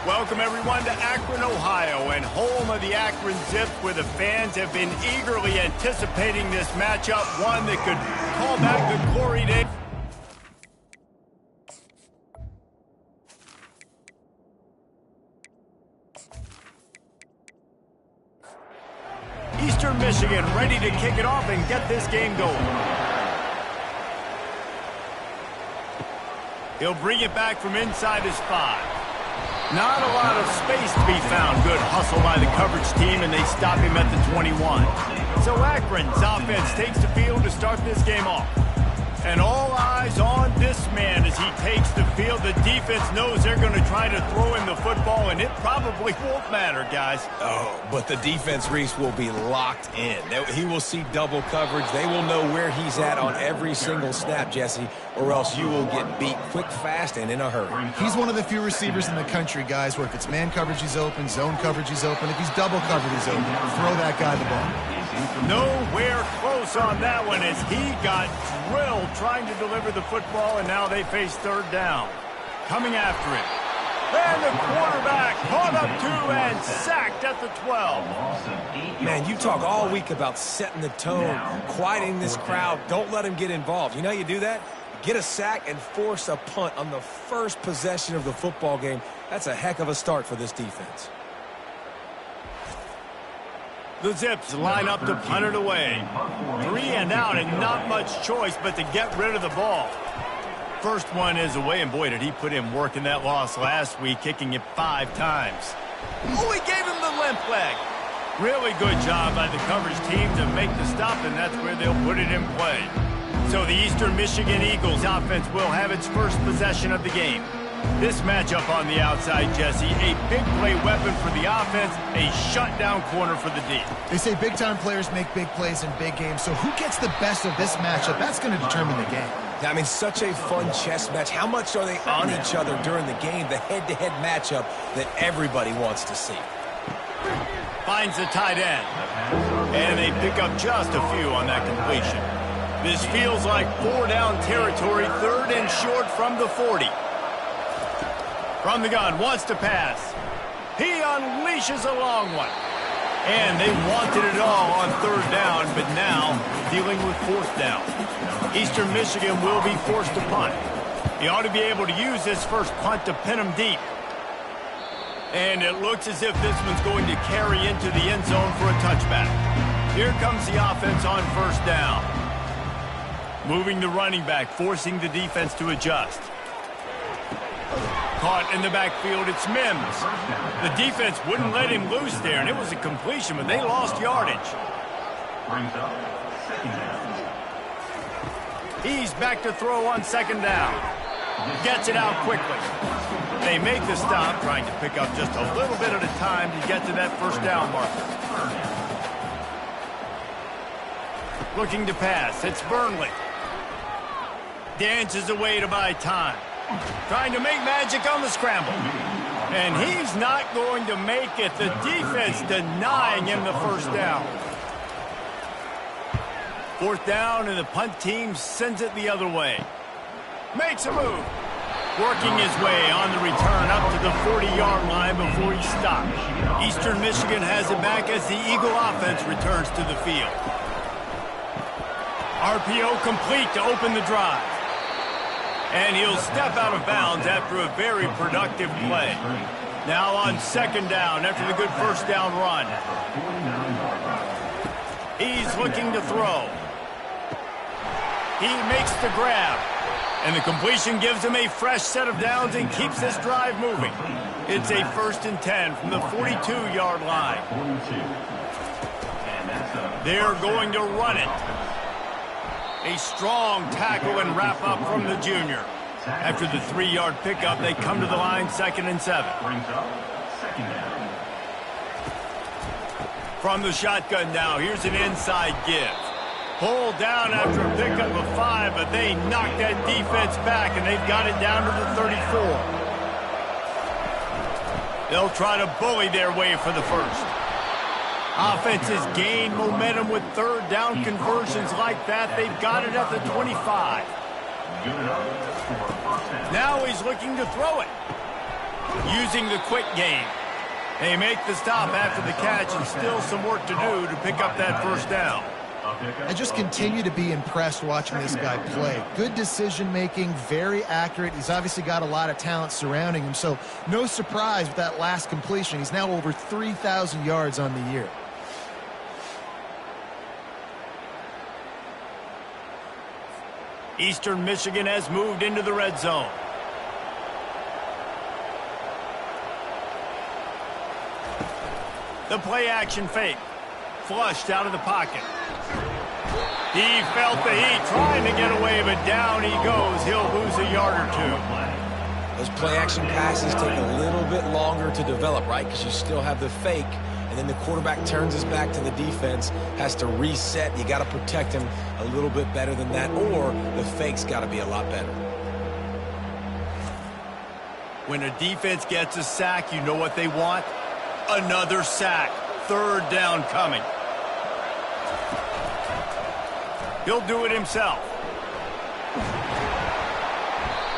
Welcome, everyone, to Akron, Ohio, and home of the Akron Zips, where the fans have been eagerly anticipating this matchup, one that could call back the glory days. Eastern Michigan ready to kick it off and get this game going. He'll bring it back from inside his 5. Not a lot of space to be found. Good hustle by the coverage team, and they stop him at the 21. So Akron's offense takes the field to start this game off. And all eyes on this man as he takes the field. The defense knows they're going to try to throw him the football, and it probably won't matter, guys. Oh, but the defense, Reese, will be locked in. He will see double coverage. They will know where he's at on every single snap, Jesse, or else you will get beat quick, fast, and in a hurry. He's one of the few receivers in the country, guys, where if it's man coverage, he's open, zone coverage, he's open. If he's double covered, he's open. Throw that guy the ball. Nowhere close on that one as he got drilled trying to deliver the football, and now they face third down. Coming after it. And the quarterback caught up 2 and sacked at the 12. Man, you talk all week about setting the tone, quieting this crowd. Don't let him get involved. You know how you do that? Get a sack and force a punt on the first possession of the football game. That's a heck of a start for this defense. The Zips line up to punt it away. 3 and out, and not much choice but to get rid of the ball. First one is away, and boy, did he put in work in that loss last week, kicking it 5 times. Oh, he gave him the limp leg. Really good job by the coverage team to make the stop, and that's where they'll put it in play. So the Eastern Michigan Eagles offense will have its first possession of the game. This matchup on the outside, Jesse, a big play weapon for the offense, a shutdown corner for the D. They say big-time players make big plays in big games, so who gets the best of this matchup? That's going to determine the game. I mean, such a fun chess match. How much are they on each other during the game, the head-to-head matchup that everybody wants to see? Finds the tight end, and they pick up just a few on that completion. This feels like 4-down territory, 3rd and short from the 40. From the gun, wants to pass. He unleashes a long one. And they wanted it all on 3rd down, but now dealing with 4th down. Eastern Michigan will be forced to punt. He ought to be able to use this first punt to pin him deep. And it looks as if this one's going to carry into the end zone for a touchback. Here comes the offense on 1st down. Moving the running back, forcing the defense to adjust. Caught in the backfield, it's Mims. The defense wouldn't let him loose there, and it was a completion, but they lost yardage. He's back to throw on 2nd down. Gets it out quickly. They make the stop, trying to pick up just a little bit at a time to get to that 1st down marker. Looking to pass, it's Burnley. Dances away to buy time. Trying to make magic on the scramble. And he's not going to make it. The defense denying him the 1st down. 4th down, and the punt team sends it the other way. Makes a move. Working his way on the return up to the 40-yard line before he stopped. Eastern Michigan has it back as the Eagle offense returns to the field. RPO complete to open the drive. And he'll step out of bounds after a very productive play. Now on 2nd down after the good 1st down run. He's looking to throw. He makes the grab. And the completion gives him a fresh set of downs and keeps this drive moving. It's a 1st and 10 from the 42-yard line. They're going to run it. A strong tackle and wrap-up from the junior. After the 3-yard pickup, they come to the line 2nd and 7. From the shotgun now, here's an inside give. Pulled down after a pickup of 5, but they knock that defense back, and they've got it down to the 34. They'll try to bully their way for the 1st. Offenses gain momentum with 3rd down conversions like that. They've got it at the 25. Now he's looking to throw it. using the quick game. They make the stop after the catch and still some work to do to pick up that first down. I just continue to be impressed watching this guy play. Good decision-making, very accurate. He's obviously got a lot of talent surrounding him, so no surprise with that last completion. He's now over 3,000 yards on the year. Eastern Michigan has moved into the red zone. The play-action fake. Flushed out of the pocket. He felt the heat trying to get away, but down he goes. He'll lose a yard or two. Those play-action passes take a little bit longer to develop, right? Because you still have the fake, and then the quarterback turns his back to the defense, has to reset. You got to protect him a little bit better than that, or the fake's got to be a lot better. When a defense gets a sack, you know what they want? Another sack. Third down coming. He'll do it himself.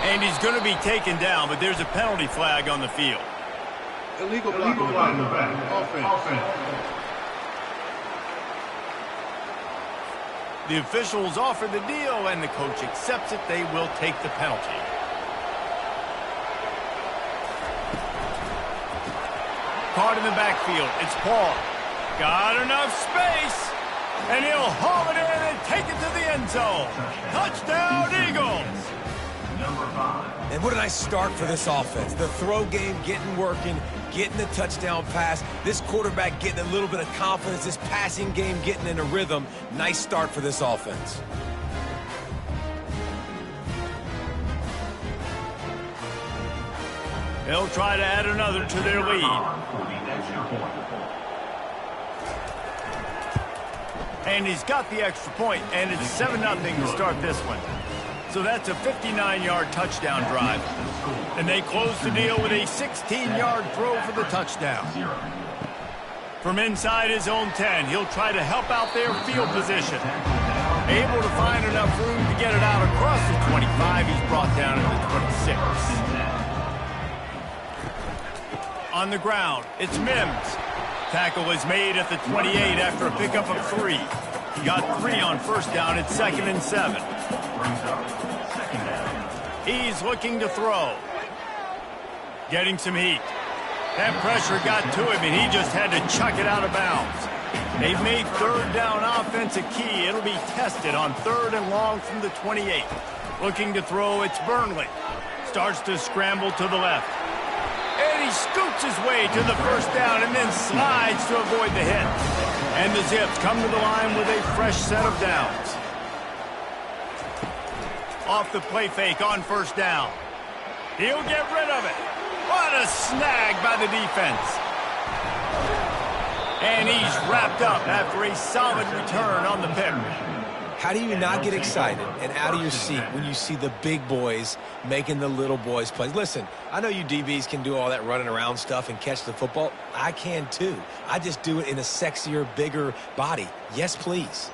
And he's going to be taken down, but there's a penalty flag on the field. Illegal flag in the back. Offense. The officials offer the deal, and the coach accepts it. They will take the penalty. Caught in the backfield. It's Paul. Got enough space. And he'll haul it in and take it to the end zone. Touchdown, Eagles. And what a nice start for this offense. The throw game getting working, getting the touchdown pass. This quarterback getting a little bit of confidence. This passing game getting in a rhythm. Nice start for this offense. They'll try to add another to their lead. And he's got the extra point, and it's 7-0 to start this one. So that's a 59-yard touchdown drive. And they close the deal with a 16-yard throw for the touchdown. From inside his own 10, he'll try to help out their field position. Able to find enough room to get it out across the 25. He's brought down to the 26. On the ground, it's Mims. Tackle is made at the 28 after a pickup of 3. He got 3 on first down at 2nd and 7. He's looking to throw. Getting some heat. That pressure got to him, and he just had to chuck it out of bounds. They've made third down offense a key. It'll be tested on 3rd and long from the 28. Looking to throw, it's Burnley. Starts to scramble to the left. And he scoots his way to the first down and then slides to avoid the hit. And the Zips come to the line with a fresh set of downs. Off the play fake on first down. He'll get rid of it. What a snag by the defense. And he's wrapped up after a solid return on the pick. How do you not get excited and out of your seat when you see the big boys making the little boys play? Listen, I know you DBs can do all that running around stuff and catch the football. I can too. I just do it in a sexier, bigger body. Yes, please.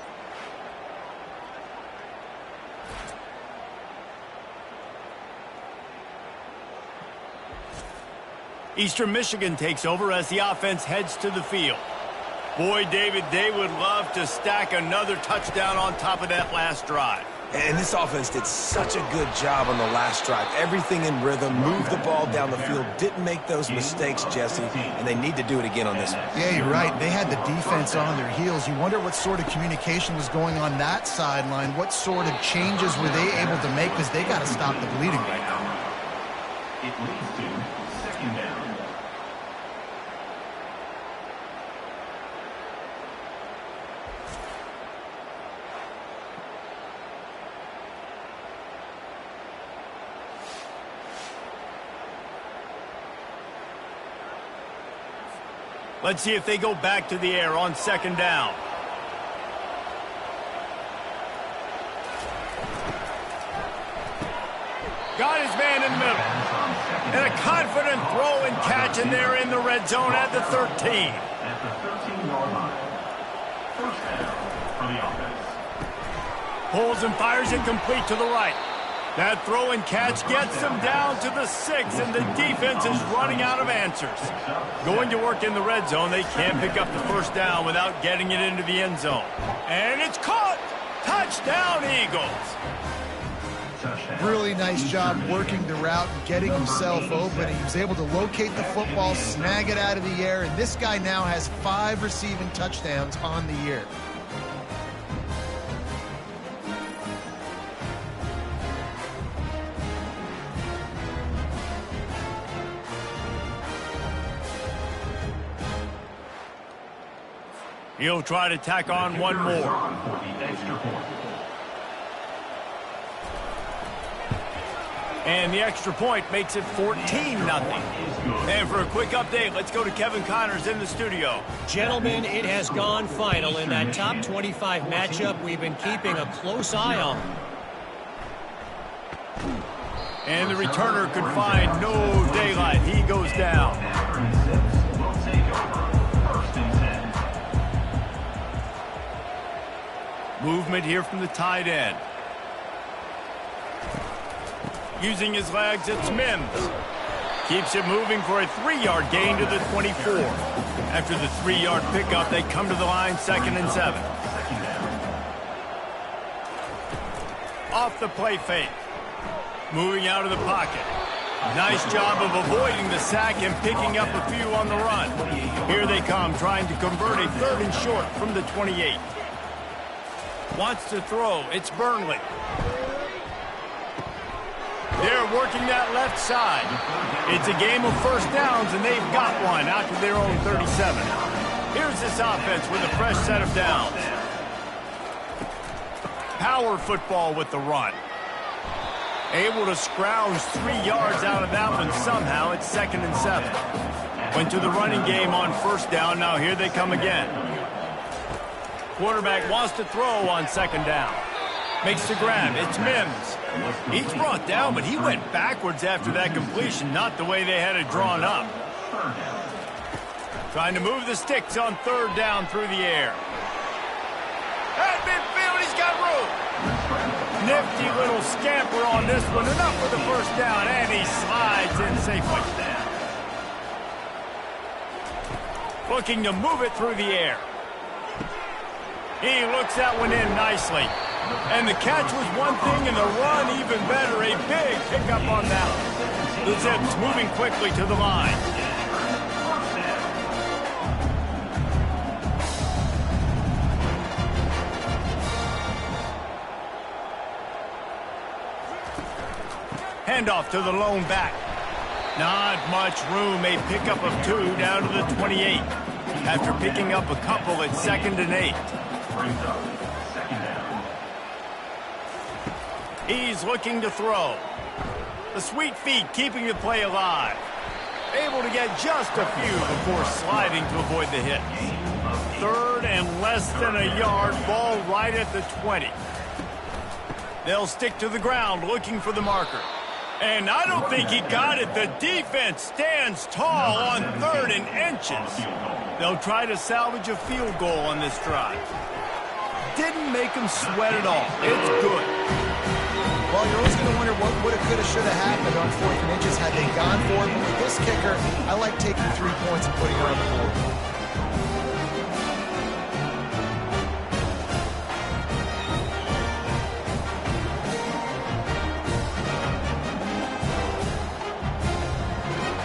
Eastern Michigan takes over as the offense heads to the field. Boy, David, they would love to stack another touchdown on top of that last drive. And this offense did such a good job on the last drive. Everything in rhythm, moved the ball down the field, didn't make those mistakes, Jesse, and they need to do it again on this one. Yeah, you're right. They had the defense on their heels. You wonder what sort of communication was going on that sideline. What sort of changes were they able to make, because they got to stop the bleeding right now. It leads to 2nd down. Let's see if they go back to the air on 2nd down. Got his man in the middle. And a confident throw and catch, and they're in the red zone at the 13. At the 13-yard line. First down for the offense. Pulls and fires it complete to the right. That throw and catch gets them down to the 6, and the defense is running out of answers. Going to work in the red zone, they can't pick up the first down without getting it into the end zone. And it's caught! Touchdown, Eagles! Really nice job working the route and getting himself open. He was able to locate the football, snag it out of the air, and this guy now has 5 receiving touchdowns on the year. He'll try to tack on one more. And the extra point makes it 14-0. And for a quick update, let's go to Kevin Connors in the studio. Gentlemen, it has gone final in that top 25 matchup we've been keeping a close eye on. And the returner could find no daylight. He goes down. Movement here from the tight end. Using his legs, it's Mims. Keeps it moving for a 3-yard gain to the 24. After the 3-yard pickup, they come to the line, 2nd and 7. Off the play fake. Moving out of the pocket. Nice job of avoiding the sack and picking up a few on the run. Here they come, trying to convert a 3rd and short from the 28. Wants to throw. It's Burnley. They're working that left side. It's a game of first downs, and they've got one out to their own 37. Here's this offense with a fresh set of downs. Power football with the run. Able to scrounge 3 yards out of that one somehow. It's 2nd and 7. Went to the running game on first down. Now here they come again. Quarterback wants to throw on 2nd down. Makes the grab. It's Mims. He's brought down, but he went backwards after that completion, not the way they had it drawn up. Trying to move the sticks on 3rd down through the air. At midfield, he's got room. Nifty little scamper on this one. Enough for the first down, and he slides in safely. Looking to move it through the air. He looks that one in nicely. And the catch was one thing, and the run even better. A big pickup on that one. The Zips moving quickly to the line. Handoff to the lone back. Not much room. A pickup of 2 down to the 28. After picking up a couple, it's 2nd and 8. He's looking to throw. The sweet feet keeping the play alive. Able to get just a few before sliding to avoid the hit. 3rd and less than a yard. Ball right at the 20. They'll stick to the ground looking for the marker. And I don't think he got it. The defense stands tall on 3rd and inches. They'll try to salvage a field goal on this drive. Didn't make them sweat at all. It's good. Well, you're always going to wonder what woulda, coulda, shoulda happened on 4th and inches had they gone for it. But with this kicker, I like taking 3 points and putting it on the board.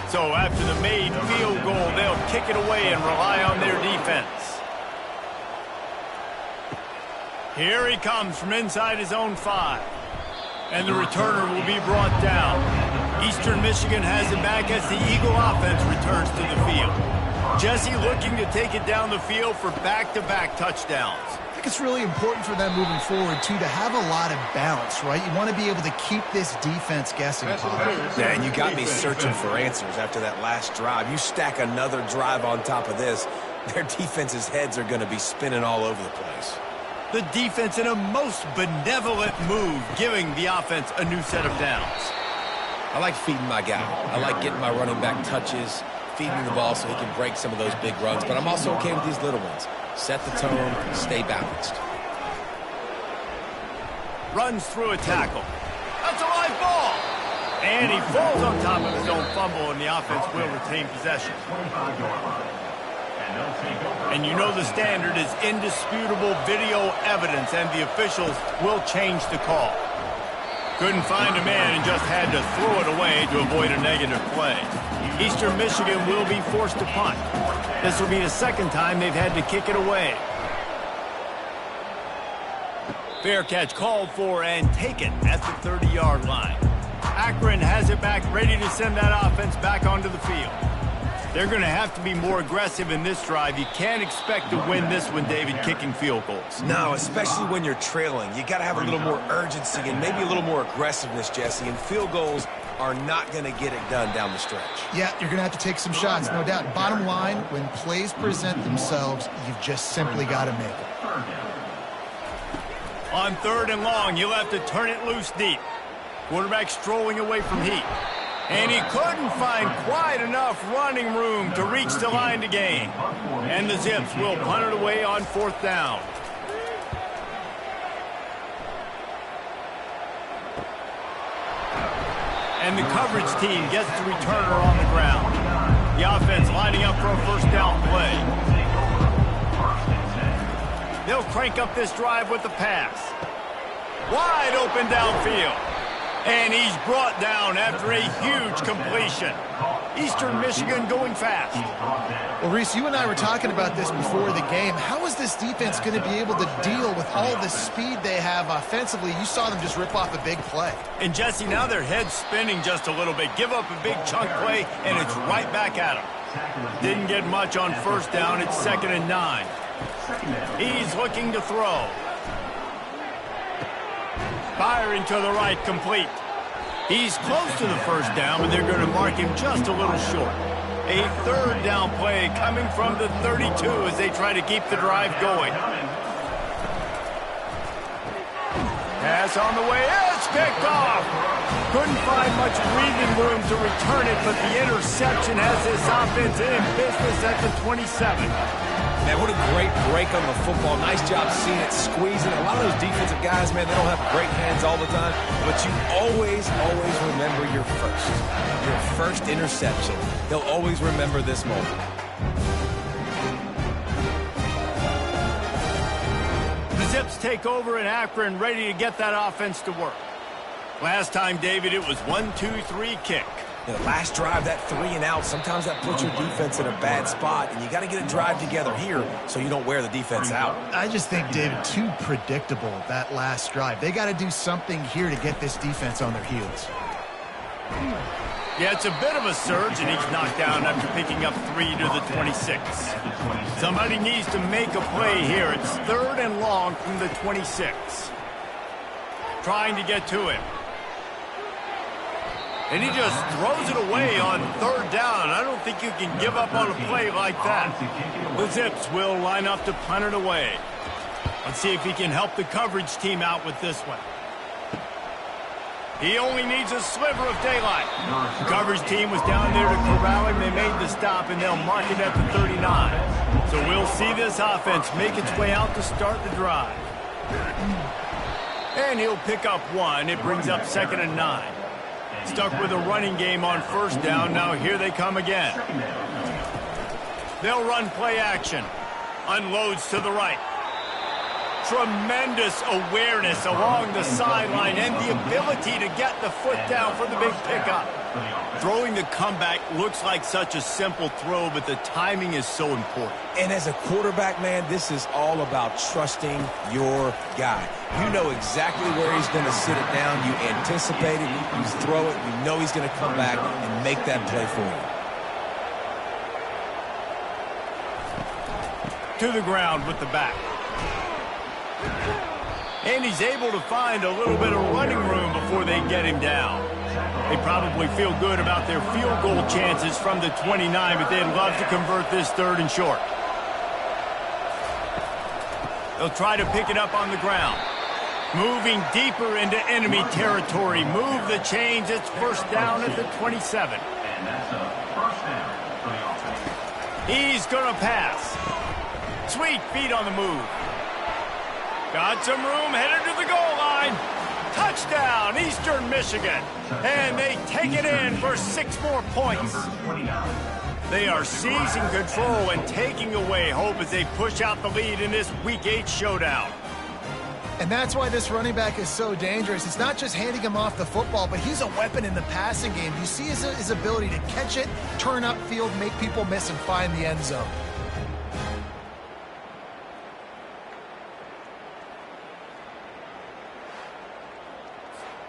So after the made field goal, they'll kick it away and rely on their defense. Here he comes from inside his own 5. And the returner will be brought down. Eastern Michigan has it back as the Eagle offense returns to the field. Jesse looking to take it down the field for back-to-back touchdowns. I think it's really important for them moving forward, too, to have a lot of balance, right? You want to be able to keep this defense guessing. Yeah, and you got me searching for answers after that last drive. You stack another drive on top of this, their defense's heads are going to be spinning all over the place. The defense in a most benevolent move, giving the offense a new set of downs. I like feeding my guy. I like getting my running back touches, feeding the ball so he can break some of those big runs, but I'm also okay with these little ones. Set the tone, stay balanced. Runs through a tackle. That's a live And he falls on top of his own fumble, and the offense will retain possession. And you know the standard is indisputable video evidence, and the officials will change the call. Couldn't find a man and just had to throw it away to avoid a negative play. Eastern Michigan will be forced to punt. This will be the second time they've had to kick it away. Fair catch called for and taken at the 30-yard line. Akron has it back, ready to send that offense back onto the field. They're going to have to be more aggressive in this drive. You can't expect to win this one, David, kicking field goals. No, especially when you're trailing. You got to have a little more urgency and maybe a little more aggressiveness, Jesse. And field goals are not going to get it done down the stretch. Yeah, you're going to have to take some shots, no doubt. Bottom line, when plays present themselves, you've just simply got to make it. On 3rd and long, you'll have to turn it loose deep. Quarterback strolling away from heat. And he couldn't find quite enough running room to reach the line to gain. And the Zips will punt it away on 4th down. And the coverage team gets the returner on the ground. The offense lining up for a 1st down play. They'll crank up this drive with the pass. Wide open downfield. And he's brought down after a huge completion. Eastern Michigan going fast. Well, Reese, you and I were talking about this before the game. How is this defense going to be able to deal with all the speed they have offensively? You saw them just rip off a big play. And, Jesse, now their head's spinning just a little bit. Give up a big chunk play, and it's right back at them. Didn't get much on 1st down. It's 2nd and 9. He's looking to throw. Firing to the right, complete. He's close to the 1st down, but they're going to mark him just a little short. A 3rd down play coming from the 32 as they try to keep the drive going. Pass on the way, it's picked off. Couldn't find much breathing room to return it, but the interception has this offense in business at the 27. Man, what a great break on the football. Nice job seeing it, squeezing. A lot of those defensive guys, man, they don't have great hands all the time, but you always remember your first interception. They'll always remember this moment. The Zips take over in Akron, ready to get that offense to work. Last time, David, it was 1-2-3 kick. You know, last drive, that 3 and out, sometimes that puts your defense in a bad spot, and you got to get a drive together here so you don't wear the defense out. I just think, David, too predictable, that last drive. They got to do something here to get this defense on their heels. Yeah, it's a bit of a surge, and he's knocked down after picking up 3 to the 26. Somebody needs to make a play here. It's 3rd and long from the 26. Trying to get to him. And he just throws it away on 3rd down. I don't think you can give up on a play like that. The Zips will line up to punt it away. Let's see if he can help the coverage team out with this one. He only needs a sliver of daylight. The coverage team was down there to corral him. They made the stop, and they'll mark it at the 39. So we'll see this offense make its way out to start the drive. And he'll pick up 1. It brings up 2nd and 9. Stuck with a running game on 1st down. Now here they come again. They'll run play action. Unloads to the right. Tremendous awareness along the sideline and the ability to get the foot down for the big pickup. Throwing the comeback looks like such a simple throw, but the timing is so important. And as a quarterback, man, this is all about trusting your guy. You know exactly where he's going to sit it down. You anticipate it. You throw it. You know he's going to come back and make that play for you. To the ground with the back. And he's able to find a little bit of running room before they get him down. They probably feel good about their field goal chances from the 29, but they'd love to convert this 3rd and short. They'll try to pick it up on the ground. Moving deeper into enemy territory. Move the chains. It's 1st down at the 27. And that's a 1st down for the offense. He's going to pass. Sweet feet on the move. Got some room, headed to the goal line. Touchdown, Eastern Michigan. And they take it in for 6 more points. They are seizing control and taking away hope as they push out the lead in this Week 8 showdown. And that's why this running back is so dangerous. It's not just handing him off the football, but he's a weapon in the passing game. You see his ability to catch it, turn upfield, make people miss, and find the end zone.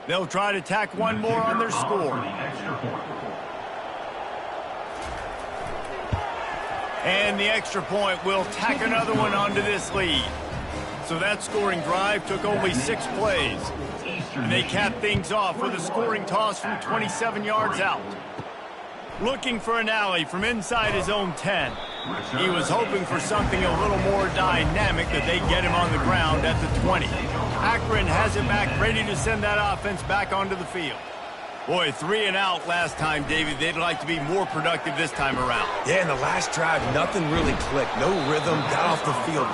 They'll try to tack one more on their score. And the extra point will tack another one onto this lead. So that scoring drive took only 6 plays. And they capped things off with a scoring toss from 27 yards out. Looking for an alley from inside his own 10. He was hoping for something a little more dynamic, that they get him on the ground at the 20. Akron has it back, ready to send that offense back onto the field. Boy, 3 and out last time, David. They'd like to be more productive this time around. Yeah, in the last drive, nothing really clicked. No rhythm, got off the field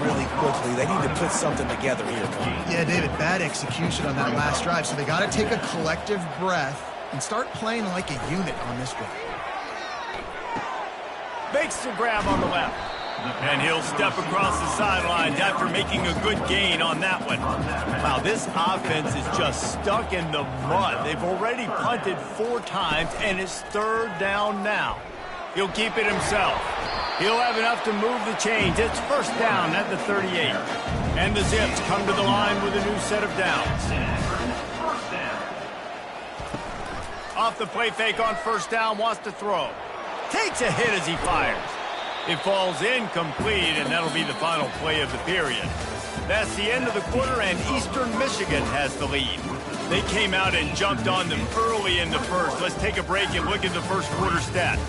really quickly. They need to put something together here, Tony. Yeah, David, bad execution on that last drive, so they got to take a collective breath and start playing like a unit on this drive. Makes the grab on the left. And he'll step across the sidelines after making a good gain on that one. Wow, this offense is just stuck in the mud. They've already punted 4 times, and it's 3rd down now. He'll keep it himself. He'll have enough to move the chains. It's 1st down at the 38. And the Zips come to the line with a new set of downs. Off the play fake on 1st down, wants to throw. Takes a hit as he fires. It falls incomplete, and that'll be the final play of the period. That's the end of the quarter, and Eastern Michigan has the lead. They came out and jumped on them early in the first. Let's take a break and look at the first quarter stats.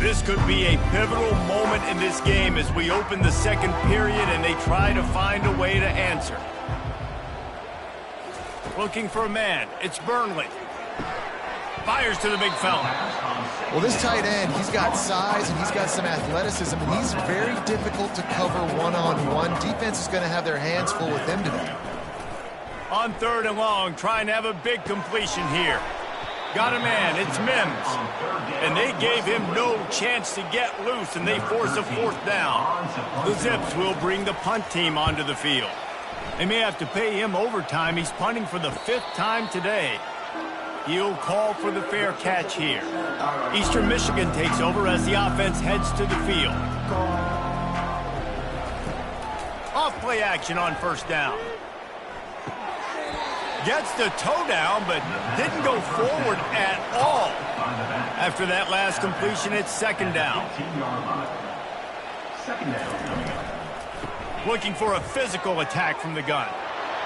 This could be a pivotal moment in this game as we open the second period and they try to find a way to answer. Looking for a man. It's Burnley. Fires to the big fella. Well, this tight end, he's got size and he's got some athleticism, and he's very difficult to cover one-on-one. Defense is going to have their hands full with him today. On 3rd and long, trying to have a big completion here. Got a man. It's Mims. And they gave him no chance to get loose, and they force a 4th down. The Zips will bring the punt team onto the field. They may have to pay him overtime. He's punting for the 5th time today. He'll call for the fair catch here. Eastern Michigan takes over as the offense heads to the field. Off play action on 1st down. Gets the toe down, but didn't go forward at all. After that last completion, it's 2nd down. Looking for a physical attack from the gun.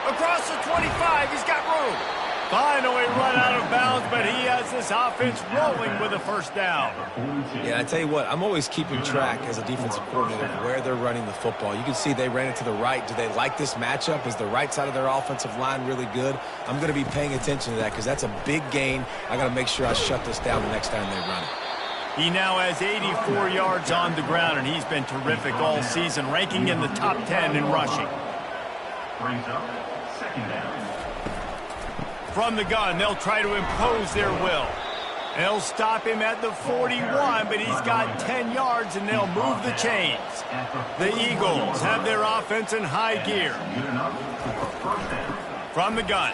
Across the 25, he's got room. Finally run out of bounds, but he has this offense rolling with a 1st down. Yeah, I tell you what, I'm always keeping track as a defensive coordinator of where they're running the football. You can see they ran it to the right. Do they like this matchup? Is the right side of their offensive line really good? I'm going to be paying attention to that because that's a big gain. I got to make sure I shut this down the next time they run it. He now has 84 yards on the ground, and he's been terrific all season, ranking in the top 10 in rushing. Brings up 2nd down. From the gun, they'll try to impose their will. They'll stop him at the 41, but he's got 10 yards, and they'll move the chains. The Eagles have their offense in high gear. From the gun,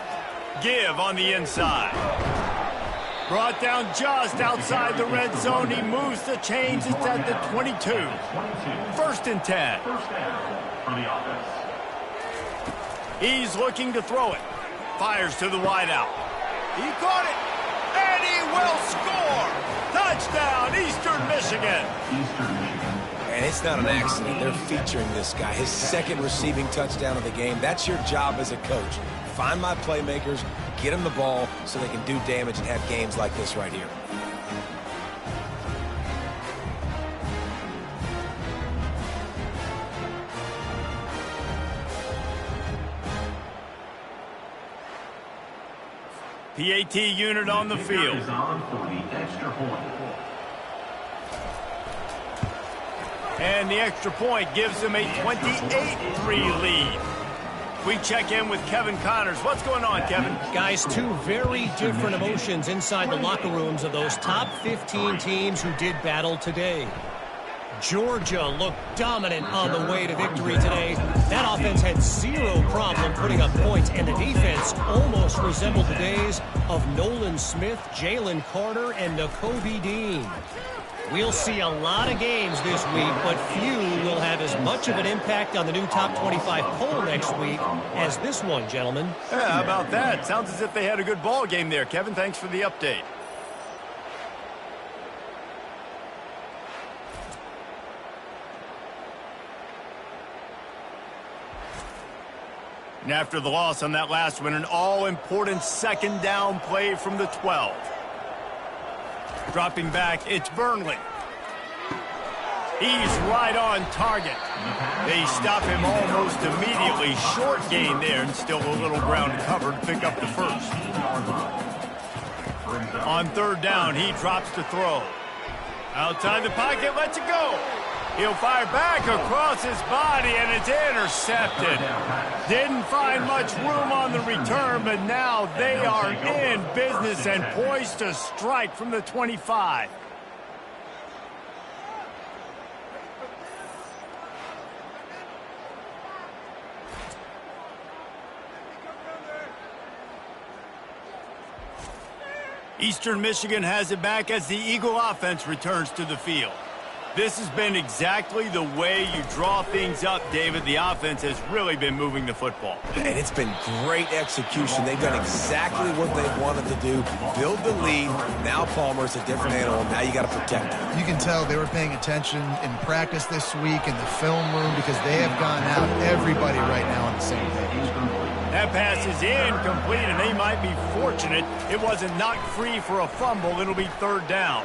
give on the inside. Brought down just outside the red zone. He moves the chains. It's at the 22. 1st and 10. He's looking to throw it. Fires to the wideout. He caught it, and he will score! Touchdown, Eastern Michigan! And it's not an accident. They're featuring this guy. His 2nd receiving touchdown of the game. That's your job as a coach. Find my playmakers, get them the ball so they can do damage and have games like this right here. PAT unit on the field. And the extra point gives them a 28-3 lead. We check in with Kevin Connors. What's going on, Kevin? Guys, two very different emotions inside the locker rooms of those top 15 teams who did battle today. Georgia looked dominant on the way to victory today. That offense had zero problem putting up points, and the defense almost resembled the days of Nolan Smith, Jalen Carter, and Nakobe Dean. We'll see a lot of games this week, but few will have as much of an impact on the new top 25 poll next week as this one, gentlemen. Yeah, how about that? Sounds as if they had a good ball game there. Kevin, thanks for the update. And after the loss on that last one, an all-important second down play from the 12. Dropping back, it's Burnley. He's right on target. They stop him almost immediately. Short gain there, and still a little ground to cover to pick up the first. On third down, he drops to throw. Outside the pocket, lets it go. He'll fire back across his body, and it's intercepted. Didn't find much room on the return, but now they are in business and poised to strike from the 25. Eastern Michigan has it back as the Eagle offense returns to the field. This has been exactly the way you draw things up, David. The offense has really been moving the football. And it's been great execution. They've done exactly what they wanted to do. Build the lead. Now Palmer's a different animal. Now you got to protect him. You can tell they were paying attention in practice this week in the film room because they have gone out, everybody right now on the same page. That pass is incomplete, and they might be fortunate it wasn't knocked free for a fumble. It'll be third down.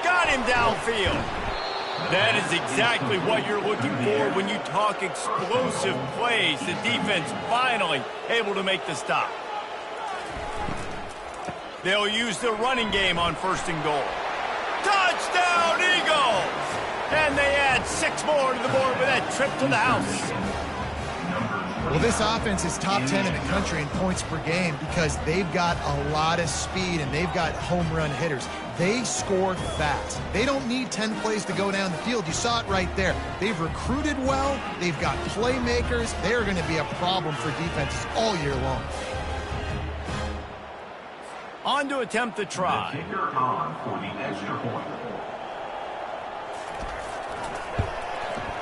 Got him downfield. That is exactly what you're looking for when you talk explosive plays. The defense finally able to make the stop. They'll use the running game on first and goal. Touchdown, Eagles! And they add 6 more to the board with that trip to the house. Well, this offense is top 10 in the country in points per game because they've got a lot of speed and they've got home run hitters. They score fast. They don't need 10 plays to go down the field. You saw it right there. They've recruited well. They've got playmakers. They're going to be a problem for defenses all year long. On to attempt the try. The kicker on for the extra point.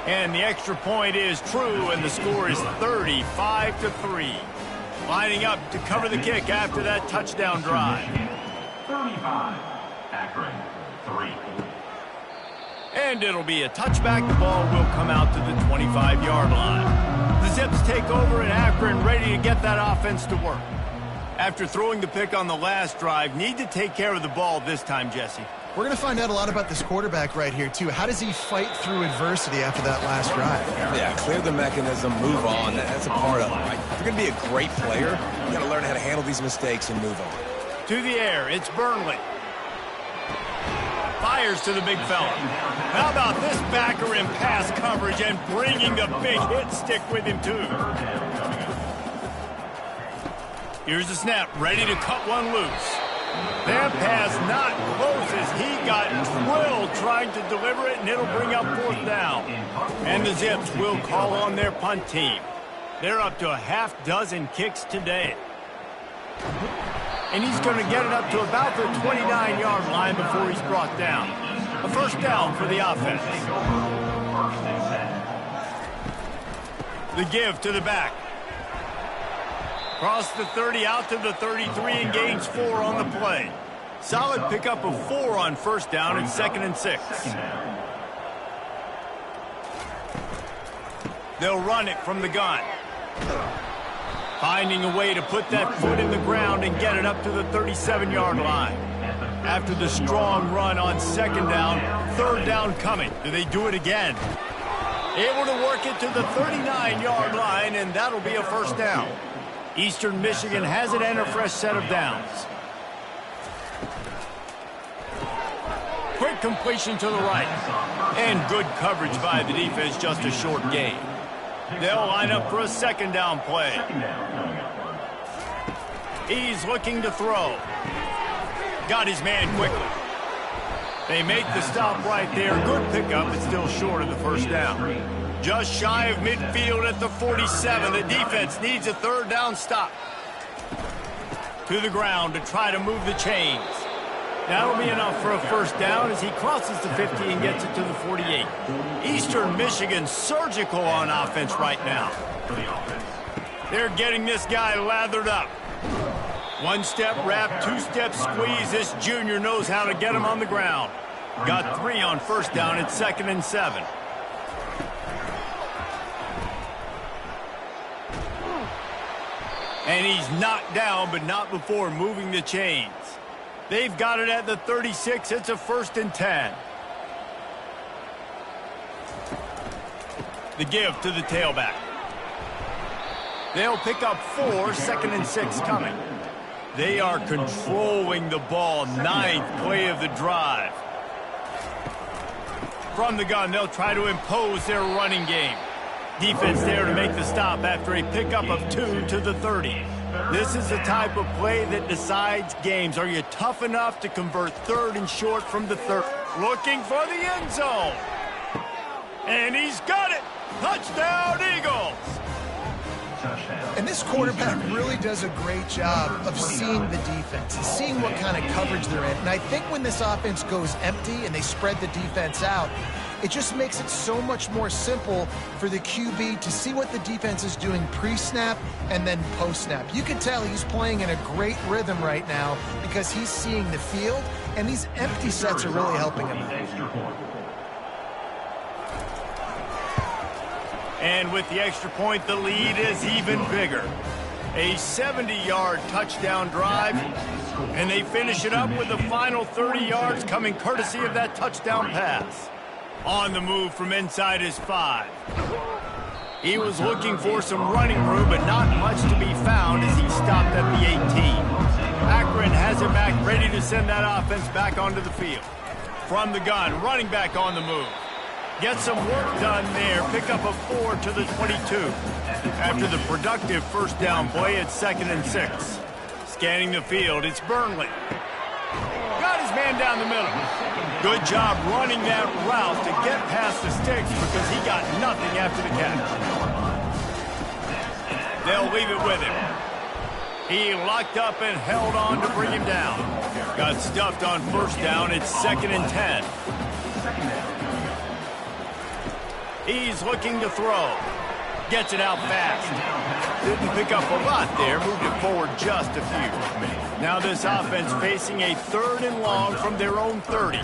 And the extra point is true, and the score is 35-3. Lining up to cover the kick after that touchdown drive. 35. Akron, 3. And it'll be a touchback. The ball will come out to the 25-yard line. The Zips take over in Akron, ready to get that offense to work. After throwing the pick on the last drive, need to take care of the ball this time, Jesse. We're going to find out a lot about this quarterback right here, too. How does he fight through adversity after that last drive? Yeah, clear the mechanism, move on. That's a part of it, right? If you're going to be a great player, you got to learn how to handle these mistakes and move on. To the air, it's Burnley. Fires to the big fella. How about this backer in pass coverage and bringing the big hit stick with him, too. Here's the snap, ready to cut one loose. That pass not close as he got drilled trying to deliver it, and it'll bring up fourth down. And the Zips will call on their punt team. They're up to a half dozen kicks today. And he's going to get it up to about the 29-yard line before he's brought down. A first down for the offense. The give to the back. Across the 30, out to the 33, and gains 4 on the play. Solid pickup of 4 on first down and 2nd and 6. They'll run it from the gun. Finding a way to put that foot in the ground and get it up to the 37-yard line. After the strong run on 2nd down, 3rd down coming. Do they do it again? Able to work it to the 39-yard line, and that'll be a first down. Eastern Michigan has it and a fresh set of downs. Quick Quick completion to the right. And good coverage by the defense, just a short gain. They'll line up for a second down play. He's looking to throw. Got his man quickly. They make the stop right there. Good pickup, but still short of the first down. Just shy of midfield at the 47. The defense needs a third down stop. To the ground to try to move the chains. That'll be enough for a first down as he crosses the 50 and gets it to the 48. Eastern Michigan surgical on offense right now. They're getting this guy lathered up. One-step wrap, two-step squeeze. This junior knows how to get him on the ground. Got 3 on first down at 2nd and 7. And he's knocked down, but not before moving the chains. They've got it at the 36. It's a 1st and 10. The give to the tailback. They'll pick up 4, 2nd and 6 coming. They are controlling the ball. 9th play of the drive. From the gun, they'll try to impose their running game. Defense there to make the stop after a pickup of 2 to the 30. This is the type of play that decides games. Are you tough enough to convert 3rd and short from the 30? Looking for the end zone. And he's got it. Touchdown, Eagles. And this quarterback really does a great job of seeing the defense and seeing what kind of coverage they're in. And I think when this offense goes empty and they spread the defense out, it just makes it so much more simple for the QB to see what the defense is doing pre-snap and then post-snap. You can tell he's playing in a great rhythm right now because he's seeing the field, and these empty sets are really helping him out. And with the extra point, the lead is even bigger. A 70-yard touchdown drive, and they finish it up with the final 30 yards coming courtesy of that touchdown pass. On the move from inside his 5. He was looking for some running room, but not much to be found as he stopped at the 18. Akron has it back, ready to send that offense back onto the field. From the gun, running back on the move. Get some work done there. Pick up a 4 to the 22. After the productive first down play at 2nd and 6. Scanning the field, it's Burnley. Got his man down the middle. Good job running that route to get past the sticks because he got nothing after the catch. They'll leave it with him. He locked up and held on to bring him down. Got stuffed on first down. It's 2nd and 10. He's looking to throw. Gets it out fast. Didn't pick up a lot there. Moved it forward just a few. Now this offense facing a 3rd and long from their own 30.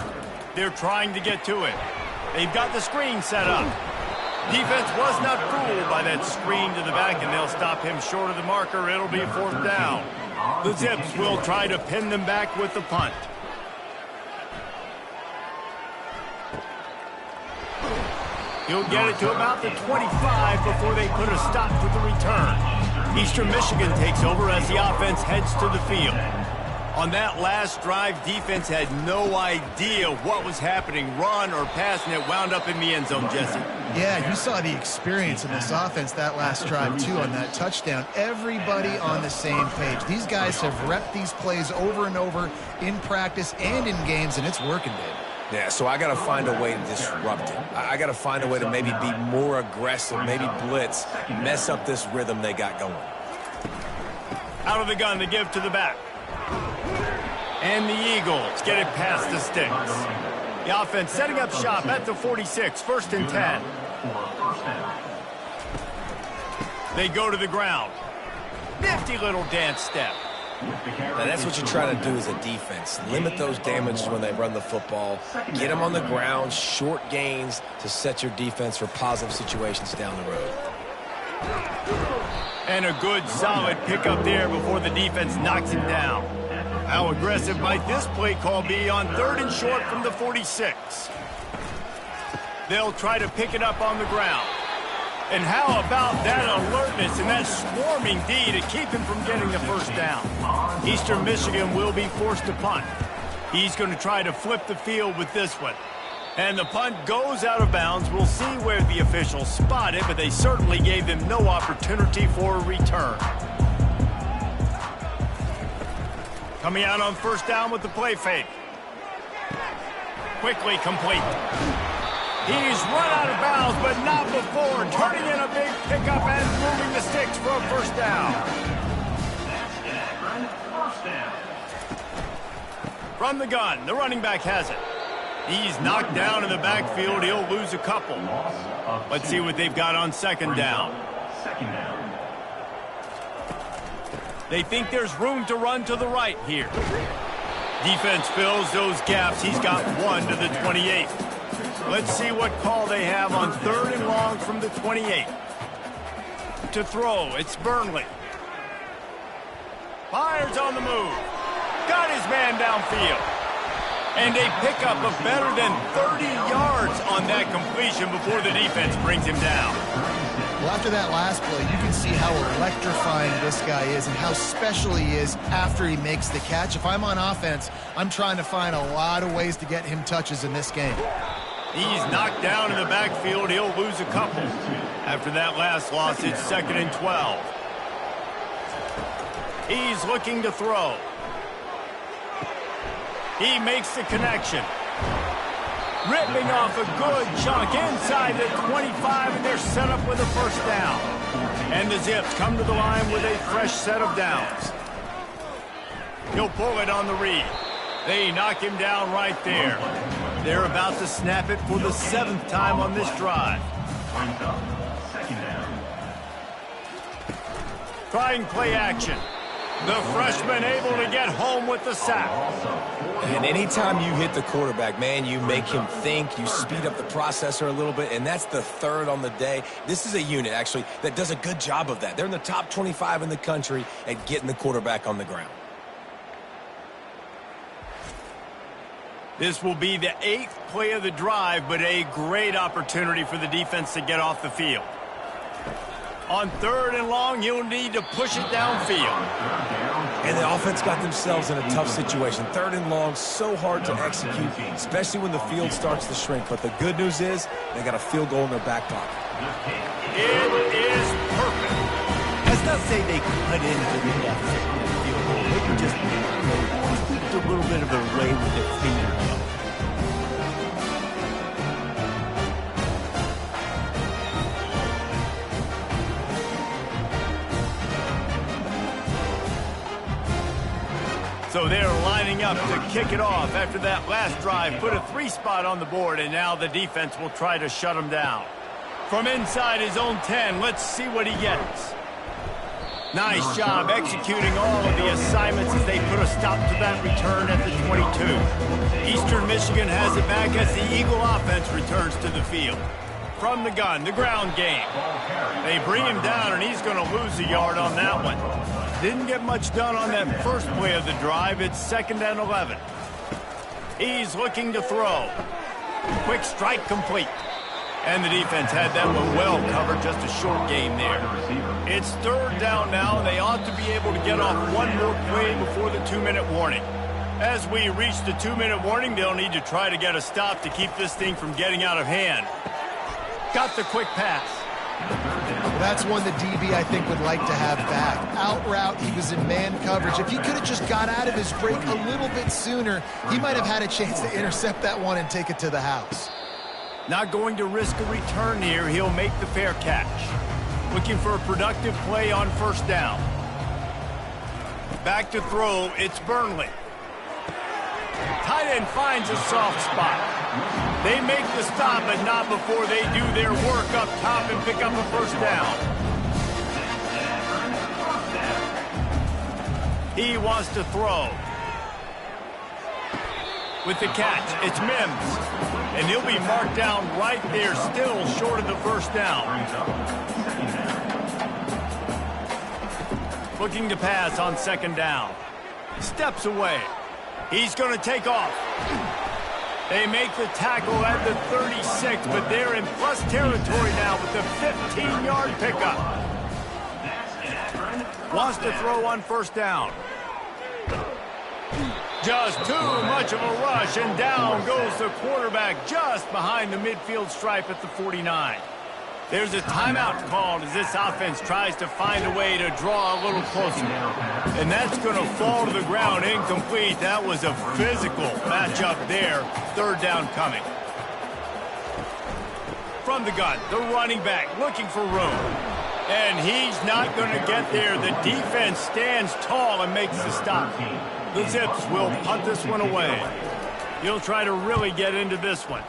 They're trying to get to it. They've got the screen set up. Defense was not fooled by that screen to the back, and they'll stop him short of the marker. It'll be 4th down. The Zips will try to pin them back with the punt. He'll get it to about the 25 before they put a stop to the return. Eastern Michigan takes over as the offense heads to the field. On that last drive, defense had no idea what was happening, run or pass, and it wound up in the end zone, Jesse. Yeah, you saw the experience in this offense that last drive, too, on that touchdown. Everybody on the same page. These guys have repped these plays over and over in practice and in games, and it's working, Dave. Yeah, so I got to find a way to disrupt it. I got to find a way to maybe be more aggressive, maybe blitz, mess up this rhythm they got going. Out of the gun, the give to the back. And the Eagles get it past the sticks. The offense setting up shop at the 46, 1st and 10. They go to the ground. Nifty little dance step. Now that's what you try to do as a defense. Limit those damages when they run the football. Get them on the ground, short gains to set your defense for positive situations down the road. And a good, solid pickup there before the defense knocks him down. How aggressive might this play call be on 3rd and short from the 46? They'll try to pick it up on the ground. And how about that alertness and that swarming D to keep him from getting the first down? Eastern Michigan will be forced to punt. He's going to try to flip the field with this one. And the punt goes out of bounds. We'll see where the officials spot it, but they certainly gave him no opportunity for a return. Coming out on first down with the play fake. Quickly complete. He's run out of bounds, but not before turning in a big pickup and moving the sticks for a first down. From the gun, the running back has it. He's knocked down in the backfield. He'll lose a couple. Let's see what they've got on second down. They think there's room to run to the right here. Defense fills those gaps. He's got one to the 28. Let's see what call they have on third and long from the 28. To throw, it's Burnley. Fires on the move. Got his man downfield. And a pickup of better than 30 yards on that completion before the defense brings him down. Well, after that last play, you can see how electrifying this guy is and how special he is after he makes the catch. If I'm on offense, I'm trying to find a lot of ways to get him touches in this game. He's knocked down in the backfield. He'll lose a couple. After that last loss, it's 2nd and 12. He's looking to throw. He makes the connection. Ripping off a good chunk inside the 25, and they're set up with a first down. And the Zips come to the line with a fresh set of downs. He'll pull it on the read. They knock him down right there. They're about to snap it for the 7th time on this drive. Trying play action. The freshman able to get home with the sack. And anytime you hit the quarterback, man, you make him think, you speed up the processor a little bit, and that's the 3rd on the day. This is a unit, actually, that does a good job of that. They're in the top 25 in the country at getting the quarterback on the ground. This will be the 8th play of the drive, but a great opportunity for the defense to get off the field. On third and long, you'll need to push it downfield. And the offense got themselves in a tough situation. Third and long, so hard to execute, especially when the field starts to shrink. But the good news is they got a field goal in their back pocket. It is perfect. That's not to say they cut into the deficit in the field goal. They can just tweaked a little bit of their way with their fingernail. So they're lining up to kick it off after that last drive. Put a 3-spot on the board, and now the defense will try to shut him down. From inside his own 10, let's see what he gets. Nice job executing all of the assignments as they put a stop to that return at the 22. Eastern Michigan has it back as the Eagle offense returns to the field. From the gun, the ground game. They bring him down, and he's going to lose a yard on that one. Didn't get much done on that first play of the drive. It's 2nd and 11. He's looking to throw. Quick strike complete. And the defense had that one well covered, just a short game there. It's 3rd down now, and they ought to be able to get off one more play before the 2-minute warning. As we reach the 2-minute warning, they'll need to try to get a stop to keep this thing from getting out of hand. Got the quick pass. That's one the DB, I think, would like to have back. Out route, he was in man coverage. If he could have just got out of his break a little bit sooner, he might have had a chance to intercept that one and take it to the house. Not going to risk a return here. He'll make the fair catch. Looking for a productive play on first down. Back to throw, it's Burnley. Tight end finds a soft spot. They make the stop, but not before they do their work up top and pick up a first down. He wants to throw. With the catch, it's Mims. And he'll be marked down right there, still short of the first down. Looking to pass on 2nd down. Steps away. He's going to take off. They make the tackle at the 36, but they're in plus territory now with the 15-yard pickup. Wants to throw on first down. Just too much of a rush, and down goes the quarterback just behind the midfield stripe at the 49. There's a timeout called as this offense tries to find a way to draw a little closer. And that's going to fall to the ground incomplete. That was a physical matchup there. Third down coming. From the gun, the running back looking for room. And he's not going to get there. The defense stands tall and makes the stop. The Zips will punt this one away. He'll try to really get into this one.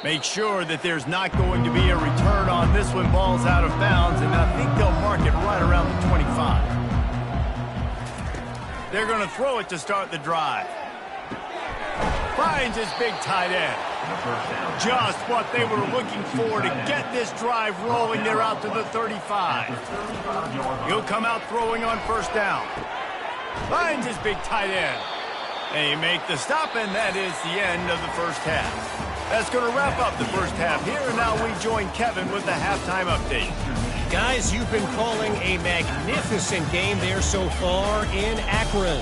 Make sure that there's not going to be a return on this one. Ball's out of bounds, and I think they'll mark it right around the 25. They're going to throw it to start the drive. Finds his big tight end. Just what they were looking for to get this drive rolling. They're out to the 35. He'll come out throwing on first down. Finds his big tight end. They make the stop, and that is the end of the first half. That's going to wrap up the first half here, and now we join Kevin with the halftime update. Guys, you've been calling a magnificent game there so far in Akron.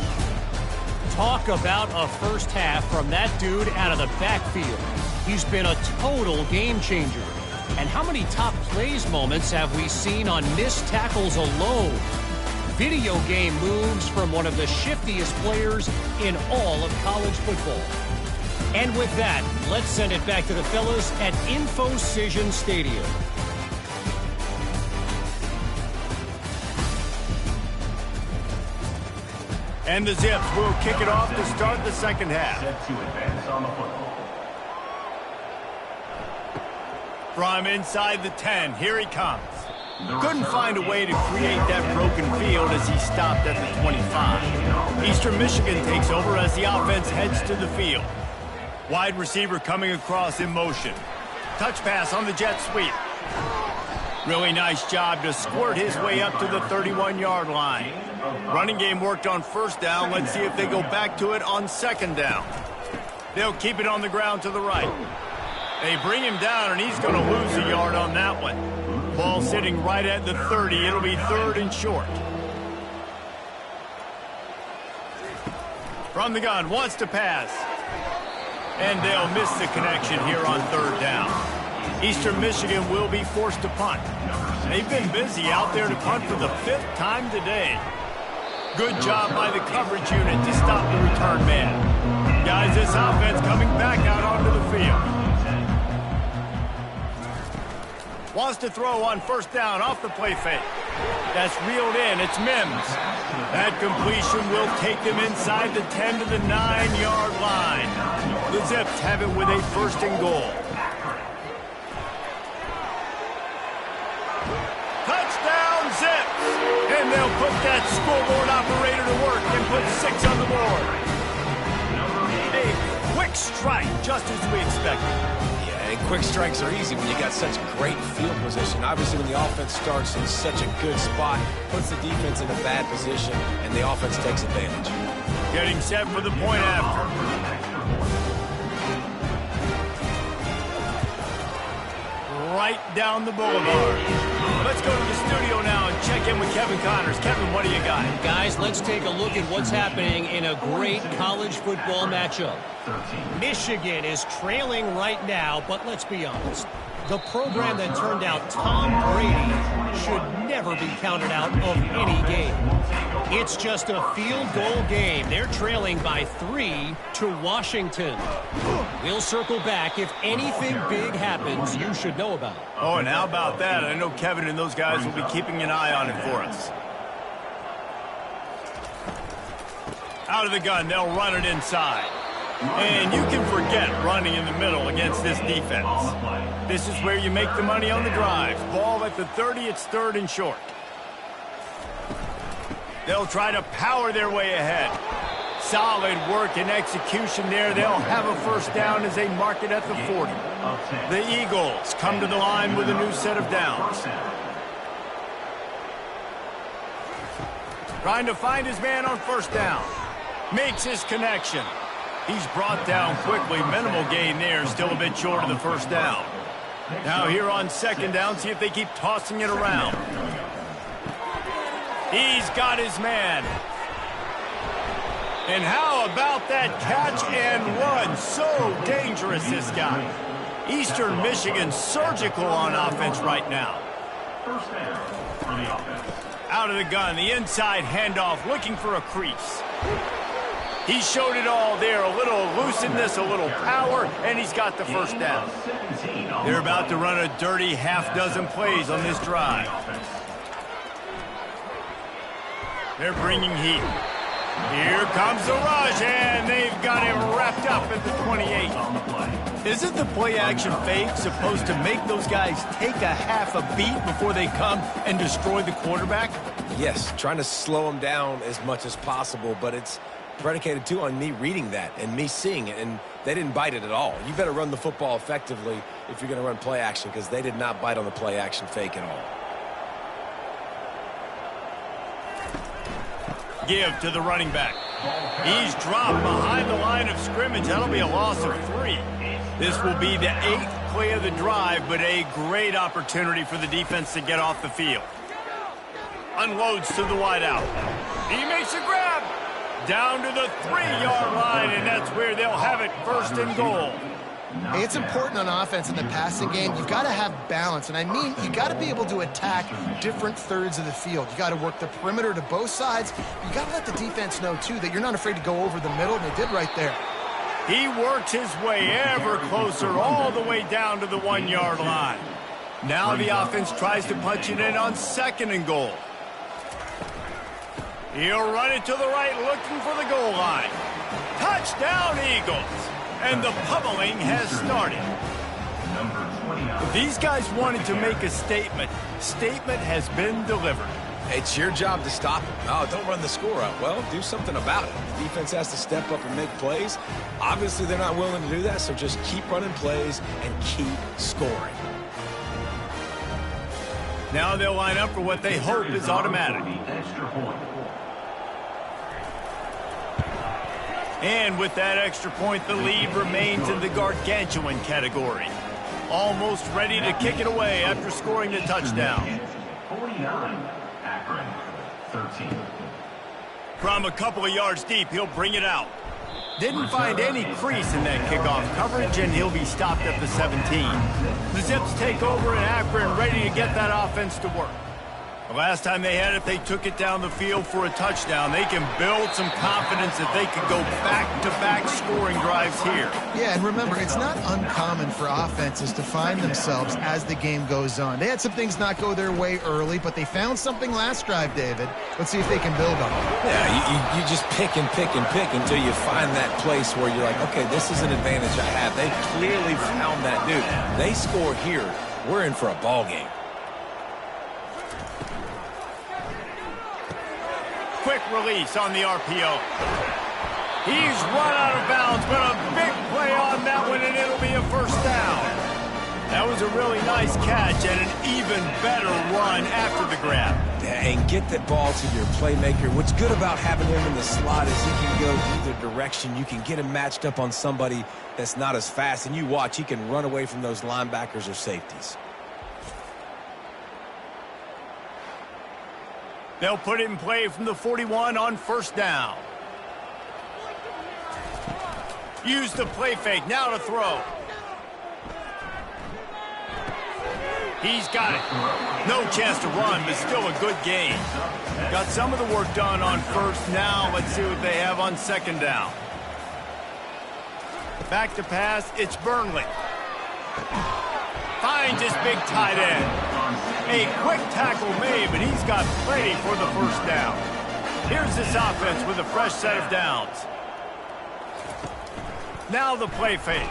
Talk about a first half from that dude out of the backfield. He's been a total game changer. And how many top plays moments have we seen on missed tackles alone? Video game moves from one of the shiftiest players in all of college football. And with that, let's send it back to the fellas at InfoCision Stadium. And the Zips will kick it off to start the second half. Set to advance on the football. From inside the 10, here he comes. Couldn't find a way to create that broken field as he stopped at the 25. Eastern Michigan takes over as the offense heads to the field. Wide receiver coming across in motion. Touch pass on the jet sweep. Really nice job to squirt his way up to the 31-yard line. Running game worked on first down. Let's see if they go back to it on second down. They'll keep it on the ground to the right. They bring him down, and he's going to lose a yard on that one. Ball sitting right at the 30. It'll be third and short. From the gun, wants to pass. And they'll miss the connection here on third down. Eastern Michigan will be forced to punt. They've been busy out there to punt for the 5th time today. Good job by the coverage unit to stop the return man. Guys, this offense coming back out onto the field. Wants to throw on first down off the play fake. That's reeled in. It's Mims. That completion will take them inside the 10 to the 9-yard line. The Zips have it with a first and goal. Touchdown, Zips! And they'll put that scoreboard operator to work and put 6 on the board. A quick strike, just as we expected. And quick strikes are easy when you got such great field position. Obviously, when the offense starts in such a good spot, puts the defense in a bad position, and the offense takes advantage. Getting set for the point after. Right down the boulevard. Let's go to the studio now and check in with Kevin Connors. Kevin, what do you got? Guys, let's take a look at what's happening in a great college football matchup. Michigan is trailing right now, but let's be honest. The program that turned out Tom Brady should never be counted out of any game. It's just a field goal game. They're trailing by 3 to Washington. We'll circle back if anything big happens you should know about. Oh, and how about that? I know Kevin and those guys will be keeping an eye on it for us. Out of the gun, they'll run it inside. And you can forget running in the middle against this defense. This is where you make the money on the drives. Ball at the 30, it's third and short. They'll try to power their way ahead. Solid work and execution there. They'll have a first down as they mark it at the 40. The Eagles come to the line with a new set of downs. Trying to find his man on first down. Makes his connection. He's brought down quickly. Minimal gain there. Still a bit short of the first down. Now here on second down, see if they keep tossing it around. He's got his man. And how about that catch and run? So dangerous, this guy. Eastern Michigan surgical on offense right now. First down for the offense. Out of the gun, the inside handoff, looking for a crease. He showed it all there, a little elusiveness, a little power, and he's got the first down. They're about to run a dirty half-dozen plays on this drive. They're bringing heat. Here comes the rush, and they've got him wrapped up at the 28. Isn't the play-action fake supposed to make those guys take a half a beat before they come and destroy the quarterback? Yes, trying to slow him down as much as possible, but it's predicated, too, on me reading that and me seeing it, and they didn't bite it at all. You better run the football effectively if you're going to run play-action, because they did not bite on the play-action fake at all. Give to the running back. He's dropped behind the line of scrimmage. That'll be a loss of 3. This will be the 8th play of the drive, but a great opportunity for the defense to get off the field. Unloads to the wideout. He makes a grab. Down to the 3-yard line, and that's where they'll have it, first and goal. Hey, it's important on offense in the passing game. You've got to have balance, and I mean you got to be able to attack different thirds of the field. You got to work the perimeter to both sides. You got to let the defense know, too, that you're not afraid to go over the middle, and they did right there. He works his way ever closer all the way down to the 1-yard line. Now the offense tries to punch it in on 2nd and goal. He'll run it to the right, looking for the goal line. Touchdown, Eagles. And the pummeling has started. These guys wanted to make a statement. Statement has been delivered. It's your job to stop him. Oh, don't run the score up. Well, do something about it. The defense has to step up and make plays. Obviously, they're not willing to do that, so just keep running plays and keep scoring. Now they'll line up for what they hope is automatic. Extra point. And with that extra point, the lead remains in the gargantuan category. Almost ready to kick it away after scoring the touchdown. 49, Akron, 13. From a couple of yards deep, he'll bring it out. Didn't find any crease in that kickoff coverage, and he'll be stopped at the 17. The Zips take over in Akron, ready to get that offense to work. The last time they had it, they took it down the field for a touchdown. They can build some confidence that they could go back-to-back scoring drives here. Yeah, and remember, it's not uncommon for offenses to find themselves as the game goes on. They had some things not go their way early, but they found something last drive, David. Let's see if they can build on it. Yeah, you just pick and pick and pick until you find that place where you're like, okay, this is an advantage I have. They clearly found that dude. They score here, we're in for a ball game. Quick release on the RPO. He's run out of bounds, but a big play on that one, and it'll be a first down. That was a really nice catch and an even better run after the grab. And get that ball to your playmaker. What's good about having him in the slot is he can go either direction. You can get him matched up on somebody that's not as fast, and you watch, he can run away from those linebackers or safeties. They'll put it in play from the 41 on first down. Use the play fake, now to throw. He's got it. No chance to run, but still a good game. Got some of the work done on first. Now let's see what they have on second down. Back to pass, it's Burnley. Finds his big tight end. A quick tackle made, but he's got plenty for the first down. Here's this offense with a fresh set of downs. Now the play fake.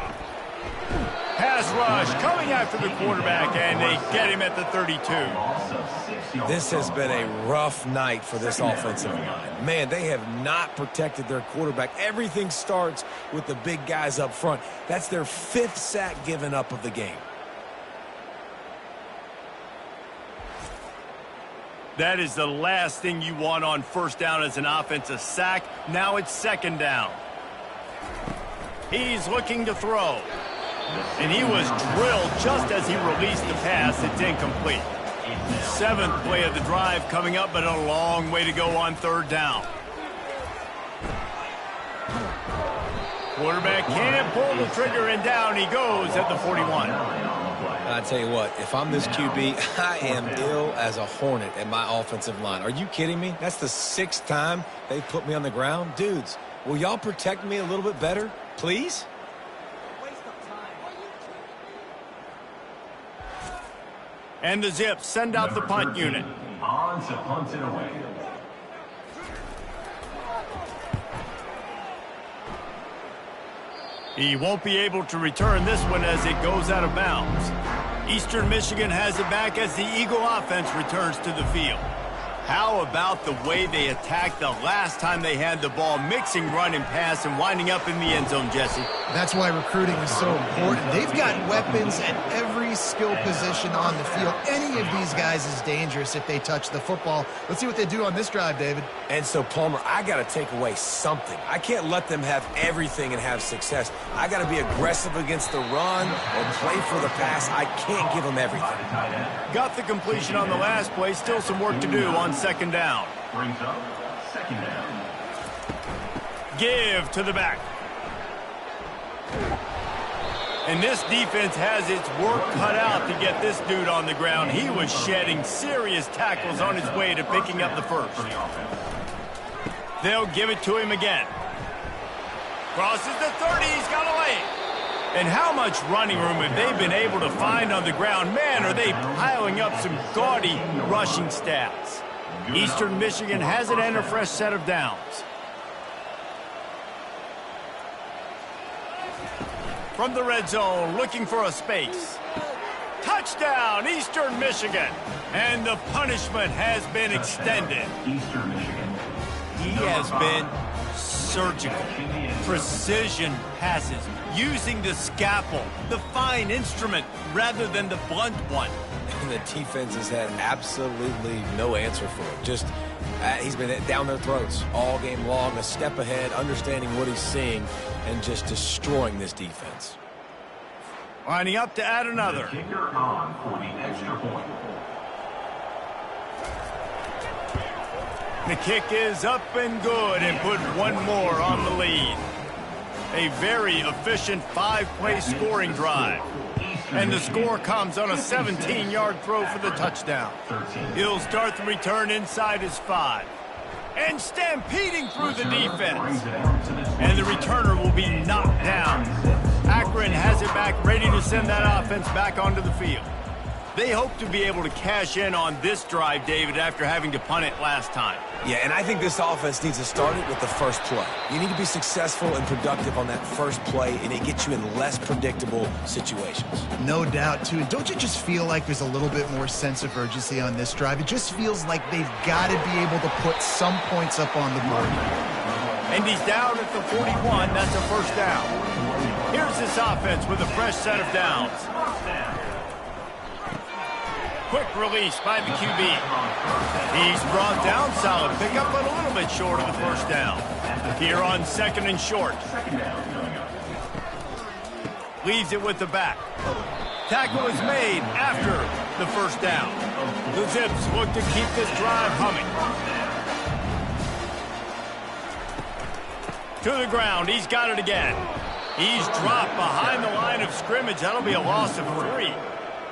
Pass rush coming after the quarterback, and they get him at the 32. This has been a rough night for this offensive line. Man, they have not protected their quarterback. Everything starts with the big guys up front. That's their 5th sack given up of the game. That is the last thing you want on first down as an offensive sack. Now it's second down. He's looking to throw. And he was drilled just as he released the pass. It's incomplete. 7th play of the drive coming up, but a long way to go on third down. Quarterback can't pull the trigger, and down he goes at the 41. I tell you what, if I'm this QB, I am ill as a hornet at my offensive line. Are you kidding me? That's the 6th time they've put me on the ground. Dudes, will y'all protect me a little bit better, please? And the Zips send out the punt unit. On to punt it away. He won't be able to return this one as it goes out of bounds. Eastern Michigan has it back as the Eagle offense returns to the field. How about the way they attacked the last time they had the ball, mixing run and pass and winding up in the end zone, Jesse? That's why recruiting is so important. They've got weapons at every skill position on the field. Any of these guys is dangerous if they touch the football. Let's see what they do on this drive, David. And so, Palmer, I got to take away something. I can't let them have everything and have success. I got to be aggressive against the run or play for the pass. I can't give them everything. Got the completion on the last play. Still some work to do on second down. Brings up second down. Give to the back. And this defense has its work cut out to get this dude on the ground. He was shedding serious tackles on his way to picking up the first. They'll give it to him again. Crosses the 30. He's got a lane. And how much running room have they been able to find on the ground? Man, are they piling up some gaudy rushing stats. Eastern Michigan has it and a fresh set of downs. From the red zone, looking for a space. Touchdown, Eastern Michigan. And the punishment has been extended. Eastern Michigan. He has been surgical. Precision passes, using the scalpel, the fine instrument, rather than the blunt one. And the defense has had absolutely no answer for it. Just, he's been down their throats all game long, a step ahead, understanding what he's seeing, and just destroying this defense. Lining up to add another. Kicker on for the extra point. The kick is up and good and put one more on the lead. A very efficient 5-play scoring drive. And the score comes on a 17-yard throw for the touchdown. He'll start the return inside his 5. And stampeding through the defense. And the returner will be knocked down. Akron has it back, ready to send that offense back onto the field. They hope to be able to cash in on this drive, David, after having to punt it last time. Yeah, and I think this offense needs to start it with the first play. You need to be successful and productive on that first play, and it gets you in less predictable situations. No doubt, too. And don't you just feel like there's a little bit more sense of urgency on this drive? It just feels like they've got to be able to put some points up on the board. And he's down at the 41. That's a first down. Here's this offense with a fresh set of downs. Quick release by the QB. He's brought down, solid pickup, but a little bit short of the first down. Here on second and short. Leaves it with the back. Tackle is made after the first down. The Zips look to keep this drive humming. To the ground, he's got it again. He's dropped behind the line of scrimmage. That'll be a loss of 3.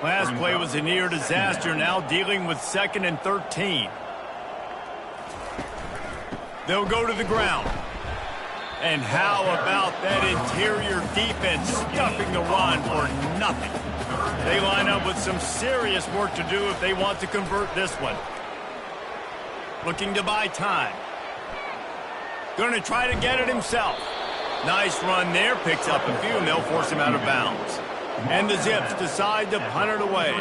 Last play was a near disaster, now dealing with 2nd and 13. They'll go to the ground. And how about that interior defense stuffing the run for nothing? They line up with some serious work to do if they want to convert this one. Looking to buy time. Going to try to get it himself. Nice run there, picks up a few, and they'll force him out of bounds. And the Zips decide to punt it away.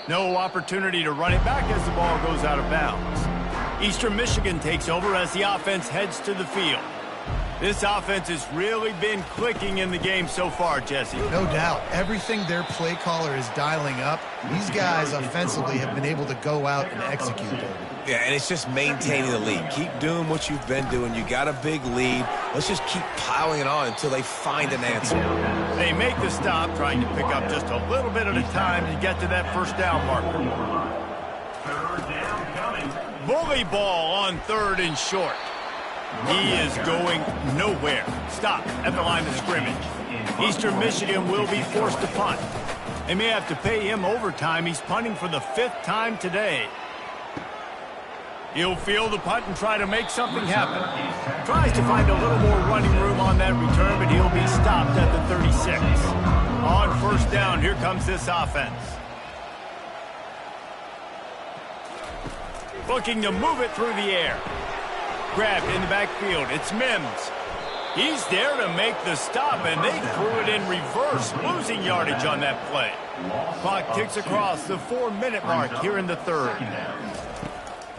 No opportunity to run it back as the ball goes out of bounds. Eastern Michigan takes over as the offense heads to the field. This offense has really been clicking in the game so far, Jesse. No doubt. Everything their play caller is dialing up, these guys offensively have been able to go out and execute. Yeah, and it's just maintaining the lead. Keep doing what you've been doing. You got a big lead. Let's just keep piling it on until they find an answer. They make the stop, trying to pick up just a little bit at a time to get to that first down marker. Bully ball on 3rd and short. He is going nowhere. Stop at the line of scrimmage. Eastern Michigan will be forced to punt. They may have to pay him overtime. He's punting for the 5th time today. He'll field the punt and try to make something happen. Tries to find a little more running room on that return, but he'll be stopped at the 36. On 1st down, here comes this offense. Looking to move it through the air. Grabbed in the backfield. It's Mims. He's there to make the stop, and they threw it in reverse, losing yardage on that play. Clock ticks across the 4-minute mark here in the 3rd.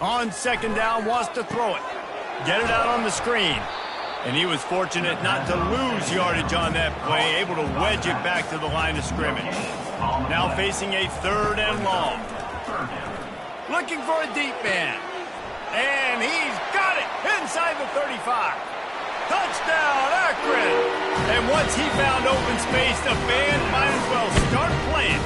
On 2nd down, wants to throw it. Get it out on the screen. And he was fortunate not to lose yardage on that play, able to wedge it back to the line of scrimmage. Now facing a 3rd and long. Looking for a deep man. And he's got it inside the 35. Touchdown, Akron! And once he found open space, the band might as well start playing.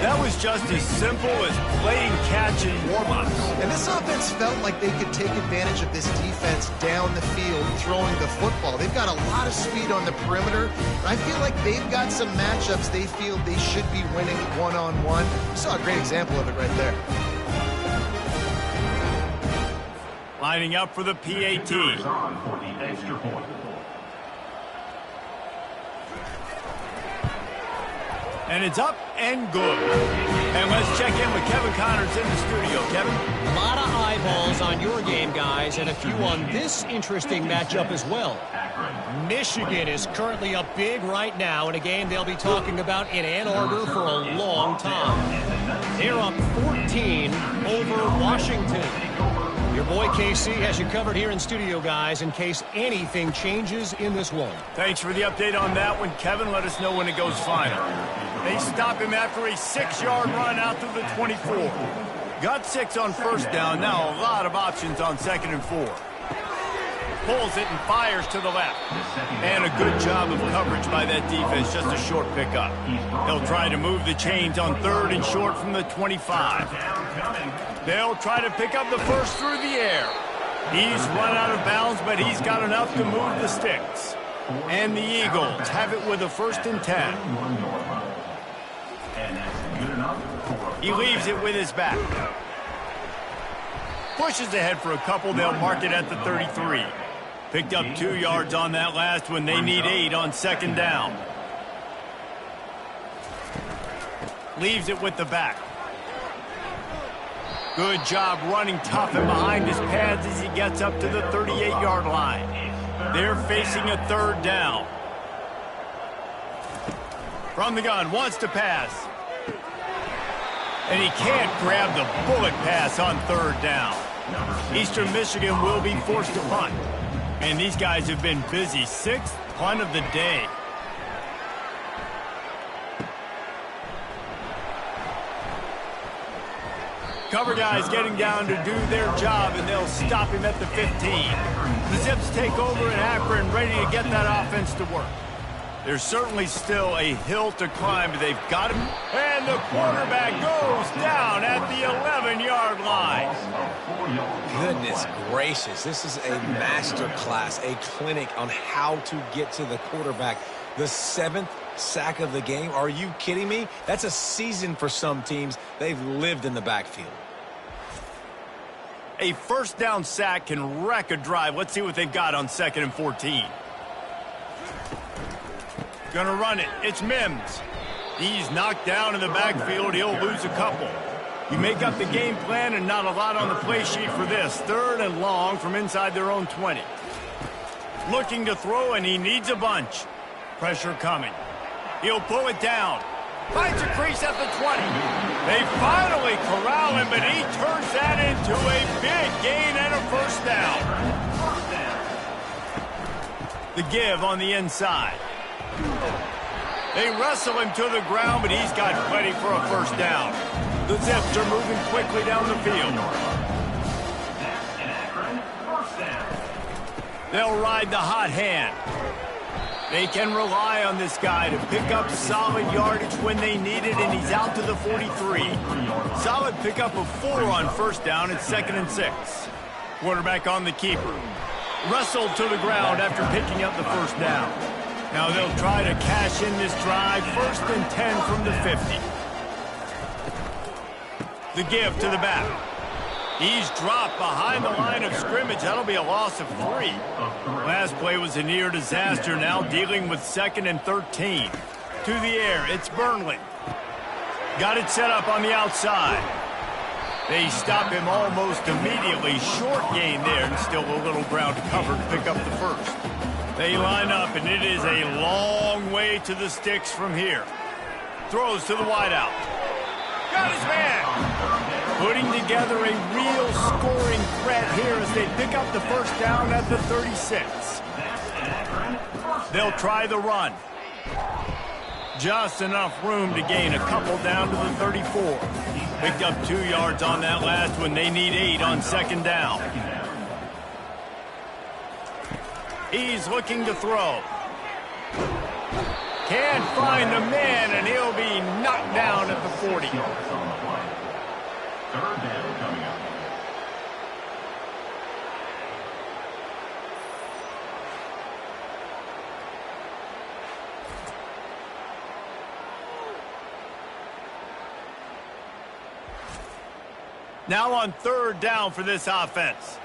That was just as simple as playing catch in warm-ups. And this offense felt like they could take advantage of this defense down the field throwing the football. They've got a lot of speed on the perimeter. I feel like they've got some matchups they feel they should be winning one-on-one. You saw a great example of it right there. Lining up for the PAT. On for the extra point. And it's up and good. And let's check in with Kevin Connors in the studio. Kevin? A lot of eyeballs on your game, guys, and a few on this interesting matchup as well. Michigan is currently up big right now in a game they'll be talking about in Ann Arbor for a long time. They're up 14 over Washington. Your boy KC has you covered here in studio, guys, in case anything changes in this one. Thanks for the update on that one, Kevin. Let us know when it goes final. They stop him after a 6-yard run out to the 24. Got 6 on 1st down. Now a lot of options on 2nd and 4. Pulls it and fires to the left. And a good job of coverage by that defense. Just a short pickup. They'll try to move the chains on 3rd and short from the 25. They'll try to pick up the first through the air. He's run out of bounds, but he's got enough to move the sticks. And the Eagles have it with a 1st and 10. He leaves it with his back. Pushes ahead for a couple. They'll mark it at the 33. Picked up 2 yards on that last one. They need 8 on 2nd down. Leaves it with the back. Good job running tough and behind his pads as he gets up to the 38-yard line. They're facing a 3rd down. From the gun, wants to pass. And he can't grab the bullet pass on 3rd down. Eastern Michigan will be forced to punt. And these guys have been busy. 6th punt of the day. Cover guys getting down to do their job, and they'll stop him at the 15. The Zips take over in Akron, ready to get that offense to work. There's certainly still a hill to climb, but they've got him. And the quarterback goes down at the 11-yard line. Goodness gracious, this is a master class, a clinic on how to get to the quarterback. The 7th sack of the game. Are you kidding me? That's a season for some teams. They've lived in the backfield. A 1st down sack can wreck a drive. Let's see what they've got on 2nd and 14. Gonna run it. It's Mims. He's knocked down in the backfield. He'll lose a couple. You make up the game plan and not a lot on the play sheet for this. 3rd and long from inside their own 20. Looking to throw, and he needs a bunch. Pressure coming. He'll pull it down. Finds a crease at the 20. They finally corral him, but he turns that into a big gain and a 1st down. The give on the inside. They wrestle him to the ground, but he's got plenty for a 1st down. The Zips are moving quickly down the field. They'll ride the hot hand. They can rely on this guy to pick up solid yardage when they need it, and he's out to the 43. Solid pickup of 4 on first down. It's 2nd and 6. Quarterback on the keeper. Wrestled to the ground after picking up the first down. Now they'll try to cash in this drive. 1st and 10 from the 50. The give to the back. He's dropped behind the line of scrimmage. That'll be a loss of 3. Last play was a near disaster. Now dealing with 2nd and 13. To the air, it's Burnley. Got it set up on the outside. They stop him almost immediately. Short gain there, and still a little ground to cover to pick up the first. They line up, and it is a long way to the sticks from here. Throws to the wideout. Got his man. Putting together a real scoring threat here as they pick up the first down at the 36. They'll try the run. Just enough room to gain a couple down to the 34. Picked up 2 yards on that last one. They need 8 on 2nd down. He's looking to throw. Can't find the man, and he'll be knocked down at the 40. 3rd down coming up. Now on 3rd down for this offense.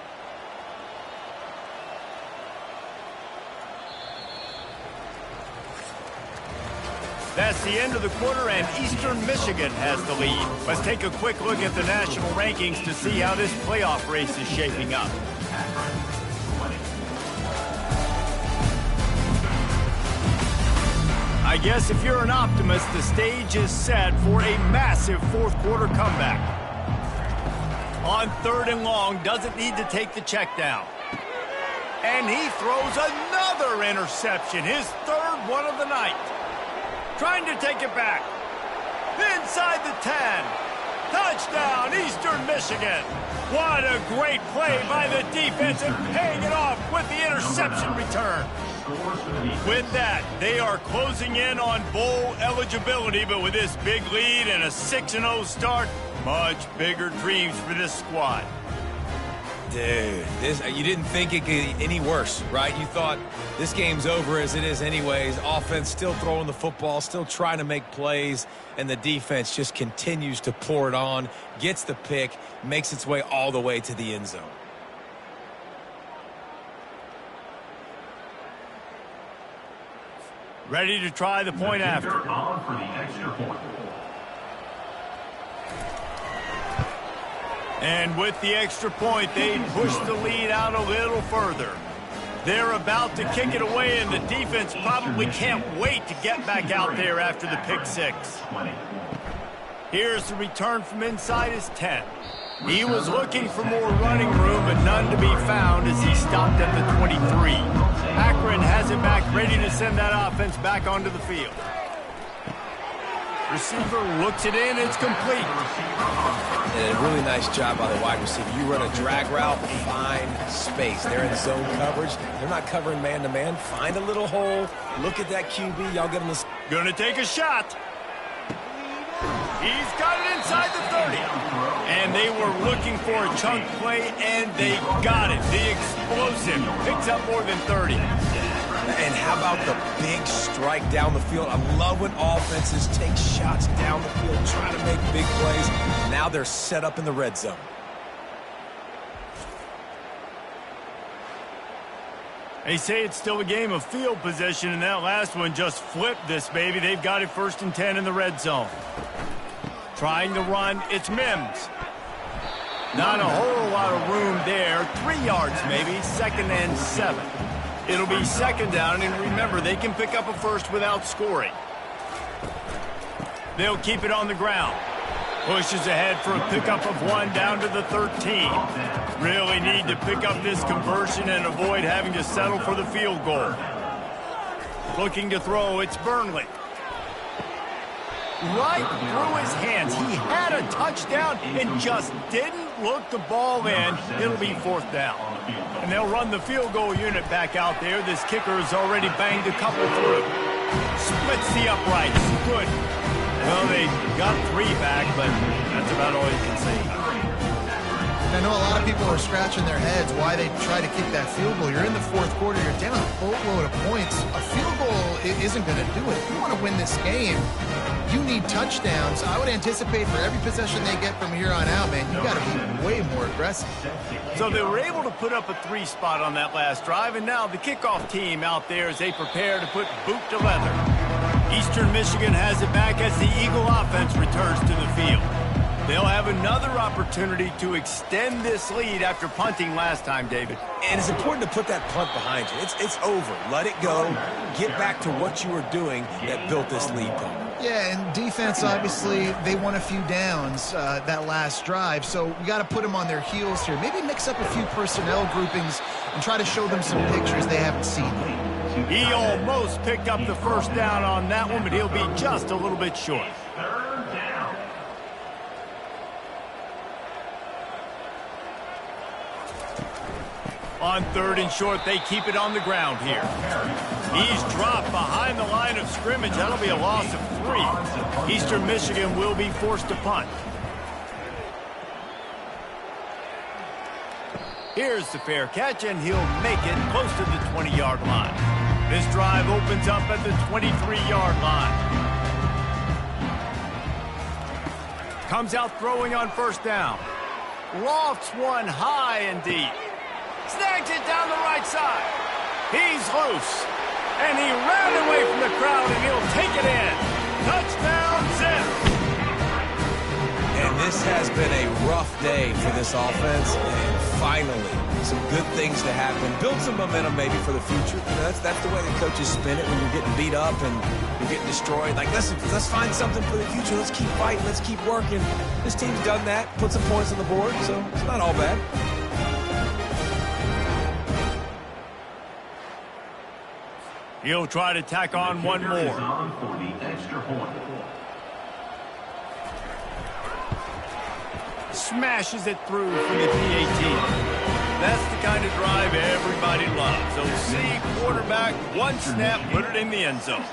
That's the end of the quarter, and Eastern Michigan has the lead. Let's take a quick look at the national rankings to see how this playoff race is shaping up. I guess if you're an optimist, the stage is set for a massive 4th quarter comeback. On 3rd and long, doesn't need to take the check down. And he throws another interception, his 3rd one of the night. Trying to take it back. Inside the 10. Touchdown, Eastern Michigan. What a great play by the defense and paying it off with the interception return. With that, they are closing in on bowl eligibility, but with this big lead and a 6-0 start, much bigger dreams for this squad. Dude, you didn't think it could get any worse, right? You thought this game's over as it is anyways. Offense still throwing the football, still trying to make plays, and the defense just continues to pour it on, gets the pick, makes its way all the way to the end zone. Ready to try the point after. On for the extra point. And with the extra point, they push the lead out a little further. They're about to kick it away, and the defense probably can't wait to get back out there after the pick 6. Here's the return from inside his 10. He was looking for more running room, but none to be found as he stopped at the 23. Akron has it back, ready to send that offense back onto the field. Receiver looks it in, it's complete. And a really nice job by the wide receiver. You run a drag route, find space. They're in zone coverage. They're not covering man-to-man. Find a little hole. Look at that QB. Y'all get him this. Gonna take a shot. He's got it inside the 30. And they were looking for a chunk play, and they got it. The explosive picks up more than 30. And how about the big strike down the field? I love when offenses take shots down the field, trying to make big plays. Now they're set up in the red zone. They say it's still a game of field position, and that last one just flipped this baby. They've got it 1st and 10 in the red zone. Trying to run, it's Mims. Not a whole lot of room there. 3 yards maybe, 2nd and 7. It'll be 2nd down, and remember, they can pick up a first without scoring. They'll keep it on the ground. Pushes ahead for a pickup of 1 down to the 13. Really need to pick up this conversion and avoid having to settle for the field goal. Looking to throw, it's Burnley. Right through his hands. He had a touchdown and just didn't look the ball in, it'll be 4th down. And they'll run the field goal unit back out there. This kicker has already banged a couple through. Splits the uprights. Good. Well, they got 3 back, but that's about all you can say. I know a lot of people are scratching their heads why they try to kick that field goal. You're in the 4th quarter. You're down a boatload of points. A field goal isn't going to do it. If you want to win this game, you need touchdowns. I would anticipate for every possession they get from here on out, man, you got to be way more aggressive. So they were able to put up a 3 spot on that last drive, and now the kickoff team out there as they prepare to put boot to leather. Eastern Michigan has it back as the Eagle offense returns to the field. They'll have another opportunity to extend this lead after punting last time, David. And it's important to put that punt behind you. It's over. Let it go. Get back to what you were doing that built this lead, Paul. Yeah, and defense, obviously, they won a few downs that last drive, so we got to put them on their heels here. Maybe mix up a few personnel groupings and try to show them some pictures they haven't seen. He almost picked up the 1st down on that one, but he'll be just a little bit short. On 3rd and short, they keep it on the ground here. He's dropped behind the line of scrimmage. That'll be a loss of 3. Eastern Michigan will be forced to punt. Here's the fair catch, and he'll make it close to the 20-yard line. This drive opens up at the 23-yard line. Comes out throwing on 1st down. Lofts one high and deep. Snags it down the right side. He's loose. And he ran away from the crowd, and he'll take it in. Touchdown, Zip. And this has been a rough day for this offense. And finally, some good things to happen. Build some momentum maybe for the future. You know, that's the way the coaches spin it when you're getting beat up and you're getting destroyed. Like, listen, let's find something for the future. Let's keep fighting. Let's keep working. This team's done that. Put some points on the board, so it's not all bad. He'll try to tack on one more. Smashes it through from the P18. That's the kind of drive everybody loves. So see quarterback, one snap, put it in the end zone.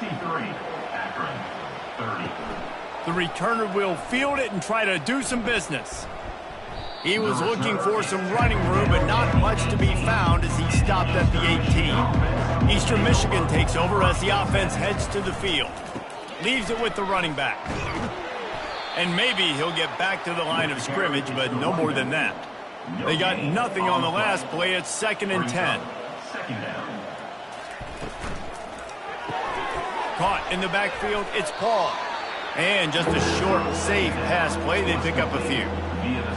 The returner will field it and try to do some business. He was looking for some running room, but not much to be found as he stopped at the 18. Eastern Michigan takes over as the offense heads to the field. Leaves it with the running back. And maybe he'll get back to the line of scrimmage, but no more than that. They got nothing on the last play. It's 2nd and 10. Caught in the backfield, it's Paul. And just a short, safe pass play, they pick up a few.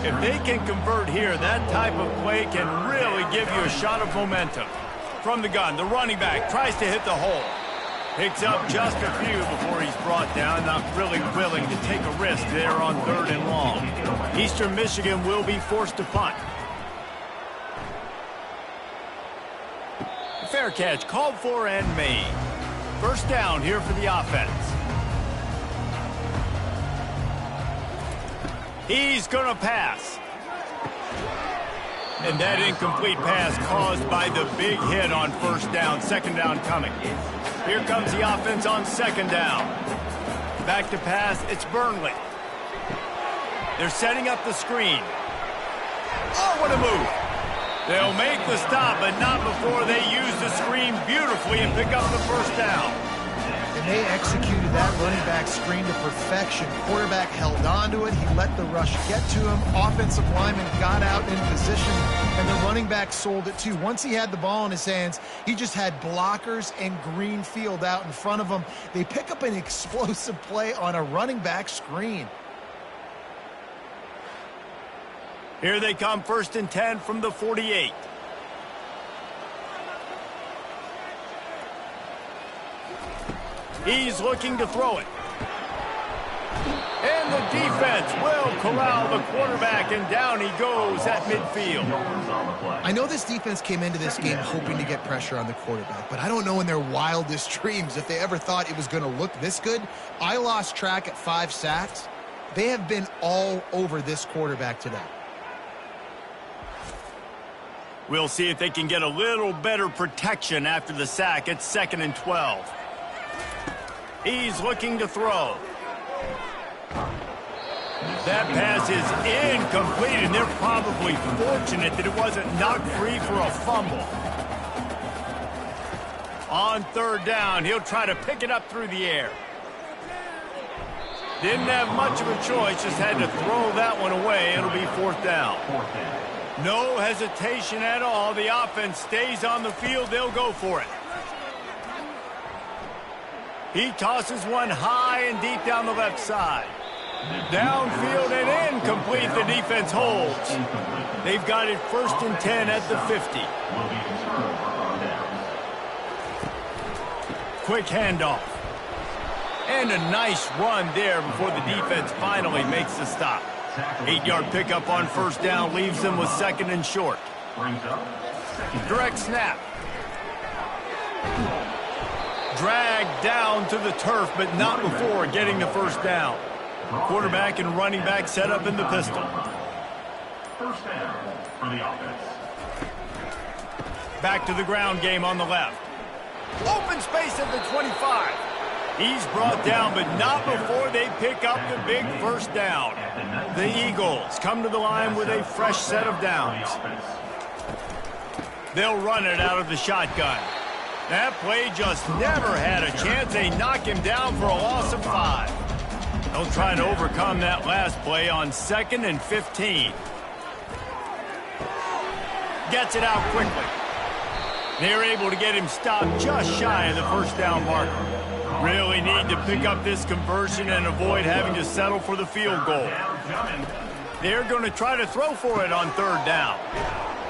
If they can convert here, that type of play can really give you a shot of momentum. From the gun, the running back tries to hit the hole. Picks up just a few before he's brought down, not really willing to take a risk there on 3rd and long. Eastern Michigan will be forced to punt. Fair catch called for and made. 1st down here for the offense. He's going to pass. And that incomplete pass caused by the big hit on 1st down, 2nd down coming. Here comes the offense on 2nd down. Back to pass, it's Burnley. They're setting up the screen. Oh, what a move. They'll make the stop, but not before they use the screen beautifully and pick up the 1st down. And they executed that running back screen to perfection. Quarterback held on to it. He let the rush get to him. Offensive lineman got out in position, and the running back sold it too. Once he had the ball in his hands, he just had blockers and green field out in front of him. They pick up an explosive play on a running back screen. Here they come, 1st and 10 from the 48. He's looking to throw it. And the defense will corral the quarterback, and down he goes at midfield. I know this defense came into this game hoping to get pressure on the quarterback, but I don't know in their wildest dreams if they ever thought it was going to look this good. I lost track at 5 sacks. They have been all over this quarterback today. We'll see if they can get a little better protection after the sack. It's 2nd and 12. He's looking to throw. That pass is incomplete, and they're probably fortunate that it wasn't knocked free for a fumble. On 3rd down, he'll try to pick it up through the air. Didn't have much of a choice, just had to throw that one away. It'll be 4th down. No hesitation at all. The offense stays on the field. They'll go for it. He tosses one high and deep down the left side. Downfield and incomplete. The defense holds. They've got it 1st and 10 at the 50. Quick handoff. And a nice run there before the defense finally makes the stop. 8-yard pickup on 1st down leaves them with 2nd and short. Direct snap. Dragged down to the turf, but not before getting the 1st down. Quarterback and running back set up in the pistol. 1st down for the offense. Back to the ground game on the left. Open space at the 25. He's brought down, but not before they pick up the big 1st down. The Eagles come to the line with a fresh set of downs. They'll run it out of the shotgun. That play just never had a chance. They knock him down for a loss of 5. They'll try to overcome that last play on 2nd and 15. Gets it out quickly. They're able to get him stopped just shy of the 1st down marker. Really need to pick up this conversion and avoid having to settle for the field goal. They're going to try to throw for it on 3rd down.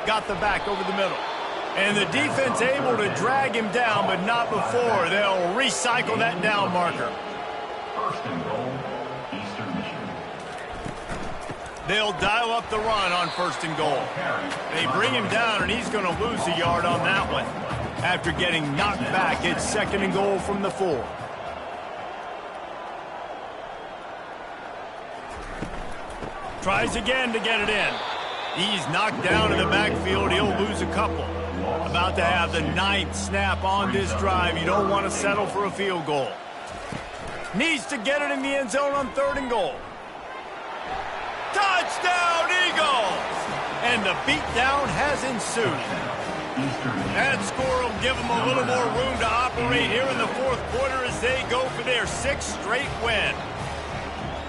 Got the back over the middle. And the defense able to drag him down, but not before. They'll recycle that down marker. 1st and goal, Eastern Michigan. They'll dial up the run on 1st and goal. They bring him down, and he's going to lose a yard on that one. After getting knocked back, it's 2nd and goal from the 4. Tries again to get it in. He's knocked down in the backfield. He'll lose a couple. About to have the 9th snap on this drive. You don't want to settle for a field goal. Needs to get it in the end zone on 3rd and goal. Touchdown, Eagles! And the beatdown has ensued. That score will give them a little more room to operate here in the 4th quarter as they go for their 6th straight win.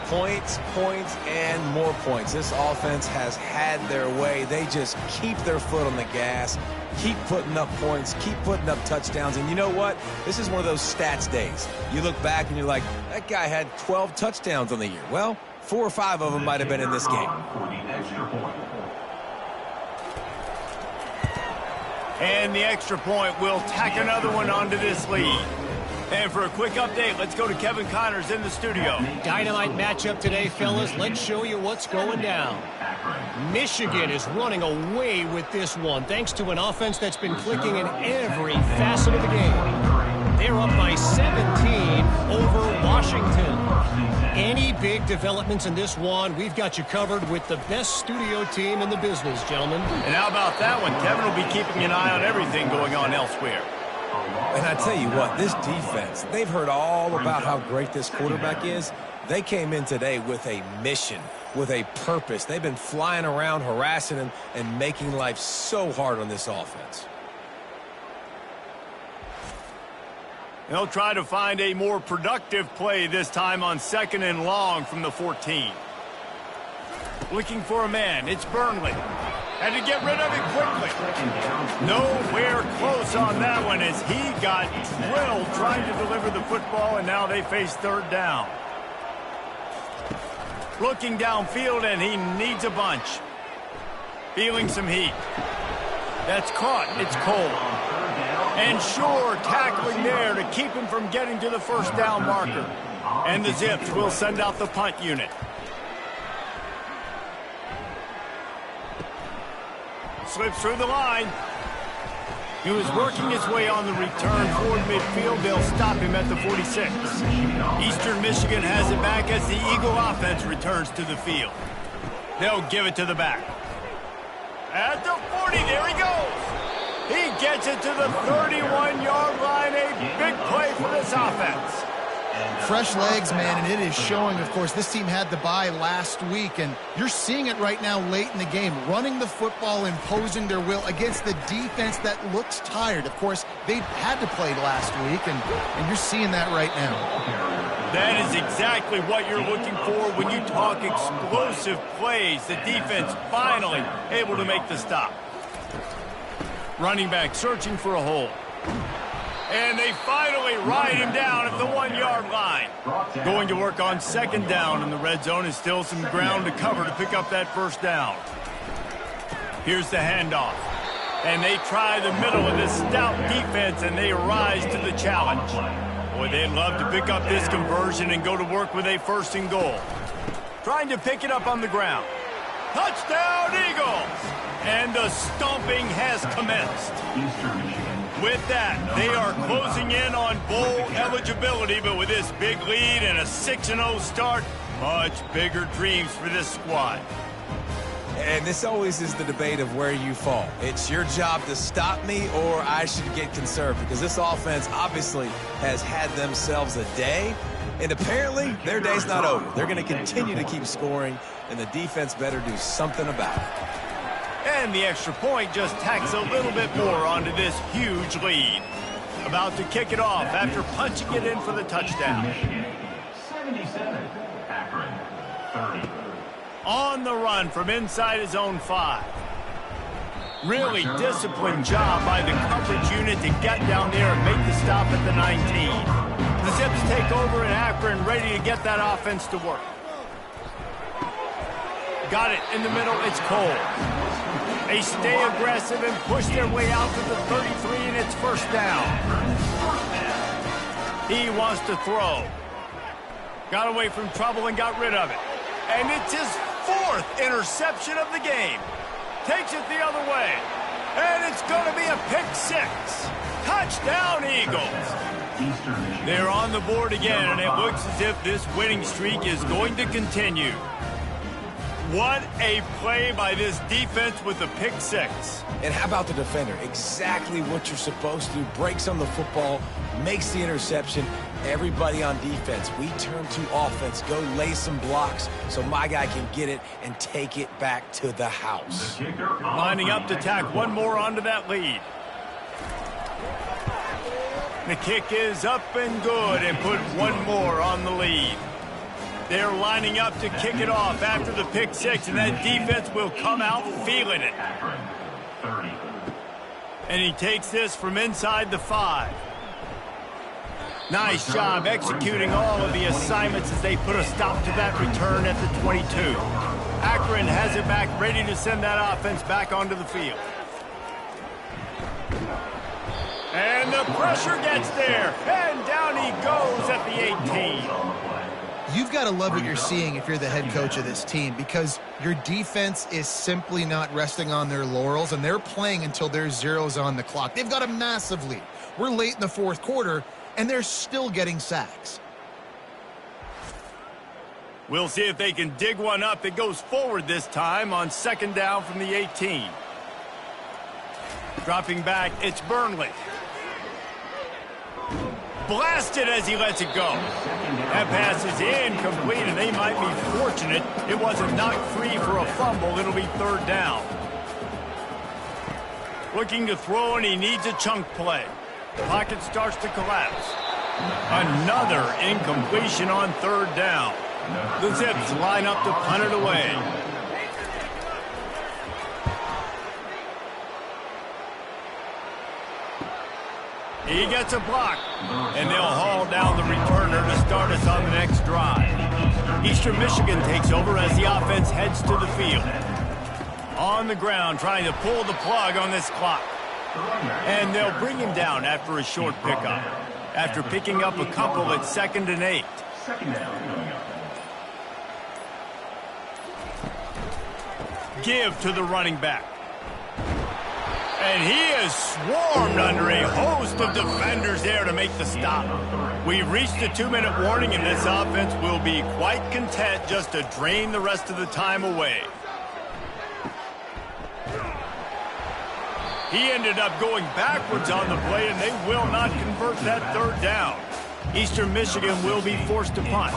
Points, points, and more points. This offense has had their way. They just keep their foot on the gas, keep putting up points, keep putting up touchdowns. And you know what? This is one of those stats days. You look back and you're like, that guy had 12 touchdowns on the year. Well, 4 or 5 of them might have been in this game. And the extra point will tack another one onto this lead. And for a quick update, let's go to Kevin Connors in the studio. Dynamite matchup today, fellas. Let's show you what's going down. Michigan is running away with this one, thanks to an offense that's been clicking in every facet of the game. They're up by 17 over Washington. Any big developments in this one, we've got you covered with the best studio team in the business, gentlemen. And how about that one? Kevin will be keeping an eye on everything going on elsewhere. And I tell you what, this defense, they've heard all about how great this quarterback is. They came in today with a mission, with a purpose. They've been flying around, harassing him, and making life so hard on this offense. They'll try to find a more productive play this time on 2nd and long from the 14. Looking for a man. It's Burnley. Had to get rid of it quickly. Nowhere close on that one as he got drilled trying to deliver the football, and now they face 3rd down. Looking downfield, and he needs a bunch. Feeling some heat. That's caught. It's Cole. And sure, tackling there to keep him from getting to the 1st down marker. And the Zips will send out the punt unit. Slips through the line. He was working his way on the return toward midfield. They'll stop him at the 46. Eastern Michigan has it back as the Eagle offense returns to the field. They'll give it to the back. At the 40, there he goes. He gets it to the 31-yard line. A big play for this offense. Fresh legs, man, and it is showing. Of course, this team had the bye last week, and you're seeing it right now late in the game, running the football, imposing their will against the defense that looks tired. Of course, they had to play last week, and you're seeing that right now. That is exactly what you're looking for when you talk explosive plays. The defense finally able to make the stop. Running back searching for a hole. And they finally ride him down at the 1-yard line. Going to work on second down in the red zone is still some ground to cover to pick up that first down. Here's the handoff. And they try the middle of this stout defense, and they rise to the challenge. Boy, they'd love to pick up this conversion and go to work with a 1st and goal. Trying to pick it up on the ground. Touchdown, Eagles! And the stomping has commenced. With that, they are closing in on bowl eligibility, but with this big lead and a 6-0 start, much bigger dreams for this squad. And this always is the debate of where you fall. It's your job to stop me, or I should get conserved, because this offense obviously has had themselves a day, and apparently their day's not over. They're going to continue to keep scoring, and the defense better do something about it. And the extra point just tacks a little bit more onto this huge lead. About to kick it off after punching it in for the touchdown. 77, Akron, 30. On the run from inside his own 5. Really disciplined job by the coverage unit to get down there and make the stop at the 19. The Zips take over in Akron, ready to get that offense to work. Got it in the middle, it's Cole. They stay aggressive and push their way out to the 33, and it's first down. He wants to throw. Got away from trouble and got rid of it. And it's his 4th interception of the game. Takes it the other way. And it's going to be a pick 6. Touchdown, Eagles. They're on the board again, and it looks as if this winning streak is going to continue. What a play by this defense with the pick 6. And how about the defender? Exactly what you're supposed to do. Breaks on the football, makes the interception. Everybody on defense, we turn to offense. Go lay some blocks so my guy can get it and take it back to the house. Lining up to tack one more onto that lead. The kick is up and good, and put one more on the lead. They're lining up to kick it off after the pick 6, and that defense will come out feeling it. And he takes this from inside the 5. Nice job executing all of the assignments as they put a stop to that return at the 22. Akron has it back, ready to send that offense back onto the field. And the pressure gets there, and down he goes at the 18. You've got to love what you're seeing if you're the head coach of this team, because your defense is simply not resting on their laurels, and they're playing until there's zeros on the clock. They've got a massive lead. We're late in the 4th quarter, and they're still getting sacks. We'll see if they can dig one up that goes forward this time on second down from the 18. Dropping back, it's Burnley. Blasted as he lets it go. That pass is incomplete, and they might be fortunate it wasn't knocked free for a fumble. It'll be 3rd down. Looking to throw, and he needs a chunk play. The pocket starts to collapse. Another incompletion on 3rd down. The Zips line up to punt it away. He gets a block, and they'll haul down the returner to start us on the next drive. Eastern Michigan takes over as the offense heads to the field. On the ground, trying to pull the plug on this clock. And they'll bring him down after a short pickup. After picking up a couple at 2nd and 8. Give to the running back. And he is swarmed under a host of defenders there to make the stop. We've reached the 2-minute warning, and this offense will be quite content just to drain the rest of the time away. He ended up going backwards on the play, and they will not convert that third down. Eastern Michigan will be forced to punt.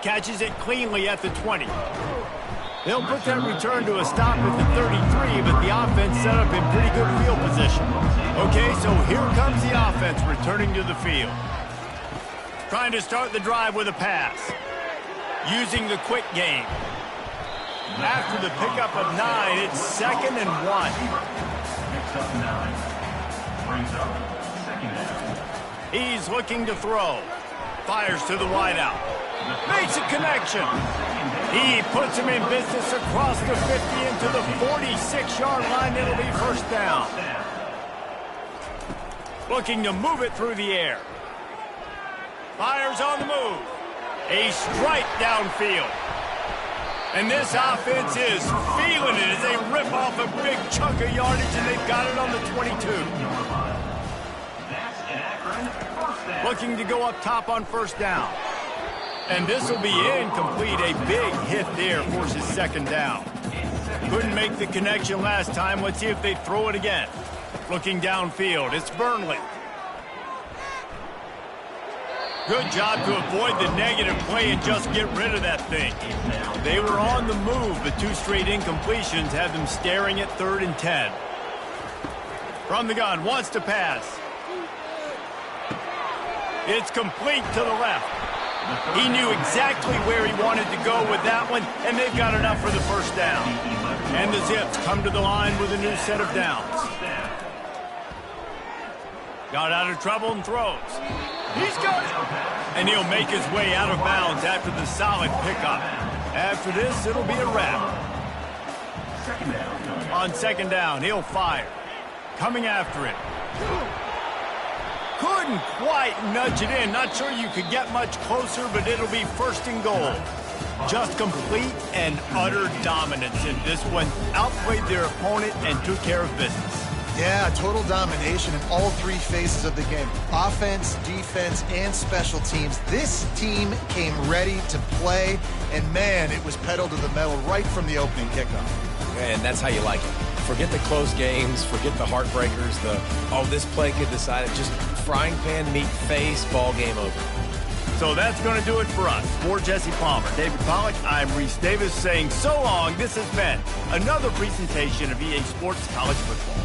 Catches it cleanly at the 20. They'll put that return to a stop at the 33, but the offense set up in pretty good field position. Okay, so here comes the offense returning to the field. Trying to start the drive with a pass. Using the quick game. After the pickup of 9, it's 2nd and 1. Picks up 9. Brings up 2nd down. He's looking to throw. Fires to the wideout. Makes a connection. He puts him in business across the 50 into the 46-yard line. It'll be first down. Looking to move it through the air. Fires on the move. A strike downfield. And this offense is feeling it as they rip off a big chunk of yardage, and they've got it on the 22. Looking to go up top on first down. And this will be incomplete. A big hit there forces 2nd down. Couldn't make the connection last time. Let's see if they throw it again. Looking downfield. It's Burnley. Good job to avoid the negative play and just get rid of that thing. They were on the move, but 2 straight incompletions have them staring at 3rd and 10. From the gun, wants to pass. It's complete to the left. He knew exactly where he wanted to go with that one, and they've got enough for the first down. And the Zips come to the line with a new set of downs. Got out of trouble and throws. He's got it. And he'll make his way out of bounds after the solid pickup. After this, it'll be a wrap. On 2nd down, he'll fire. Coming after it. Couldn't quite nudge it in. Not sure you could get much closer, but it'll be 1st and goal. Just complete and utter dominance in this one. Outplayed their opponent and took care of business. Yeah, total domination in all 3 phases of the game. Offense, defense, and special teams. This team came ready to play, and man, it was pedal to the metal right from the opening kickoff. And that's how you like it. Forget the close games, forget the heartbreakers, this play could decide it. Just frying pan meet face, ball game over. So that's going to do it for us. For Jesse Palmer, David Pollack, I'm Reese Davis saying so long. This has been another presentation of EA Sports College Football.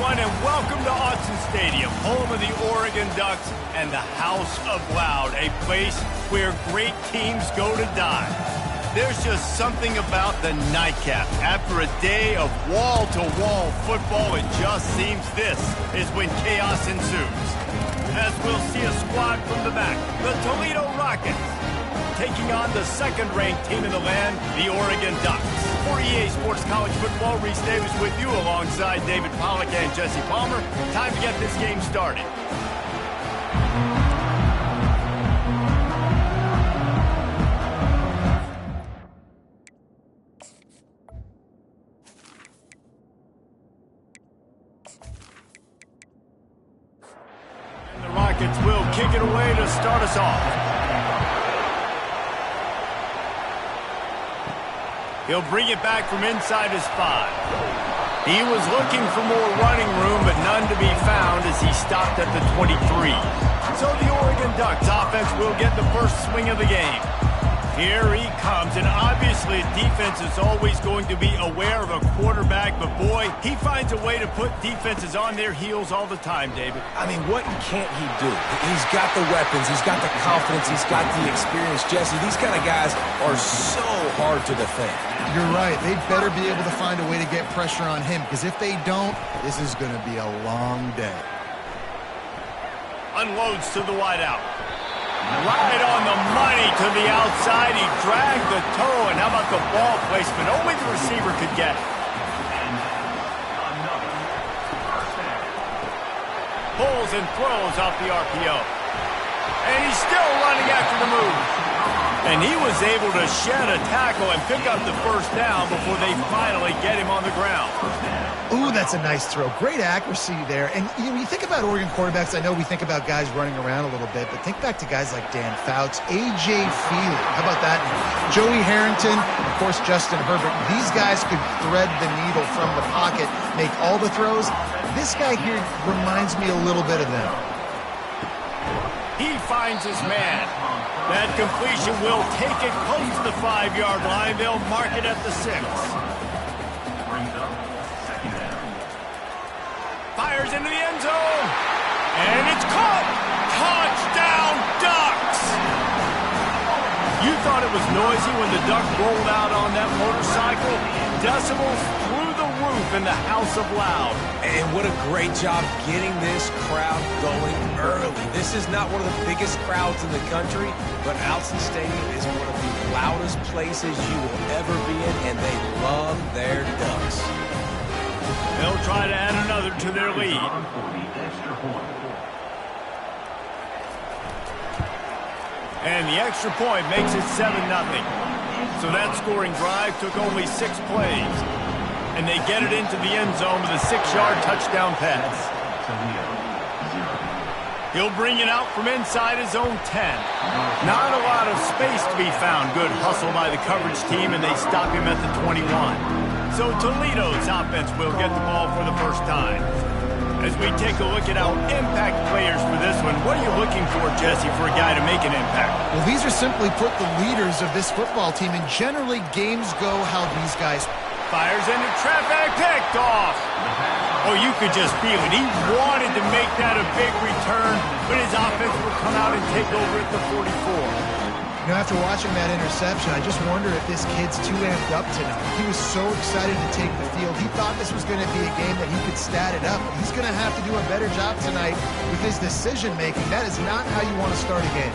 everyone, and welcome to Autzen Stadium, home of the Oregon Ducks and the House of Loud, a place where great teams go to die. There's just something about the nightcap. After a day of wall-to-wall football, it just seems this is when chaos ensues. As we'll see a squad from the back, the Toledo Rockets, taking on the second-ranked team in the land, the Oregon Ducks. For EA Sports College Football, Reese Davis with you alongside David Pollack and Jesse Palmer. Time to get this game started. And the Rockets will kick it away to start us off. He'll bring it back from inside his 5. He was looking for more running room, but none to be found as he stopped at the 23. So the Oregon Ducks offense will get the first swing of the game. Here he comes, and obviously defense is always going to be aware of a quarterback, but boy, he finds a way to put defenses on their heels all the time, David. I mean, what can't he do? He's got the weapons, he's got the confidence, he's got the experience. Jesse, these kind of guys are so hard to defend. You're right. They better be able to find a way to get pressure on him, because if they don't, this is going to be a long day. Unloads to the wideout. Right on the money to the outside. He dragged the toe, and how about the ball placement? Only the receiver could get it. Pulls and throws off the RPO. And he's still running after the move. And he was able to shed a tackle and pick up the first down before they finally get him on the ground. Ooh, that's a nice throw. Great accuracy there. And when you think about Oregon quarterbacks, I know we think about guys running around a little bit, but think back to guys like Dan Fouts, A.J. Feely. How about that? Joey Harrington, of course, Justin Herbert. These guys could thread the needle from the pocket, make all the throws. This guy here reminds me a little bit of them. He finds his man. That completion will take it close to the 5-yard line. They'll mark it at the 6. Fires into the end zone. And it's caught. Touchdown, Ducks! You thought it was noisy when the Duck rolled out on that motorcycle? Decibels through the roof in the House of Loud. And what a great job getting this crowd going early. This is not one of the biggest crowds in the country, but Autzen Stadium is one of the loudest places you will ever be in, and they love their Ducks. They'll try to add another to their lead. And the extra point makes it 7-0. So that scoring drive took only 6 plays. And they get it into the end zone with a 6-yard touchdown pass. He'll bring it out from inside his own 10. Not a lot of space to be found. Good hustle by the coverage team, and they stop him at the 21. So Toledo's offense will get the ball for the first time. As we take a look at our impact players for this one, what are you looking for, Jesse, for a guy to make an impact? Well, these are simply put the leaders of this football team, and generally games go how these guys. Fires into traffic, picked off. Oh, you could just feel it. He wanted to make that a big return, but his offense would come out and take over at the 44. You know, after watching that interception, I just wonder if this kid's too amped up tonight. He was so excited to take the field. He thought this was going to be a game that he could stat it up. He's going to have to do a better job tonight with his decision-making. That is not how you want to start a game.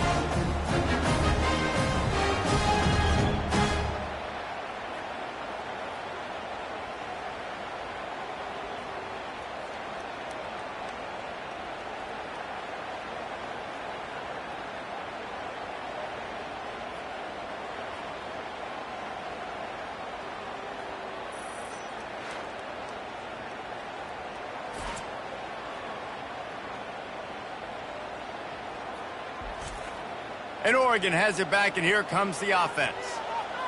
And Oregon has it back, and here comes the offense.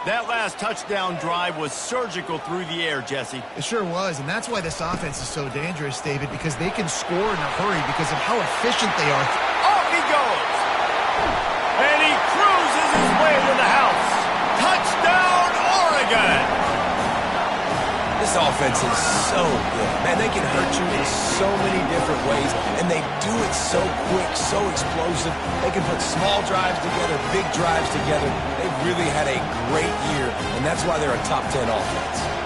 That last touchdown drive was surgical through the air, Jesse. It sure was, and that's why this offense is so dangerous, David, because they can score in a hurry because of how efficient they are. Off he goes! And he cruises his way to the house. Touchdown, Oregon! This offense is so good. Man, they can hurt you in so many different ways, and they do it so quick, so explosive. They can put small drives together, big drives together. They've really had a great year, and that's why they're a top 10 offense.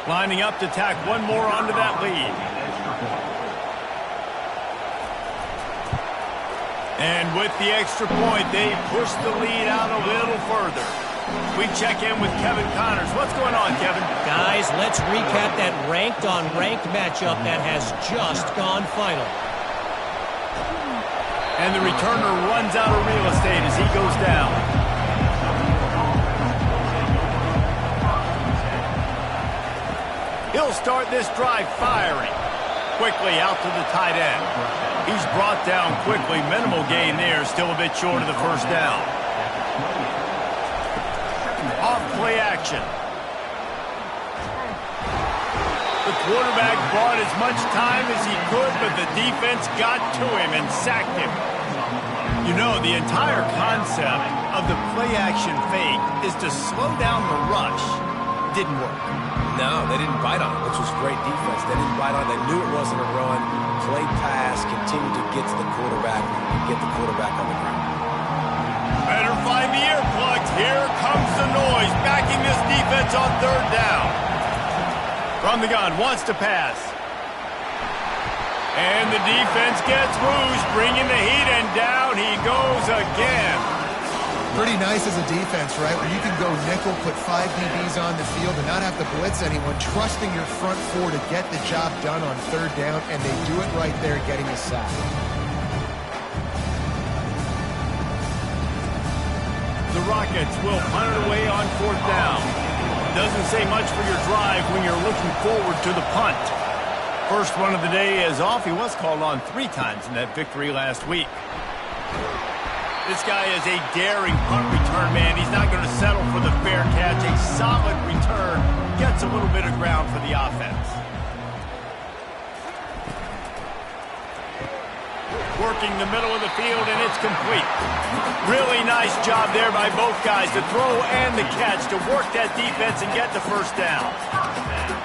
Lining up to tack one more onto that lead. And with the extra point, they push the lead out a little further. We check in with Kevin Connors. What's going on, Kevin? Guys, let's recap that ranked-on-ranked matchup that has just gone final. And the returner runs out of real estate as he goes down. He'll start this drive firing. Quickly out to the tight end. He's brought down quickly. Minimal gain there. Still a bit short of the first down. Off play action. The quarterback bought as much time as he could, but the defense got to him and sacked him. You know, the entire concept of the play action fake is to slow down the rush. Didn't work. No, they didn't bite on it, which was great defense. They didn't bite on it. They knew it wasn't a run. Played pass, continued to get to the quarterback and get the quarterback on the ground. Better find the earplugs. Here comes the noise, backing this defense on third down. From the gun, wants to pass. And the defense gets loose, bringing the heat, and down he goes again. Pretty nice as a defense, right? Where you can go nickel, put 5 DBs on the field and not have to blitz anyone, trusting your front four to get the job done on third down, and they do it right there, getting a sack. The Rockets will punt it away on fourth down. Doesn't say much for your drive when you're looking forward to the punt. First run of the day is off. He was called on 3 times in that victory last week. This guy is a daring punt return man. He's not going to settle for the fair catch. A solid return. Gets a little bit of ground for the offense. Working the middle of the field, and it's complete. Really nice job there by both guys, the throw and the catch, to work that defense and get the first down.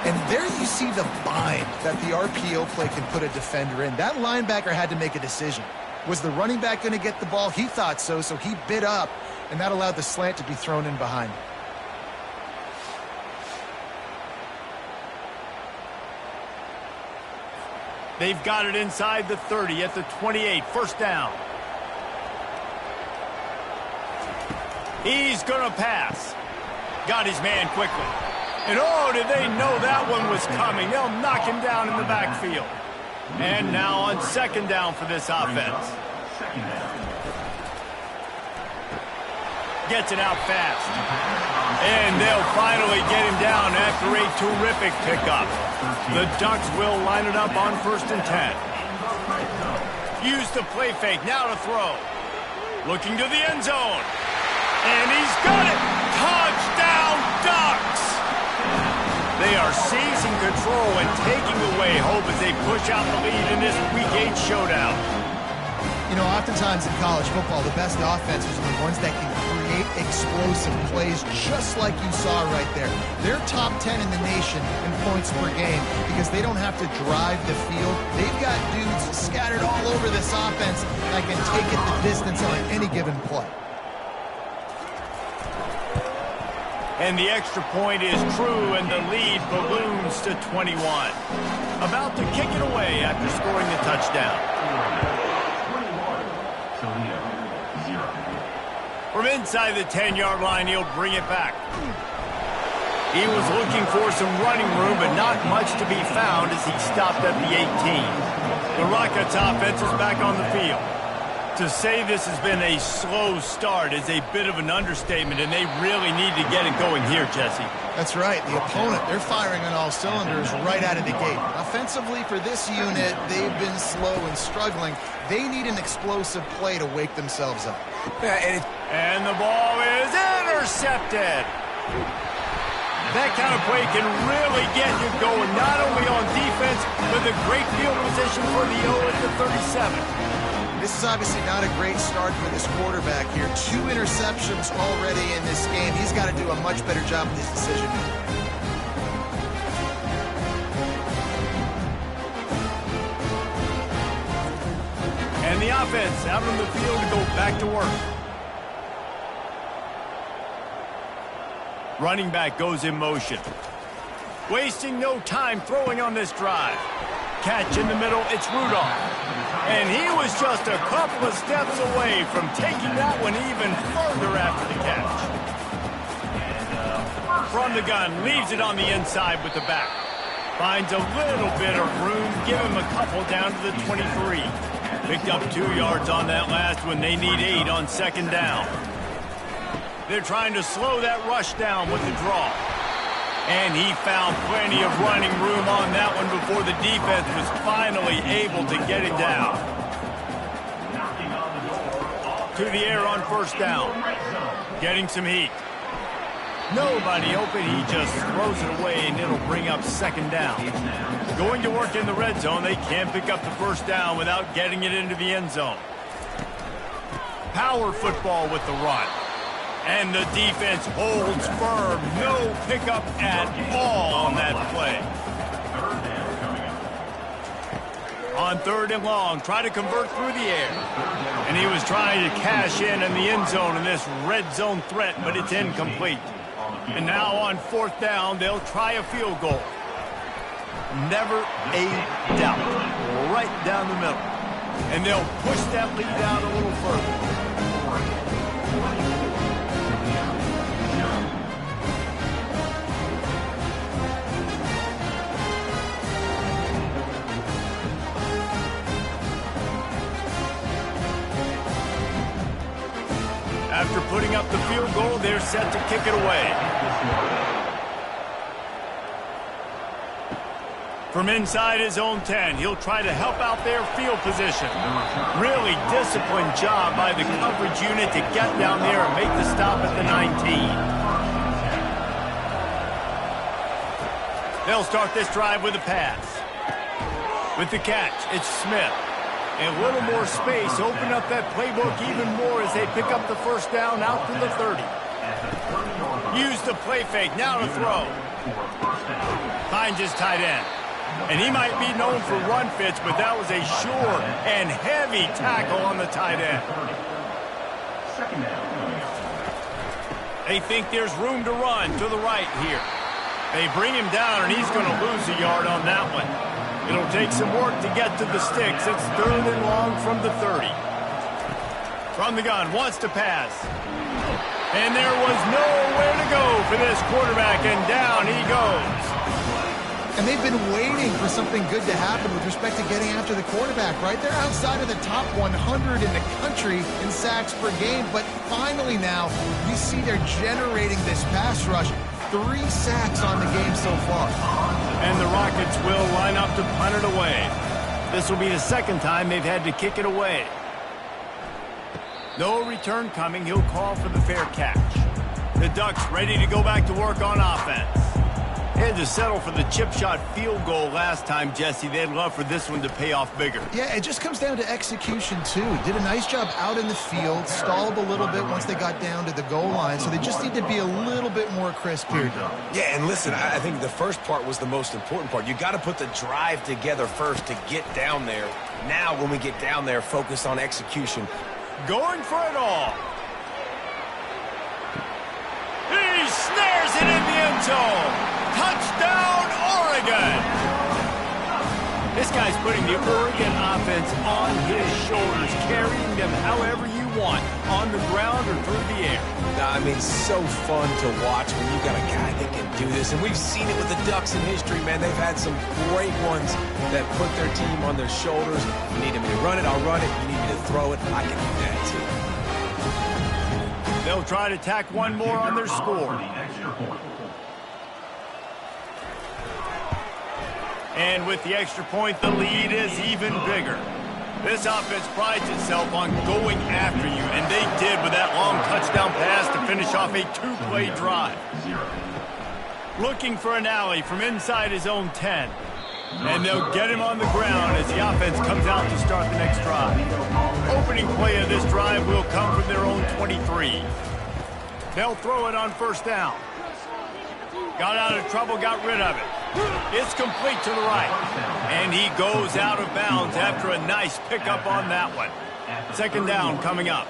And there you see the bind that the RPO play can put a defender in. That linebacker had to make a decision. Was the running back going to get the ball? He thought so, so he bid up, and that allowed the slant to be thrown in behind. They've got it inside the 30 at the 28. First down. He's going to pass. Got his man quickly. And oh, did they know that one was coming? They'll knock him down in the backfield. And now on second down for this offense. Gets it out fast. And they'll finally get him down after a terrific pickup. The Ducks will line it up on 1st and 10. Use the play fake, now to throw. Looking to the end zone. And he's got it! Touchdown, Ducks! They are seizing control and taking away hope as they push out the lead in this Week 8 showdown. You know, oftentimes in college football, the best offenses are the ones that can create explosive plays, just like you saw right there. They're top 10 in the nation in points per game because they don't have to drive the field. They've got dudes scattered all over this offense that can take it the distance on any given play. And the extra point is true, and the lead balloons to 21. About to kick it away after scoring the touchdown. From inside the 10-yard line, he'll bring it back. He was looking for some running room, but not much to be found as he stopped at the 18. The Rockets offense is back on the field. To say this has been a slow start is a bit of an understatement, and they really need to get it going here, Jesse. That's right. The opponent, they're firing on all cylinders right out of the gate. Offensively, for this unit, they've been slow and struggling. They need an explosive play to wake themselves up. And the ball is intercepted. That kind of play can really get you going, not only on defense, but the great field position for the O at the 37. This is obviously not a great start for this quarterback here. 2 interceptions already in this game. He's got to do a much better job with his decision making. And the offense out on the field to go back to work. Running back goes in motion. Wasting no time throwing on this drive. Catch in the middle, it's Rudolph. And he was just a couple of steps away from taking that one even further after the catch. From the gun, leaves it on the inside with the back. Finds a little bit of room, give him a couple down to the 23. Picked up 2 yards on that last one. They need 8 on second down. They're trying to slow that rush down with the draw. And he found plenty of running room on that one before the defense was finally able to get it down. To the air on first down. Getting some heat. Nobody open, he just throws it away, and it'll bring up second down. Going to work in the red zone, they can't pick up the first down without getting it into the end zone. Power football with the run. And the defense holds firm. No pickup at all on that play. On third and long, try to convert through the air. And he was trying to cash in the end zone in this red zone threat, but it's incomplete. And now on fourth down, they'll try a field goal. Never a doubt. Right down the middle. And they'll push that lead down a little further. After putting up the field goal, they're set to kick it away. From inside his own 10, he'll try to help out their field position. Really disciplined job by the coverage unit to get down there and make the stop at the 19. They'll start this drive with a pass. With the catch, it's Smith. And a little more space, open up that playbook even more as they pick up the first down out to the 30. Use the play fake, now to throw. Finds his tight end. And he might be known for run fits, but that was a sure and heavy tackle on the tight end. They think there's room to run to the right here. They bring him down, and he's going to lose a yard on that one. It'll take some work to get to the sticks. It's third and long from the 30. From the gun, wants to pass. And there was nowhere to go for this quarterback, and down he goes. And they've been waiting for something good to happen with respect to getting after the quarterback, right? They're outside of the top 100 in the country in sacks per game, but finally now you see they're generating this pass rush. 3 sacks on the game so far. And the Rockets will line up to punt it away. This will be the second time they've had to kick it away. No return coming. He'll call for the fair catch. The Ducks ready to go back to work on offense. Had to settle for the chip shot field goal last time, Jesse. They'd love for this one to pay off bigger. Yeah, it just comes down to execution, too. Did a nice job out in the field, stalled a little bit once they got down to the goal line, so they just need to be a little bit more crisp here. Yeah, and listen, I think the first part was the most important part. You got to put the drive together first to get down there. Now, when we get down there, focus on execution. Going for it all. He snares it in the end zone. Touchdown, Oregon! This guy's putting the Oregon offense on his shoulders, carrying them however you want, on the ground or through the air. I mean, so fun to watch when you got a guy that can do this. And we've seen it with the Ducks in history, man. They've had some great ones that put their team on their shoulders. You need me to run it, I'll run it. You need me to throw it, I can do that too. They'll try to tack one more on their score. And with the extra point, the lead is even bigger. This offense prides itself on going after you, and they did with that long touchdown pass to finish off a 2-play drive. Looking for an alley from inside his own 10. And they'll get him on the ground as the offense comes out to start the next drive. Opening play of this drive will come from their own 23. They'll throw it on first down. Got out of trouble, got rid of it. It's complete to the right. And he goes out of bounds after a nice pickup on that one. Second down coming up.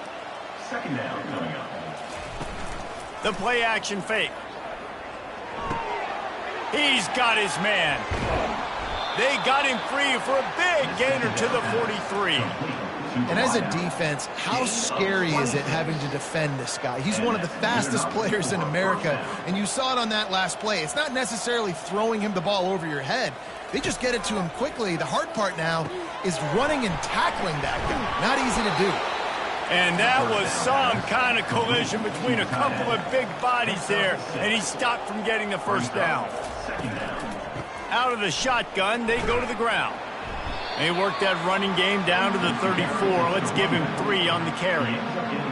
The play action fake. He's got his man. They got him free for a big gainer to the 43. And as a defense, how scary is it having to defend this guy? He's one of the fastest players in America, and you saw it on that last play. It's not necessarily throwing him the ball over your head. They just get it to him quickly. The hard part now is running and tackling that guy. Not easy to do. And that was some kind of collision between a couple of big bodies there, and he stopped from getting the first down. Out of the shotgun, they go to the ground. They work that running game down to the 34. Let's give him 3 on the carry.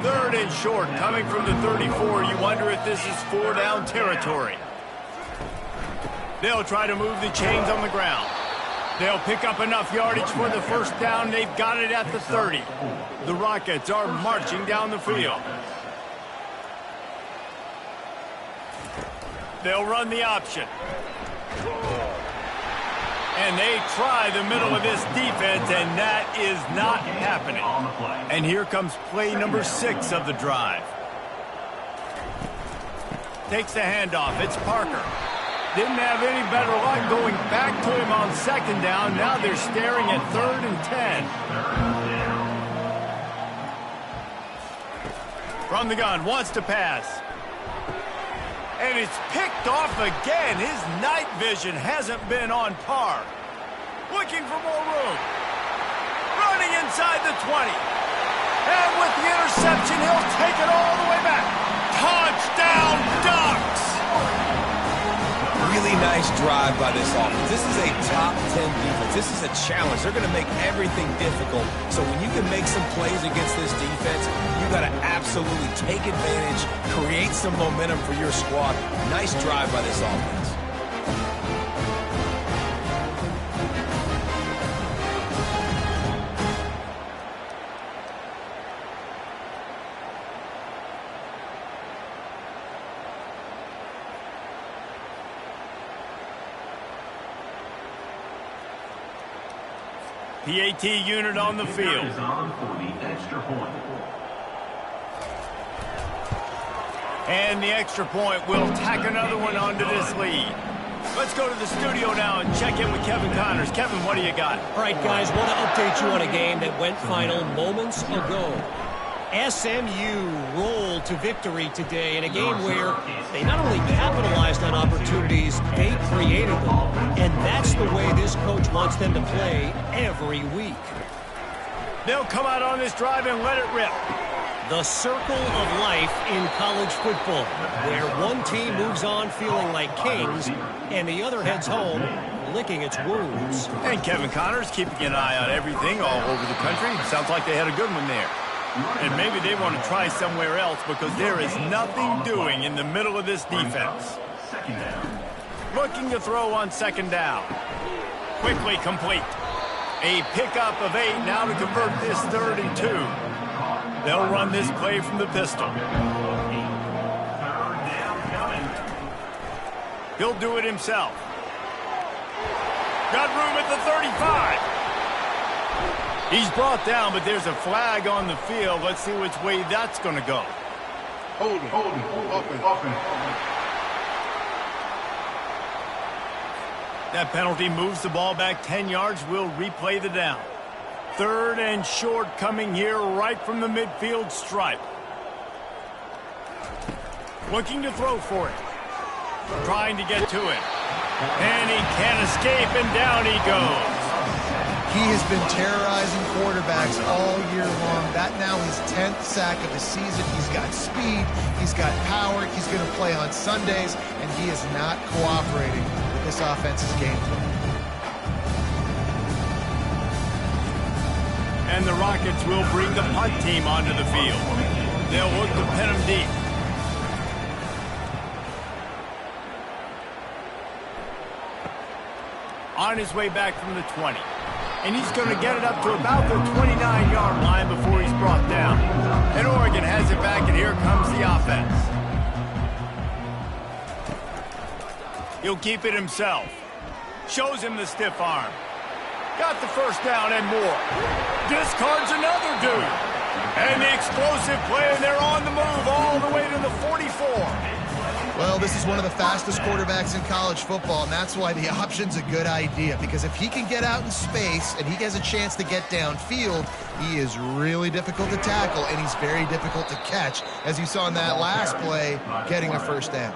Third and short, coming from the 34. You wonder if this is 4-down territory. They'll try to move the chains on the ground. They'll pick up enough yardage for the first down. They've got it at the 30. The Rockets are marching down the field. They'll run the option. And they try the middle of this defense, and that is not happening. And here comes play number 6 of the drive. Takes the handoff. It's Parker. Didn't have any better luck going back to him on second down. Now they're staring at 3rd and 10. From the gun, wants to pass. And it's picked off again. His night vision hasn't been on par. Looking for more room. Running inside the 20. And with the interception, he'll take it all the way back. Touchdown, Ducks! Really nice drive by this offense. This is a top 10 defense. This is a challenge. They're going to make everything difficult. So when you can make some plays against this defense, you got to absolutely take advantage, create some momentum for your squad. Nice drive by this offense. PAT unit on the field. And the extra point will tack another one onto this lead. Let's go to the studio now and check in with Kevin Connors. Kevin, what do you got? All right, guys, want to update you on a game that went final moments ago. SMU rolled to victory today in a game where they not only capitalized on opportunities, they created them. And that's the way this coach wants them to play every week. They'll come out on this drive and let it rip. The circle of life in college football, where one team moves on feeling like kings and the other heads home licking its wounds. And Kevin Connors keeping an eye on everything all over the country. Sounds like they had a good one there. And maybe they want to try somewhere else because there is nothing doing in the middle of this defense. Looking to throw on second down. Quickly complete. A pickup of 8 now to convert this 3rd and 2. They'll run this play from the pistol. He'll do it himself. Got room at the 35. He's brought down, but there's a flag on the field. Let's see which way that's going to go. Hold it. Offense. That penalty moves the ball back 10 yards. We'll replay the down. 3rd and short coming here right from the midfield stripe. Looking to throw for it. Trying to get to it. And he can't escape, and down he goes. He has been terrorizing quarterbacks all year long. That now his 10th sack of the season. He's got speed. He's got power. He's going to play on Sundays, and he is not cooperating with this offense's game plan. And the Rockets will bring the punt team onto the field. They'll look to pin him deep. on his way back from the 20. And he's going to get it up to about the 29-yard line before he's brought down. And Oregon has it back, and here comes the offense. He'll keep it himself. Shows him the stiff arm. Got the first down and more. Discards another dude. And the explosive play, and they're on the move all the way to the 44. Well, this is one of the fastest quarterbacks in college football, and that's why the option's a good idea, because if he can get out in space and he has a chance to get downfield, he is really difficult to tackle, and he's very difficult to catch, as you saw in that last play, getting a first down.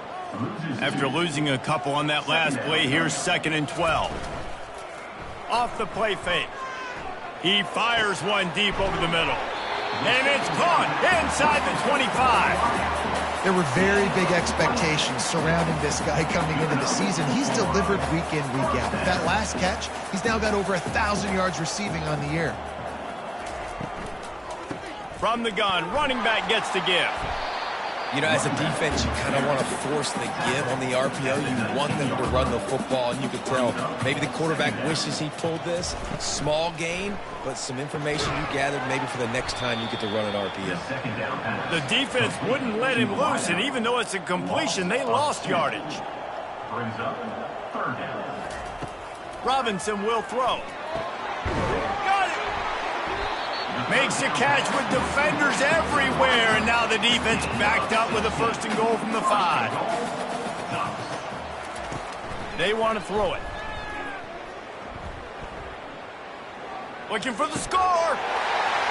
After losing a couple on that last play, here's 2nd and 12. Off the play fake. He fires one deep over the middle. And it's caught inside the 25. There were very big expectations surrounding this guy coming into the season. He's delivered week in, week out. With that last catch, he's now got over 1,000 yards receiving on the year. From the gun, running back gets to give. You know, as a defense, you kind of want to force the give on the RPO. You want them to run the football, and you can tell maybe the quarterback wishes he pulled this. Small gain, but some information you gathered maybe for the next time you get to run an RPO. The defense wouldn't let him loose, and even though it's a completion, they lost yardage. Brings up 3rd down. Robinson will throw. Got it! Makes a catch with defenders everywhere, and now the defense backed up with a 1st and goal from the 5. They want to throw it. Looking for the score.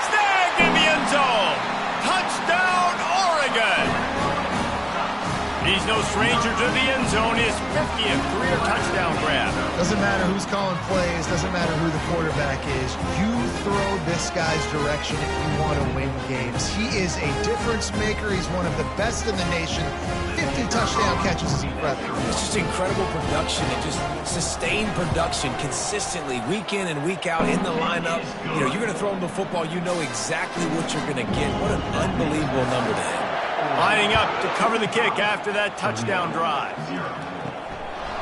Snagged in the end zone. Touchdown, Oregon. He's no stranger to the end zone. His 50th career touchdown grab. Doesn't matter who's calling plays. Doesn't matter who the quarterback is. You throw this guy's direction if you want to win games. He is a difference maker. He's one of the best in the nation. 50 touchdown catches is incredible. It's just incredible production and just sustained production consistently week in and week out in the lineup. You know, you're going to throw him the football. You know exactly what you're going to get. What an unbelievable number to hit. Lining up to cover the kick after that touchdown drive.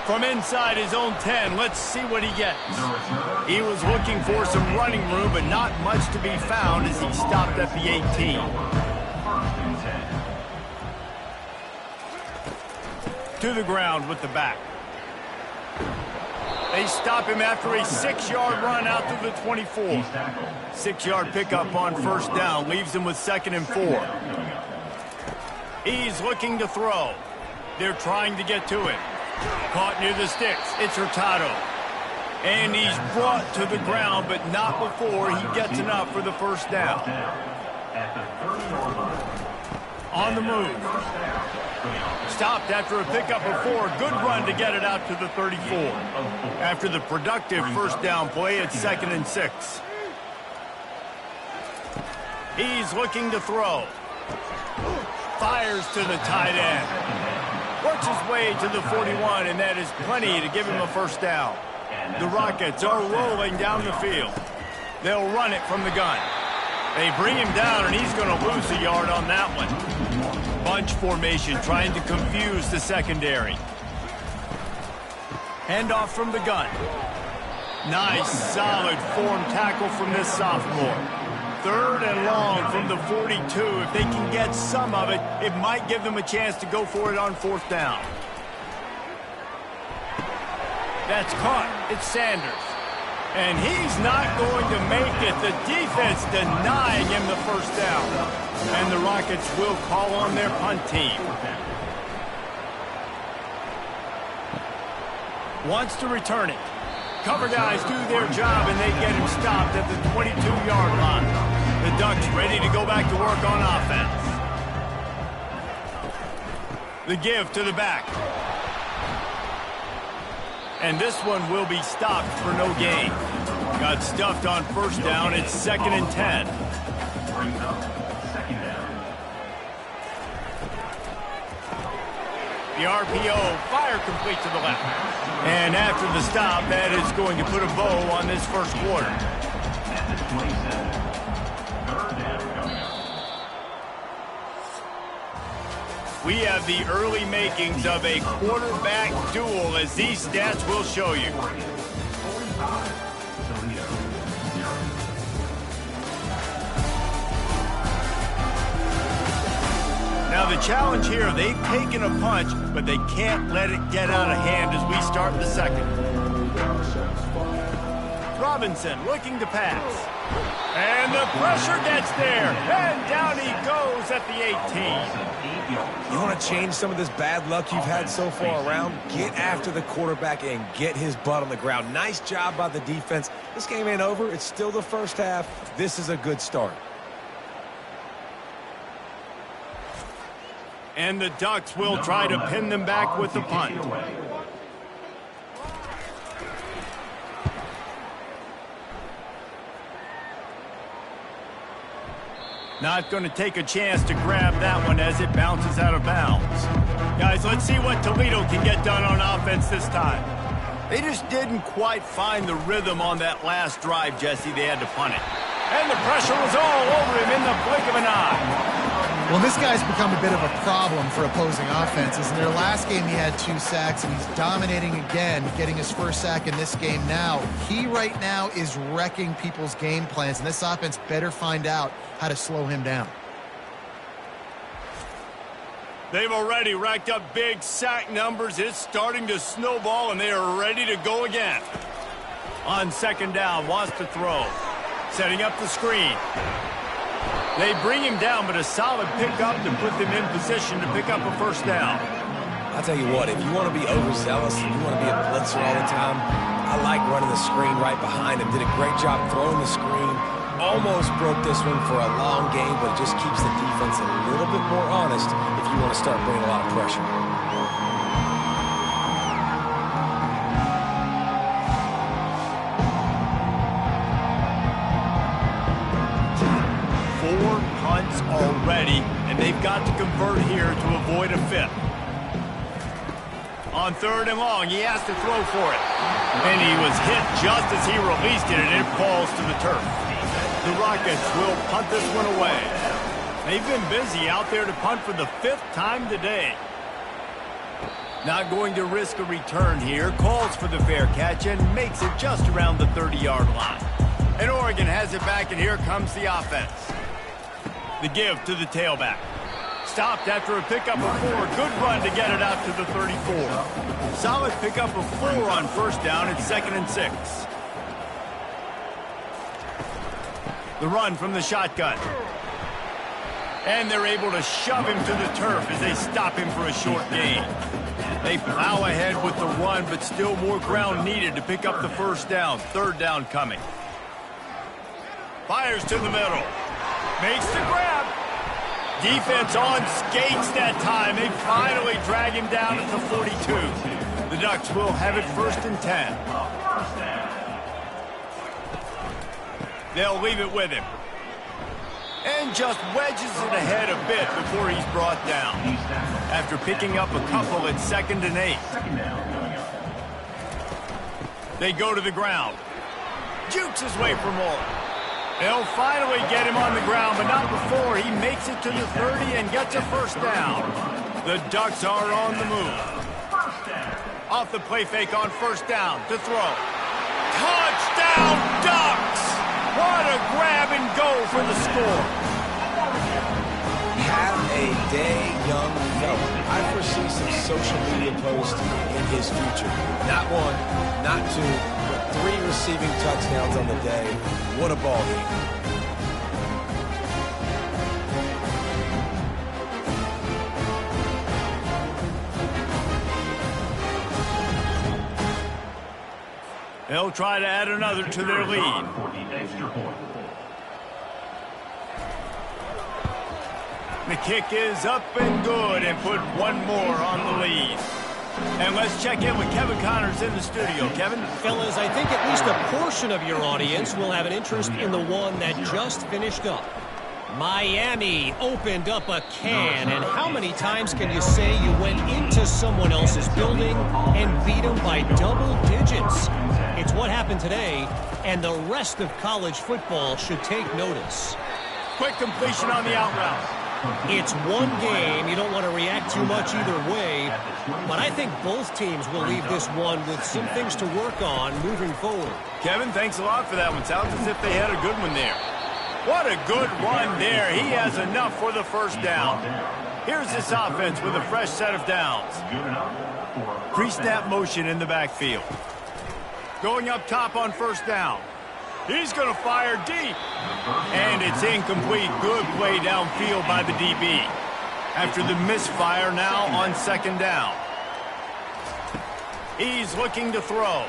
From inside his own 10, let's see what he gets. He was looking for some running room, but not much to be found as he stopped at the 18. To the ground with the back. They stop him after a 6-yard run out to the 24. 6-yard pickup on 1st down leaves him with 2nd and 4. He's looking to throw. They're trying to get to him. Caught near the sticks. It's Hurtado. And he's brought to the ground, but not before he gets enough for the 1st down. On the move. Stopped after a pickup of 4. Good run to get it out to the 34. After the productive 1st down play, it's 2nd and 6. He's looking to throw. Fires to the tight end. Works his way to the 41, and that is plenty to give him a 1st down. The Rockets are rolling down the field. They'll run it from the gun. They bring him down, and he's going to lose a yard on that one. Bunch formation trying to confuse the secondary. Handoff from the gun. Nice, solid form tackle from this sophomore. 3rd and long from the 42. If they can get some of it, it might give them a chance to go for it on 4th down. That's caught. It's Sanders. And he's not going to make it. The defense denying him the 1st down. And the Rockets will call on their punt team. Wants to return it. Cover guys do their job, and they get him stopped at the 22-yard line. The Ducks ready to go back to work on offense. The give to the back. And this one will be stopped for no gain. Got stuffed on 1st down. It's 2nd and 10. Brings up 2nd down. The RPO, fire complete to the left. And after the stop, that is going to put a bow on this 1st quarter. At the 27. 3rd down coming up. We have the early makings of a quarterback duel, as these stats will show you. Toledo, 0. Now the challenge here, they've taken a punch, but they can't let it get out of hand as we start the second. Robinson looking to pass. And the pressure gets there. And down he goes at the 18. You want to change some of this bad luck you've had so far around? Get after the quarterback and get his butt on the ground. Nice job by the defense. This game ain't over. It's still the first half. This is a good start. And the Ducks will try to pin them back with the punt. Not going to take a chance to grab that one as it bounces out of bounds. Guys, let's see what Toledo can get done on offense this time. They just didn't quite find the rhythm on that last drive, Jesse. They had to punt it. And the pressure was all over him in the blink of an eye. Well, this guy's become a bit of a problem for opposing offenses. In their last game, he had 2 sacks, and he's dominating again, getting his first sack in this game now. He right now is wrecking people's game plans, and this offense better find out how to slow him down. They've already racked up big sack numbers. It's starting to snowball, and they are ready to go again. On second down, wants to throw. Setting up the screen. They bring him down, but a solid pickup to put them in position to pick up a first down. I'll tell you what, if you want to be overzealous, if you want to be a blitzer all the time, I like running the screen right behind him. Did a great job throwing the screen. Almost broke this one for a long game, but it just keeps the defense a little bit more honest if you want to start bringing a lot of pressure. Already, and they've got to convert here to avoid a 5th. On 3rd and long, he has to throw for it. And he was hit just as he released it, and it falls to the turf. The Rockets will punt this one away. They've been busy out there to punt for the 5th time today. Not going to risk a return here. Calls for the fair catch and makes it just around the 30-yard line. And Oregon has it back, and here comes the offense. The give to the tailback. Stopped after a pickup of 4. Good run to get it out to the 34. Solid pickup of 4 on first down. It's 2nd and 6. The run from the shotgun. And they're able to shove him to the turf as they stop him for a short gain. They plow ahead with the run, but still more ground needed to pick up the first down. 3rd down coming. Fires to the middle. Makes the grab. Defense on skates that time. They finally drag him down at the 42. The Ducks will have it 1st and 10. They'll leave it with him. And just wedges it ahead a bit before he's brought down. After picking up a couple at 2nd and 8. They go to the ground. Jukes his way for more. They'll finally get him on the ground, but not before he makes it to the 30 and gets a first down. The Ducks are on the move. Off the play fake on first down to throw. Touchdown, Ducks! What a grab and go for the score. Have a day, young fella. I foresee some social media posts in his future. Not 1, not 2, but 3 receiving touchdowns on the day. What a ball game. They'll try to add another to their lead. The kick is up and good and put one more on the lead. And let's check in with Kevin Connors in the studio. Kevin? Fellas, I think at least a portion of your audience will have an interest in the one that just finished up. Miami opened up a can, and how many times can you say you went into someone else's building and beat them by double digits? It's what happened today, and the rest of college football should take notice. Quick completion on the out route. It's one game. You don't want to react too much either way, but I think both teams will leave this one with some things to work on moving forward. Kevin, thanks a lot for that one. Sounds as if they had a good one there. What a good run there. He has enough for the first down. Here's this offense with a fresh set of downs. Pre-snap motion in the backfield. Going up top on first down. He's going to fire deep. And it's incomplete. Good play downfield by the DB. After the misfire now on second down. He's looking to throw.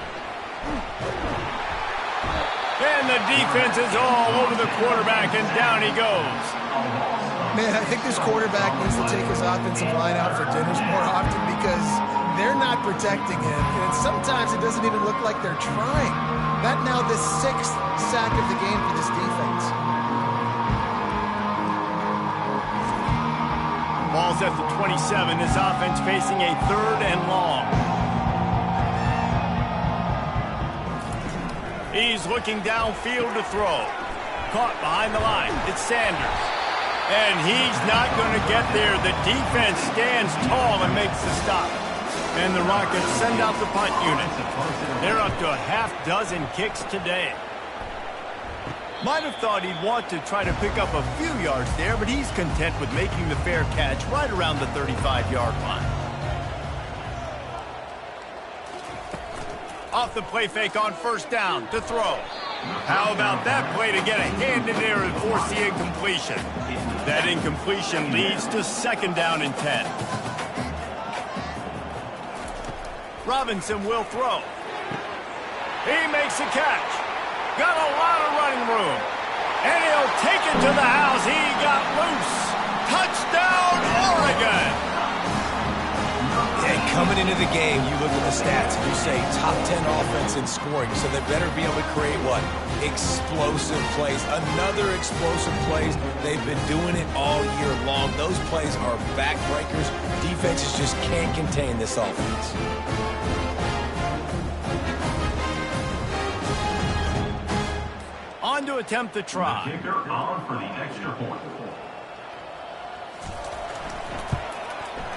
And the defense is all over the quarterback, and down he goes. Man, I think this quarterback needs to take his offensive line out for dinners more often because they're not protecting him. And sometimes it doesn't even look like they're trying. That now the 6th sack of the game for this defense. Ball's at the 27. This offense facing a 3rd and long. He's looking downfield to throw. Caught behind the line. It's Sanders. And he's not going to get there. The defense stands tall and makes the stop. And the Rockets send out the punt unit. They're up to a half-dozen kicks today. Might have thought he'd want to try to pick up a few yards there, but he's content with making the fair catch right around the 35-yard line. Off the play fake on first down to throw. How about that play to get a hand in there and force the incompletion? That incompletion leads to second down and 10. Robinson will throw. He makes a catch. Got a lot of running room. And he'll take it to the house. He got loose. Touchdown, Oregon! And coming into the game, you look at the stats and you say top 10 offense in scoring. So they better be able to create what? Explosive plays. Another explosive plays. They've been doing it all year long. Those plays are backbreakers. Defenses just can't contain this offense. On to attempt the try. Kicker on for the extra point.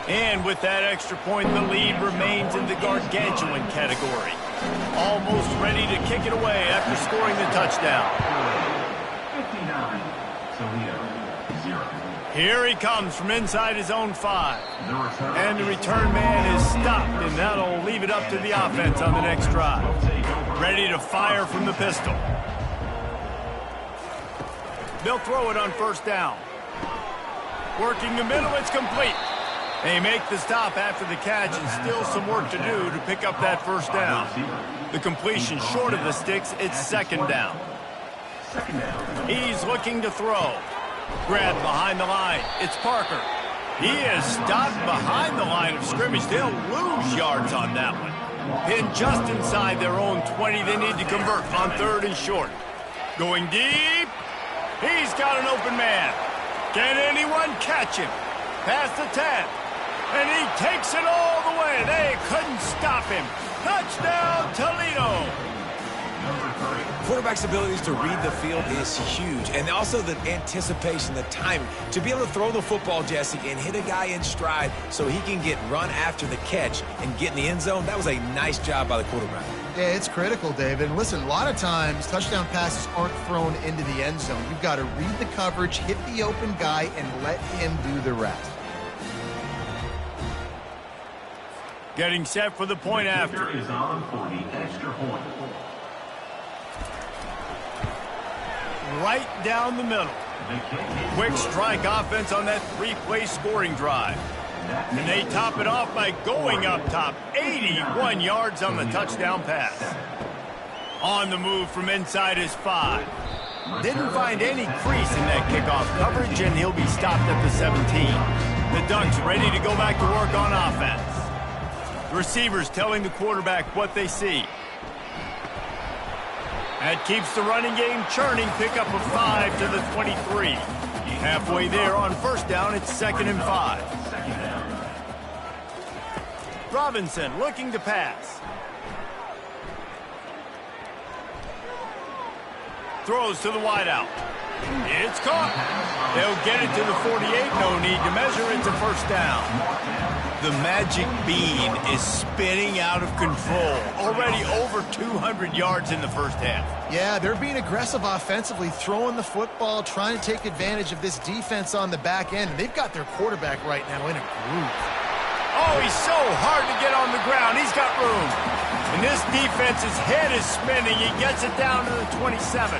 And with that extra point, the lead remains in the gargantuan category. Almost ready to kick it away after scoring the touchdown. 59. Toledo, 0. Here he comes from inside his own 5. And the return man is stopped, and that'll leave it up to the offense on the next drive. Ready to fire from the pistol. They'll throw it on first down. Working the middle, it's complete. They make the stop after the catch, and still some work to do to pick up that first down. The completion short of the sticks, it's second down. He's looking to throw. Grabbed behind the line. It's Parker. He is stopped behind the line of scrimmage. They'll lose yards on that one. Pinned just inside their own 20. They need to convert on 3rd and short. Going deep. He's got an open man. Can anyone catch him? Past the 10. And he takes it all the way. They couldn't stop him. Touchdown, Toledo. Quarterback's abilities to read the field is huge. And also the anticipation, the timing. To be able to throw the football, Jesse, and hit a guy in stride so he can get run after the catch and get in the end zone, that was a nice job by the quarterback. Yeah, it's critical, David. And listen, a lot of times touchdown passes aren't thrown into the end zone. You've got to read the coverage, hit the open guy, and let him do the rest. Getting set for the point after. Is on for the extra point. Right down the middle. Quick strike offense on that 3-play scoring drive. And they top it off by going up top. 81 yards on the touchdown pass. On the move from inside his 5. Didn't find any crease in that kickoff coverage, and he'll be stopped at the 17. The Ducks ready to go back to work on offense. The receivers telling the quarterback what they see. That keeps the running game churning. Pick up a 5 to the 23. Halfway there on first down, it's 2nd and 5. Robinson looking to pass. Throws to the wideout. It's caught. They'll get it to the 48. No need to measure. It's a first down. The magic bean is spinning out of control. Already over 200 yards in the first half. Yeah, they're being aggressive offensively, throwing the football, trying to take advantage of this defense on the back end. They've got their quarterback right now in a groove. Oh, he's so hard to get on the ground. He's got room. And this defense's head is spinning. He gets it down to the 27.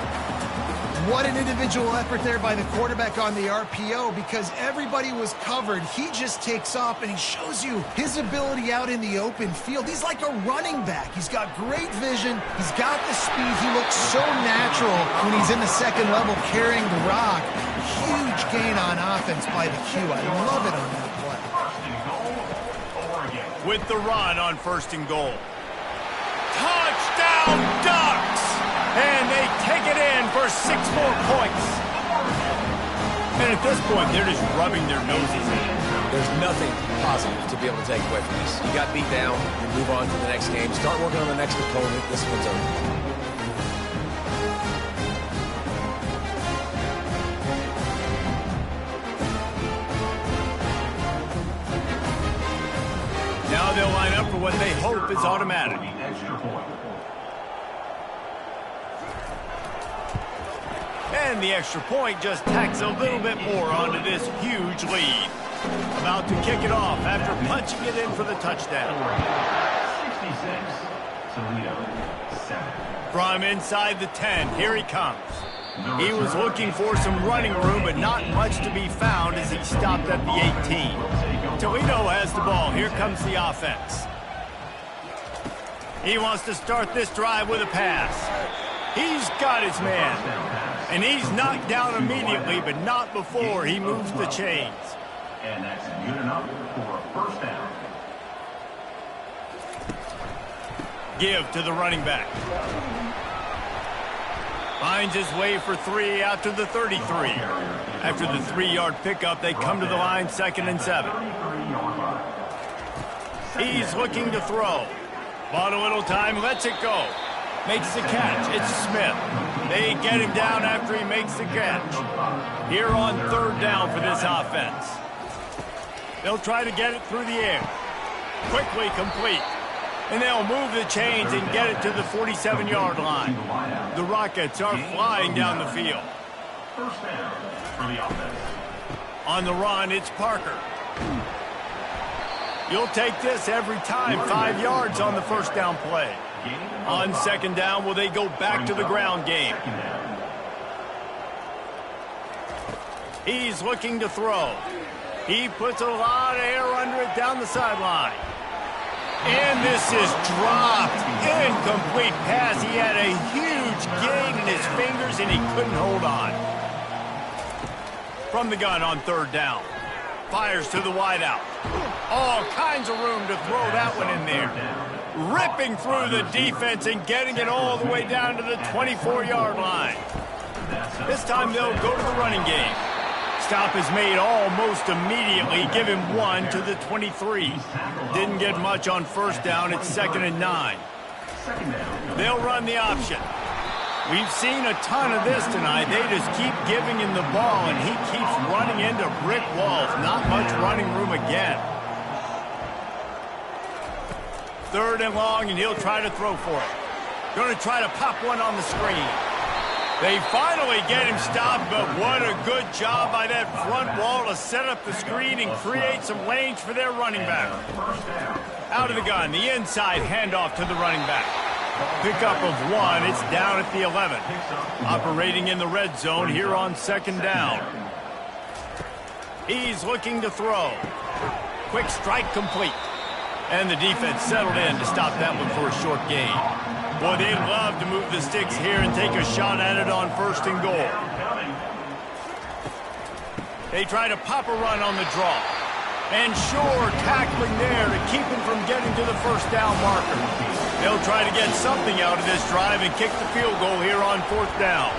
What an individual effort there by the quarterback on the RPO, because everybody was covered. He just takes off, and he shows you his ability out in the open field. He's like a running back. He's got great vision. He's got the speed. He looks so natural when he's in the second level carrying the rock. Huge gain on offense by the Q. I love it on that play. With the run on first and goal. Touchdown Ducks! And they take it in for 6 more points. And at this point, they're just rubbing their noses in. There's nothing positive to be able to take away from this. You got beat down, you move on to the next game, start working on the next opponent. This one's over. Now they'll line up for what they hope is automatic. And the extra point just tacks a little bit more onto this huge lead. About to kick it off after punching it in for the touchdown. 66, From inside the 10, here he comes. He was looking for some running room, but not much to be found as he stopped at the 18. Toledo has the ball. Here comes the offense. He wants to start this drive with a pass. He's got his man. And he's knocked down immediately, but not before he moves the chains. And that's good enough for a first down. Give to the running back. Finds his way for 3 out to the 33. After the 3-yard pickup, they come to the line 2nd and 7. He's looking to throw. Bought a little time, lets it go. Makes the catch. It's Smith. They get him down after he makes the catch. Here on 3rd down for this offense. They'll try to get it through the air. Quickly complete. And they'll move the chains and get it to the 47-yard line. The Rockets are flying down the field. First down for the offense. On the run, it's Parker. You'll take this every time. 5 yards on the first down play. On 2nd down, will they go back to the ground game? He's looking to throw. He puts a lot of air under it down the sideline. And this is dropped. Incomplete pass. He had a huge gain in his fingers, and he couldn't hold on. From the gun on 3rd down. Fires to the wideout. All kinds of room to throw that one in there. Ripping through the defense and getting it all the way down to the 24-yard line. This time they'll go to the running game. Stop is made almost immediately. Give him 1 to the 23. Didn't get much on 1st down. It's 2nd and 9. They'll run the option. We've seen a ton of this tonight. They just keep giving him the ball, and he keeps running into brick walls. Not much running room again. 3rd and long, and he'll try to throw for it. Going to try to pop one on the screen. They finally get him stopped, but what a good job by that front wall to set up the screen and create some lanes for their running back. Out of the gun, the inside handoff to the running back. Pickup of 1, it's down at the 11. Operating in the red zone here on 2nd down. He's looking to throw. Quick strike complete. And the defense settled in to stop that one for a short gain. Boy, they'd love to move the sticks here and take a shot at it on 1st and goal. They try to pop a run on the draw. And sure, tackling there to keep him from getting to the 1st down marker. They'll try to get something out of this drive and kick the field goal here on 4th down.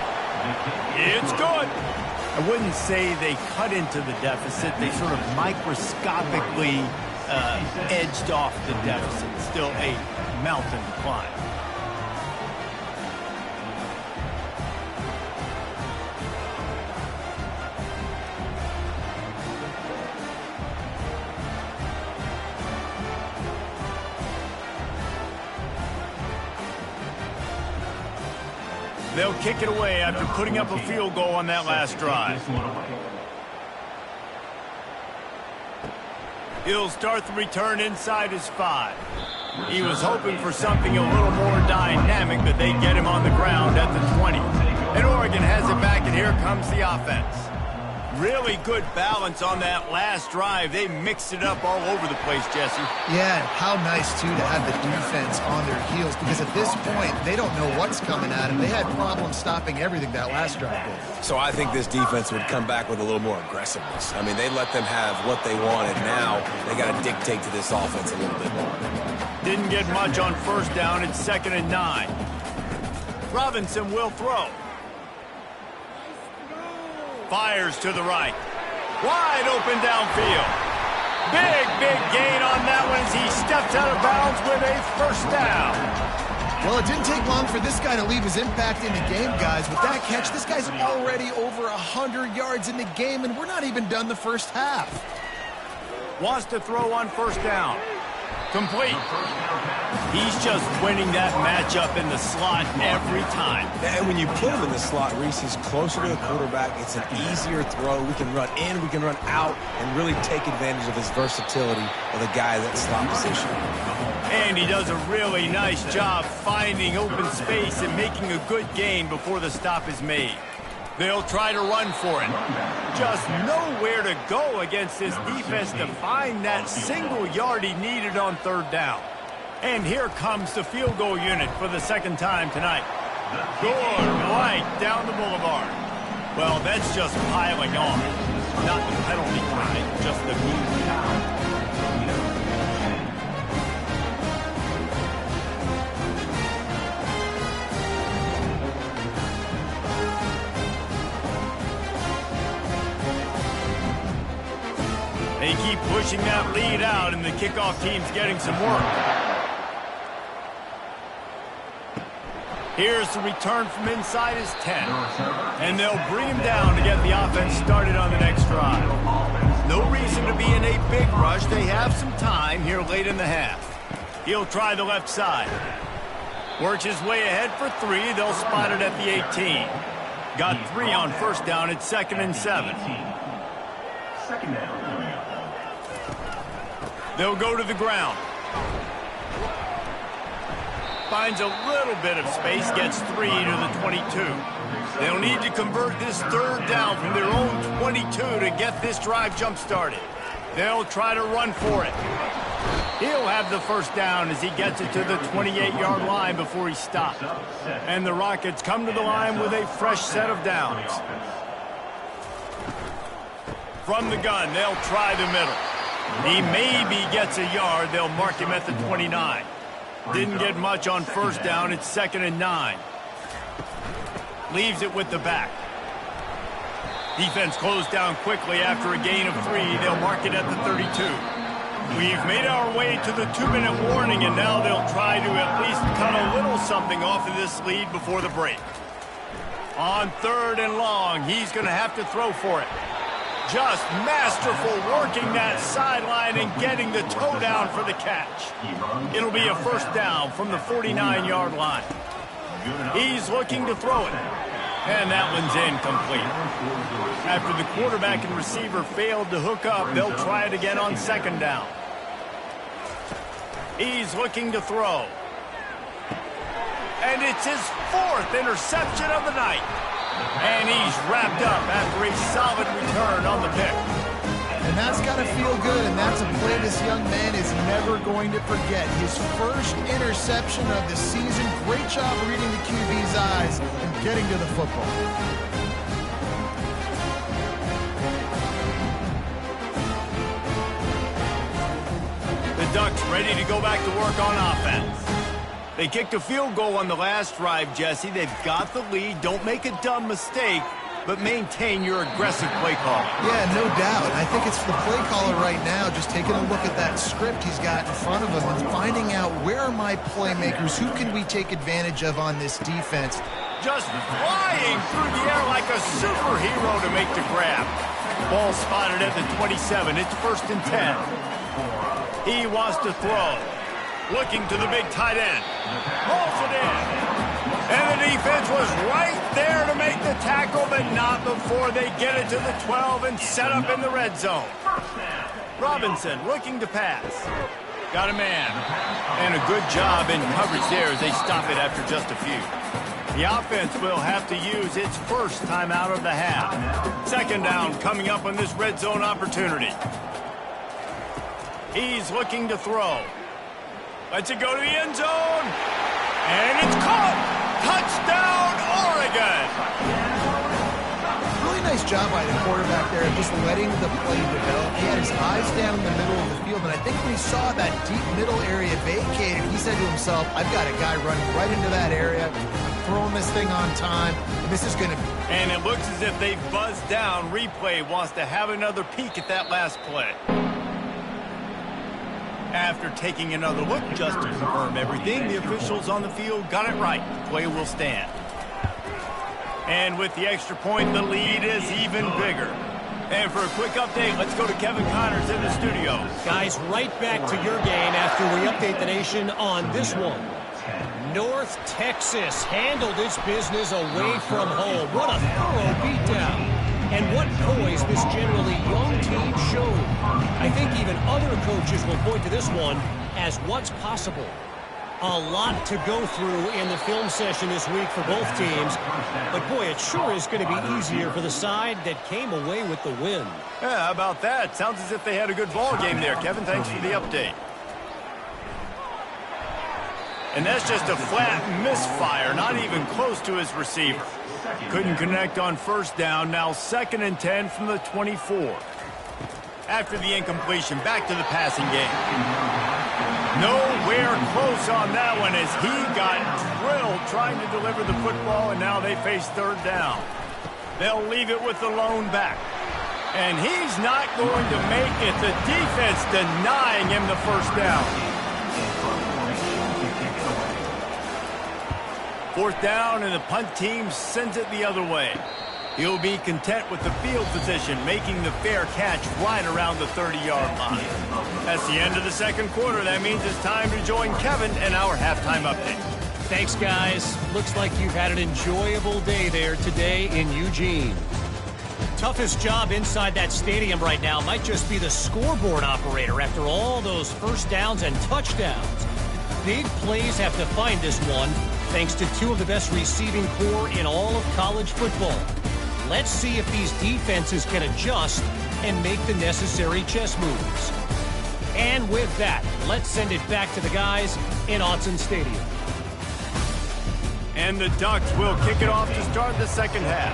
It's good. I wouldn't say they cut into the deficit. They sort of microscopically edged off the deficit. Still a mountain to climb. They'll kick it away after putting up a field goal on that last drive. He'll start the return inside his 5. He was hoping for something a little more dynamic, but they get him on the ground at the 20. And Oregon has it back, and here comes the offense. Really good balance on that last drive. They mixed it up all over the place, Jesse. Yeah, how nice, too, to have the defense on their heels, because at this point, they don't know what's coming at them. They had problems stopping everything that last drive did. So I think this defense would come back with a little more aggressiveness. I mean, they let them have what they wanted. Now they got to dictate to this offense a little bit more. Didn't get much on first down. It's 2nd and 9. Robinson will throw. Fires to the right. Wide open downfield. Big gain on that one as he steps out of bounds with a first down. Well, it didn't take long for this guy to leave his impact in the game, guys. With that catch, this guy's already over 100 yards in the game, and we're not even done the first half. Wants to throw on first down. Complete. He's just winning that matchup in the slot every time. And when you put him in the slot, Reese, he's closer to the quarterback. It's an easier throw. We can run in, we can run out, and really take advantage of his versatility of the guy at that slot position. And he does a really nice job finding open space and making a good gain before the stop is made. They'll try to run for it. Just nowhere to go against this defense to find that single yard he needed on third down. And here comes the field goal unit for the second time tonight. Good right down the boulevard. Well, that's just piling on. Not the penalty kind, just the move. They keep pushing that lead out, and the kickoff team's getting some work. Here's the return from inside his 10. And they'll bring him down to get the offense started on the next drive. No reason to be in a big rush. They have some time here late in the half. He'll try the left side. Works his way ahead for 3. They'll spot it at the 18. Got 3 on first down. It's 2nd and 7. Second down. They'll go to the ground. Finds a little bit of space, gets 3 to the 22. They'll need to convert this third down from their own 22 to get this drive jump-started. They'll try to run for it. He'll have the first down as he gets it to the 28-yard line before he stops. And the Rockets come to the line with a fresh set of downs. From the gun, they'll try the middle. He maybe gets a yard. They'll mark him at the 29. Didn't get much on first down. It's 2nd and 9. Leaves it with the back. Defense closed down quickly after a gain of 3. They'll mark it at the 32. We've made our way to the 2-minute warning, and now they'll try to at least cut a little something off of this lead before the break. On 3rd and long, he's going to have to throw for it. Just masterful working that sideline and getting the toe down for the catch. It'll be a first down from the 49-yard line. He's looking to throw it. And that one's incomplete. After the quarterback and receiver failed to hook up, they'll try it again on 2nd down. He's looking to throw. And it's his 4th interception of the night. And he's wrapped up after a solid return on the pick. And that's got to feel good, and that's a play this young man is never going to forget. His first interception of the season. Great job reading the QB's eyes and getting to the football. The Ducks ready to go back to work on offense. They kicked a field goal on the last drive, Jesse. They've got the lead. Don't make a dumb mistake, but maintain your aggressive play call. Yeah, no doubt. I think it's the play caller right now just taking a look at that script he's got in front of him and finding out where are my playmakers, who can we take advantage of on this defense. Just flying through the air like a superhero to make the grab. Ball spotted at the 27. It's 1st and 10. He wants to throw. Looking to the big tight end. Rolls it in. And the defense was right there to make the tackle, but not before they get it to the 12 and set up in the red zone. Robinson looking to pass. Got a man. And a good job in coverage there as they stop it after just a few. The offense will have to use its first timeout of the half. Second down coming up on this red zone opportunity. He's looking to throw. Lets it go to the end zone. And it's caught. Touchdown, Oregon. Really nice job by the quarterback there, just letting the play develop. He had his eyes down in the middle of the field, and I think when he saw that deep middle area vacated, he said to himself, I've got a guy running right into that area, throwing this thing on time, and this is going to be... And it looks as if they've buzzed down. Replay wants to have another peek at that last play. After taking another look just to confirm everything, the officials on the field got it right. The play will stand. And with the extra point, the lead is even bigger. And for a quick update, let's go to Kevin Connors in the studio. Guys, right back to your game after we update the nation on this one. North Texas handled its business away from home. What a thorough beatdown. And what poise this generally young team showed. I think even other coaches will point to this one as what's possible. A lot to go through in the film session this week for both teams. But, boy, it sure is going to be easier for the side that came away with the win. Yeah, how about that? Sounds as if they had a good ball game there, Kevin. Thanks for the update. And that's just a flat misfire, not even close to his receiver. Couldn't connect on first down. Now 2nd and 10 from the 24. After the incompletion, back to the passing game. Nowhere close on that one as he got drilled trying to deliver the football, and now they face 3rd down. They'll leave it with the lone back. And he's not going to make it. The defense denying him the first down. 4th down, and the punt team sends it the other way. He'll be content with the field position, making the fair catch right around the 30-yard line. That's the end of the 2nd quarter. That means it's time to join Kevin and our halftime update. Thanks, guys. Looks like you've had an enjoyable day there today in Eugene. Toughest job inside that stadium right now might just be the scoreboard operator after all those first downs and touchdowns. Big plays have defined this one, thanks to 2 of the best receiving corps in all of college football. Let's see if these defenses can adjust and make the necessary chess moves. And with that, let's send it back to the guys in Autzen Stadium. And the Ducks will kick it off to start the 2nd half.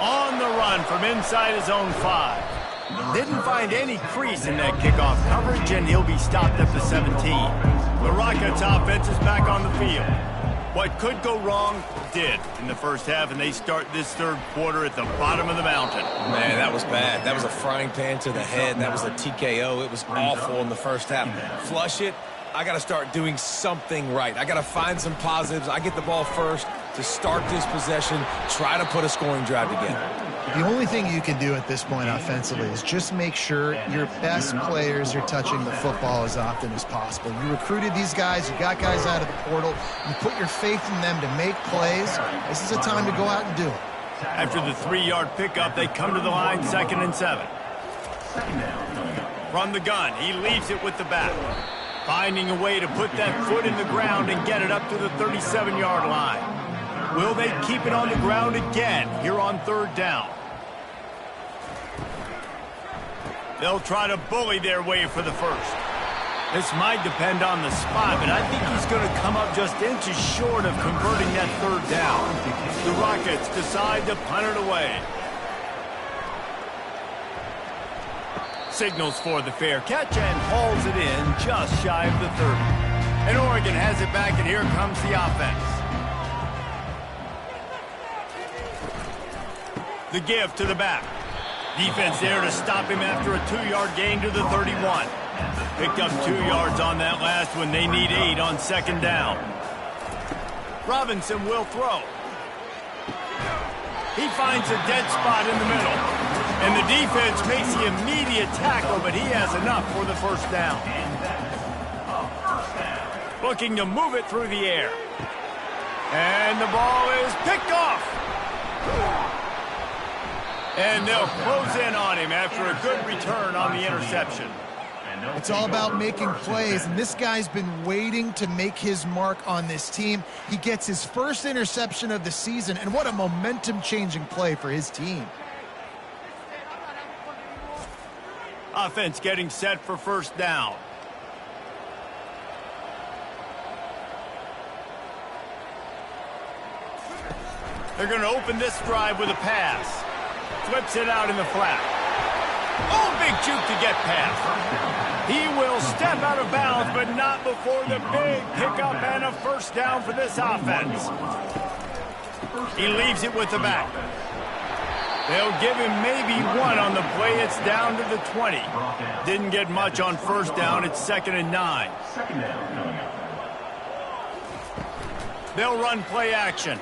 On the run from inside his own 5. Didn't find any crease in that kickoff coverage, and he'll be stopped at the 17. The Rockets offense is back on the field. What could go wrong did in the first half, and they start this 3rd quarter at the bottom of the mountain. Man, that was bad. That was a frying pan to the head. That was a TKO. It was awful in the first half. Flush it. I got to start doing something right. I got to find some positives. I get the ball first to start this possession, try to put a scoring drive together. The only thing you can do at this point offensively is just make sure your best players are touching the football as often as possible. You recruited these guys, you got guys out of the portal, you put your faith in them to make plays. This is a time to go out and do it. After the 3-yard pickup, they come to the line, 2nd and 7. From the gun, he leaves it with the back. Finding a way to put that foot in the ground and get it up to the 37-yard line. Will they keep it on the ground again here on 3rd down? They'll try to bully their way for the first. This might depend on the spot, but I think he's going to come up just inches short of converting that 3rd down. The Rockets decide to punt it away. Signals for the fair catch and hauls it in just shy of the 30. And Oregon has it back, and here comes the offense. The give to the back. Defense there to stop him after a 2-yard gain to the 31. Picked up 2 yards on that last one. They need 8 on 2nd down. Robinson will throw. He finds a dead spot in the middle. And the defense makes the immediate tackle, but he has enough for the first down. Looking to move it through the air. And the ball is picked off. And they'll close in on him after a good return on the interception. It's all about making plays, and this guy's been waiting to make his mark on this team. He gets his first interception of the season, and what a momentum-changing play for his team. Offense getting set for first down. They're going to open this drive with a pass. Flips it out in the flat. Oh, big juke to get past. He will step out of bounds, but not before the big pickup and a first down for this offense. He leaves it with the back. They'll give him maybe one on the play. It's down to the 20. Didn't get much on first down. It's 2nd and 9. They'll run play action.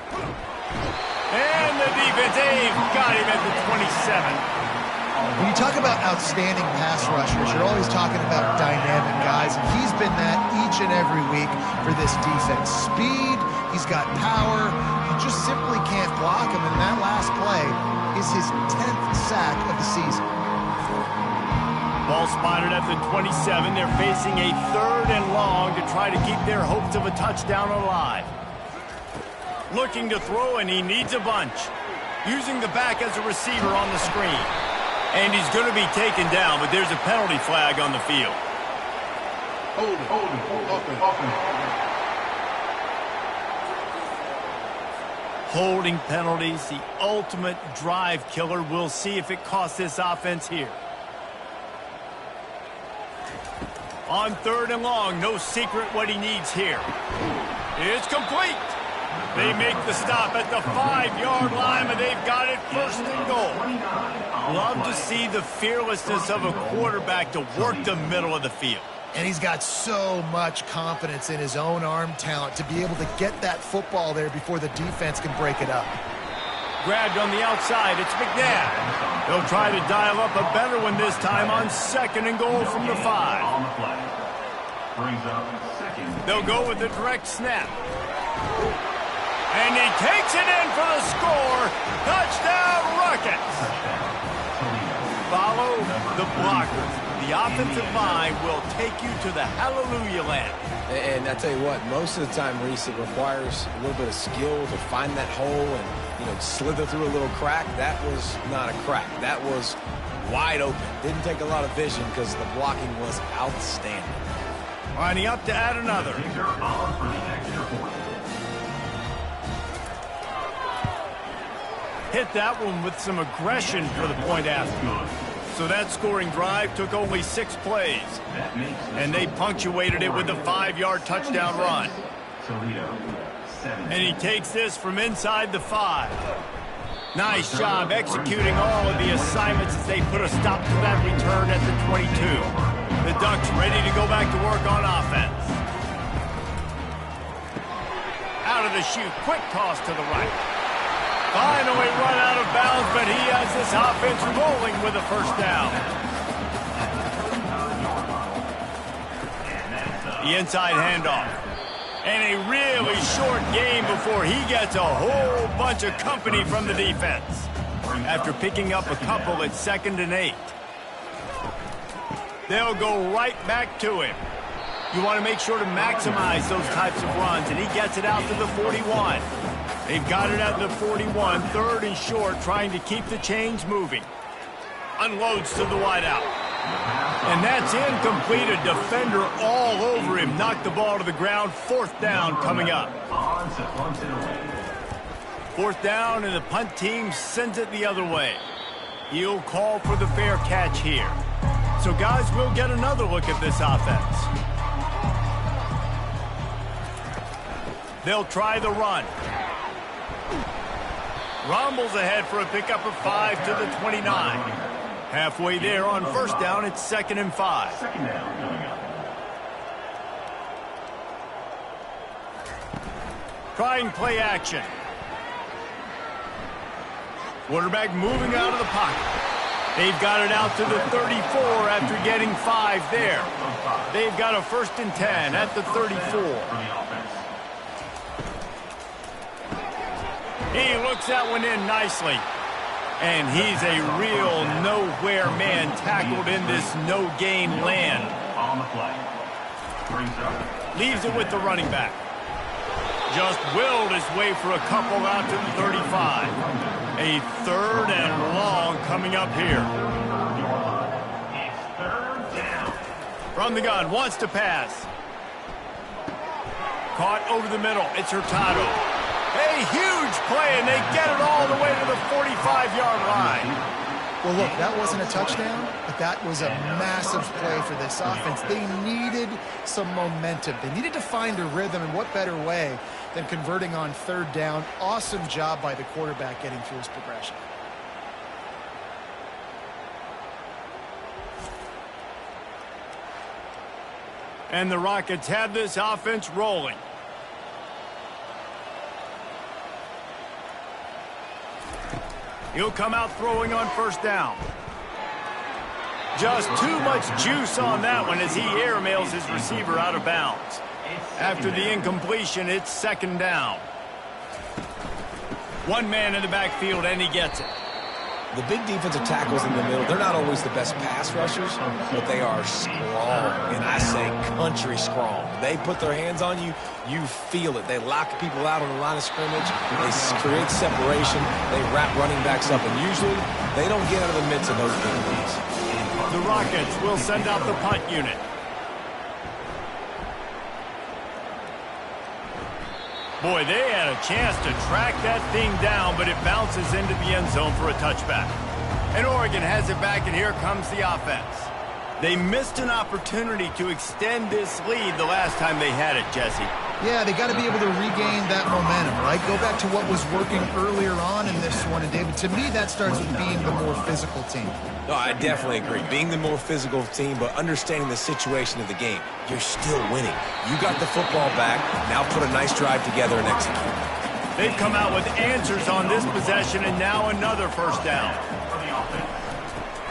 And the defense, they've got him at the 27. When you talk about outstanding pass rushers, you're always talking about dynamic guys, and he's been that each and every week for this defense. Speed, he's got power, you just simply can't block him, and that last play is his 10th sack of the season. Ball spotted at the 27. They're facing a 3rd and long to try to keep their hopes of a touchdown alive. Looking to throw, and he needs a bunch. Using the back as a receiver on the screen. And he's going to be taken down, but there's a penalty flag on the field. Holding penalties, the ultimate drive killer. We'll see if it costs this offense here. On 3rd and long, no secret what he needs here. It's complete. They make the stop at the 5-yard line, but they've got it 1st and goal. Love to see the fearlessness of a quarterback to work the middle of the field. And he's got so much confidence in his own arm talent to be able to get that football there before the defense can break it up. Grabbed on the outside, it's McNabb. They'll try to dial up a better one this time on 2nd and goal from the 5. They'll go with a direct snap. And he takes it in for the score. Touchdown, Rockets. Follow the blockers. The offensive line will take you to the hallelujah land. And I tell you what, most of the time, Reese, it requires a little bit of skill to find that hole and, you know, slither through a little crack. That was not a crack. That was wide open. Didn't take a lot of vision because the blocking was outstanding. Lining up to add another. Hit that one with some aggression for the point after. So that scoring drive took only 6 plays. And they punctuated it with a 5-yard touchdown run. And he takes this from inside the 5. Nice job executing all of the assignments as they put a stop to that return at the 22. The Ducks ready to go back to work on offense. Out of the chute, quick toss to the right. Finally run out of bounds, but he has this offense rolling with a first down. The inside handoff. And a really short game before he gets a whole bunch of company from the defense. After picking up a couple at 2nd and 8. They'll go right back to him. You want to make sure to maximize those types of runs, and he gets it out to the 41. They've got it at the 41, 3rd and short, trying to keep the chains moving. Unloads to the wideout. And that's incomplete. A defender all over him. Knocked the ball to the ground. 4th down coming up. 4th down, and the punt team sends it the other way. He'll call for the fair catch here. So, guys, we'll get another look at this offense. They'll try the run. Rumbles ahead for a pickup of 5 to the 29. Halfway there on first down, it's 2nd and 5. Trying play action. Quarterback moving out of the pocket. They've got it out to the 34 after getting 5 there. They've got a 1st and 10 at the 34. He looks that one in nicely. And he's a real nowhere man tackled in this no-gain land. On the play. Brings up. Leaves it with the running back. Just willed his way for a couple out to the 35. A 3rd and long coming up here. It's 3rd down. From the gun, wants to pass. Caught over the middle. It's Hurtado. A huge play, and they get it all the way to the 45-yard line. Well, look, that wasn't a touchdown, but that was a massive play for this offense. They needed some momentum. They needed to find a rhythm, and what better way than converting on 3rd down. Awesome job by the quarterback getting through his progression. And the Rockets have this offense rolling. He'll come out throwing on 1st down. Just too much juice on that one as he airmails his receiver out of bounds. After the incompletion, it's 2nd down. One man in the backfield, and he gets it. The big defensive tackles in the middle, they're not always the best pass rushers, but they are strong, and I say country strong. They put their hands on you, you feel it. They lock people out on the line of scrimmage. They create separation. They wrap running backs up, and usually they don't get out of the midst of those big leads. The Rockets will send out the punt unit. Boy, they had a chance to track that thing down, but it bounces into the end zone for a touchback. And Oregon has it back, and here comes the offense. They missed an opportunity to extend this lead the last time they had it, Jesse. Yeah, they got to be able to regain that momentum, right? Go back to what was working earlier on in this one. And, David, to me, that starts with being the more physical team. No, I definitely agree. Being the more physical team, but understanding the situation of the game. You're still winning. You got the football back. Now put a nice drive together and execute. They've come out with answers on this possession, and now another 1st down.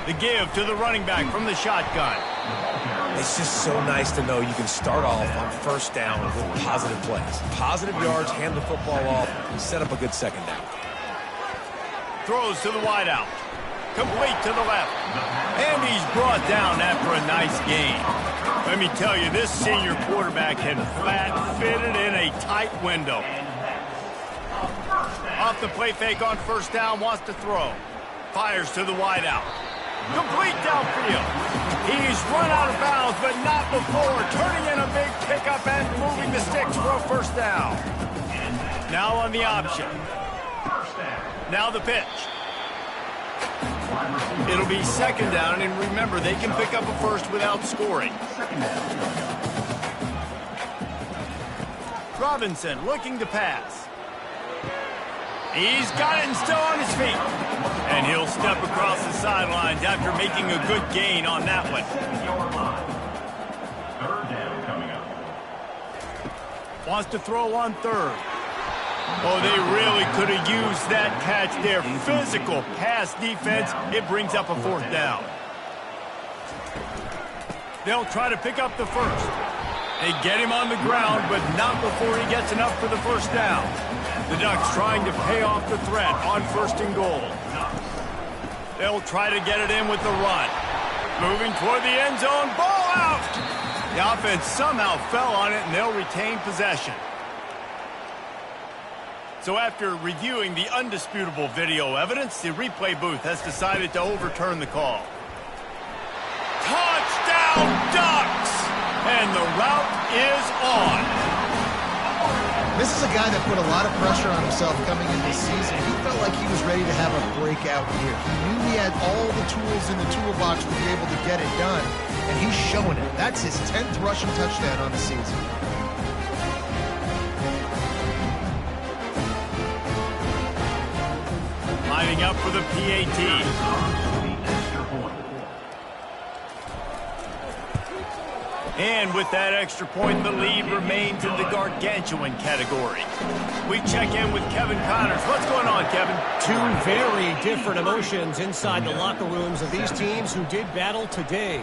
The give to the running back from the shotgun. It's just so nice to know you can start off on 1st down with positive plays. Positive yards, hand the football off, and set up a good 2nd down. Throws to the wideout. Complete to the left. And he's brought down after a nice gain. Let me tell you, this senior quarterback had flat fitted in a tight window. Off the play fake on 1st down, wants to throw. Fires to the wideout. Complete downfield. He's run out of bounds, but not before. Turning in a big pickup and moving the sticks for a 1st down. Now on the option. Now the pitch. It'll be 2nd down, and remember, they can pick up a 1st without scoring. Robinson looking to pass. He's got it and still on his feet. And he'll step across the sidelines after making a good gain on that one. 3rd down coming up. Wants to throw on 3rd. Oh, they really could have used that catch there. Physical pass defense. It brings up a 4th down. They'll try to pick up the 1st. They get him on the ground, but not before he gets enough for the 1st down. The Ducks trying to pay off the threat on 1st and goal. They'll try to get it in with the run. Moving toward the end zone. Ball out! The offense somehow fell on it, and they'll retain possession. So after reviewing the undisputable video evidence, the replay booth has decided to overturn the call. Touchdown, Ducks! And the route is on. This is a guy that put a lot of pressure on himself coming into this season. He felt like he was ready to have a breakout year. He knew he had all the tools in the toolbox to be able to get it done, and he's showing it. That's his 10th rushing touchdown on the season. Lining up for the PAT. And with that extra point, the lead remains in the gargantuan category. We check in with Kevin Connors. What's going on, Kevin? Two very different emotions inside the locker rooms of these teams who did battle today.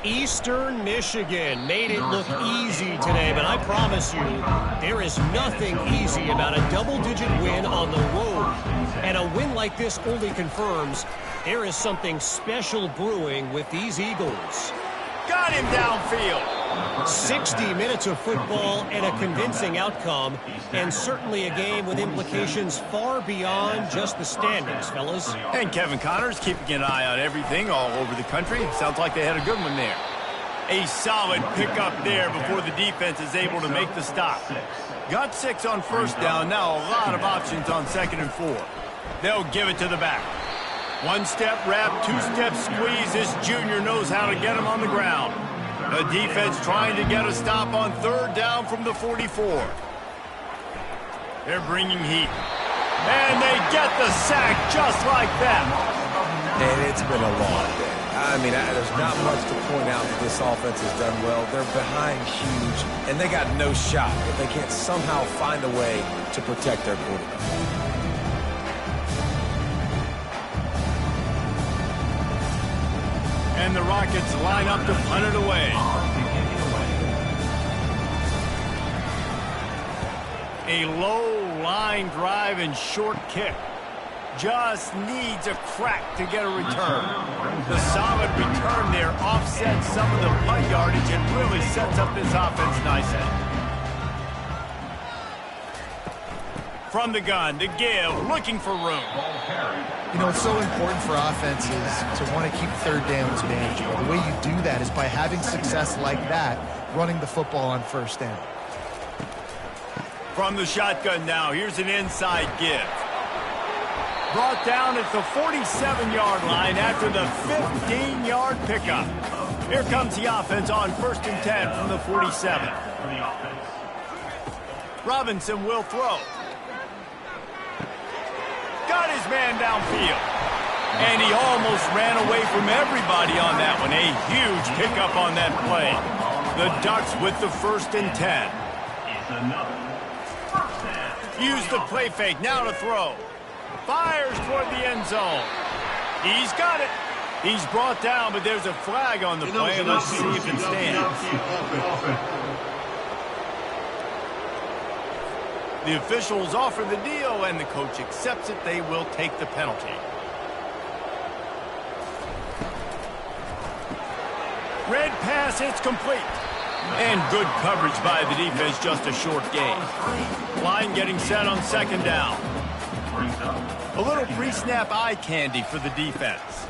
Eastern Michigan made it look easy today, but I promise you, there is nothing easy about a double-digit win on the road. And a win like this only confirms there is something special brewing with these Eagles. Got him downfield. 60 minutes of football and a convincing outcome, and certainly a game with implications far beyond just the standings, fellas. And Kevin Connors keeping an eye on everything all over the country. Sounds like they had a good one there. A solid pickup there before the defense is able to make the stop. Got 6 on first down. Now a lot of options on 2nd and 4. They'll give it to the back. One-step wrap, two-step squeeze. This junior knows how to get him on the ground. The defense trying to get a stop on 3rd down from the 44. They're bringing heat. And they get the sack just like that. And it's been a long day. I mean, there's not much to point out that this offense has done well. They're behind huge, and they got no shot if they can't somehow find a way to protect their quarterback. And the Rockets line up to punt it away. A low line drive and short kick. Just needs a crack to get a return. The solid return there offsets some of the punt yardage and really sets up this offense nicely. From the gun, to give, looking for room. You know, it's so important for offenses to want to keep 3rd downs manageable. The way you do that is by having success like that, running the football on 1st down. From the shotgun now, here's an inside give. Brought down at the 47-yard line after the 15-yard pickup. Here comes the offense on 1st and 10 from the 47. Robinson will throw. Got his man downfield. And he almost ran away from everybody on that one. A huge pickup on that play. The Ducks with the 1st and 10. Use the play fake. Now to throw. Fires toward the end zone. He's got it. He's brought down, but there's a flag on the play. Let's see if it stands. The officials offer the deal, and the coach accepts it. They will take the penalty. Red pass, it's complete. And good coverage by the defense, just a short gain. Line getting set on 2nd down. A little pre-snap eye candy for the defense.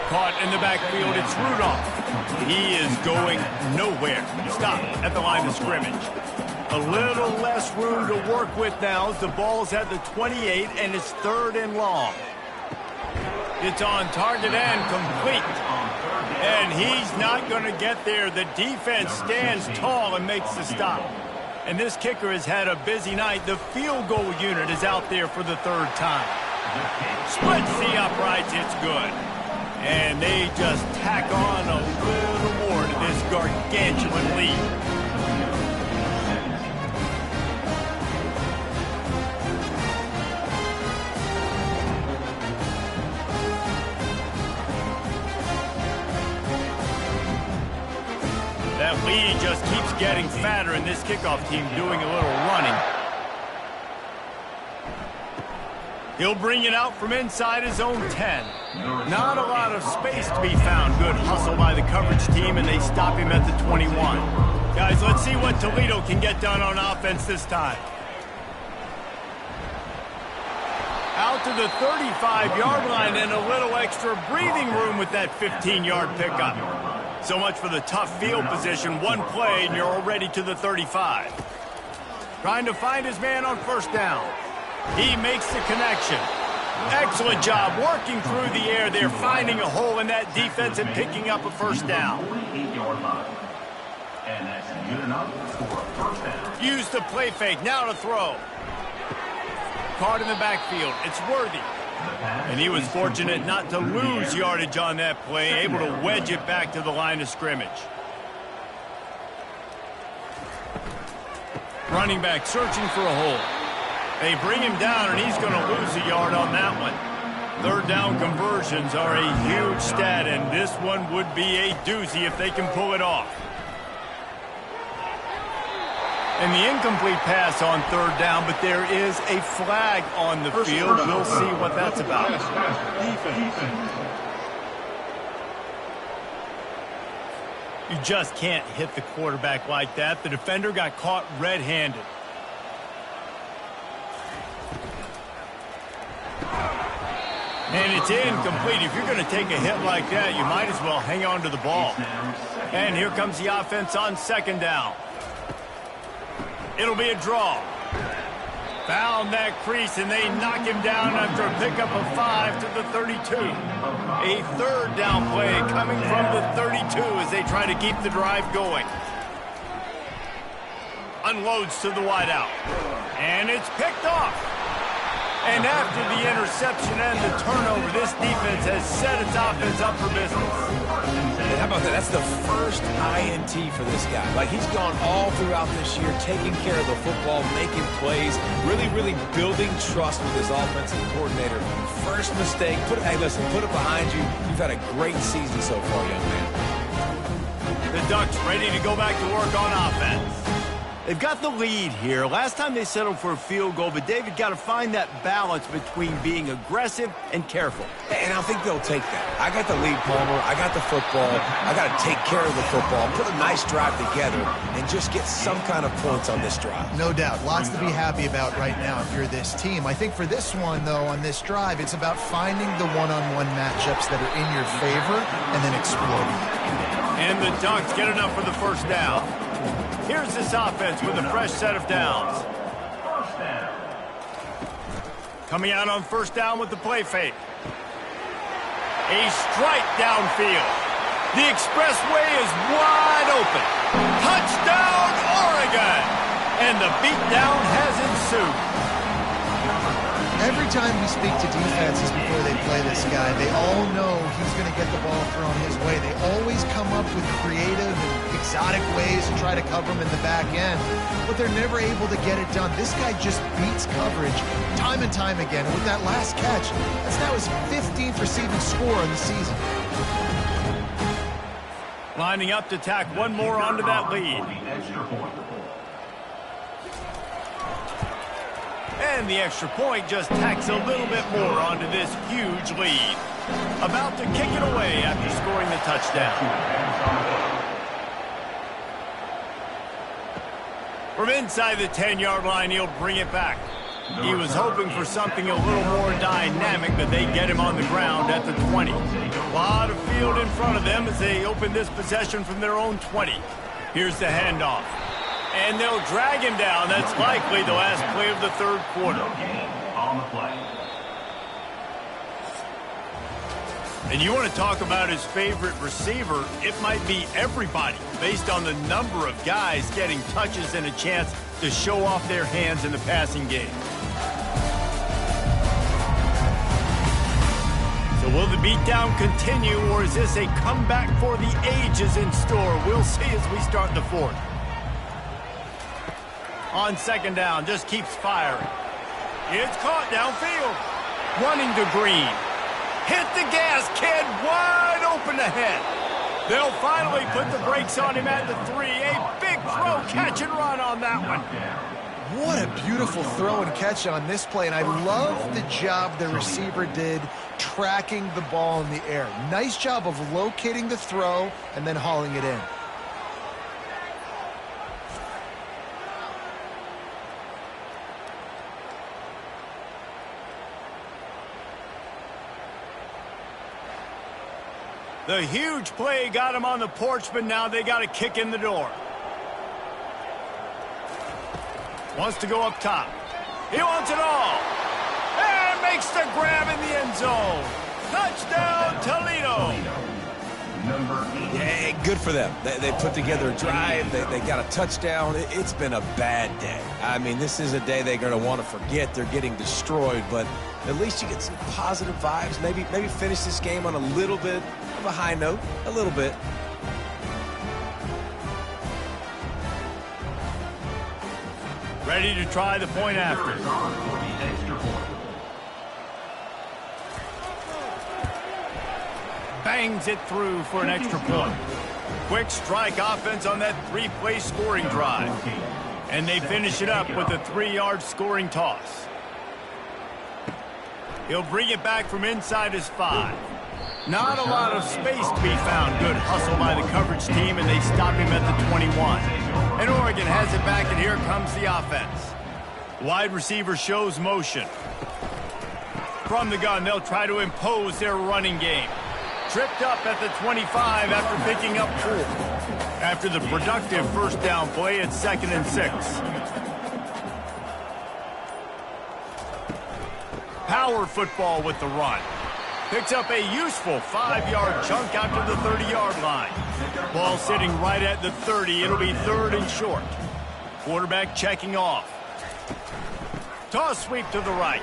Caught in the backfield, it's Rudolph. He is going nowhere. Stop at the line of scrimmage. A little less room to work with now as the ball's at the 28 and it's 3rd and long. It's on target and complete. And he's not going to get there. The defense stands tall and makes the stop. And this kicker has had a busy night. The field goal unit is out there for the 3rd time. Splits the uprights, it's good. And they just tack on a little more to this gargantuan lead. That lead just keeps getting fatter, and this kickoff team doing a little running. He'll bring it out from inside his own 10. Not a lot of space to be found. Good hustle by the coverage team, and they stop him at the 21. Guys, let's see what Toledo can get done on offense this time. Out to the 35-yard line and a little extra breathing room with that 15-yard pickup. So much for the tough field position. One play, and you're already to the 35. Trying to find his man on 1st down. He makes the connection. Excellent job working through the air. They're finding a hole in that defense and picking up a 1st down. Use the play fake. Now to throw. Caught in the backfield. It's Worthy. And he was fortunate not to lose yardage on that play, able to wedge it back to the line of scrimmage. Running back searching for a hole. They bring him down, and he's going to lose a yard on that one. Third down conversions are a huge stat, and this one would be a doozy if they can pull it off. And the incomplete pass on third down, but there is a flag on the field. We'll see what that's about. You just can't hit the quarterback like that. The defender got caught red-handed. And it's incomplete. If you're going to take a hit like that, you might as well hang on to the ball. And here comes the offense on second down. It'll be a draw. Found that crease, and they knock him down after a pickup of 5 to the 32. A third down play coming from the 32 as they try to keep the drive going. Unloads to the wideout. And it's picked off. And after the interception and the turnover, this defense has set its offense up for business. And how about that? That's the first INT for this guy. Like, he's gone all throughout this year, taking care of the football, making plays, really building trust with his offensive coordinator. First mistake, hey, listen, put it behind you. You've had a great season so far, young man. The Ducks ready to go back to work on offense. They've got the lead here. Last time they settled for a field goal, but David got to find that balance between being aggressive and careful. And I think they'll take that. I got the lead, Palmer. I got the football. I got to take care of the football, put a nice drive together, and just get some kind of points on this drive. No doubt. Lots to be happy about right now if you're this team. I think for this one, though, on this drive, it's about finding the one-on-one matchups that are in your favor and then exploiting. And the Ducks get enough for the first down. Here's this offense with a fresh set of downs. Coming out on first down with the play fake. A strike downfield. The expressway is wide open. Touchdown, Oregon! And the beatdown has ensued. Every time we speak to defenses before they play this guy, they all know he's going to get the ball thrown his way. They always come up with creative and exotic ways to try to cover him in the back end, but they're never able to get it done. This guy just beats coverage time and time again. And with that last catch, that's now his 15th receiving score in the season. Lining up to tack one more onto that lead. And the extra point just tacks a little bit more onto this huge lead. About to kick it away after scoring the touchdown. From inside the 10-yard line, he'll bring it back. He was hoping for something a little more dynamic, but they get him on the ground at the 20. A lot of field in front of them as they open this possession from their own 20. Here's the handoff. And they'll drag him down. That's likely the last play of the third quarter. On the play. And you want to talk about his favorite receiver, it might be everybody, based on the number of guys getting touches and a chance to show off their hands in the passing game. So will the beatdown continue, or is this a comeback for the ages in store? We'll see as we start the fourth. On second down, just keeps firing. It's caught downfield. Running to Green. Hit the gas, kid. Wide open ahead. They'll finally put the brakes on him at the 3. A big throw, catch and run on that one. What a beautiful throw and catch on this play, and I love the job the receiver did tracking the ball in the air. Nice job of locating the throw and then hauling it in. The huge play got him on the porch, but now they got a kick in the door. Wants to go up top. He wants it all. And makes the grab in the end zone. Touchdown, Toledo. Yeah, good for them. They put together a drive. They got a touchdown. It's been a bad day. I mean, this is a day they're going to want to forget. They're getting destroyed, but at least you get some positive vibes. Maybe finish this game on a little bit of a high note, a little bit. Ready to try the point after. Bangs it through for an extra point. Quick strike offense on that three-play scoring drive. And they finish it up with a 3-yard scoring toss. He'll bring it back from inside his 5. Not a lot of space to be found. Good hustle by the coverage team, and they stop him at the 21. And Oregon has it back, and here comes the offense. Wide receiver shows motion. From the gun, they'll try to impose their running game. Tripped up at the 25 after picking up 4. After the productive first down play, it's 2nd and 6. Power football with the run. Picks up a useful 5-yard chunk out to the 30-yard line. Ball sitting right at the 30. It'll be 3rd and short. Quarterback checking off. Toss sweep to the right.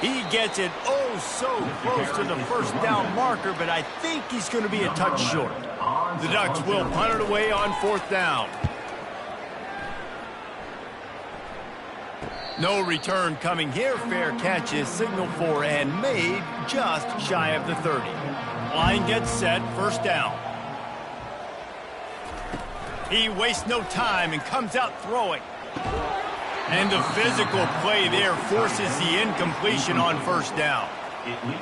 He gets it oh so close to the first down marker, but I think he's going to be a touch short. The Ducks will punt it away on 4th down. No return coming here. Fair catch is signaled for and made just shy of the 30. Line gets set, 1st down. He wastes no time and comes out throwing. And the physical play there forces the incompletion on 1st down.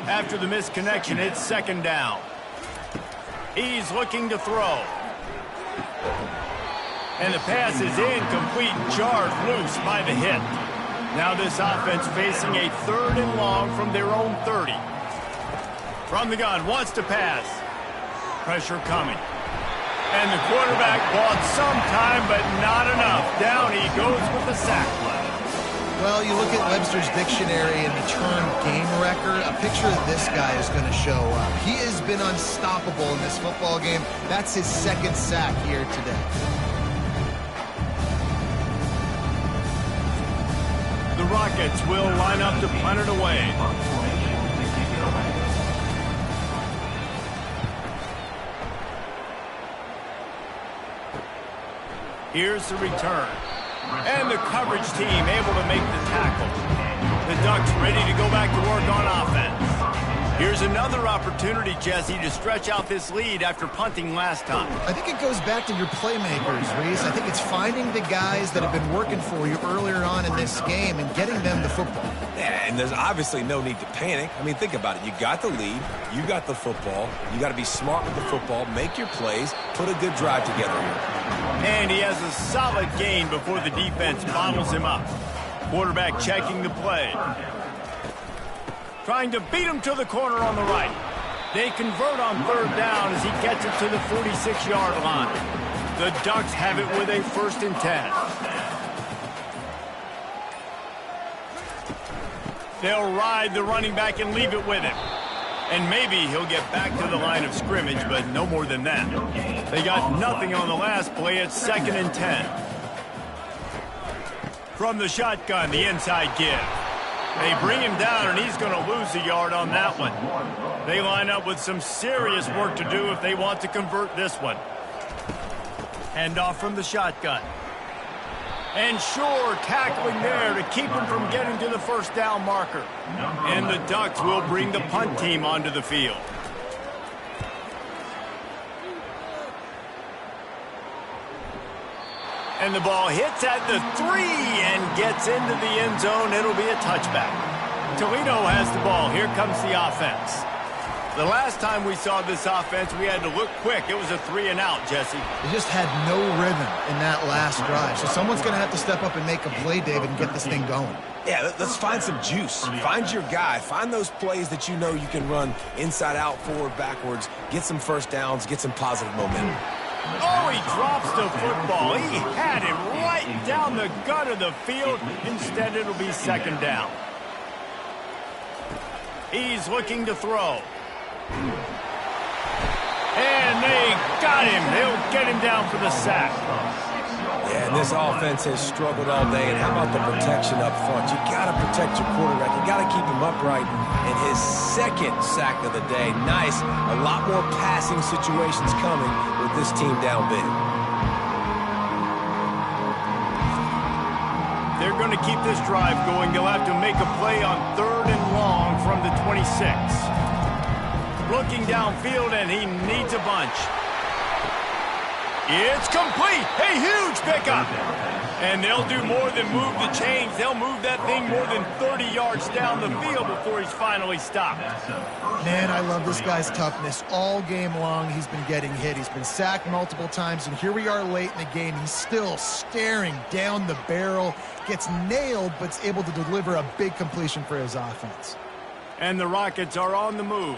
After the misconnection, it's 2nd down. He's looking to throw. And the pass is incomplete, jarred loose by the hit. Now this offense facing a 3rd and long from their own 30. From the gun, wants to pass. Pressure coming. And the quarterback bought some time, but not enough. Down he goes with the sack play. Well, you look at Webster's dictionary and the term game wrecker, a picture of this guy is going to show up. He has been unstoppable in this football game. That's his 2nd sack here today. The Rockets will line up to punt it away. Here's the return. And the coverage team able to make the tackle. The Ducks ready to go back to work on offense. Here's another opportunity, Jesse, to stretch out this lead after punting last time. I think it goes back to your playmakers, Reese. I think it's finding the guys that have been working for you earlier on in this game and getting them the football. Yeah, and there's obviously no need to panic. I mean, think about it. You got the lead. You got the football. You got to be smart with the football, make your plays, put a good drive together here. And he has a solid gain before the defense bottles him up. Quarterback checking the play. Trying to beat him to the corner on the right. They convert on 3rd down as he gets it to the 46-yard line. The Ducks have it with a 1st and 10. They'll ride the running back and leave it with him. And maybe he'll get back to the line of scrimmage, but no more than that. They got nothing on the last play. It's 2nd and 10. From the shotgun, the inside give. They bring him down, and he's going to lose a yard on that one. They line up with some serious work to do if they want to convert this one. Hand off from the shotgun. And sure, tackling there to keep him from getting to the 1st down marker. And the Ducks will bring the punt team onto the field. And the ball hits at the 3 and gets into the end zone. It'll be a touchback. Toledo has the ball. Here comes the offense. The last time we saw this offense, we had to look quick. It was a 3 and out, Jesse. They just had no rhythm in that last drive. So someone's going to have to step up and make a play, David, and get this thing going. Yeah, let's find some juice. Find your guy. Find those plays that you know you can run inside out, forward, backwards. Get some 1st downs. Get some positive momentum. Oh, he drops the football. He had him right down the gut of the field. Instead, it'll be 2nd down. He's looking to throw. And they got him. They'll get him down for the sack. Yeah, and this offense has struggled all day. And how about the protection up front? You got to protect your quarterback. You got to keep him upright. And his 2nd sack of the day. Nice. A lot more passing situations coming with this team down big. want to keep this drive going, they'll have to make a play on 3rd and long from the 26. Looking downfield, and he needs a bunch. It's complete. A huge pickup. And they'll do more than move the chains. They'll move that thing more than 30 yards down the field before he's finally stopped. Man, I love this guy's toughness. All game long, he's been getting hit. He's been sacked multiple times, and here we are late in the game. He's still staring down the barrel, gets nailed, but's able to deliver a big completion for his offense. And the Rockets are on the move.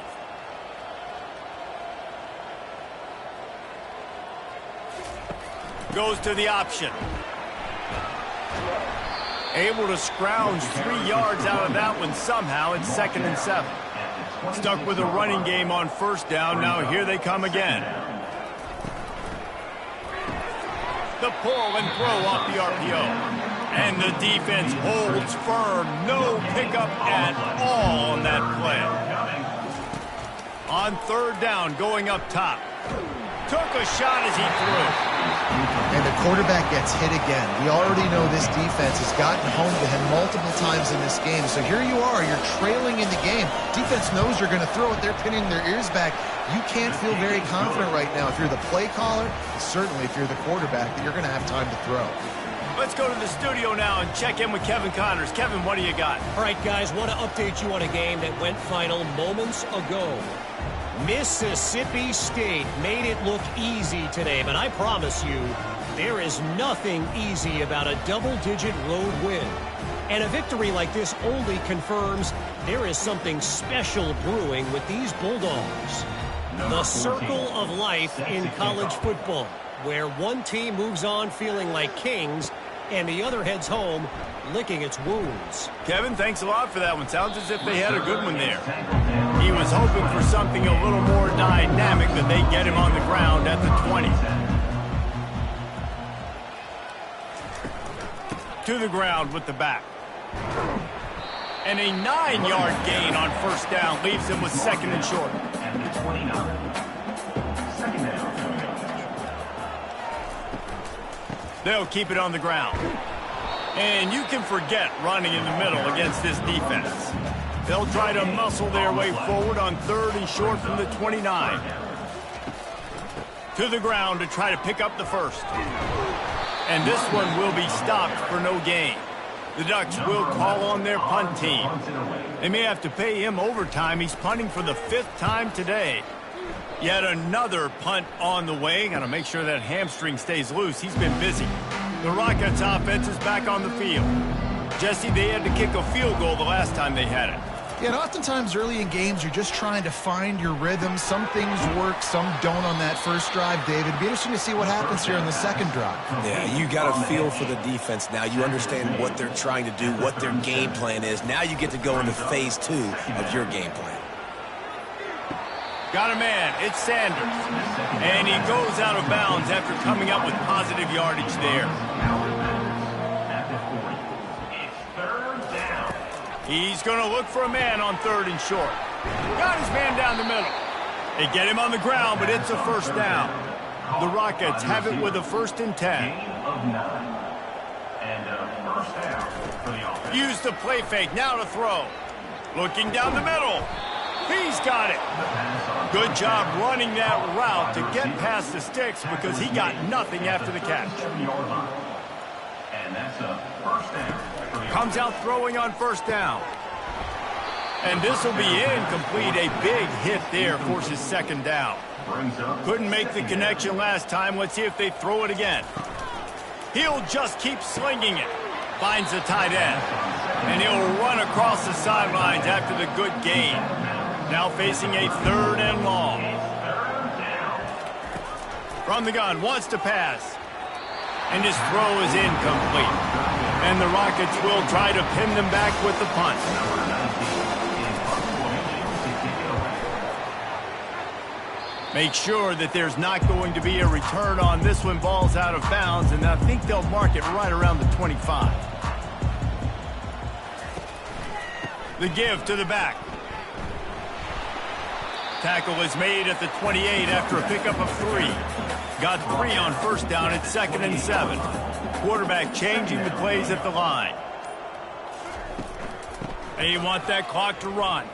Goes to the option. Able to scrounge 3 yards out of that one somehow. It's 2nd and 7. Stuck with a running game on 1st down. Now here they come again. The pull and throw off the RPO. And the defense holds firm. No pickup at all on that play. On 3rd down, going up top. Took a shot as he threw. And the quarterback gets hit again. We already know this defense has gotten home to him multiple times in this game. So here you are, you're trailing in the game. Defense knows you're going to throw it. They're pinning their ears back. You can't feel very confident right now if you're the play caller, certainly if you're the quarterback, that you're going to have time to throw. Let's go to the studio now and check in with Kevin Connors. Kevin, what do you got? All right, guys, want to update you on a game that went final moments ago. Mississippi State made it look easy today, but I promise you, there is nothing easy about a double-digit road win. And a victory like this only confirms there is something special brewing with these Bulldogs. The circle of life in college football, where one team moves on feeling like kings and the other heads home licking its wounds. Kevin, thanks a lot for that one. Sounds as if they had a good one there. He was hoping for something a little more dynamic, that they get him on the ground at the 20. To the ground with the back. And a 9-yard gain on 1st down leaves him with 2nd and short. And the 29. 2nd down. They'll keep it on the ground. And you can forget running in the middle against this defense. They'll try to muscle their way forward on 3rd and short from the 29. To the ground to try to pick up the 1st. And this one will be stopped for no gain. The Ducks will call on their punt team. They may have to pay him overtime. He's punting for the 5th time today. Yet another punt on the way. Got to make sure that hamstring stays loose. He's been busy. The Rockets offense is back on the field. Jesse, they had to kick a field goal the last time they had it. Yeah, and oftentimes early in games, you're just trying to find your rhythm. Some things work, some don't on that first drive, David. It'd be interesting to see what happens here in the 2nd drive. Yeah, you got a feel for the defense now. You understand what they're trying to do, what their game plan is. Now you get to go into phase 2 of your game plan. Got a man. It's Sanders. And he goes out of bounds after coming up with positive yardage there. He's going to look for a man on 3rd and short. Got his man down the middle. They get him on the ground, but it's a 1st down. The Rockets have it with a 1st and 10. Use the play fake. Now to throw. Looking down the middle. He's got it. Good job running that route to get past the sticks because he got nothing after the catch. And that's a 1st down. Comes out throwing on 1st down. And this will be incomplete. A big hit there forces 2nd down. Couldn't make the connection last time. Let's see if they throw it again. He'll just keep slinging it. Finds the tight end. And he'll run across the sidelines after the good gain. Now facing a 3rd and long. From the gun, wants to pass. And his throw is incomplete. And the Rockets will try to pin them back with the punt. Make sure that there's not going to be a return on this one. Ball's out of bounds, and I think they'll mark it right around the 25. The give to the back. Tackle is made at the 28 after a pickup of 3. Got 3 on 1st down at 2nd and 7. Quarterback changing the plays at the line. They want that clock to run.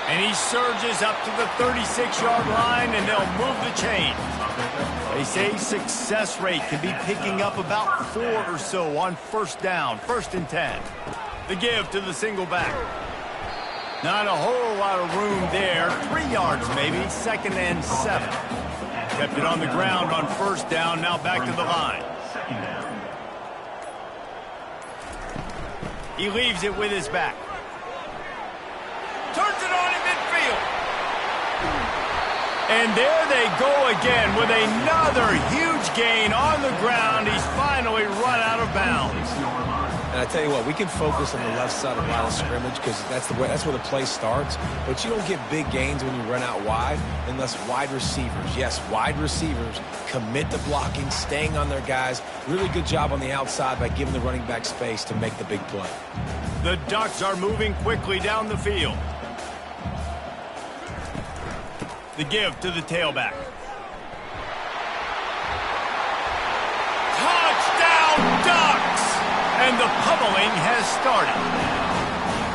And he surges up to the 36-yard line, and they'll move the chain. They say success rate can be picking up about 4 or so on first down, 1st and 10. The give to the single back. Not a whole lot of room there. 3 yards maybe, 2nd and 7. Kept it on the ground on 1st down, now back to the line. He leaves it with his back. Turns it on in midfield. And there they go again with another huge gain on the ground. He's finally run out of bounds. And I tell you what, we can focus on the left side of line of scrimmage because that's where the play starts. But you don't get big gains when you run out wide unless wide receivers, yes, wide receivers, commit to blocking, staying on their guys. Really good job on the outside by giving the running back space to make the big play. The Ducks are moving quickly down the field. The give to the tailback. Touchdown, Ducks! And the pummeling has started.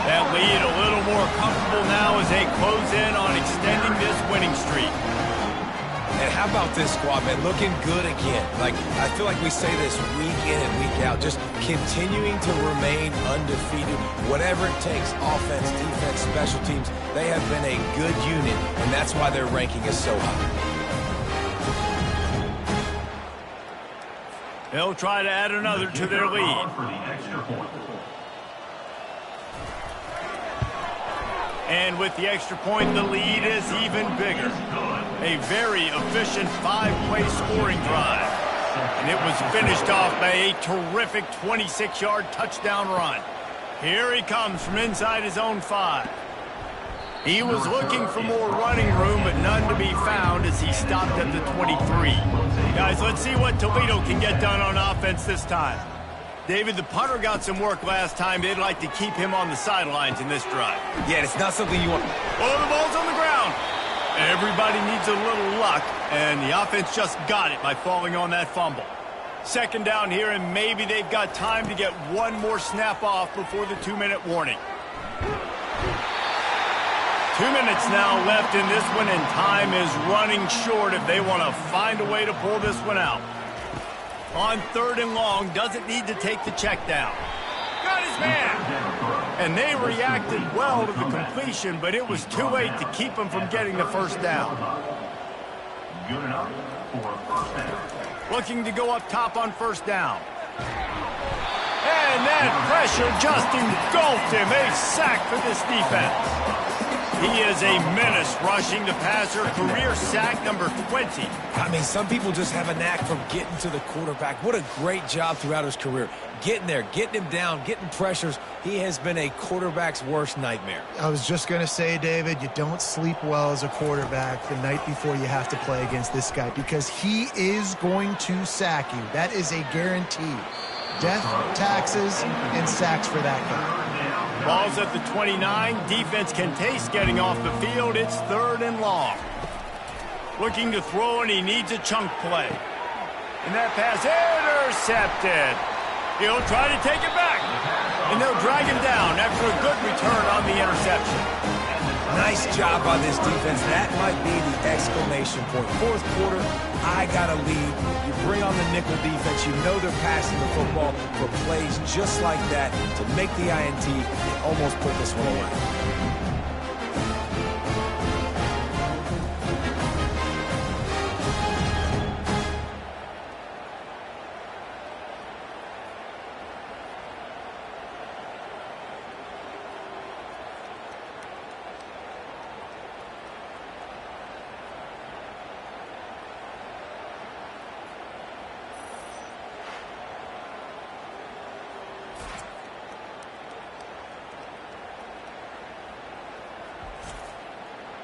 That lead a little more comfortable now as they close in on extending this winning streak. And how about this squad, man? Looking good again. Like, I feel like we say this week in and week out, just continuing to remain undefeated. Whatever it takes, offense, defense, special teams, they have been a good unit, and that's why their ranking is so high. They'll try to add another to their lead. And with the extra point, the lead is even bigger. A very efficient 5-play scoring drive. And it was finished off by a terrific 26-yard touchdown run. Here he comes from inside his own 5. He was looking for more running room, but none to be found as he stopped at the 23. Guys, let's see what Toledo can get done on offense this time. David, the punter got some work last time. They'd like to keep him on the sidelines in this drive. Yeah, it's not something you want. Oh, the ball's on the ground. Everybody needs a little luck, and the offense just got it by falling on that fumble. 2nd down here, and maybe they've got time to get one more snap off before the 2-minute warning. 2 minutes now left in this one, and time is running short if they want to find a way to pull this one out. On 3rd and long, doesn't need to take the check down. Got his man! And they reacted well to the completion, but it was too late to keep him from getting the 1st down. Good enough for a 1st down. Looking to go up top on 1st down. And that pressure just engulfed him. A sack for this defense. He is a menace rushing the passer. Career sack number 20. I mean, some people just have a knack for getting to the quarterback. What a great job throughout his career. Getting there, getting him down, getting pressures. He has been a quarterback's worst nightmare. I was just going to say, David, you don't sleep well as a quarterback the night before you have to play against this guy because he is going to sack you. That is a guarantee. Death, taxes, and sacks for that guy. Ball's at the 29. Defense can taste getting off the field. It's 3rd and long. Looking to throw, and he needs a chunk play. And that pass intercepted. He'll try to take it back. And they'll drag him down after a good return on the interception. Nice job by this defense. That might be the exclamation point. 4th quarter, I got a lead. You bring on the nickel defense. You know they're passing the football for plays just like that to make the INT and almost put this one away.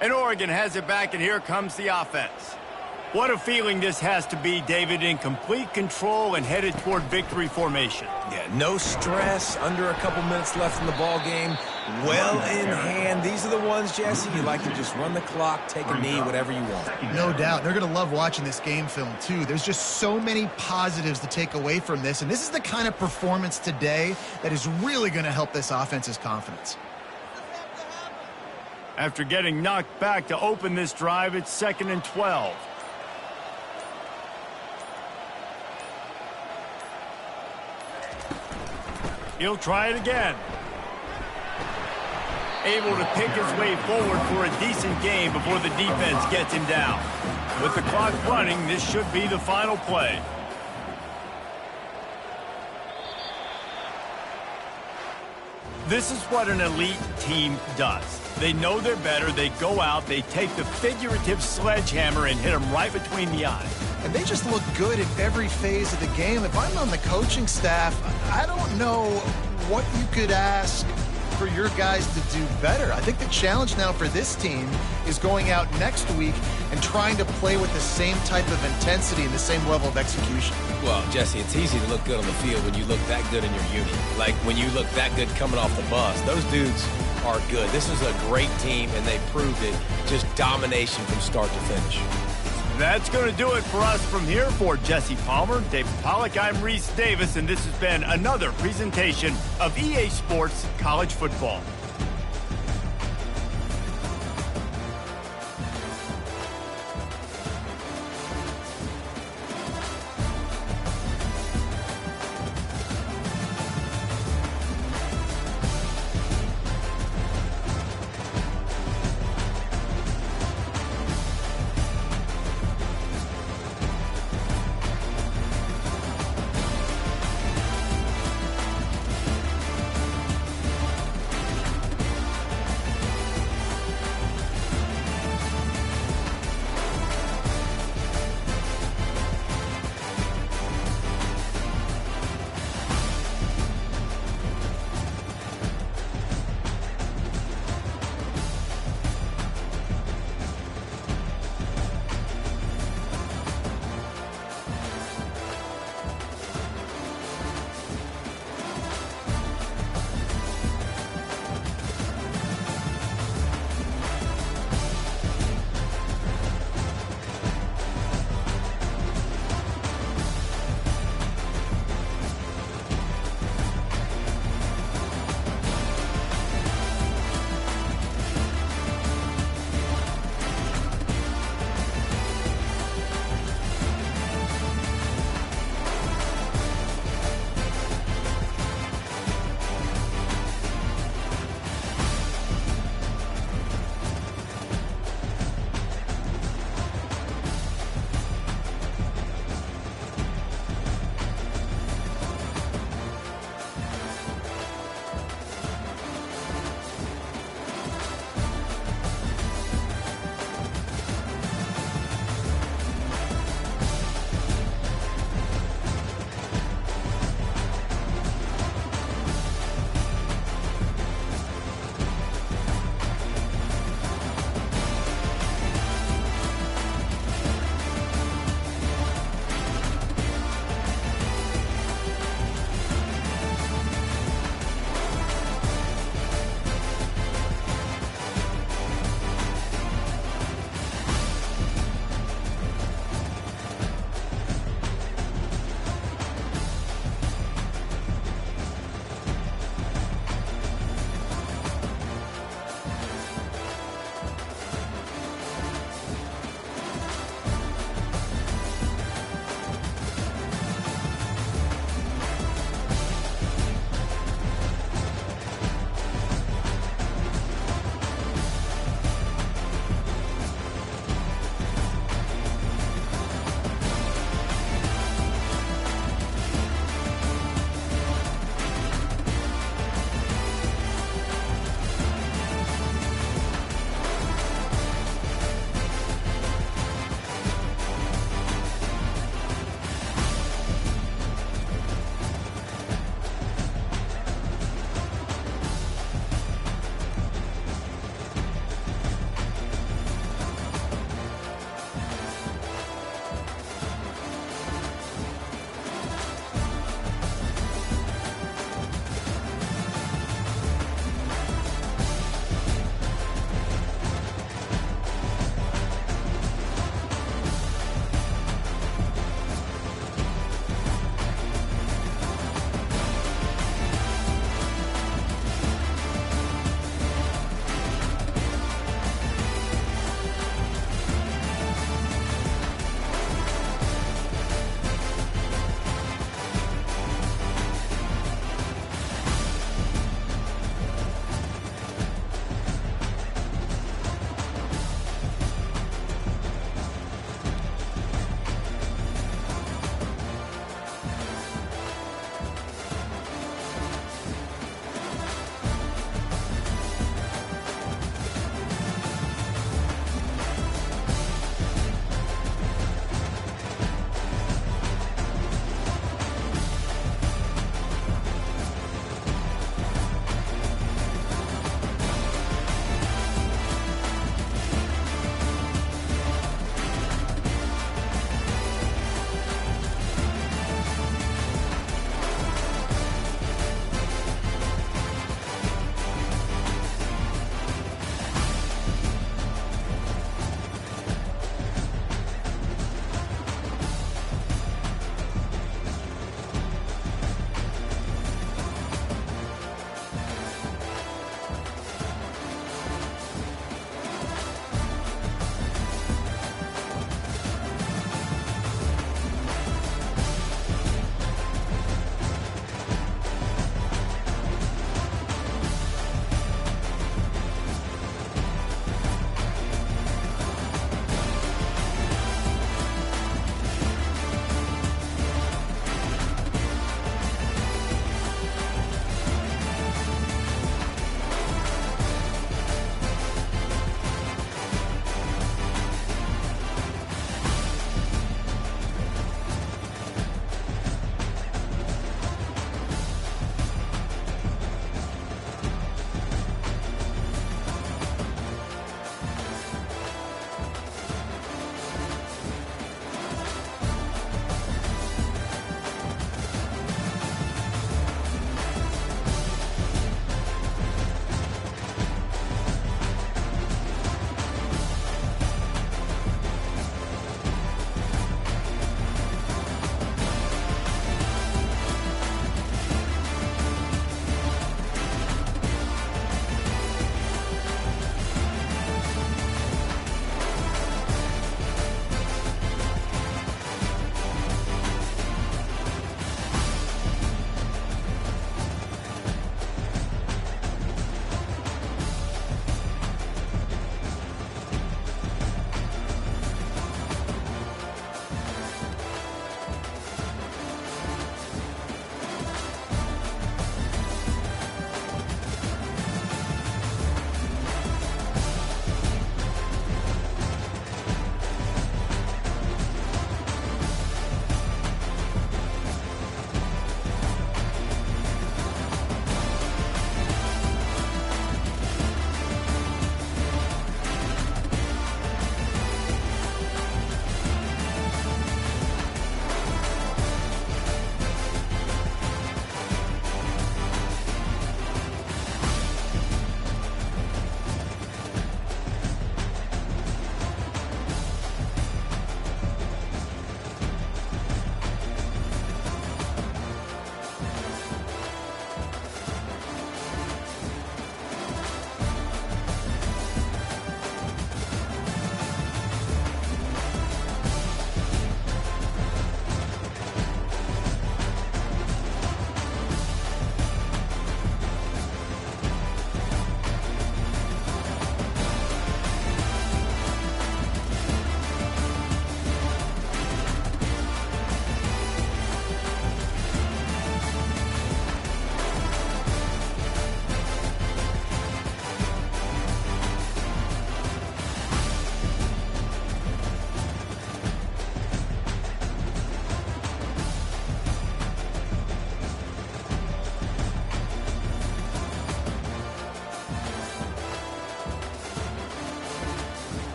And Oregon has it back, and here comes the offense. What a feeling this has to be, David, in complete control and headed toward victory formation. Yeah, no stress, under a couple minutes left in the ball game. Well in hand. These are the ones, Jesse, you like to just run the clock, take a knee, whatever you want. No doubt. They're going to love watching this game film, too. There's just so many positives to take away from this, and this is the kind of performance today that is really going to help this offense's confidence. After getting knocked back to open this drive, it's 2nd and 12. He'll try it again. Able to pick his way forward for a decent game before the defense gets him down. With the clock running, this should be the final play. This is what an elite team does. They know they're better. They go out, they take the figurative sledgehammer and hit them right between the eyes. And they just look good in every phase of the game. If I'm on the coaching staff, I don't know what you could ask for your guys to do better. I think the challenge now for this team is going out next week and trying to play with the same type of intensity and the same level of execution. Well, Jesse, it's easy to look good on the field when you look that good in your unit. Like when you look that good coming off the bus. Those dudes are good. This is a great team, and they proved it. Just domination from start to finish. That's going to do it for us from here. For Jesse Palmer, David Pollack, I'm Reese Davis, and this has been another presentation of EA Sports College Football.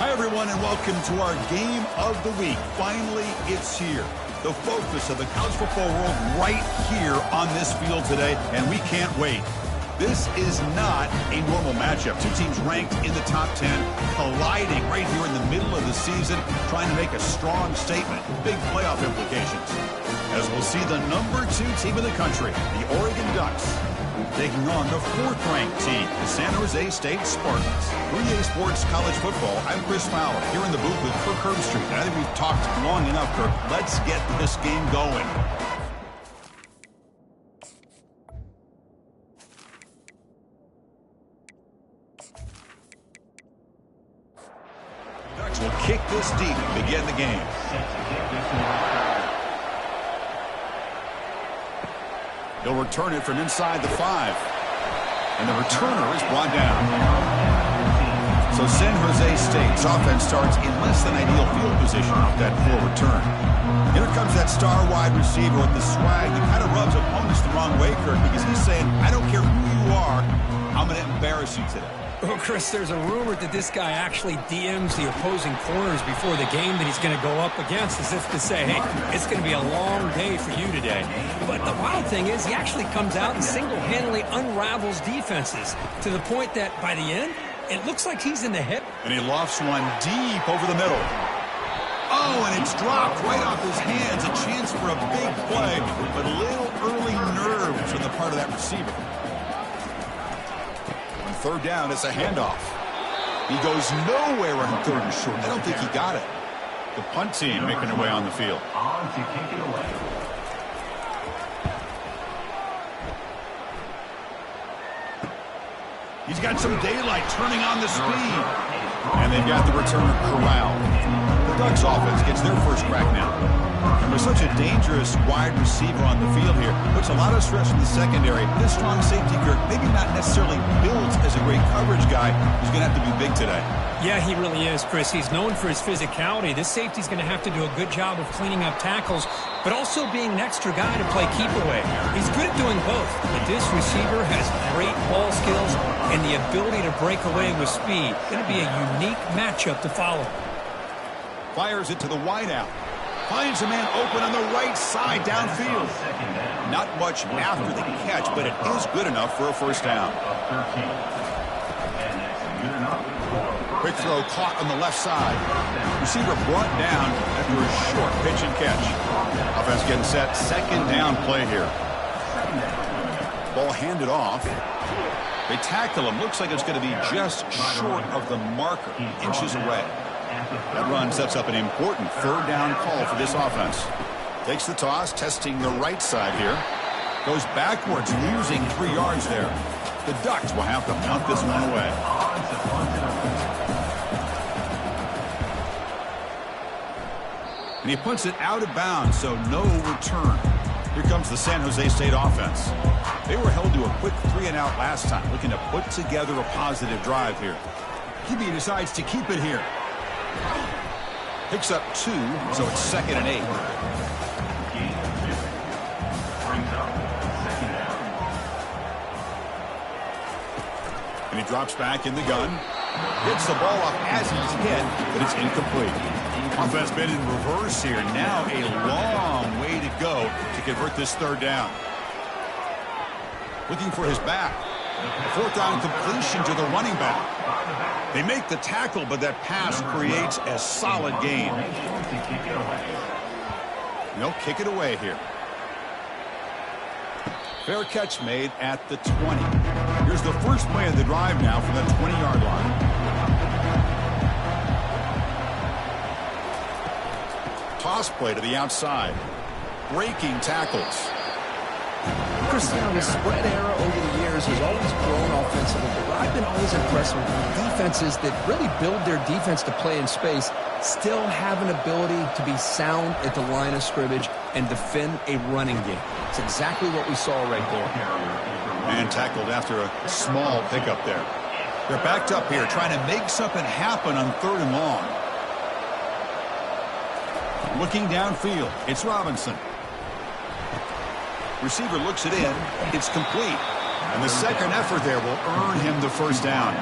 Hi, everyone, and welcome to our game of the week. Finally, it's here. The focus of the college football world right here on this field today, and we can't wait. This is not a normal matchup. Two teams ranked in the top 10, colliding right here in the middle of the season, trying to make a strong statement. Big playoff implications. As we'll see the number 2 team in the country, the Oregon Ducks, taking on the 4th-ranked team, the San Jose State Spartans. For EA Sports College Football, I'm Chris Fowler, here in the booth with Kirk Herbstreit. And I think we've talked long enough, Kirk. Let's get this game going. Ducks will kick this deep and begin the game. He'll return it from inside the 5. And the returner is brought down. So San Jose State's offense starts in less than ideal field position off that full return. Here comes that star wide receiver with the swag that kind of rubs opponents the wrong way, Kirk, because he's saying, I don't care who you are, I'm going to embarrass you today. Well, Chris, there's a rumor that this guy actually DMs the opposing corners before the game that he's going to go up against, as if to say, hey, it's going to be a long day for you today. But the wild thing is he actually comes out and single-handedly unravels defenses to the point that by the end, it looks like he's in the hip. And he lofts one deep over the middle. Oh, and it's dropped right off his hands. A chance for a big play, but a little early nerves on the part of that receiver. Third down, it's a handoff. He goes nowhere on 3rd and short. I don't think he got it. The punt team making their way on the field. On to kick it away. He's got some daylight turning on the speed. And they've got the returner corralled. The Ducks offense gets their first crack now. And with such a dangerous wide receiver on the field here, puts a lot of stress in the secondary. This strong safety, Kirk, maybe not necessarily built as a great coverage guy. He's going to have to be big today. Yeah, he really is, Chris. He's known for his physicality. This safety's going to have to do a good job of cleaning up tackles, but also being an extra guy to play keep away. He's good at doing both, but this receiver has great ball skills and the ability to break away with speed. Going to be a unique matchup to follow. Fires it to the wideout. Finds a man open on the right side downfield. Not much after the catch, but it is good enough for a first down. Quick throw caught on the left side. Receiver brought down after a short pitch and catch. Offense getting set. Second down play here. Ball handed off. They tackle him. Looks like it's going to be just short of the marker. Inches away. That run sets up an important third down call for this offense. Takes the toss, testing the right side here. Goes backwards, losing 3 yards there. The Ducks will have to punt this one away. And he punts it out of bounds, so no return. Here comes the San Jose State offense. They were held to a quick 3-and-out last time, looking to put together a positive drive here. QB decides to keep it here. Picks up 2, so it's 2nd and 8. And he drops back in the gun. Hits the ball off as he's hit, but it's incomplete. Offense been in reverse here. Now a long way to go to convert this third down. Looking for his back. A 4th down completion to the running back. They make the tackle, but that pass creates a solid gain. They'll kick it away here. Fair catch made at the 20. Here's the first play of the drive now from the 20-yard line. Toss play to the outside. Breaking tackles. Chris, the spread era over the years has always grown offensively, but I've been always impressed with defenses that really build their defense to play in space, still have an ability to be sound at the line of scrimmage and defend a running game. It's exactly what we saw right there. And tackled after a small pickup there. They're backed up here, trying to make something happen on 3rd and long. Looking downfield, it's Robinson. Receiver looks it in. It's complete. And the second effort there will earn him the first down.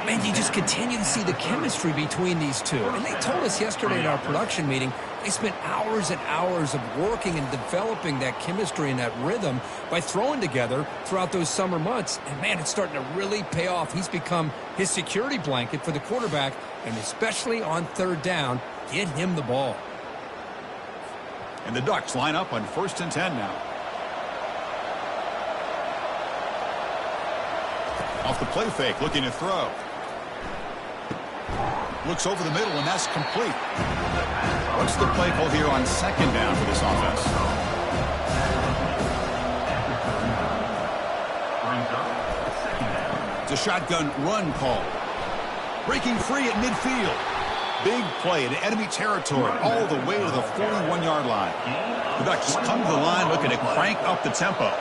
man, you just continue to see the chemistry between these two. And they told us yesterday at our production meeting, they spent hours and hours of working and developing that chemistry and that rhythm by throwing together throughout those summer months. And, man, it's starting to really pay off. He's become his security blanket for the quarterback, and especially on third down, get him the ball. And the Ducks line up on 1st and 10 now. Off the play fake, looking to throw. Looks over the middle, and that's complete. What's the play call here on 2nd down for this offense? It's a shotgun run call. Breaking free at midfield. Big play in enemy territory all the way to the 41-yard line. The Ducks come to the line looking to crank up the tempo.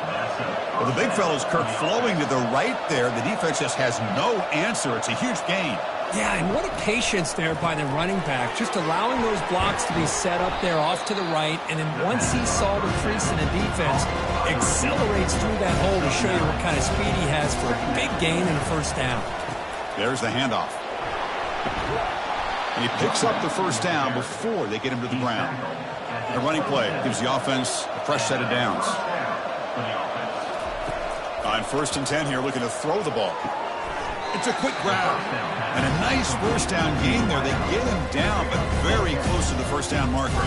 Well, the big fella's Kirk flowing to the right there. The defense just has no answer. It's a huge gain. Yeah, and what a patience there by the running back, just allowing those blocks to be set up there off to the right, and then once he saw the crease in the defense, accelerates through that hole to show you what kind of speed he has for a big gain and a 1st down. There's the handoff. And he picks up the 1st down before they get him to the ground. The running play gives the offense a fresh set of downs. On 1st and 10 here, looking to throw the ball. It's a quick grab. And a nice 1st down gain there. They get him down, but very close to the 1st down marker.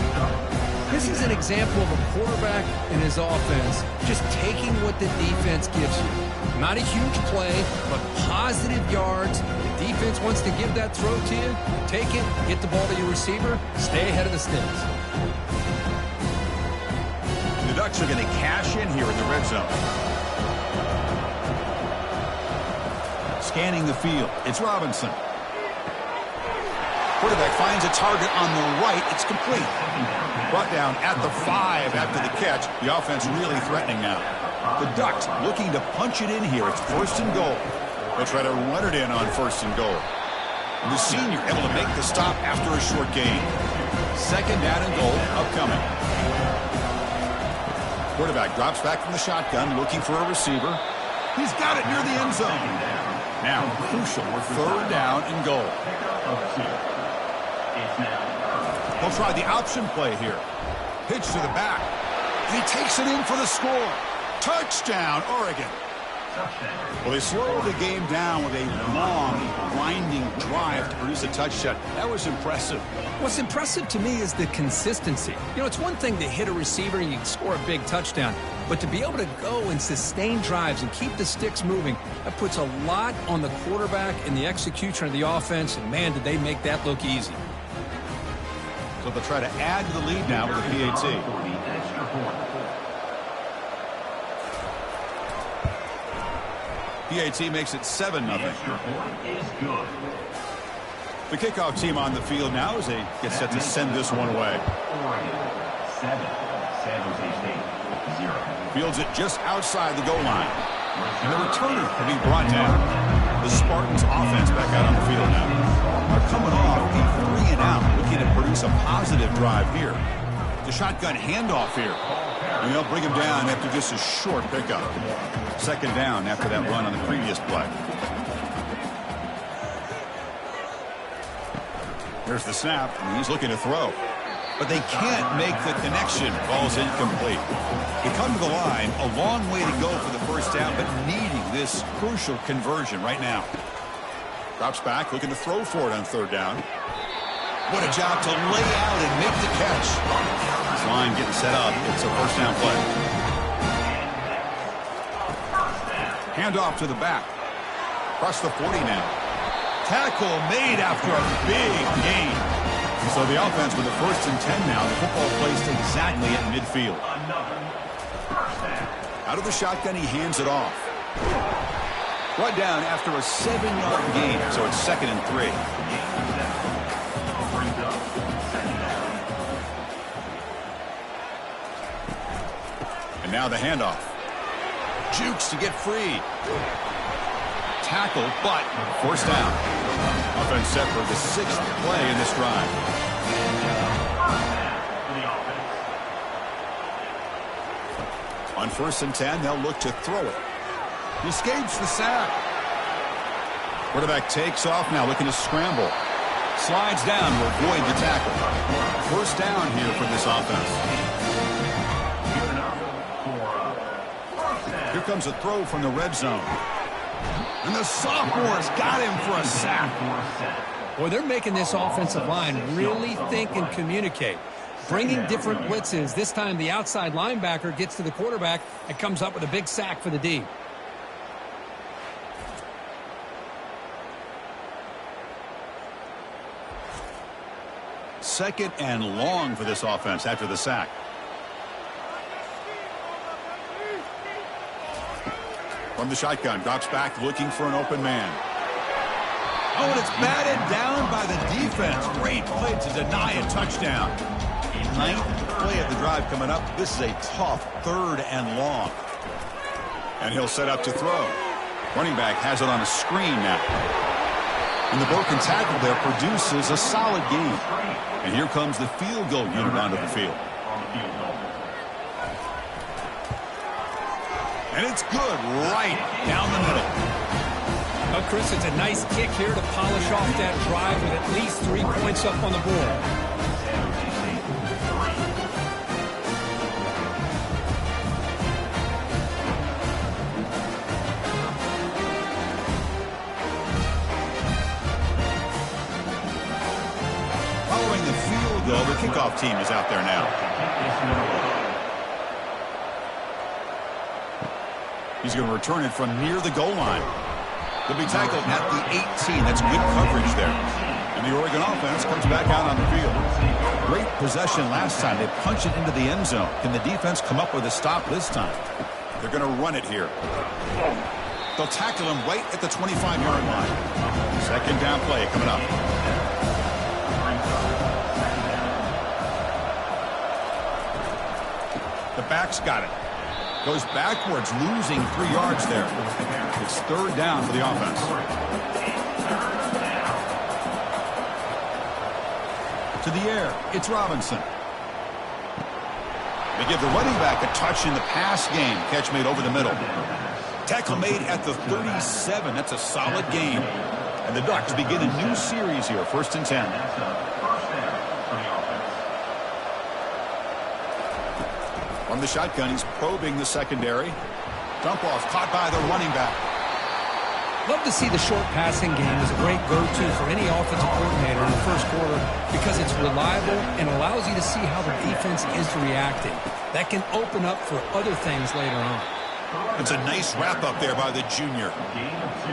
This is an example of a quarterback and his offense just taking what the defense gives you. Not a huge play, but positive yards. The defense wants to give that throw to you. Take it, get the ball to your receiver, stay ahead of the sticks. The Ducks are going to cash in here in the red zone. Scanning the field, it's Robinson. Quarterback finds a target on the right. It's complete. Brought down at the 5 after the catch. The offense really threatening now. The Ducks looking to punch it in here. It's 1st and goal. They'll try to run it in on 1st and goal. And the senior able to make the stop after a short gain. 2nd down and goal upcoming. Quarterback drops back from the shotgun, looking for a receiver. He's got it near the end zone. Now crucial 3rd down and goal. He'll try the option play here. Pitch to the back. And he takes it in for the score. Touchdown, Oregon. Well, they slowed the game down with a long, winding drive to produce a touchdown. That was impressive. What's impressive to me is the consistency. You know, it's one thing to hit a receiver and you can score a big touchdown, but to be able to go and sustain drives and keep the sticks moving, that puts a lot on the quarterback and the execution of the offense, and man, did they make that look easy. So they'll try to add to the lead now with the PAT. PAT makes it 7-0. The kickoff team on the field now as they get set to send this one away. Fields it just outside the goal line. And the returner will be brought down. The Spartans offense back out on the field now. They're coming off a 3-and-out, looking to produce a positive drive here. The shotgun handoff here. And they'll bring him down after just a short pickup. 2nd down after that run on the previous play. There's the snap, and he's looking to throw. But they can't make the connection. Ball's incomplete. They come to the line, a long way to go for the 1st down, but needing this crucial conversion right now. Drops back, looking to throw for it on 3rd down. What a job to lay out and make the catch. This line getting set up. It's a 1st down play. Handoff to the back. Across the 40 now. Tackle made after a big gain. So the offense with the 1st and 10 now. The football placed exactly at midfield. Out of the shotgun, he hands it off. Brought down after a 7-yard gain, so it's 2nd and 3. And now the handoff. Jukes to get free. Tackle, but 1st down. Offense set for the 6th play in this drive. On 1st and 10, they'll look to throw it. He escapes the sack. Quarterback takes off now, looking to scramble. Slides down to avoid the tackle. First down here for this offense. Here comes a throw from the red zone. And the sophomore's got him for a sack. Boy, they're making this offensive line really think and communicate. Bringing different blitzes. This time the outside linebacker gets to the quarterback and comes up with a big sack for the D. Second and long for this offense after the sack. From the shotgun, drops back looking for an open man. Oh, and it's batted down by the defense. Great play to deny a touchdown. Ninth play of the drive coming up. This is a tough third and long. And he'll set up to throw. Running back has it on a screen now. And the broken tackle there produces a solid gain. And here comes the field goal unit onto the field. And it's good right down the middle. Well, Chris, it's a nice kick here to polish off that drive with at least 3 points up on the board. Following the field goal, the kickoff team is out there now. He's going to return it from near the goal line. He'll be tackled at the 18. That's good coverage there. And the Oregon offense comes back out on the field. Great possession last time. They punch it into the end zone. Can the defense come up with a stop this time? They're going to run it here. They'll tackle him right at the 25-yard line. Second down play coming up. The back's got it. Goes backwards, losing 3 yards there. It's third down for the offense. To the air, it's Robinson. They give the running back a touch in the pass game. Catch made over the middle. Tackle made at the 37. That's a solid gain. And the Ducks begin a new series here, 1st and 10. From the shotgun, he's probing the secondary. Dump off, caught by the running back. Love to see the short passing game as a great go-to for any offensive coordinator in the first quarter because it's reliable and allows you to see how the defense is reacting. That can open up for other things later on. It's a nice wrap-up there by the junior.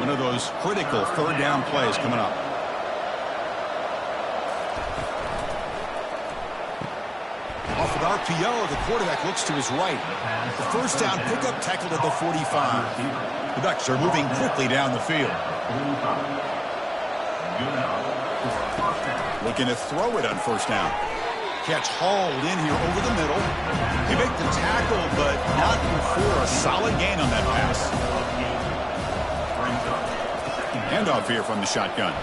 One of those critical third down plays coming up. Off an RPO, the quarterback looks to his right. The first down pickup tackled at the 45. The Ducks are moving quickly down the field. Looking to throw it on first down. Catch hauled in here over the middle. They make the tackle, but not before a solid gain on that pass. Handoff here from the shotgun.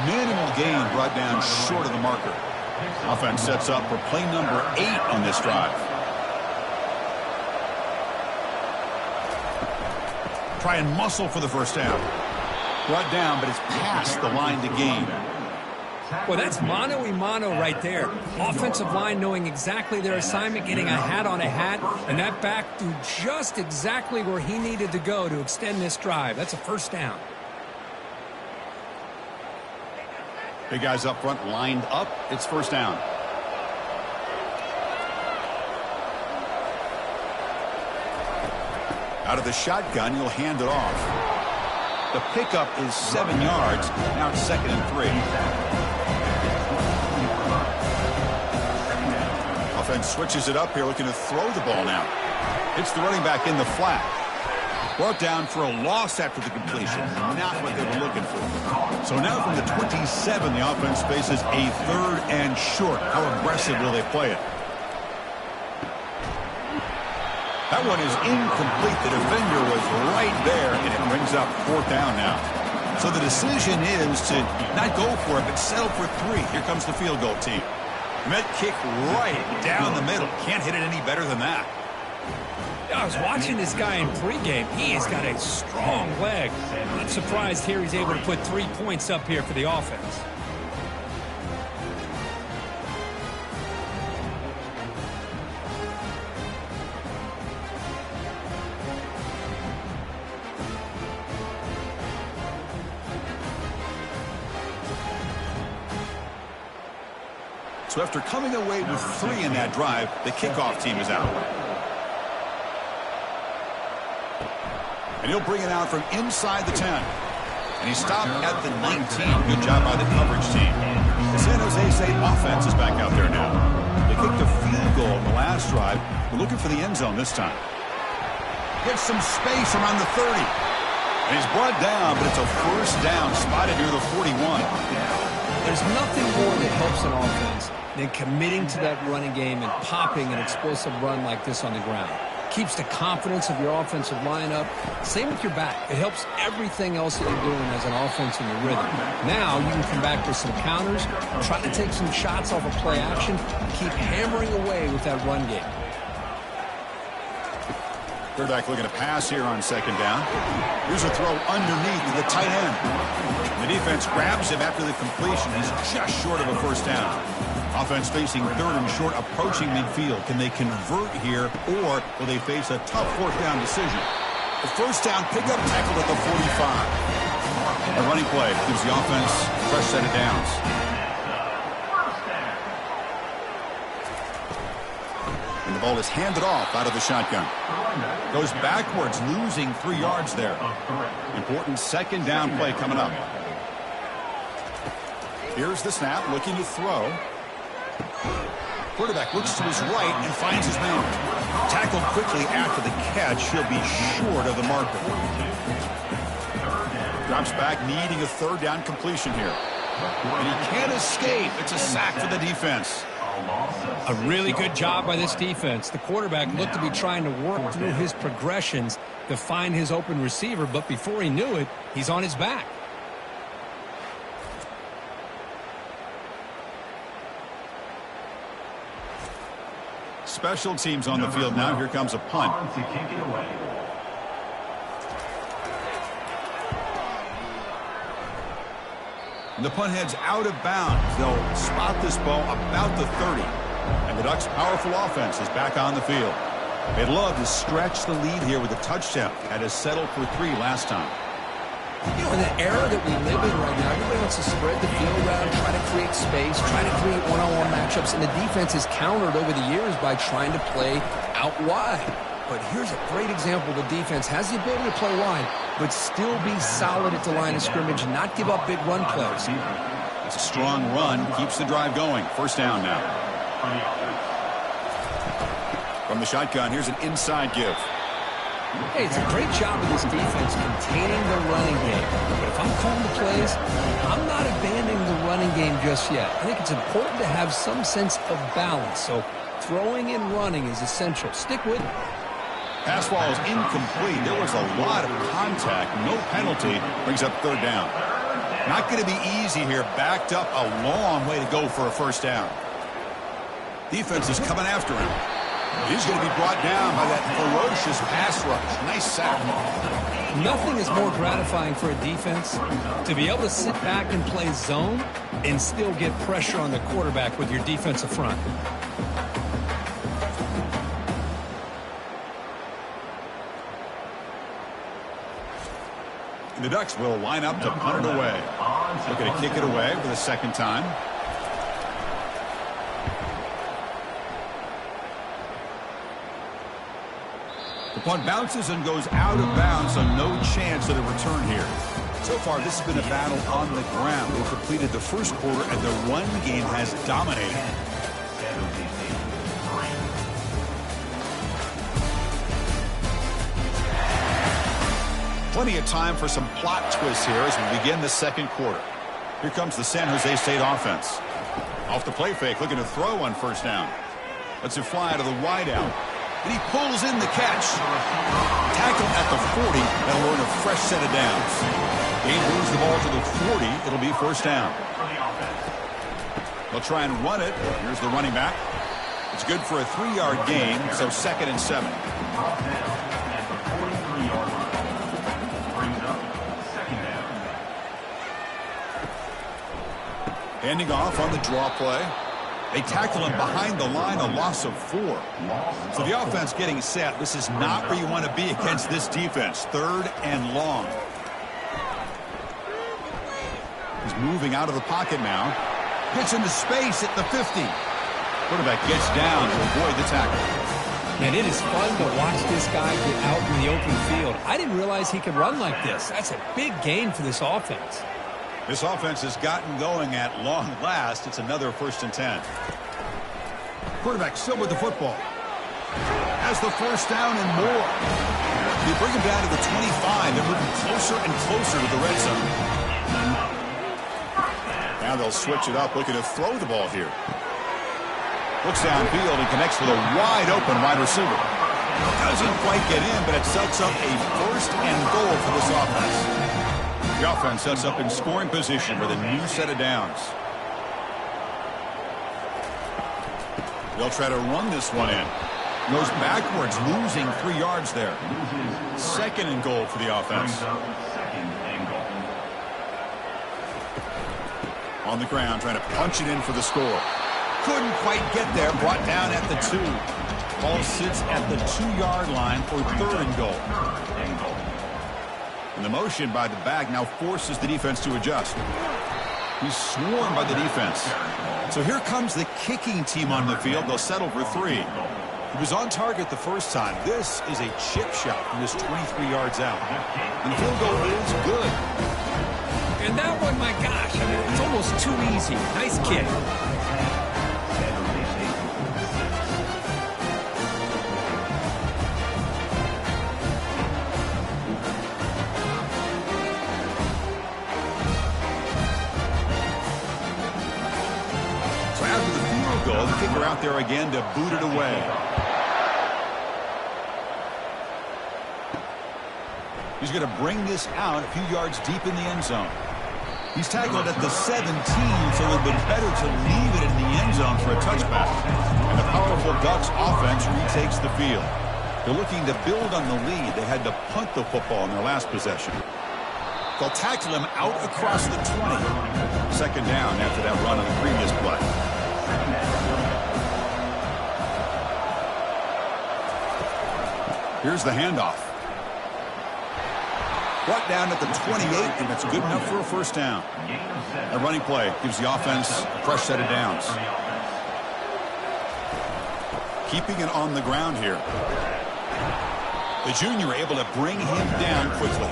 Minimal gain brought down short of the marker. Offense sets up for play number 8 on this drive. Try and muscle for the first down. Brought down, but it's past the line to gain. Well, that's mano-a-mano right there. Offensive line knowing exactly their assignment, getting a hat on a hat, and that back to just exactly where he needed to go to extend this drive. That's a first down. Big guys up front lined up. It's first down. Out of the shotgun, you'll hand it off. The pickup is 7 yards. Now it's 2nd and 3. Offense switches it up here, looking to throw the ball now. It's the running back in the flat. Brought down for a loss after the completion. Not what they were looking for. So now from the 27, the offense faces a 3rd and short. How aggressive will they play it? That one is incomplete. The defender was right there, and it brings up 4th down now. So the decision is to not go for it, but settle for 3. Here comes the field goal team. Met kick right down the middle. Can't hit it any better than that. I was watching this guy in pregame. He has got a strong leg. I'm surprised here he's able to put 3 points up here for the offense. So after coming away with 3 in that drive, the kickoff team is out. And he'll bring it out from inside the 10. And he stopped at the 19. Good job by the coverage team. The San Jose State offense is back out there now. They kicked a field goal in the last drive. We're looking for the end zone this time. Gets some space around the 30. And he's brought down, but it's a first down spotted near the 41. There's nothing more that helps an offense than committing to that running game and popping an explosive run like this on the ground. Keeps the confidence of your offensive lineup. Same with your back. It helps everything else that you're doing as an offense in your rhythm. Now you can come back with some counters, try to take some shots off of play action, and keep hammering away with that run game. Quarterback looking to pass here on second down. Here's a throw underneath to the tight end. The defense grabs him after the completion. He's just short of a first down. Offense facing 3rd and short, approaching midfield. Can they convert here, or will they face a tough 4th down decision? The first down pickup tackled at the 45. A running play gives the offense a fresh set of downs. And the ball is handed off out of the shotgun. Goes backwards, losing 3 yards there. Important second down play coming up. Here's the snap, looking to throw. Quarterback looks to his right and finds his man. Tackled quickly after the catch. He'll be short of the marker. Drops back, needing a 3rd down completion here. And he can't escape. It's a sack for the defense. A really good job by this defense. The quarterback looked to be trying to work through his progressions to find his open receiver, but before he knew it, he's on his back. Special teams on the field now. Here comes a punt. And the punt heads out of bounds. They'll spot this ball about the 30. And the Ducks' powerful offense is back on the field. They'd love to stretch the lead here with a touchdown. Had to settle for 3 last time. You know, in the era that we live in right now, everybody wants to spread the field around, try to create space, try to create one-on-one matchups, and the defense is countered over the years by trying to play out wide. But here's a great example. The defense has the ability to play wide, but still be solid at the line of scrimmage and not give up big run plays. It's a strong run, keeps the drive going. First down now. From the shotgun, here's an inside give. Hey, it's a great job of this defense containing the running game. But if I'm calling the plays, I'm not abandoning the running game just yet. I think it's important to have some sense of balance. So throwing and running is essential. Stick with it. Pass ball is incomplete. There was a lot of contact. No penalty. Brings up 3rd down. Not going to be easy here. Backed up a long way to go for a first down. Defense is coming after him. He's going to be brought down by that ferocious pass rush. Nice sack. Nothing is more gratifying for a defense to be able to sit back and play zone and still get pressure on the quarterback with your defensive front. And the Ducks will line up to punt it away. Looking to kick it away for the 2nd time. The punt bounces and goes out of bounds, so no chance at a return here. So far, this has been a battle on the ground. We've completed the first quarter, and the run game has dominated. Plenty of time for some plot twists here as we begin the 2nd quarter. Here comes the San Jose State offense. Off the play fake, looking to throw on first down. Lets it fly to the wideout. And he pulls in the catch. Tackled at the 40. That'll earn a fresh set of downs. He moves the ball to the 40. It'll be first down. They'll try and run it. Here's the running back. It's good for a 3-yard gain, so 2nd and 7. brought down at the 43-yard line. Brings up second down. Handing off on the draw play. They tackle him behind the line, a loss of 4. So the offense getting set. This is not where you want to be against this defense. 3rd and long. He's moving out of the pocket now. Gets into space at the 50. Quarterback gets down to avoid the tackle. Man, it is fun to watch this guy get out in the open field. I didn't realize he could run like this. That's a big gain for this offense. This offense has gotten going at long last. It's another 1st and 10. Quarterback still with the football. Has the 1st down and more. They bring him down to the 25. They're moving closer and closer to the red zone. Now they'll switch it up, looking to throw the ball here. Looks downfield and connects with a wide open wide receiver. Doesn't quite get in, but it sets up a 1st and goal for this offense. The offense sets up in scoring position with a new set of downs. They'll try to run this one in. Goes backwards, losing 3 yards there. 2nd and goal for the offense. On the ground, trying to punch it in for the score. Couldn't quite get there, brought down at the 2. Ball sits at the 2-yard line for 3rd and goal. And the motion by the back now forces the defense to adjust. He's swarmed by the defense. So here comes the kicking team on the field. They'll settle for 3. He was on target the first time. This is a chip shot from just 23 yards out. And the field goal is good. And that one, my gosh, I mean, it's almost too easy. Nice kick. The kicker out there again to boot it away. He's going to bring this out a few yards deep in the end zone. He's tackled at the 17, so it would have been better to leave it in the end zone for a touchback. And the powerful Ducks offense retakes the field. They're looking to build on the lead. They had to punt the football in their last possession. They'll tackle him out across the 20. 2nd down after that run on the previous play. Here's the handoff. Brought down at the 28, and that's good enough for a 1st down. A running play gives the offense a fresh set of downs. Keeping it on the ground here. The junior able to bring him down quickly.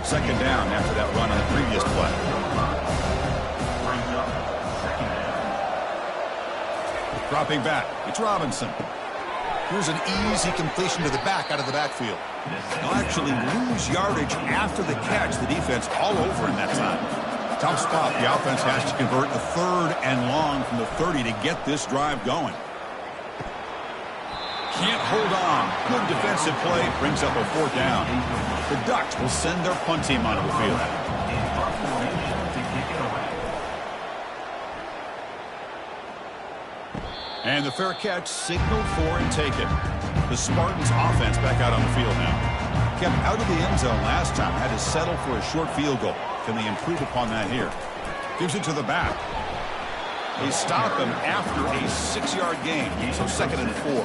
2nd down after that run on the previous play. Dropping back, it's Robinson. Here's an easy completion to the back out of the backfield. They'll actually lose yardage after the catch. The defense all over in that time. Tough spot. The offense has to convert the 3rd and long from the 30 to get this drive going. Can't hold on. Good defensive play. Brings up a 4th down. The Ducks will send their punt team onto the field. And the fair catch signaled for and taken. The Spartans offense back out on the field now. Kept out of the end zone last time. Had to settle for a short field goal. Can they improve upon that here? Gives it to the back. They stop him after a 6-yard gain. So 2nd and 4.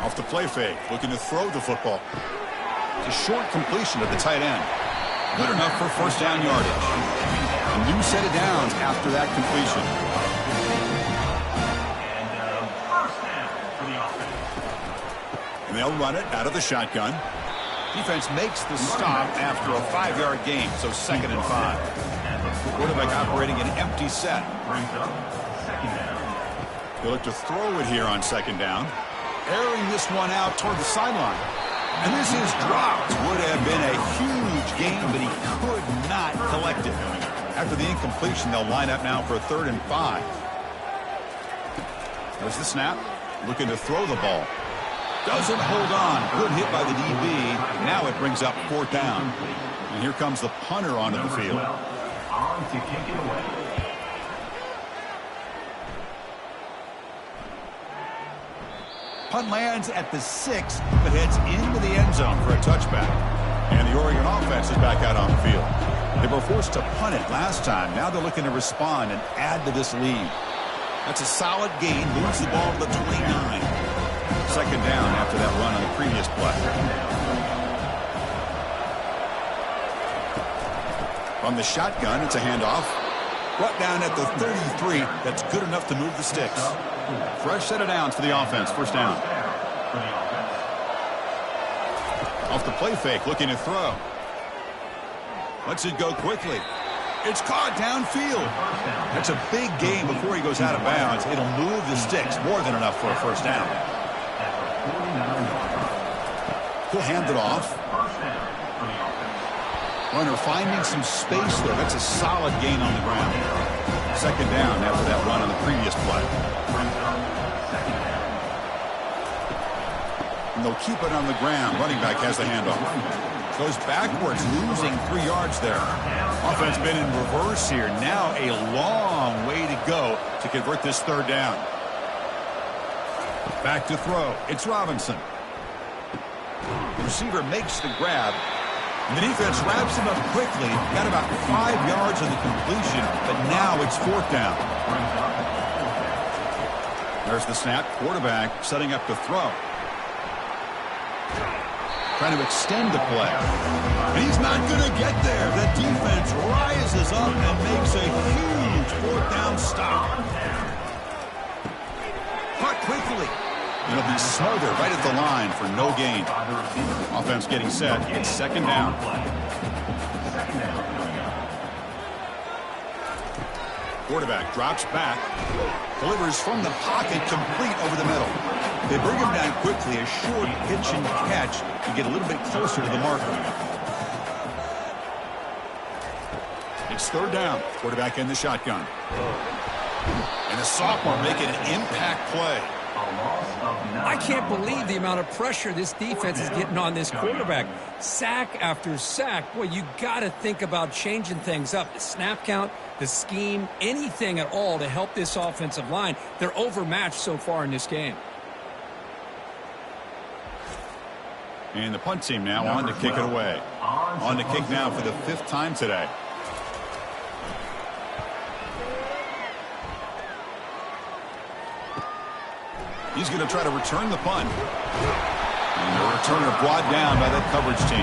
Off the play fake. Looking to throw the football. It's a short completion to the tight end. Good enough for 1st down yardage. A new set of downs after that completion. And they'll run it out of the shotgun. Defense makes the stop after a 5-yard gain, so 2nd and 5. Quarterback operating an empty set. They look to throw it here on 2nd down. Airing this one out toward the sideline. And this is dropped. Would have been a huge gain, but he could not collect it. After the incompletion, they'll line up now for a 3rd and 5. There's the snap. Looking to throw the ball. Doesn't hold on. Good hit by the DB. Now it brings up 4th down. And here comes the punter onto the field. Punt lands at the 6, but heads into the end zone for a touchback. And the Oregon offense is back out on the field. They were forced to punt it last time. Now they're looking to respond and add to this lead. That's a solid gain. Moves the ball to the 29. Second down after that run on the previous play. From the shotgun, it's a handoff. Brought down at the 33. That's good enough to move the sticks. Fresh set of downs for the offense. First down. Off the play fake, looking to throw. Lets it go quickly. It's caught downfield. That's a big gain before he goes out of bounds. It'll move the sticks. More than enough for a first down. He'll hand it off. Runner finding some space there. That's a solid gain on the ground. Second down after that run on the previous play. And they'll keep it on the ground. Running back has the handoff. Goes backwards, losing 3 yards there. Offense been in reverse here. Now a long way to go to convert this third down. Back to throw. It's Robinson. The receiver makes the grab. And the defense wraps him up quickly. Got about 5 yards on the completion, but now it's fourth down. There's the snap. Quarterback setting up to throw. Trying to extend the play. And he's not going to get there. The defense rises up and makes a huge fourth down stop. Caught quickly. It'll be smothered right at the line for no gain. Offense getting set. It's second down. Quarterback drops back. Delivers from the pocket, complete over the middle. They bring him down quickly. A short pitch and catch to get a little bit closer to the marker. It's third down. Quarterback in the shotgun. And the sophomore making an impact play. I can't believe the amount of pressure this defense is getting on this quarterback. Sack after sack. Boy, you got to think about changing things up. The snap count, the scheme, anything at all to help this offensive line. They're overmatched so far in this game. And the punt team now on to kick it away. On to kick now for the 5th time today. He's going to try to return the punt. And the returner brought down by that coverage team.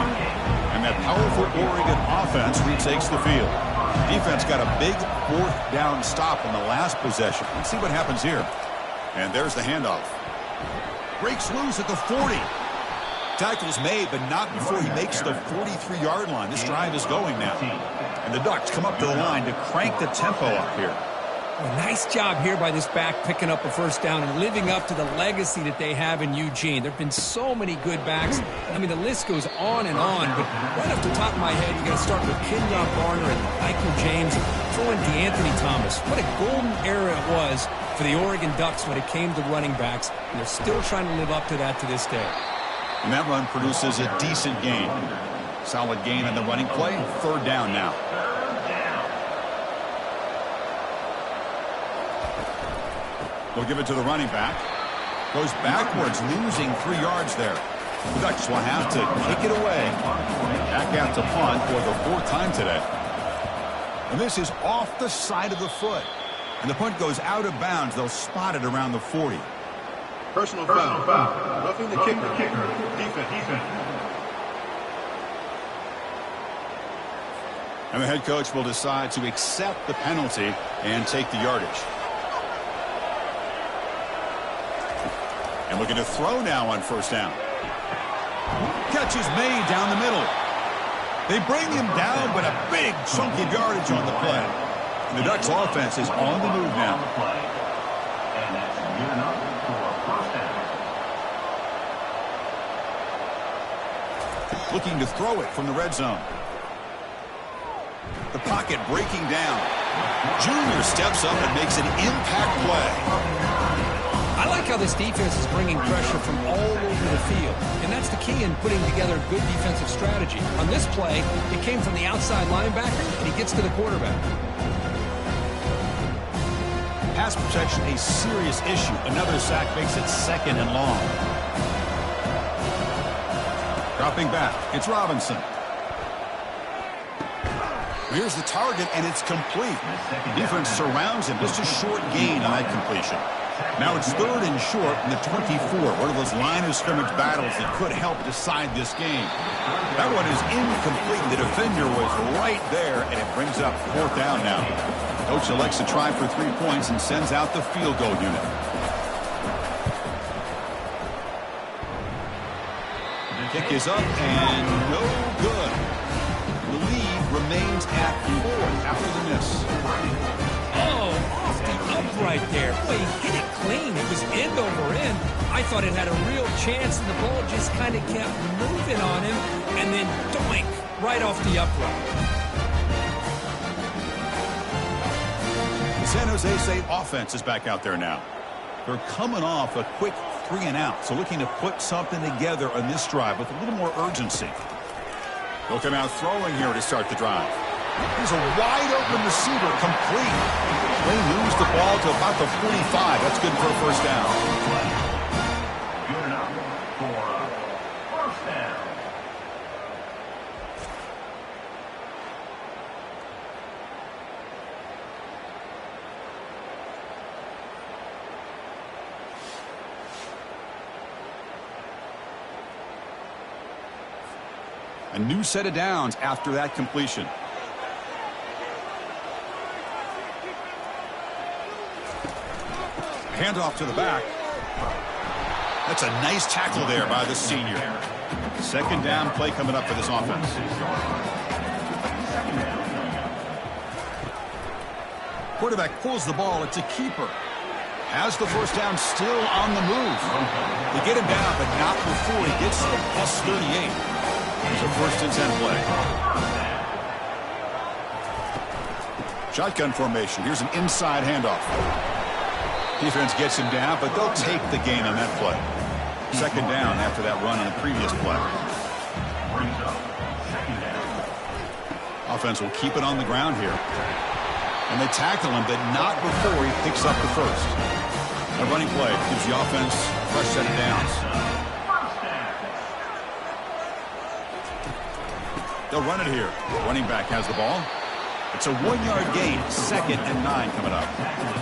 And that powerful Oregon offense retakes the field. Defense got a big fourth down stop in the last possession. Let's see what happens here. And there's the handoff. Breaks loose at the 40. Tackle's made, but not before he makes the 43-yard line. This drive is going now. And the Ducks come up to the line to crank the tempo up here. Well, nice job here by this back picking up a first down and living up to the legacy that they have in Eugene. There have been so many good backs. I mean, the list goes on and on, but right off the top of my head, you got to start with Kenyon Barner and Michael James, throw in DeAnthony Thomas. What a golden era it was for the Oregon Ducks when it came to running backs, and they're still trying to live up to that to this day. And that run produces a decent gain. Solid gain on the running play. Third down now. They'll give it to the running back. Goes backwards, losing 3 yards there. The Ducks will have to kick it away. Back out to punt for the 4th time today. And this is off the side of the foot. And the punt goes out of bounds. They'll spot it around the 40. Personal foul. Roughing the kicker. Defense. And the head coach will decide to accept the penalty and take the yardage. And looking to throw now on first down. Catch is made down the middle. They bring him down, but a big chunk of yardage on the play. And the Ducks offense is on the move now. And that's good enough for a first down. Looking to throw it from the red zone. The pocket breaking down. Junior steps up and makes an impact play. I like how this defense is bringing pressure from all over the field, and that's the key in putting together a good defensive strategy. On this play, it came from the outside linebacker, and he gets to the quarterback. pass protection a serious issue. Another sack makes it 2nd and long. Dropping back, it's Robinson. Here's the target, and it's complete. Defense surrounds him. Just a short gain on that completion. Now it's 3rd and short in the 24. One of those line of scrimmage battles that could help decide this game. That one is incomplete. The defender was right there, and it brings up 4th down now. Coach elects to try for 3 points and sends out the field goal unit. The kick is up and no good. The lead remains at 4 after the miss. Oh, off the upright there. Boy, he hit it clean. It was end over end. I thought it had a real chance, and the ball just kind of kept moving on him, and then doink, right off the upright. The San Jose State offense is back out there now. They're coming off a quick 3 and out, so looking to put something together on this drive with a little more urgency. They'll come out throwing here to start the drive. Here's a wide-open receiver, complete. They lose the ball to about the 45. That's good for a 1st down. Good enough for a 1st down. A new set of downs after that completion. Handoff to the back. That's a nice tackle there by the senior. 2nd down play coming up for this offense. Quarterback pulls the ball. It's a keeper. Has the 1st down still on the move. They get him down, but not before he gets to the plus 38. It's a 1st and 10 play. Shotgun formation. Here's an inside handoff. Defense gets him down, but they'll take the gain on that play. 2nd down after that run on the previous play. Offense will keep it on the ground here. And they tackle him, but not before he picks up the 1st. A running play gives the offense a fresh set of downs. They'll run it here. Running back has the ball. It's a 1-yard gain. 2nd and 9 coming up.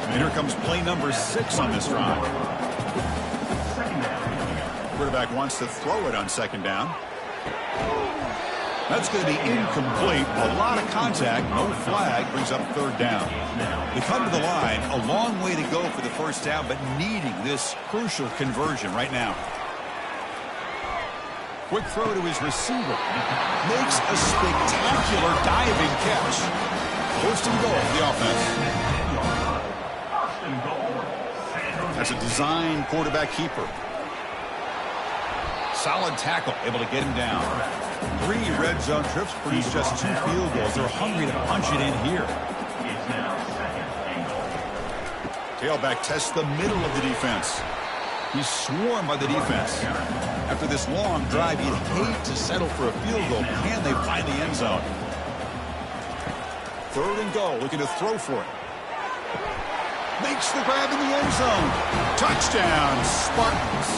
And here comes play number 6 on this drive. Quarterback wants to throw it on 2nd down. That's going to be incomplete. A lot of contact. No flag. Brings up 3rd down. They come to the line. A long way to go for the 1st down, but needing this crucial conversion right now. Quick throw to his receiver. Makes a spectacular diving catch. 1st and goal for the offense. That's a design quarterback keeper. Solid tackle, able to get him down. 3 red zone trips produce just 2 field goals. They're hungry to punch it in here. Tailback tests the middle of the defense. He's swarmed by the defense. After this long drive, you'd hate to settle for a field goal. Can they find the end zone? 3rd and goal, looking to throw for it. Makes the grab in the end zone. Touchdown, Spartans.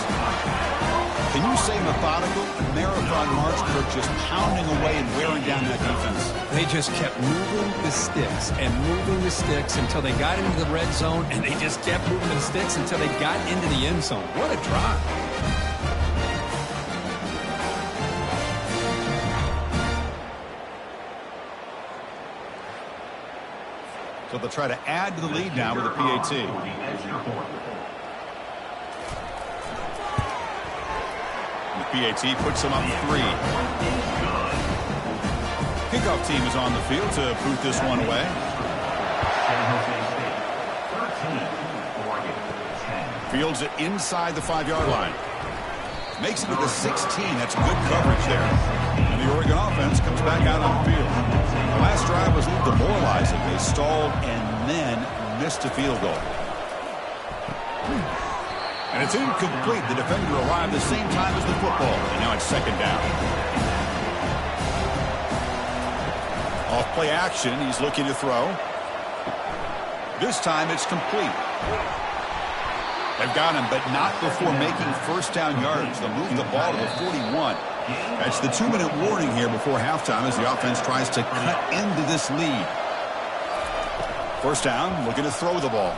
Can you say methodical? Marathon march, Kirk, just pounding away and wearing down that defense. They just kept moving the sticks and moving the sticks until they got into the red zone, and they just kept moving the sticks until they got into the end zone. What a drive. So they'll try to add to the lead now with a PAT. PAT puts them up 3. Kickoff team is on the field to boot this one away. Fields it inside the 5-yard line. Makes it to the 16. That's good coverage there. And the Oregon offense comes back out on the field. The last drive was a little demoralizing. They stalled and then missed a field goal. And it's incomplete. The defender arrived the same time as the football. And now it's 2nd down. Off play action. He's looking to throw. This time it's complete. They've got him, but not before making first down yards. They'll move the ball to the 41. That's the 2-minute warning here before halftime as the offense tries to cut into this lead. First down, looking to throw the ball.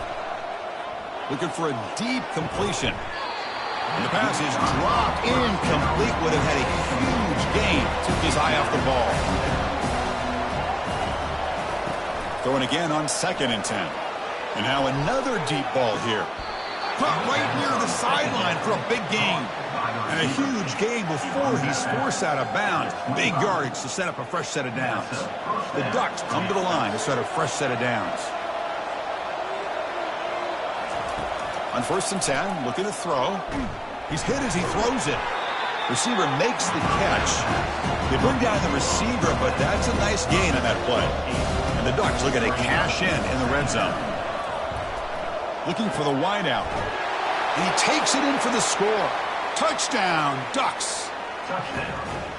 Looking for a deep completion. And the pass is dropped incomplete. Would have had a huge gain. Took his eye off the ball. Throwing again on 2nd and 10. And now another deep ball here. Put right near the sideline for a big gain. And a huge gain before he's forced out of bounds. Big yardage to set up a fresh set of downs. The Ducks come to the line to set a fresh set of downs. On 1st and 10, looking to throw. He's hit as he throws it. Receiver makes the catch. They bring down the receiver, but that's a nice gain on that play. And the Ducks looking to cash in the red zone. Looking for the wideout. And he takes it in for the score. Touchdown, Ducks.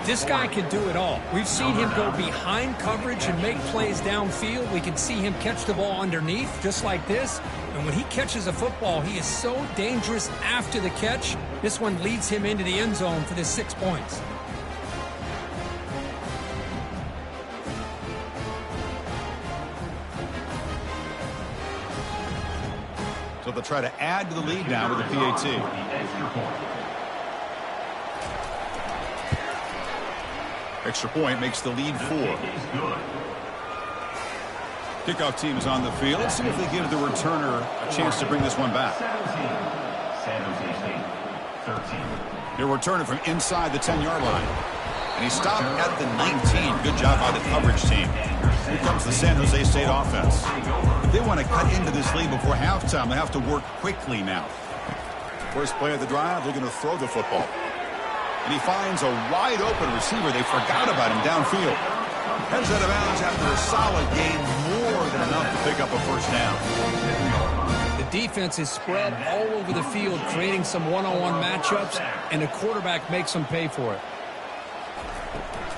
This guy can do it all. We've seen him go behind coverage and make plays downfield. We can see him catch the ball underneath, just like this. And when he catches a football, he is so dangerous after the catch. This one leads him into the end zone for the 6 points. So they'll try to add to the lead now with the PAT. Extra point makes the lead 4. Kickoff team is on the field. Let's see if they give the returner a chance to bring this one back. They're returning from inside the 10-yard line. And he stopped at the 19. Good job by the coverage team. Here comes the San Jose State offense. If they want to cut into this lead before halftime, they have to work quickly now. First play of the drive, looking to throw the football. And he finds a wide-open receiver. They forgot about him downfield. Heads out of bounds after a solid gain, more than enough to pick up a first down. The defense is spread all over the field, creating some one-on-one matchups, and the quarterback makes them pay for it.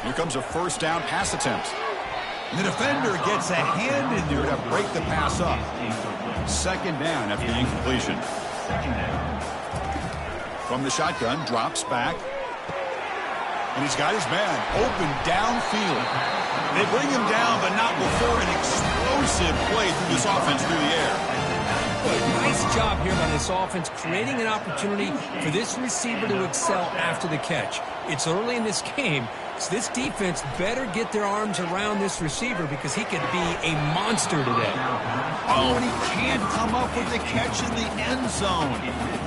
Here comes a first down pass attempt. And the defender gets a hand in there to break the pass up. 2nd down after the incompletion. From the shotgun, drops back. And he's got his man open downfield. They bring him down, but not before an explosive play through this offense through the air. Nice job here by this offense, creating an opportunity for this receiver to excel after the catch. It's early in this game, so this defense better get their arms around this receiver because he could be a monster today. Oh, and he can't come up with the catch in the end zone.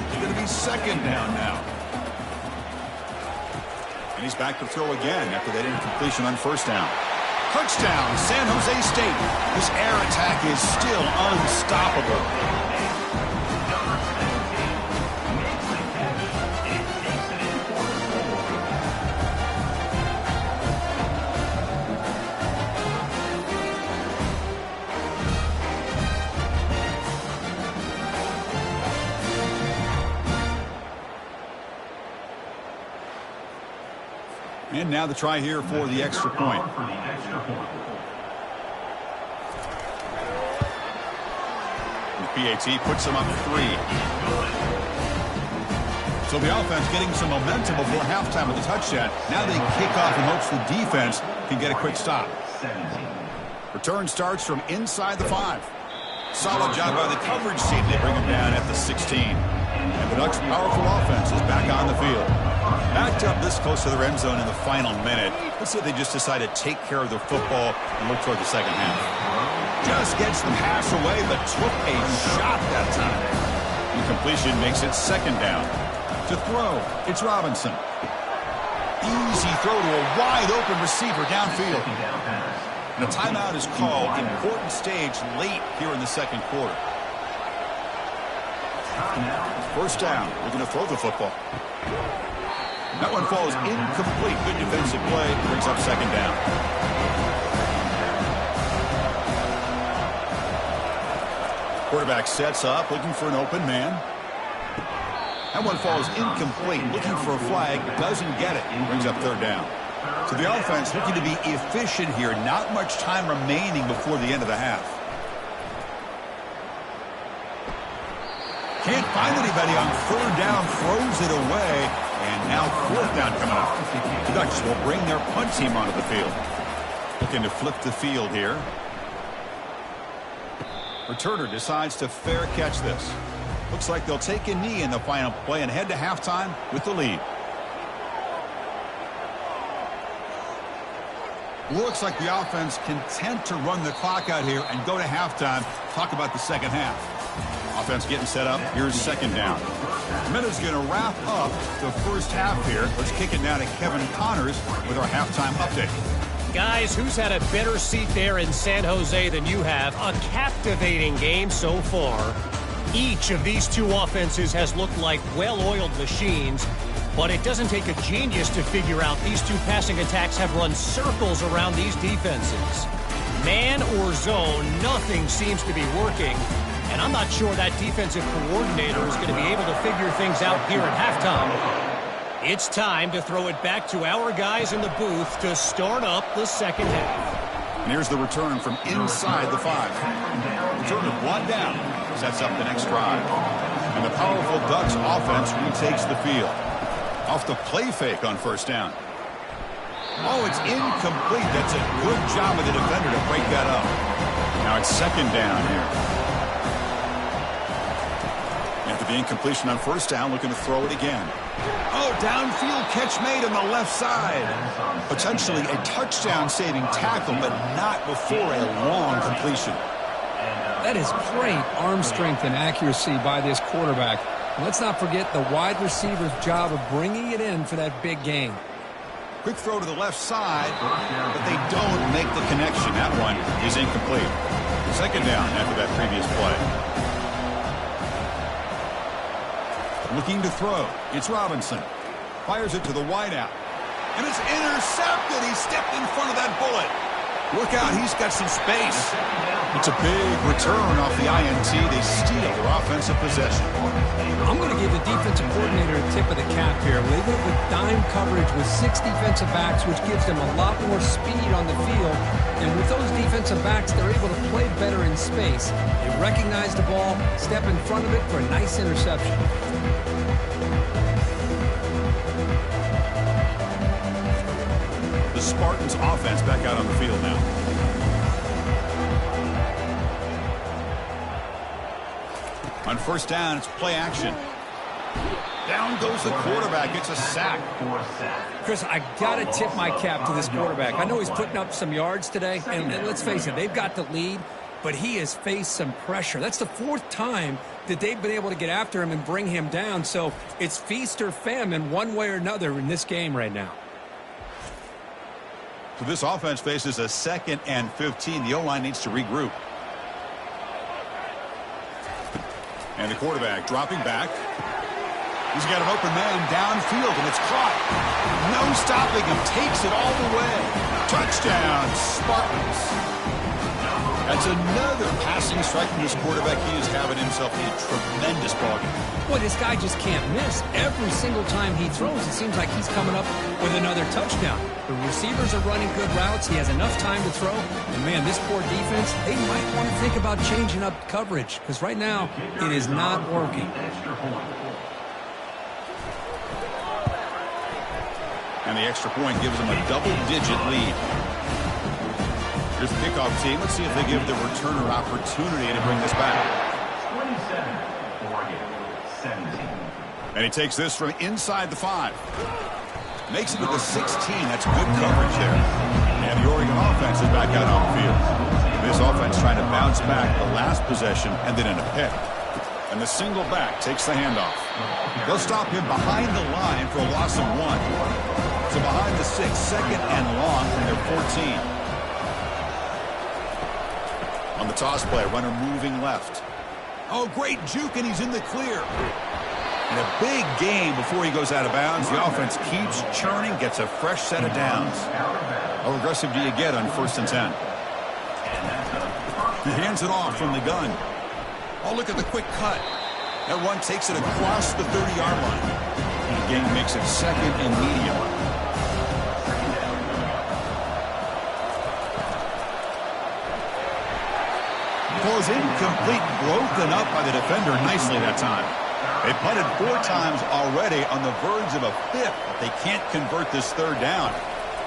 It's going to be 2nd down now. And he's back to throw again after that incompletion on first down. Touchdown, San Jose State. This air attack is still unstoppable. And now the try here for the extra point. The PAT puts them up 3. So the offense getting some momentum before halftime with the touchdown. Now they kick off in hopes the defense can get a quick stop. Return starts from inside the 5. Solid job by the coverage team. They bring him down at the 16. And the Ducks' powerful offense is back on the field. Backed up this close to the end zone in the final minute. Let's say they just decide to take care of the football and look toward the second half. Just gets the pass away, but took a shot that time. Incompletion makes it 2nd down. To throw, it's Robinson. Easy throw to a wide-open receiver downfield. And a timeout is called. Important stage late here in the 2nd quarter. First down. We're going to throw the football. That one falls incomplete. Good defensive play. Brings up 2nd down. Quarterback sets up, looking for an open man. That one falls incomplete. Looking for a flag. Doesn't get it. Brings up 3rd down. So the offense looking to be efficient here. Not much time remaining before the end of the half. Can't find anybody on third down, throws it away, and now fourth down coming up. The Ducks will bring their punt team onto the field. Looking to flip the field here. Returner decides to fair catch this. Looks like they'll take a knee in the final play and head to halftime with the lead. Looks like the offense content to run the clock out here and go to halftime. Talk about the second half. Offense getting set up. Here's second down. Minute's going to wrap up the first half here. Let's kick it now to Kevin Connors with our halftime update. Guys, who's had a better seat there in San Jose than you have? A captivating game so far. Each of these two offenses has looked like well-oiled machines, but it doesn't take a genius to figure out these two passing attacks have run circles around these defenses. Man or zone, nothing seems to be working, and I'm not sure that defensive coordinator is going to be able to figure things out here at halftime. It's time to throw it back to our guys in the booth to start up the second half. And here's the return from inside the 5. Return of 1 down. Sets up the next drive. And the powerful Ducks offense retakes the field. Off the play fake on first down. Oh, it's incomplete. That's a good job of the defender to break that up. Now it's second down here. After the incompletion on first down, looking to throw it again. Oh, downfield catch made on the left side. Potentially a touchdown-saving tackle, but not before a long completion. That is great arm strength and accuracy by this quarterback. Let's not forget the wide receiver's job of bringing it in for that big game. Quick throw to the left side, but they don't make the connection. That one is incomplete. Second down after that previous play. Looking to throw. It's Robinson. Fires it to the wideout. And it's intercepted. He stepped in front of that bullet. Look out. He's got some space. It's a big return off the INT. They steal their offensive possession. I'm going to give the defensive coordinator a tip of the cap here. They went with dime coverage with 6 defensive backs, which gives them a lot more speed on the field. And with those defensive backs, they're able to play better in space. They recognize the ball, step in front of it for a nice interception. The Spartans offense back out on the field now. On first down, it's play action. Down goes the quarterback. It's a sack. Chris, I got to tip my cap to this quarterback. I know he's putting up some yards today, and let's face it, they've got the lead, but he has faced some pressure. That's the 4th time that they've been able to get after him and bring him down, so it's feast or famine one way or another in this game right now. So this offense faces a 2nd and 15. The O-line needs to regroup. And the quarterback dropping back. He's got an open man downfield, and it's caught. No stopping him. Takes it all the way. Touchdown, Spartans. That's another passing strike from this quarterback. He is having himself a tremendous ballgame. Boy, this guy just can't miss. Every single time he throws, it seems like he's coming up with another touchdown. The receivers are running good routes. He has enough time to throw. And, man, this poor defense, they might want to think about changing up coverage because right now it is not working. And the extra point gives them a double-digit lead. Here's the kickoff team. Let's see if they give the returner opportunity to bring this back. 27-17. And he takes this from inside the 5. Makes it to the 16. That's good coverage there. And the Oregon offense is back out on the field. This offense trying to bounce back the last possession and then in a pick. And the single back takes the handoff. They'll stop him behind the line for a loss of 1. So behind the 6, 2nd and long from their 14. On the toss play, runner moving left. Oh, great juke, and he's in the clear. And a big game before he goes out of bounds. The offense keeps churning, gets a fresh set of downs. How aggressive do you get on 1st and 10? He hands it off from the gun. Oh, look at the quick cut. That one takes it across the 30-yard line. The game makes it 2nd and medium. ball is incomplete, broken up by the defender nicely that time. They punted 4 times already, on the verge of a 5th. They can't convert this 3rd down.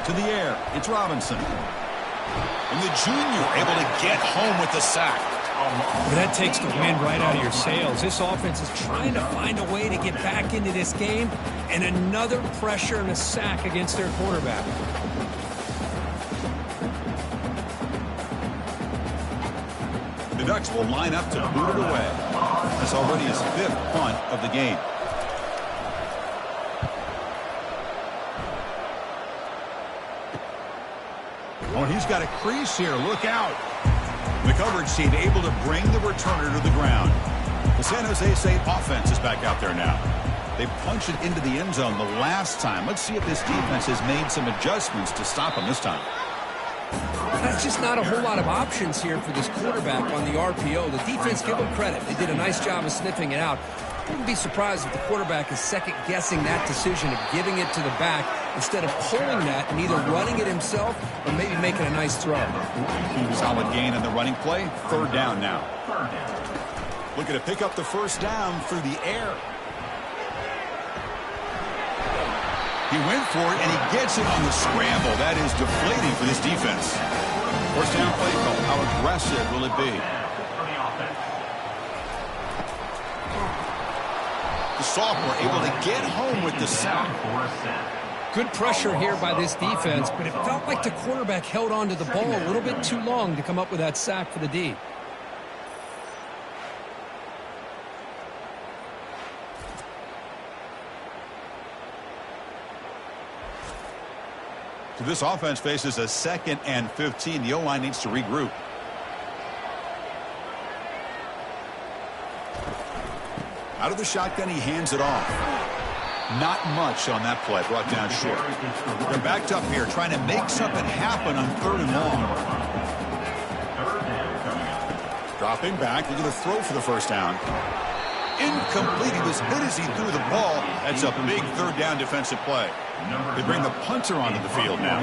To the air, it's Robinson. And the junior able to get home with the sack. But that takes the wind right out of your sails. This offense is trying to find a way to get back into this game, and another pressure and a sack against their quarterback. The Ducks will line up to boot it away. That's already his 5th punt of the game. Oh, he's got a crease here. Look out. The coverage team able to bring the returner to the ground. The San Jose State offense is back out there now. They punched it into the end zone the last time. Let's see if this defense has made some adjustments to stop them this time. That's just not a whole lot of options here for this quarterback on the RPO. The defense, give them credit. They did a nice job of sniffing it out. I wouldn't be surprised if the quarterback is second-guessing that decision of giving it to the back instead of pulling that and either running it himself or maybe making a nice throw. Solid gain on the running play. 3rd down now. Looking to pick up the 1st down through the air. He went for it, and he gets it on the scramble. That is deflating for this defense. 1st down play call. How aggressive will it be? The sophomore able to get home with the sack. Good pressure here by this defense, but it felt like the quarterback held on to the ball a little bit too long to come up with that sack for the D. So this offense faces a 2nd and 15. The O-line needs to regroup. Out of the shotgun, he hands it off. Not much on that play, brought down short. They're backed up here, trying to make something happen on 3rd and long. Dropping back, looking to throw for the 1st down. Incomplete. He was hit as he threw the ball. That's a big 3rd down defensive play. They bring the punter onto the field now.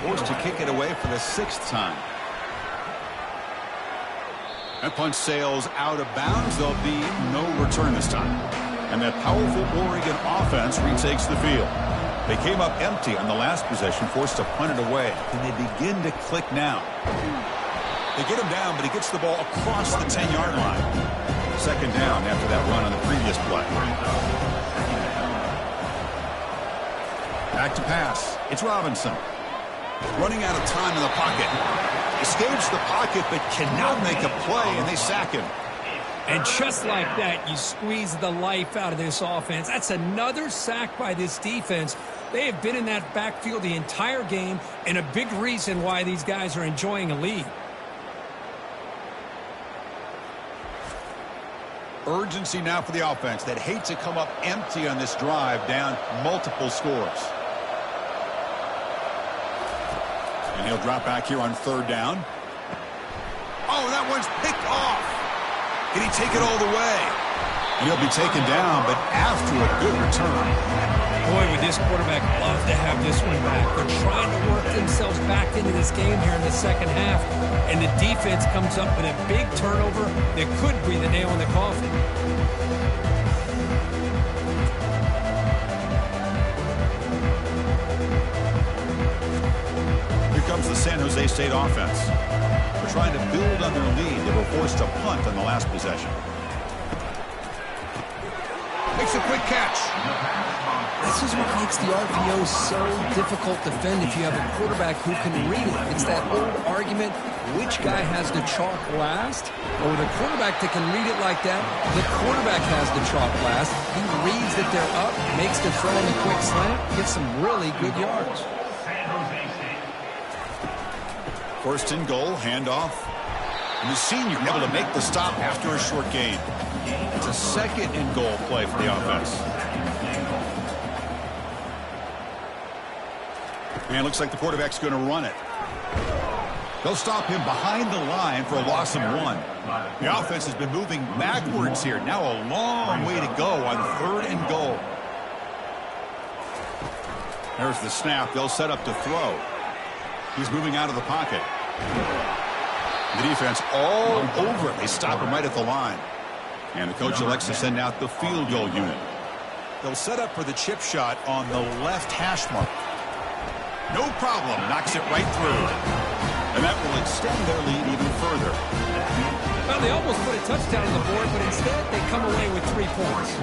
Forced to kick it away for the 6th time. That punt sails out of bounds. There'll be no return this time. And that powerful Oregon offense retakes the field. They came up empty on the last possession, forced to punt it away. And they begin to click now. They get him down, but he gets the ball across the 10-yard line. 2nd down after that run on the previous play. Back to pass. It's Robinson. Running out of time in the pocket. Escapes the pocket, but cannot make a play, and they sack him. And just like that, you squeeze the life out of this offense. That's another sack by this defense. They have been in that backfield the entire game, and a big reason why these guys are enjoying a lead. Urgency now for the offense that hate to come up empty on this drive, down multiple scores. And he'll drop back here on 3rd down. Oh, that one's picked off. Can he take it all the way? And he'll be taken down, but after a good return. Boy, would this quarterback love to have this one back. They're trying to work themselves back into this game here in the 2nd half, and the defense comes up with a big turnover that could be the nail in the coffin. Here comes the San Jose State offense. They're trying to build on their lead. They were forced to punt on the last possession. Makes a quick catch. This is what makes the RPO so difficult to defend if you have a quarterback who can read it. It's that old argument, which guy has the chalk last? Or the quarterback that can read it like that, the quarterback has the chalk last. He reads that they're up, makes the throw in the quick slant, gets some really good yards. 1st and goal, handoff. And the senior able to make the stop after a short gain. It's a 2nd and goal play for the offense. And it looks like the quarterback's going to run it. They'll stop him behind the line for a loss of 1. The offense has been moving backwards here. Now a long way to go on 3rd and goal. There's the snap. They'll set up to throw. He's moving out of the pocket. The defense all over it. They stop him right at the line. And the coach elects to send out the field goal unit. They'll set up for the chip shot on the left hash mark. No problem. Knocks it right through. And that will extend their lead even further. Well, they almost put a touchdown on the board, but instead they come away with 3 points.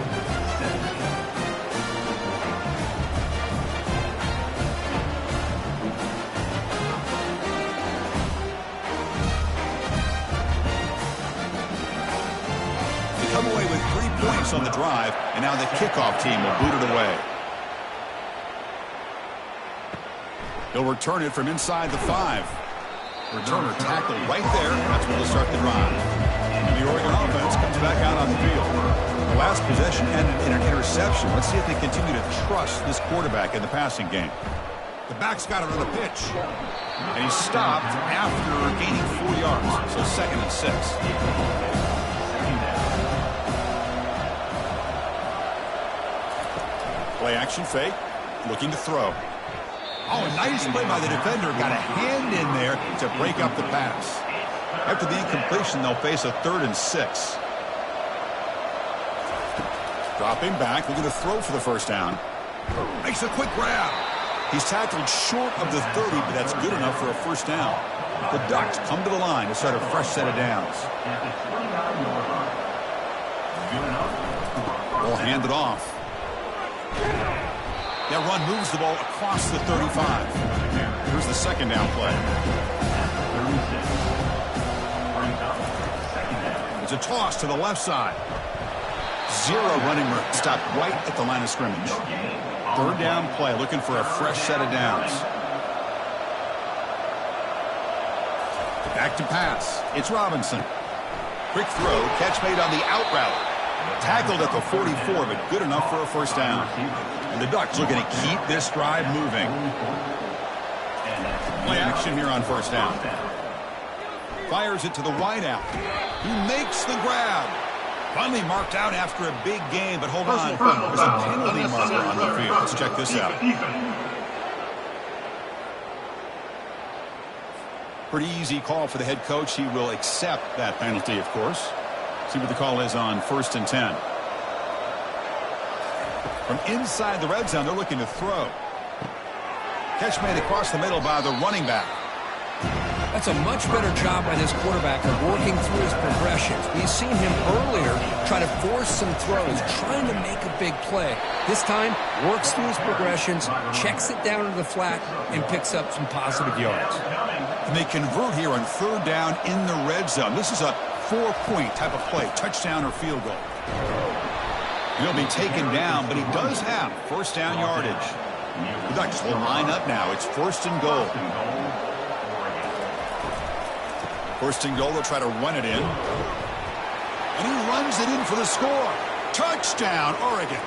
Come away with 3 points on the drive, and now the kickoff team will boot it away. He'll return it from inside the 5. Returner tackled right there. That's where they'll start the drive. And the Oregon offense comes back out on the field. The last possession ended in an interception. Let's see if they continue to trust this quarterback in the passing game. The back's got it on the pitch. And he stopped after gaining 4 yards. So 2nd and 6. Play action fake, looking to throw. Oh, a nice play by the defender. Got a hand in there to break up the pass. After the incompletion, they'll face a 3rd and 6. Dropping back, looking to throw for the first down. Makes a quick grab. He's tackled short of the 30, but that's good enough for a first down. The Ducks come to the line to start a fresh set of downs. They'll hand it off. That run moves the ball across the 35. Here's the 2nd down play. It's a toss to the left side. 0 running room. Stopped right at the line of scrimmage. 3rd down play, looking for a fresh set of downs. Back to pass. It's Robinson. Quick throw. Catch made on the out route. Tackled at the 44, but good enough for a first down. And the Ducks looking to keep this drive moving. Play action here on first down. Fires it to the wideout. He makes the grab. Finally marked out after a big game, but hold on. There's a penalty marker on the field. Let's check this out. Pretty easy call for the head coach. He will accept that penalty, of course. See what the call is on 1st and 10. From inside the red zone, they're looking to throw. Catch made across the middle by the running back. That's a much better job by this quarterback of working through his progressions. We've seen him earlier try to force some throws, trying to make a big play. This time, works through his progressions, checks it down to the flat, and picks up some positive yards. And they convert here on 3rd down in the red zone. This is a 4-point type of play, touchdown or field goal. He'll be taken down, but he does have first down yardage. The Ducks will line up now. It's 1st and goal. 1st and goal, they'll try to run it in. And he runs it in for the score. Touchdown, Oregon.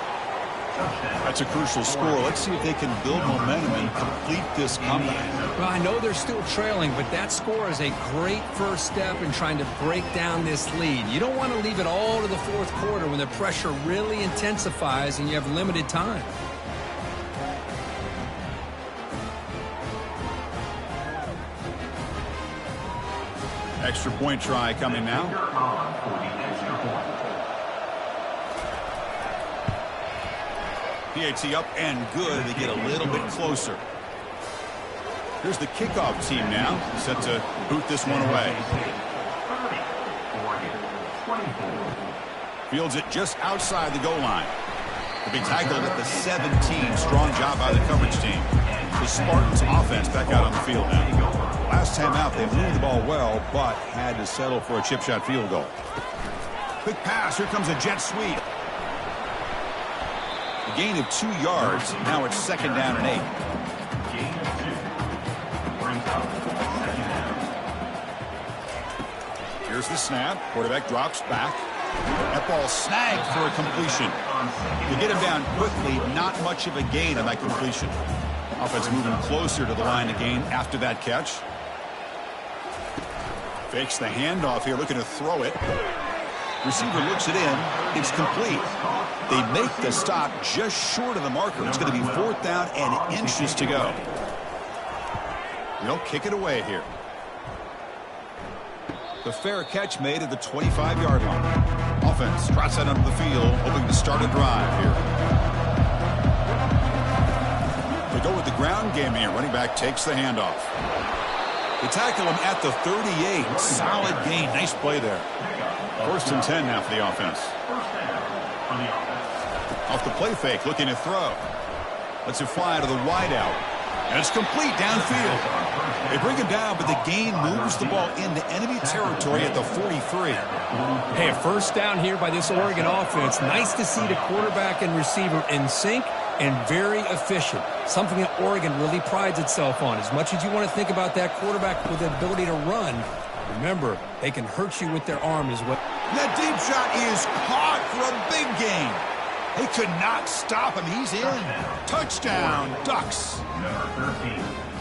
That's a crucial score. Let's see if they can build momentum and complete this comeback. Well, I know they're still trailing, but that score is a great first step in trying to break down this lead. You don't want to leave it all to the 4th quarter when the pressure really intensifies and you have limited time. Extra point try coming now. PAT up and good. They get a little bit closer. Here's the kickoff team now, set to boot this one away. Fields it just outside the goal line. They'll be tackled at the 17. Strong job by the coverage team. The Spartans offense back out on the field now. Last time out, they moved the ball well, but had to settle for a chip shot field goal. Quick pass. Here comes a jet sweep. A gain of 2 yards. Now it's 2nd down and 8. Here's the snap. Quarterback drops back. That ball snagged for a completion. To get him down quickly, not much of a gain on that completion. Offense moving closer to the line of gain after that catch. Fakes the handoff here, looking to throw it. Receiver looks it in. It's complete. They make the stop just short of the marker. It's going to be 4th down and inches to go. They'll kick it away here. The fair catch made at the 25-yard line. Offense trots out onto the field, hoping to start a drive here. They go with the ground game here. Running back takes the handoff. They tackle him at the 38. Solid gain. Nice play there. 1st and 10 now for the offense. Off the play fake, looking to throw. Lets it fly to the wideout. And it's complete downfield. They bring him down, but the gain moves the ball into enemy territory at the 43. Hey, a first down here by this Oregon offense. Nice to see the quarterback and receiver in sync and very efficient. Something that Oregon really prides itself on. As much as you want to think about that quarterback with the ability to run, remember, they can hurt you with their arm as well. That deep shot is caught for a big gain. They could not stop him. He's in. Touchdown, Ducks.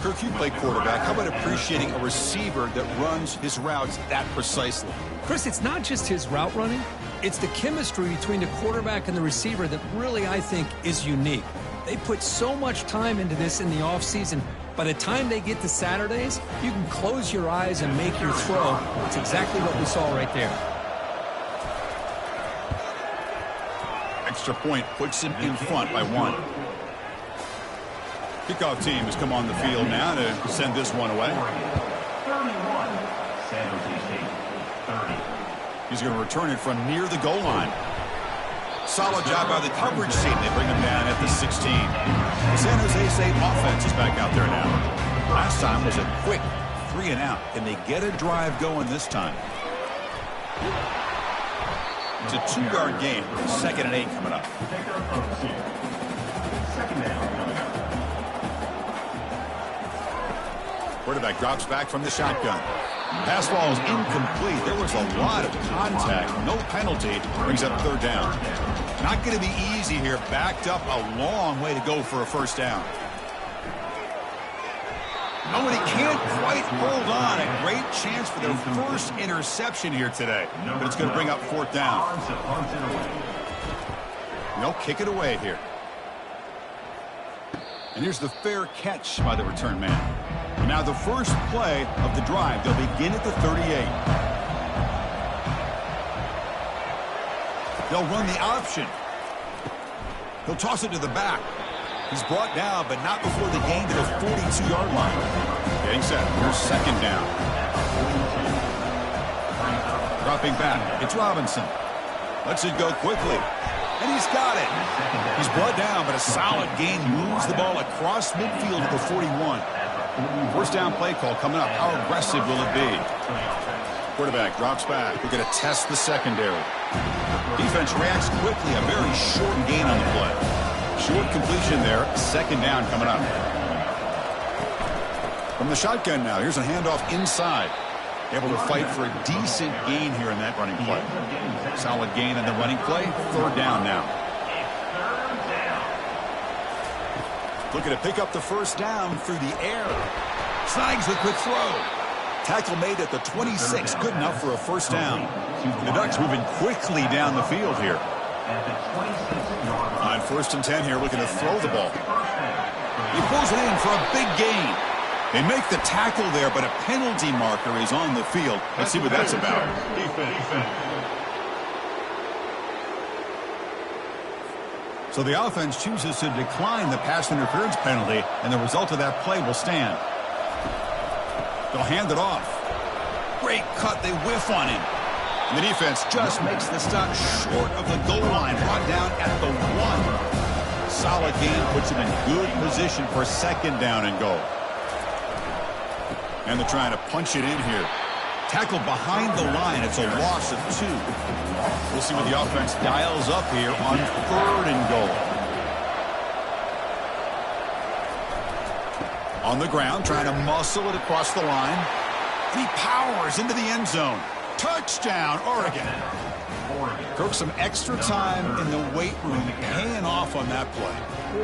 Kirk, you play quarterback. How about appreciating a receiver that runs his routes that precisely? Chris, it's not just his route running. It's the chemistry between the quarterback and the receiver that really, I think, is unique. They put so much time into this in the offseason. By the time they get to Saturdays, you can close your eyes and make your throw. It's exactly what we saw right there. Extra point puts him in front by 1. Kickoff team has come on the field now to send this one away. 31, San Jose State, 30. He's going to return it from near the goal line. Solid job by the coverage team. They bring him down at the 16. The San Jose State offense is back out there now. Last time was a quick 3 and out. Can they get a drive going this time? It's a 2-yard gain. 2nd and 8 coming up. Quarterback drops back from the shotgun. Pass ball is incomplete. There was a lot of contact. No penalty. Brings up 3rd down. Not going to be easy here. Backed up a long way to go for a 1st down. Oh, and he can't quite hold on. A great chance for their first interception here today. But it's going to bring up 4th down. They'll kick it away here. And here's the fair catch by the return man. Now the first play of the drive. They'll begin at the 38. They'll run the option. He'll toss it to the back. He's brought down, but not before the gain to the 42-yard line. Getting set. Here's 2nd down. Dropping back. It's Robinson. Lets it go quickly. And he's got it. He's brought down, but a solid gain moves the ball across midfield to the 41. 1st down play call coming up. How aggressive will it be? Quarterback drops back. We're going to test the secondary. Defense reacts quickly. A very short gain on the play. Short completion there. 2nd down coming up. From the shotgun now. Here's a handoff inside. Able to fight for a decent gain here in that running play. Solid gain in the running play. 3rd down now. Looking to pick up the 1st down through the air. Snags the quick throw. Tackle made at the 26. Good enough for a 1st down. The Ducks moving quickly down the field here. On 1st and 10 here, looking to throw the ball. He pulls it in for a big gain. They make the tackle there, but a penalty marker is on the field. Let's see what that's about. So the offense chooses to decline the pass interference penalty, and the result of that play will stand. They'll hand it off. Great cut. They whiff on him. And the defense just makes the stop short of the goal line. Brought down at the 1. Solid gain puts him in good position for 2nd down and goal. And they're trying to punch it in here. Tackled behind the line. It's a loss of 2. We'll see what the offense dials up here on 3rd and goal. On the ground, trying to muscle it across the line. And he powers into the end zone. Touchdown, Oregon. Took some extra time in the weight room, paying off on that play.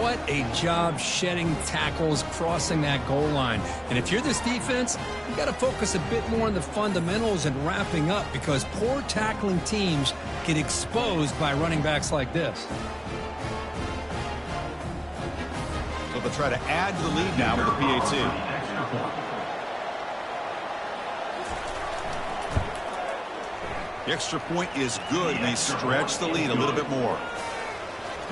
What a job shedding tackles, crossing that goal line. And if you're this defense, you got to focus a bit more on the fundamentals and wrapping up, because poor tackling teams get exposed by running backs like this. So they'll try to add to the lead now with the PAT. The extra point is good, and they stretch the lead a little bit more.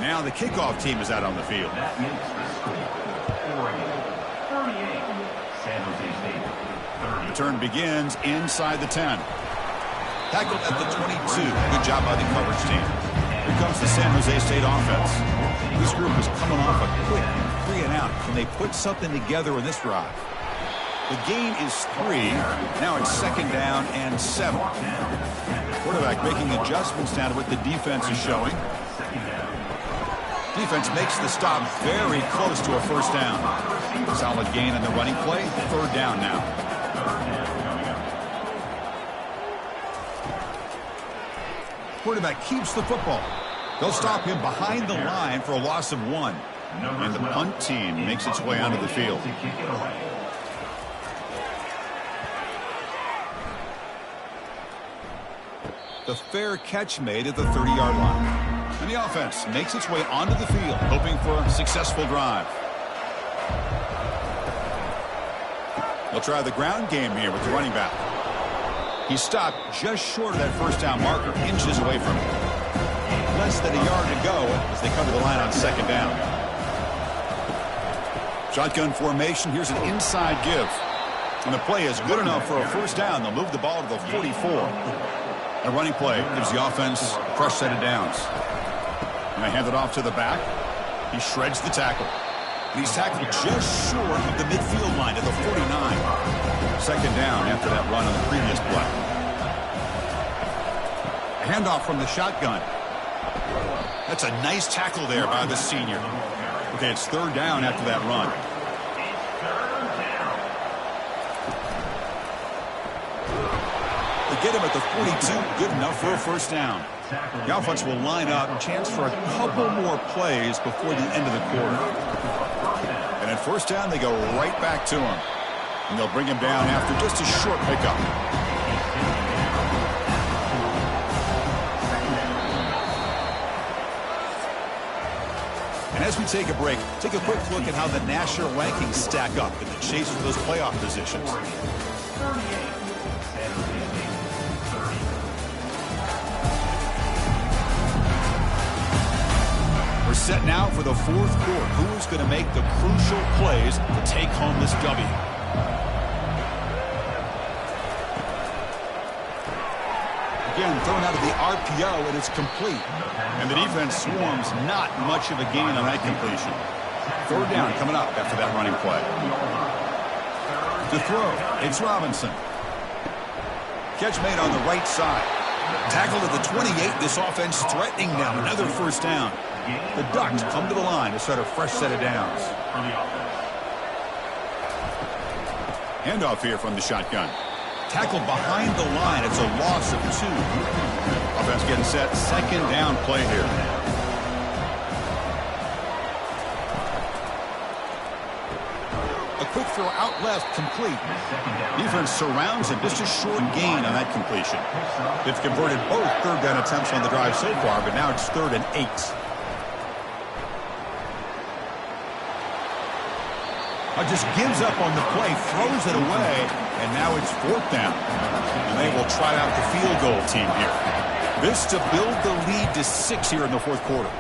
Now the kickoff team is out on the field. That makes the score Oregon 38, San Jose State 30. Return begins inside the 10. Tackled at the 22. Good job by the coverage team. Here comes the San Jose State offense. This group is coming off a quick 3 and out. Can they put something together in this drive? The gain is 3. Now it's 2nd down and 7. Quarterback making adjustments down to what the defense is showing. Defense makes the stop very close to a 1st down. Solid gain in the running play. 3rd down now. Quarterback keeps the football. They'll stop him behind the line for a loss of 1. And the punt team makes its way onto the field. The fair catch made at the 30-yard line. And the offense makes its way onto the field, hoping for a successful drive. They'll try the ground game here with the running back. He stopped just short of that 1st down marker, inches away from it. Less than a yard to go as they come to the line on 2nd down. Shotgun formation. Here's an inside give. And the play is good enough for a 1st down. They'll move the ball to the 44. A running play gives the offense a fresh set of downs. And they hand it off to the back. He shreds the tackle. And he's tackled just short of the midfield line at the 49. 2nd down after that run on the previous play. A handoff from the shotgun. That's a nice tackle there by the senior. Okay, it's 3rd down after that run. They get him at the 42, good enough for a 1st down. The offense will line up, chance for a couple more plays before the end of the quarter. And at 1st down, they go right back to him. And they'll bring him down after just a short pickup. And as we take a break, take a quick look at how the national rankings stack up in the chase for those playoff positions. We're set now for the 4th quarter. Who is going to make the crucial plays to take home this W? Again, thrown out of the RPO, and it's complete. And the defense swarms not much of a gain on that completion. 3rd down coming up after that running play. To throw, it's Robinson. Catch made on the right side. Tackled at the 28. This offense threatening now. Another 1st down. The Ducks come to the line to start a fresh set of downs. Handoff here from the shotgun. Tackled behind the line. It's a loss of 2. Offense getting set. 2nd down play here. A quick throw out left, complete. Defense surrounds him. Just a short gain on that completion. They've converted both 3rd down attempts on the drive so far, but now it's 3rd and 8. Just gives up on the play, throws it away, and now it's 4th down. And they will try out the field goal team here. This to build the lead to 6 here in the 4th quarter.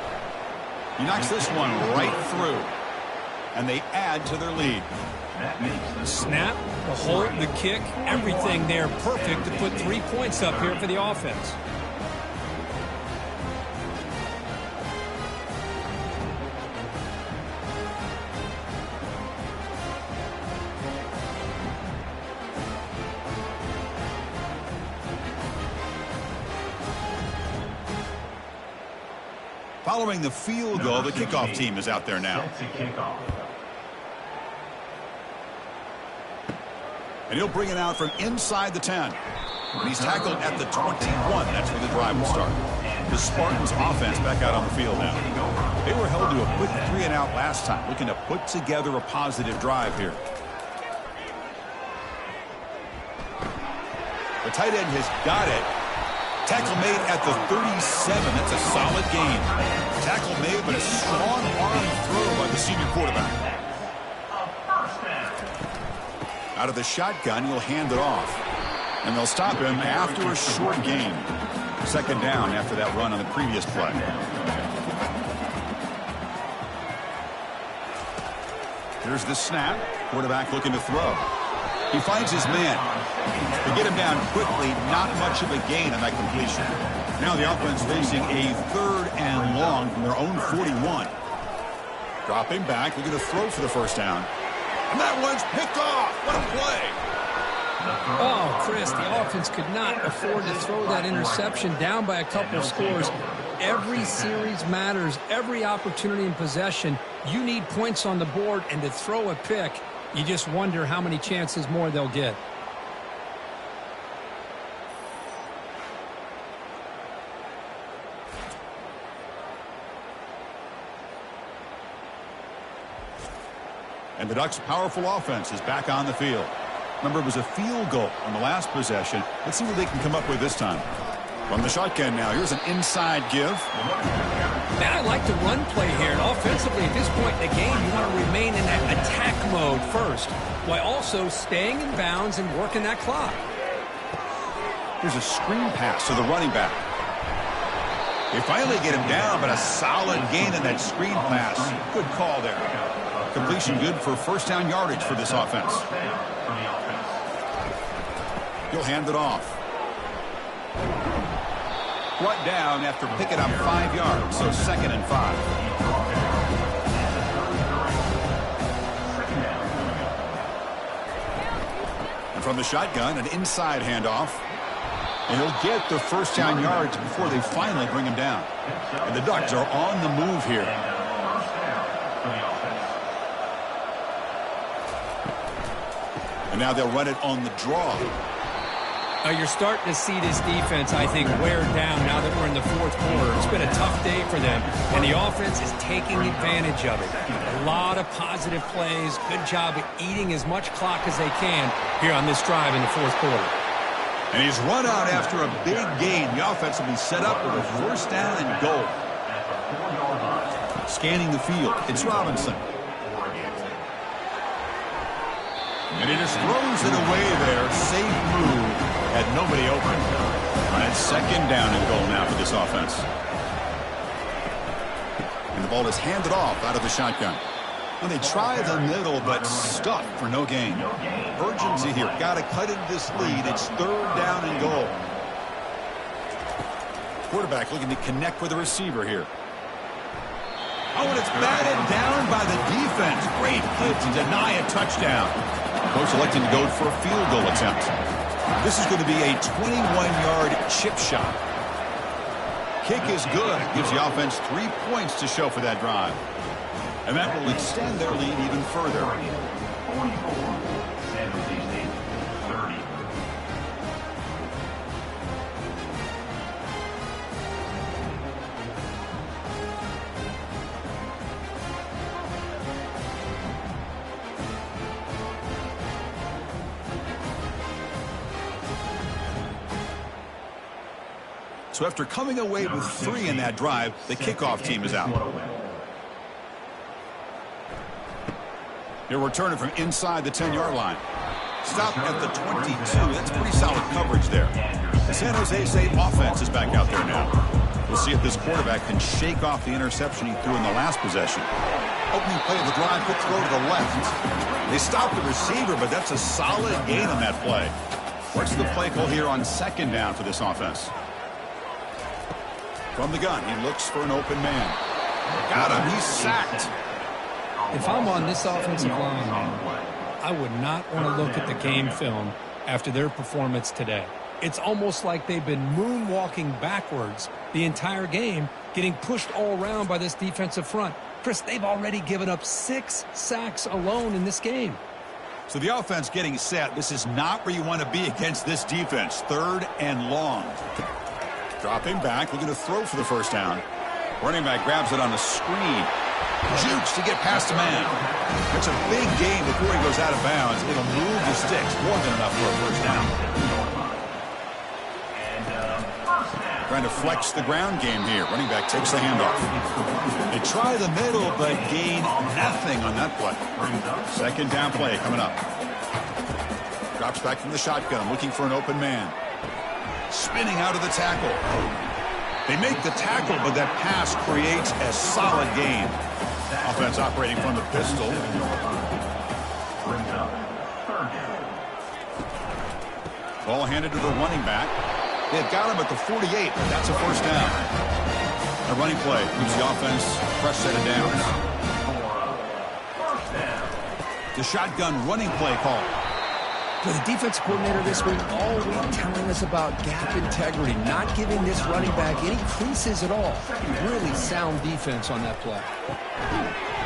He knocks this one right through, and they add to their lead. The snap, the hold, the kick, everything there perfect to put 3 points up here for the offense. Following the field goal, the kickoff team is out there now. And he'll bring it out from inside the 10. And he's tackled at the 21. That's where the drive will start. The Spartans offense back out on the field now. They were held to a quick 3 and out last time, looking to put together a positive drive here. The tight end has got it. Tackle made at the 37. That's a solid gain. Tackle made, but a strong arm throw by the senior quarterback. Out of the shotgun, he'll hand it off. And they'll stop him after a short gain. Second down after that run on the previous play. Here's the snap. Quarterback looking to throw. He finds his man. They get him down quickly. Not much of a gain on that completion. Now the offense facing a 3rd and long from their own 41. Dropping back. Looking to throw for the first down. And that one's picked off. What a play. Oh, Chris, the offense could not afford to throw that interception down by a couple of scores. Every series matters. Every opportunity in possession, you need points on the board, and to throw a pick, you just wonder how many chances more they'll get. And the Ducks' powerful offense is back on the field. Remember, it was a field goal on the last possession. Let's see what they can come up with this time. From the shotgun now, here's an inside give. Man, I like the run play here. And offensively, at this point in the game, you want to remain in that attack mode first, while also staying in bounds and working that clock. Here's a screen pass to the running back. They finally get him down, but a solid gain in that screen pass. Good call there. Completion good for first down yardage for this offense. He'll hand it off. Brought down after picking up 5 yards, so 2nd and 5. And from the shotgun, an inside handoff. And he'll get the first down yards before they finally bring him down. And the Ducks are on the move here. And now they'll run it on the draw. You're starting to see this defense, I think, wear down now that we're in the 4th quarter. It's been a tough day for them, and the offense is taking advantage of it. A lot of positive plays. Good job at eating as much clock as they can here on this drive in the 4th quarter. And he's run out after a big gain. The offense will be set up with a first down and goal. Scanning the field, it's Robinson. And he just throws it away there. Safe move. Had nobody open. And it's 2nd down and goal now for this offense. And the ball is handed off out of the shotgun. And they try the middle, but stuck for no gain. Urgency here. Got to cut into this lead. It's 3rd down and goal. Quarterback looking to connect with the receiver here. Oh, and it's batted down by the defense. Great play to deny a touchdown. Coach electing to go for a field goal attempt. This is going to be a 21-yard chip shot. Kick is good. Gives the offense 3 points to show for that drive. And that will extend their lead even further. 44, San Jose State, 30. So after coming away with 3 in that drive, the kickoff team is out. They're returning from inside the 10-yard line. Stop at the 22. That's pretty solid coverage there. The San Jose State offense is back out there now. We'll see if this quarterback can shake off the interception he threw in the last possession. Opening play of the drive, quick throw to the left. They stopped the receiver, but that's a solid gain on that play. What's the play call here on 2nd down for this offense? From the gun, he looks for an open man. Got him. He's sacked. If I'm on this offensive line, I would not want to look at the game film after their performance today. It's almost like they've been moonwalking backwards the entire game, getting pushed all around by this defensive front. Chris, they've already given up 6 sacks alone in this game. So the offense getting set. This is not where you want to be against this defense. 3rd and long. Dropping back, looking to throw for the first down. Running back grabs it on the screen. Jukes to get past a man. It's a big game before he goes out of bounds. It'll move the sticks. More than enough for a first down. Trying to flex the ground game here. Running back takes the handoff. They try the middle, but gain nothing on that play. 2nd down play coming up. Drops back from the shotgun, looking for an open man. spinning out of the tackle. They make the tackle, but that pass creates a solid gain. Offense operating from the pistol. Ball handed to the running back. They've got him at the 48, but that's a first down. A running play keeps the offense fresh set of downs. The shotgun running play call. For the defense coordinator this week, all week telling us about gap integrity, not giving this running back any creases at all. Really sound defense on that play.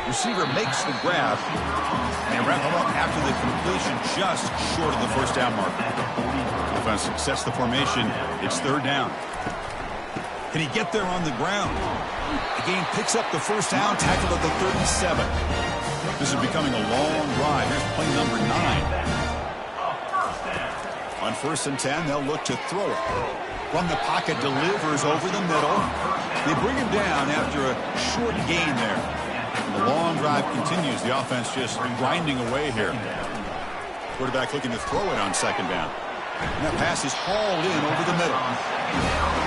Receiver makes the grab, and they wrap him up after the completion just short of the first down mark. Offense sets the formation. It's third down. Can he get there on the ground? The game picks up the first down, tackled at the 37. This is becoming a long drive. Here's play number 9. On 1st and 10, they'll look to throw it. From the pocket, delivers over the middle. They bring him down after a short gain there. The long drive continues. The offense just grinding away here. Quarterback looking to throw it on 2nd down. And that pass is hauled in over the middle.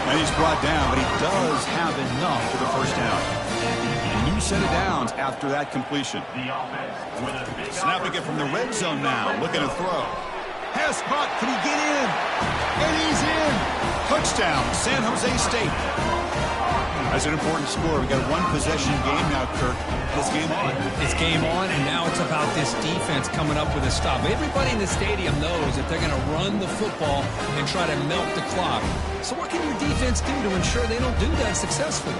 And he's brought down, but he does have enough for the first down. A new set of downs after that completion. Snapping it from the red zone now. Looking to throw. Pass caught. Can he get in? And he's in. Touchdown, San Jose State. That's an important score. We've got a one-possession game now, Kirk. It's game on. It's game on, and now it's about this defense coming up with a stop. Everybody in the stadium knows that they're going to run the football and try to melt the clock. So what can your defense do to ensure they don't do that successfully?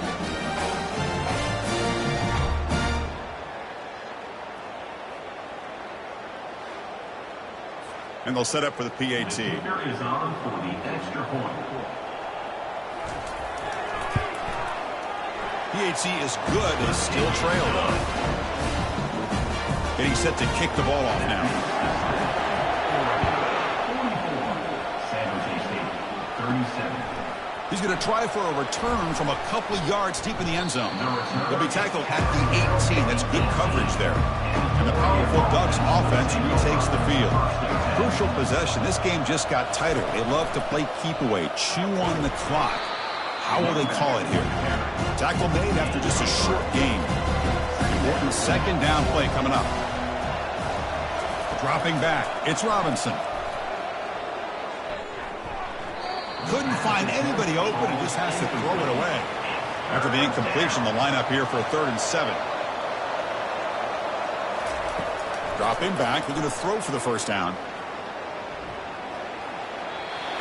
And they'll set up for the PAT. Is on for the extra point. PAT is good, but still trailed. Getting set to kick the ball off now. 44, San Jose State, 37. He's going to try for a return from a couple of yards deep in the end zone. He'll be tackled at the 18. That's good coverage there. And the powerful Ducks offense retakes the field. Crucial possession. This game just got tighter. They love to play keep away, chew on the clock. How will they call it here? Tackle made after just a short game. Important 2nd down play coming up. Dropping back. It's Robinson. Couldn't find anybody open and just has to throw it away. After the incompletion, the lineup here for a 3rd and 7. Dropping back. They're going to throw for the first down.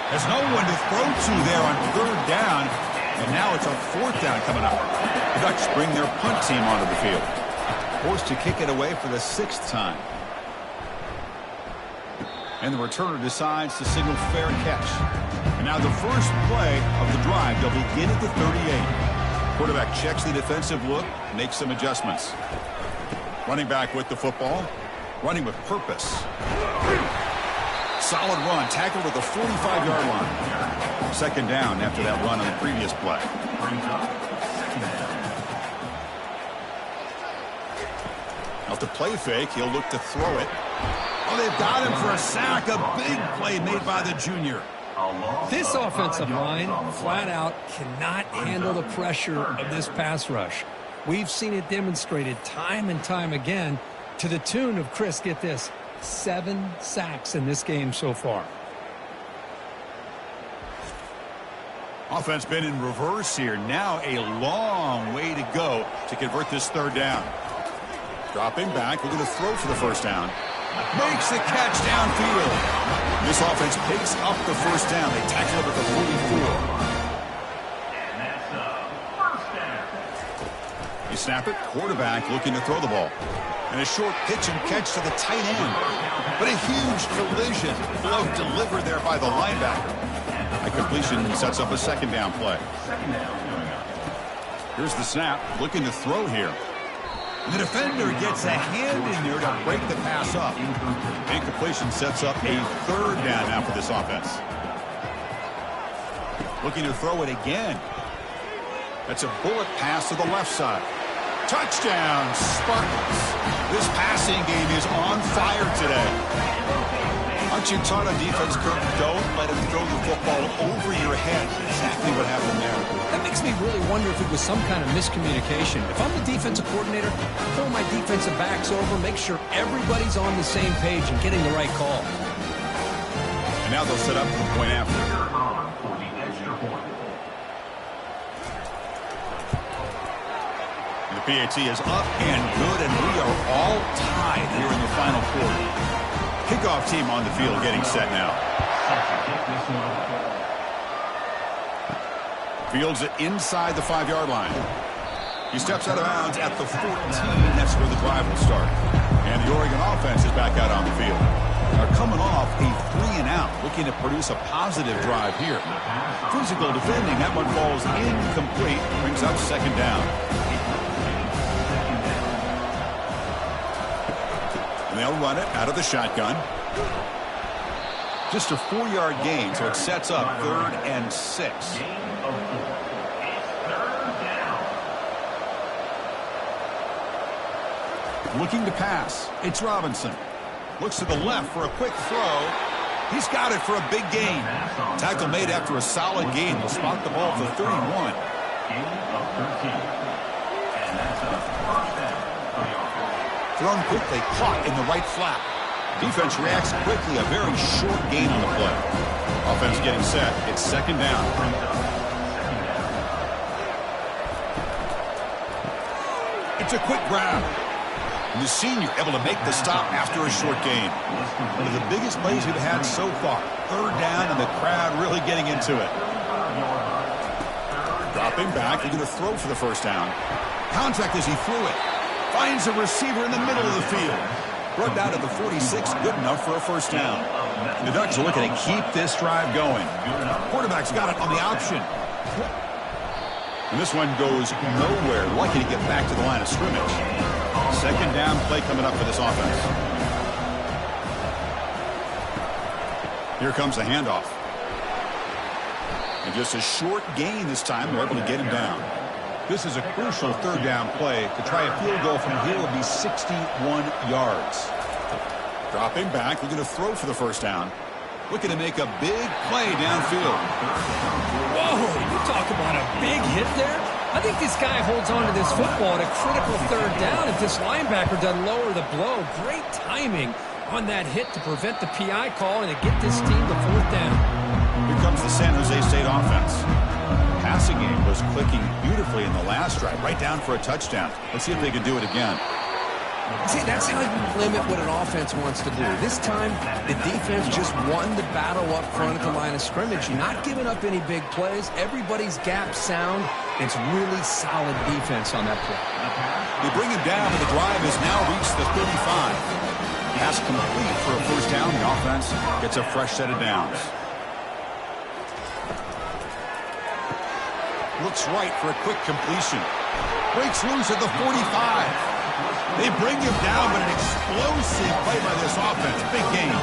There's no one to throw to there on 3rd down. And now it's a 4th down coming up. The Ducks bring their punt team onto the field. Forced to kick it away for the 6th time. And the returner decides to signal fair catch. And now the first play of the drive. They'll begin at the 38. Quarterback checks the defensive look, makes some adjustments. Running back with the football. Running with purpose. Solid run. Tackled at the 45-yard line. 2nd down after that run on the previous play. Out to play fake. He'll look to throw it. Oh, they've got him for a sack. A big play made by the junior. This offensive line, flat out, cannot handle the pressure of this pass rush. We've seen it demonstrated time and time again to the tune of, Chris, get this, 7 sacks in this game so far. Offense been in reverse here. Now a long way to go to convert this 3rd down. Dropping back. We're going to throw for the first down. Makes the catch downfield. This offense picks up the first down. They tackle it at the 44. And that's a first down. You snap it. Quarterback looking to throw the ball. And a short pitch and catch to the tight end. But a huge collision. Blow delivered there by the linebacker. A completion sets up a 2nd down play. Here's the snap. Looking to throw here. And the defender gets a hand in there to break the pass up. Incompletion sets up a 3rd down now for this offense. Looking to throw it again. That's a bullet pass to the left side. Touchdown, Spartans. This passing game is on fire today. A What you taught on defense, Kirk, don't let him throw the football over your head. Exactly what happened there. That makes me really wonder if it was some kind of miscommunication. If I'm the defensive coordinator, I pull my defensive backs over, make sure everybody's on the same page and getting the right call. And now they'll set up for the point after. The PAT is up and good, and we are all tied here in the final quarter. Kickoff team on the field getting set now. Fields it inside the 5-yard line. He steps out of bounds at the 14. That's where the drive will start. And the Oregon offense is back out on the field. They're coming off a 3-and-out, looking to produce a positive drive here. Physical defending, that one falls incomplete, brings up second down. And they'll run it out of the shotgun. Just a 4-yard gain, so it sets up 3rd and 6. Looking to pass. It's Robinson. Looks to the left for a quick throw. He's got it for a big gain. Tackle made after a solid gain. They'll spot the ball for 31. Thrown quickly, caught in the right flap. Defense reacts quickly, a very short gain on the play. Offense getting set. It's second down. It's a quick grab. And the senior able to make the stop after a short gain. One of the biggest plays we've had so far. 3rd down, and the crowd really getting into it. Dropping back, they're going to throw for the first down. Contact as he threw it. Finds a receiver in the middle of the field. Brought down at the 46, good enough for a first down. And the Ducks are looking to keep this drive going. Quarterback's got it on the option. And this one goes nowhere. Lucky to get back to the line of scrimmage. Second down play coming up for this offense. Here comes the handoff. And just a short gain this time. They're able to get him down. This is a crucial 3rd down play. To try a field goal from here will be 61 yards. Dropping back, looking to throw for the first down. Looking to make a big play downfield. Whoa, you talk about a big hit there. I think this guy holds on to this football at a critical 3rd down if this linebacker doesn't lower the blow. Great timing on that hit to prevent the PI call and to get this team to 4th down. Here comes the San Jose State offense. Passing game was clicking beautifully in the last drive, right down for a touchdown. Let's see if they can do it again. See, that's how you limit what an offense wants to do. This time, the defense just won the battle up front at the line of scrimmage, not giving up any big plays. Everybody's gap sound. It's really solid defense on that play. They bring him down, but the drive has now reached the 35. Pass complete for a first down. The offense gets a fresh set of downs. Looks right for a quick completion. Breaks loose at the 45. They bring him down, but an explosive play by this offense. Big game.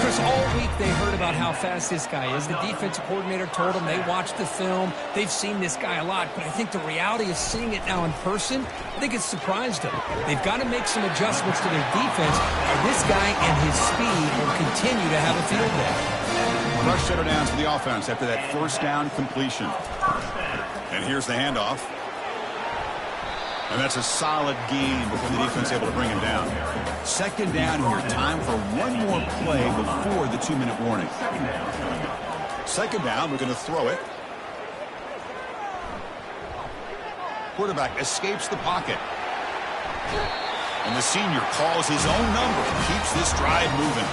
Chris, all week they heard about how fast this guy is. The defensive coordinator told them they watched the film. They've seen this guy a lot, but I think the reality of seeing it now in person, I think it's surprised them. They've got to make some adjustments to their defense, or this guy and his speed will continue to have a field day. Rush set downs for the offense after that first down completion. And here's the handoff. And that's a solid gain before the defense able to bring him down. Second down here. Time for one more play before the 2-minute warning. Second down. We're going to throw it. Quarterback escapes the pocket. And the senior calls his own number. Keeps this drive moving.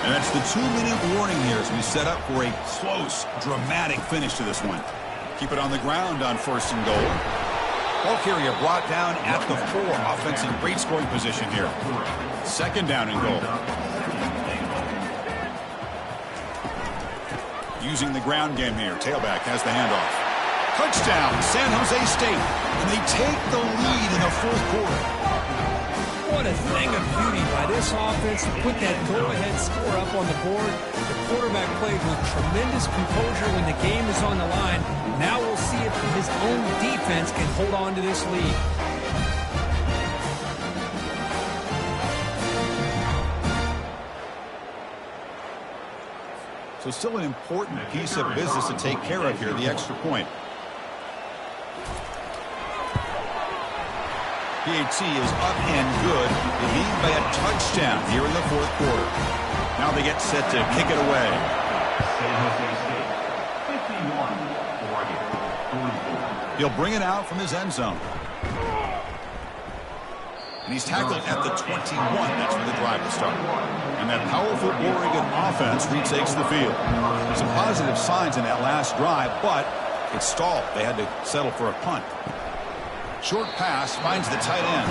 And that's the 2-minute warning here as we set up for a close, dramatic finish to this one. Keep it on the ground on 1st and goal. Ball carrier brought down at the 4. Offense in great scoring position here. Second down and goal. Using the ground game here. Tailback has the handoff. Touchdown, San Jose State. And they take the lead in the 4th quarter. What a thing of beauty by this offense to put that go-ahead score up on the board. The quarterback played with tremendous composure when the game is on the line. Now we'll see if his own defense can hold on to this lead. So still an important piece of business to take care of here, the extra point. PAT is up and good. They lead by a touchdown here in the fourth quarter. Now they get set to kick it away. San Jose State, 51, Oregon, 44. He'll bring it out from his end zone. And he's tackled at the 21. That's where the drive will start. And that powerful Oregon offense retakes the field. Some positive signs in that last drive, but it stalled. They had to settle for a punt. Short pass finds the tight end.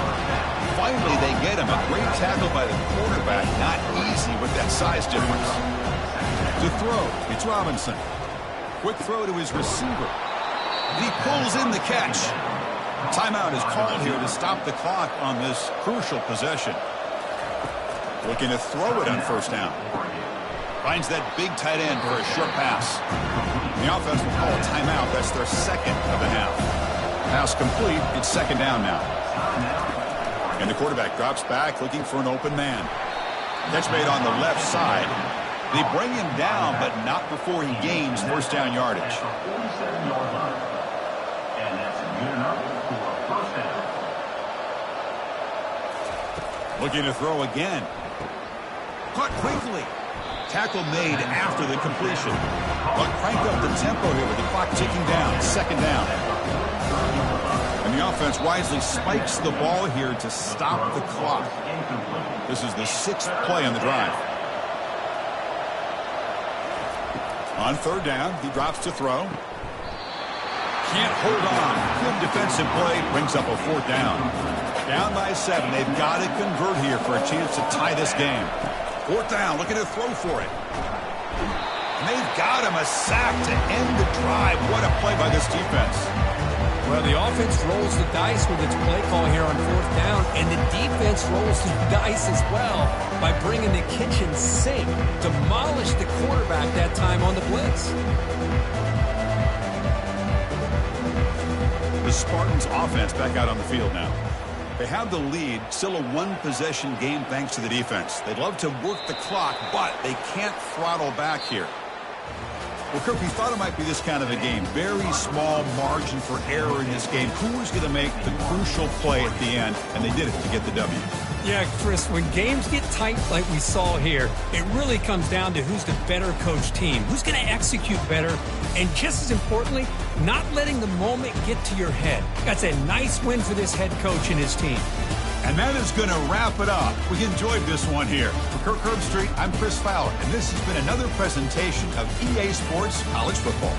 Finally, they get him. A great tackle by the quarterback. Not easy with that size difference. To throw, it's Robinson. Quick throw to his receiver. He pulls in the catch. Timeout is called here to stop the clock on this crucial possession. Looking to throw it on first down. Finds that big tight end for a short pass. The offense will call a timeout. That's their second of the half. Pass complete. It's second down now. And the quarterback drops back looking for an open man. Catch made on the left side. They bring him down, but not before he gains first down yardage. And that's good enough for a first down. Looking to throw again. Caught quickly. Tackle made after the completion. But crank up the tempo here with the clock ticking down. Second down. And the offense wisely spikes the ball here to stop the clock. This is the sixth play on the drive. On third down, he drops to throw. Can't hold on. Good defensive play. Brings up a fourth down. Down by 7. They've got to convert here for a chance to tie this game. Fourth down. Looking to throw for it. And they've got him a sack to end the drive. What a play by this defense. Well, the offense rolls the dice with its play call here on fourth down, and the defense rolls the dice as well by bringing the kitchen sink. Demolished the quarterback that time on the blitz. The Spartans offense back out on the field now. They have the lead, still a one-possession game thanks to the defense. They'd love to work the clock, but they can't throttle back here. Well, Kirk, we thought it might be this kind of a game. Very small margin for error in this game. Who was going to make the crucial play at the end? And they did it to get the W. Yeah, Chris, when games get tight like we saw here, it really comes down to who's the better coach team, who's going to execute better, and just as importantly, not letting the moment get to your head. That's a nice win for this head coach and his team. And that is going to wrap it up. We enjoyed this one here. For Kirk Herbstreit, I'm Chris Fowler, and this has been another presentation of EA Sports College Football.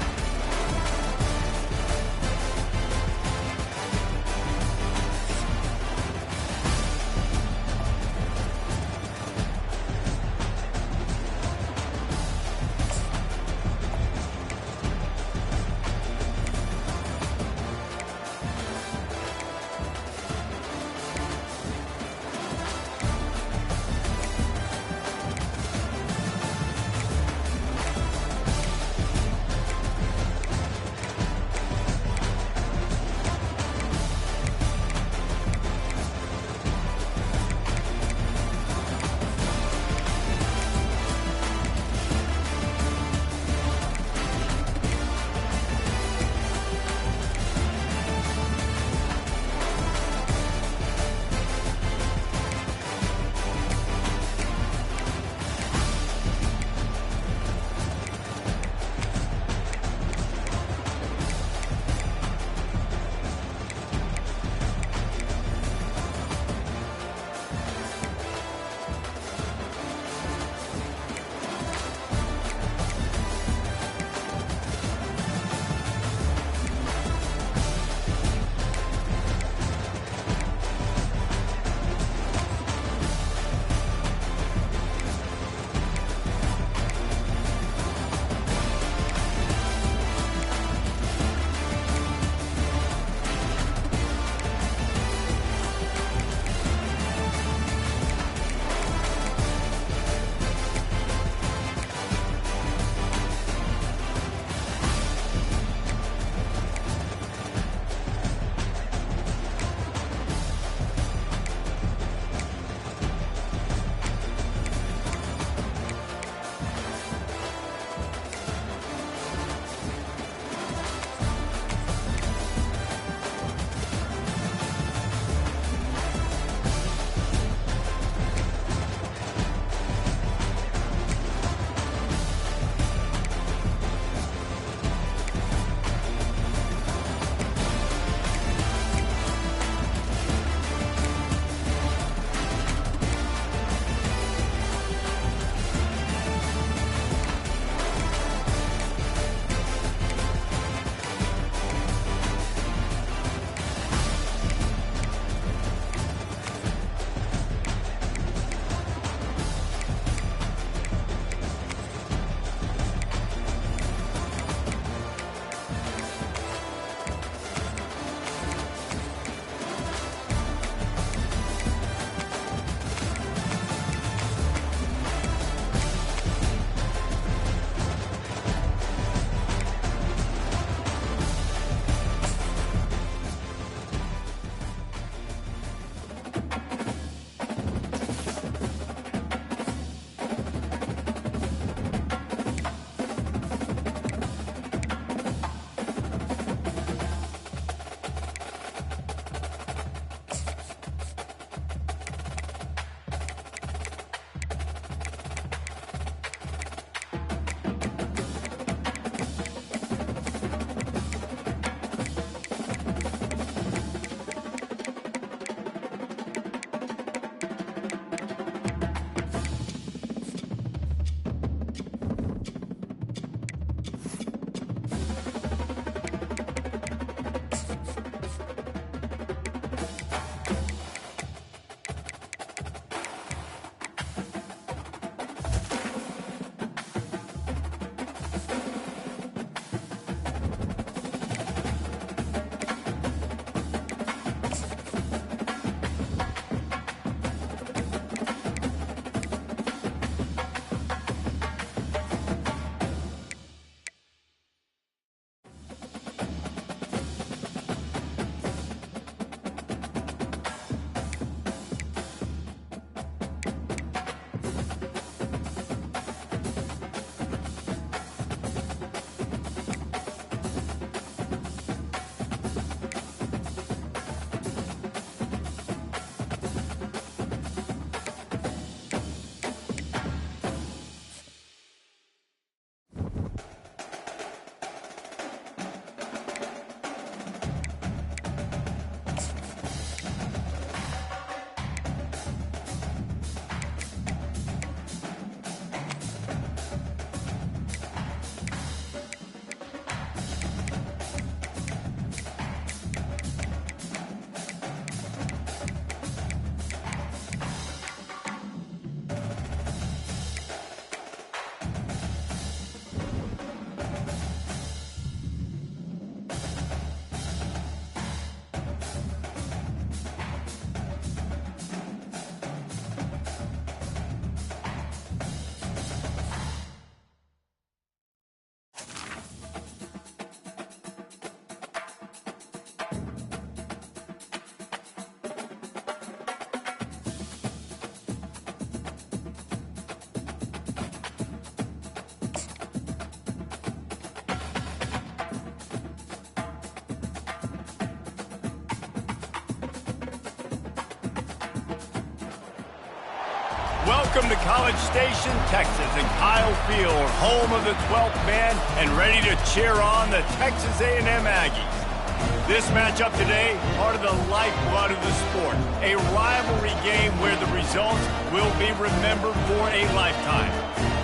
Welcome to College Station, Texas, and Kyle Field, home of the 12th man, and ready to cheer on the Texas A&M Aggies. This matchup today, part of the lifeblood of the sport, a rivalry game where the results will be remembered for a lifetime.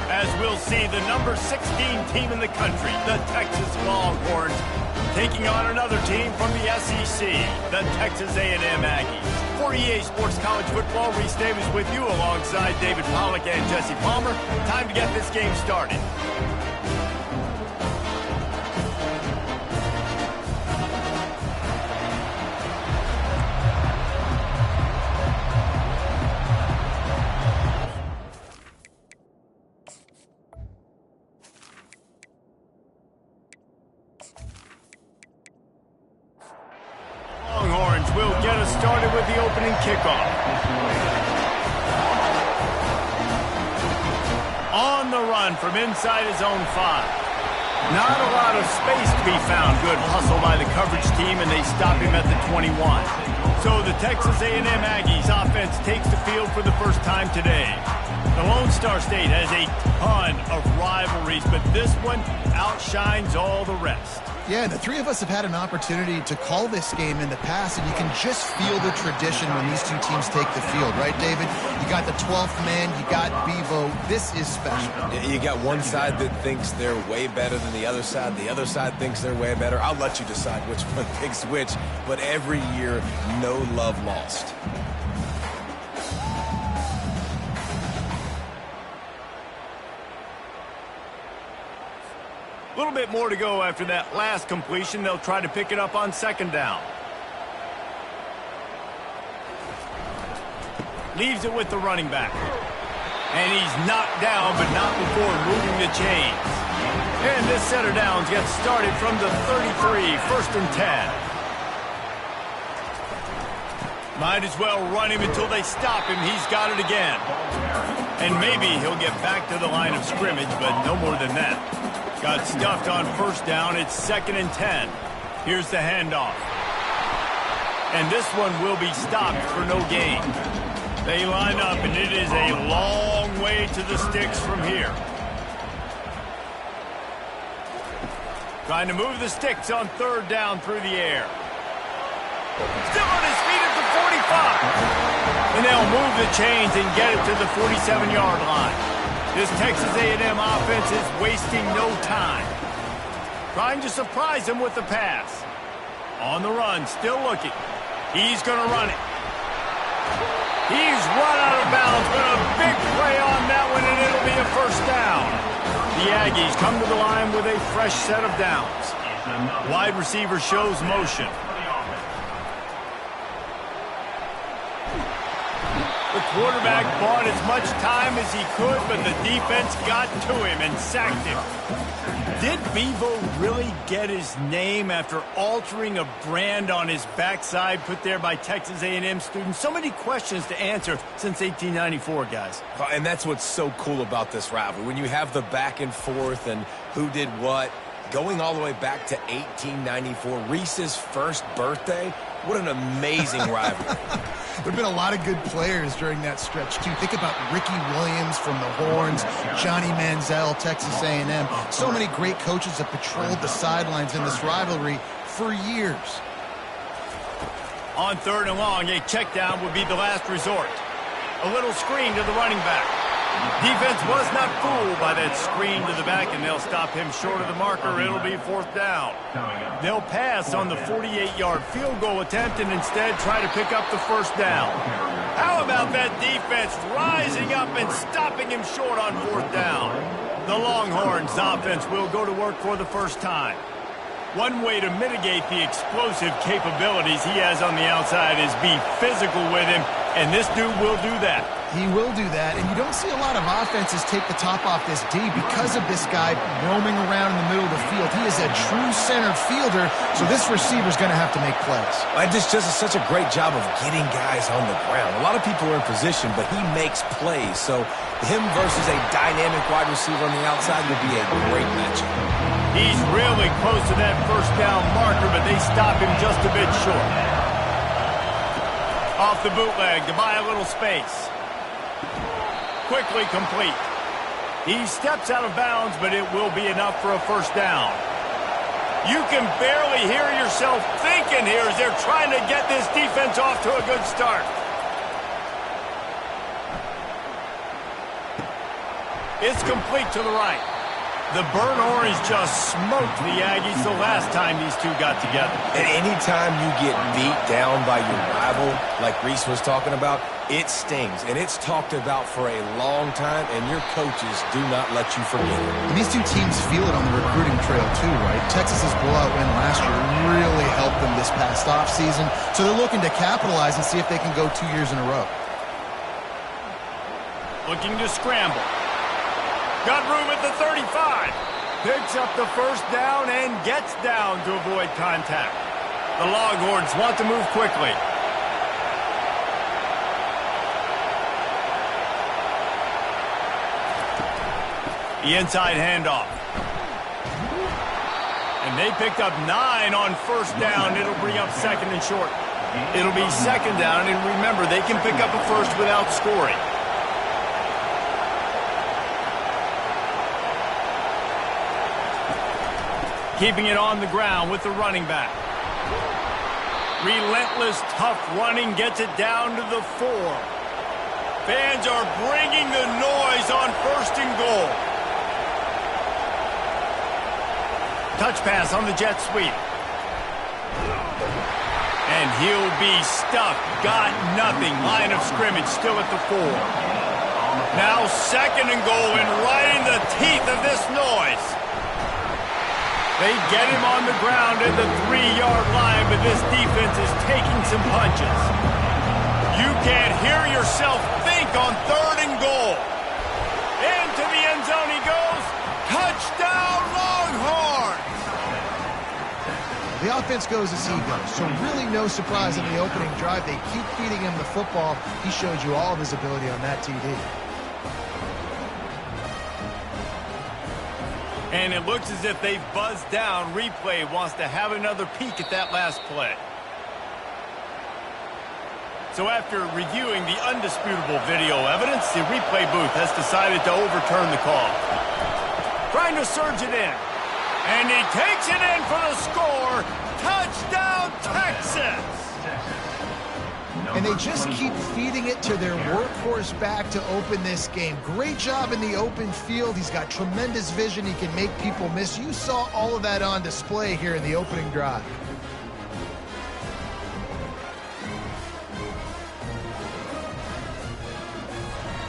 As we'll see, the number 16 team in the country, the Texas Longhorns, taking on another team from the SEC, the Texas A&M Aggies. For EA Sports College Football, Reese Davis with you alongside David Pollack and Jesse Palmer. Time to get this game started. Longhorns will get us started with the opening kickoff. On the run from inside his own 5. Not a lot of space to be found. Good hustle by the coverage team, and they stop him at the 21. So the Texas A&M Aggies offense takes the field for the first time today. The Lone Star State has a ton of rivalries, but this one outshines all the rest. Yeah, the three of us have had an opportunity to call this game in the past, and you can just feel the tradition when these two teams take the field, right, David? You got the 12th man, you got Bevo. This is special. You got one side that thinks they're way better than the other side thinks they're way better. I'll let you decide which one thinks which, but every year, no love lost. A little bit more to go after that last completion. They'll try to pick it up on second down. Leaves it with the running back. And he's knocked down, but not before moving the chains. And this set of downs gets started from the 33, 1st and 10. Might as well run him until they stop him. He's got it again. And maybe he'll get back to the line of scrimmage, but no more than that. Got stuffed on first down. It's 2nd and 10. Here's the handoff. And this one will be stopped for no gain. They line up, and it is a long way to the sticks from here. Trying to move the sticks on 3rd down through the air. Still on his feet at the 45. And they'll move the chains and get it to the 47-yard line. This Texas A&M offense is wasting no time. Trying to surprise him with the pass. On the run, still looking. He's going to run it. He's run out of bounds, but a big play on that one, and it'll be a first down. The Aggies come to the line with a fresh set of downs. Wide receiver shows motion. The quarterback bought as much time as he could, but the defense got to him and sacked him. Did Bevo really get his name after altering a brand on his backside put there by Texas A&M students? So many questions to answer since 1894, guys. And that's what's so cool about this rivalry. When you have the back and forth and who did what, going all the way back to 1894, Reese's first birthday, what an amazing rivalry. There have been a lot of good players during that stretch, too. Think about Ricky Williams from the Horns, Johnny Manziel, Texas A&M. So many great coaches have patrolled the sidelines in this rivalry for years. On 3rd and long, a check down would be the last resort. A little screen to the running back. Defense was not fooled by that screen to the back, and they'll stop him short of the marker. It'll be 4th down. They'll pass on the 48-yard field goal attempt and instead try to pick up the first down. How about that defense rising up and stopping him short on 4th down? The Longhorns offense will go to work for the first time. One way to mitigate the explosive capabilities he has on the outside is be physical with him, and this dude will do that. He will do that, and you don't see a lot of offenses take the top off this D because of this guy roaming around in the middle of the field. He is a true center fielder, so this receiver's going to have to make plays. And just does such a great job of getting guys on the ground. A lot of people are in position, but he makes plays, so him versus a dynamic wide receiver on the outside would be a great matchup. He's really close to that first down marker, but they stop him just a bit short. Off the bootleg to buy a little space. quickly complete. He steps out of bounds, but it will be enough for a first down. You can barely hear yourself thinking here as they're trying to get this defense off to a good start. It's complete to the right. The burnt orange just smoked the Aggies the last time these two got together. And anytime you get beat down by your rival, like Reese was talking about, it stings. And it's talked about for a long time, and your coaches do not let you forget it. And these two teams feel it on the recruiting trail too, right? Texas's blowout win last year really helped them this past offseason. So they're looking to capitalize and see if they can go 2 years in a row. Looking to scramble. Got room at the 35. Picks up the first down and gets down to avoid contact. The Longhorns want to move quickly. The inside handoff. And they picked up 9 on first down. It'll bring up second and short. It'll be second down, and remember, they can pick up a first without scoring. Keeping it on the ground with the running back. Relentless, tough running gets it down to the 4. Fans are bringing the noise on first and goal. Touch pass on the jet sweep. And he'll be stuck. Got nothing. Line of scrimmage still at the 4. Now second and goal and right in the teeth of this noise. They get him on the ground at the 3-yard line, but this defense is taking some punches. You can't hear yourself think on third and goal. Into the end zone he goes. Touchdown, Longhorns! The offense goes as he goes, so really no surprise in the opening drive. They keep feeding him the football. He showed you all of his ability on that TD. And it looks as if they've buzzed down. Replay wants to have another peek at that last play. So after reviewing the undisputable video evidence, the replay booth has decided to overturn the call. Trying to surge it in. And he takes it in for the score. Touchdown, Texas! And they just keep feeding it to their workhorse back to open this game. Great job in the open field. He's got tremendous vision. He can make people miss. You saw all of that on display here in the opening drive.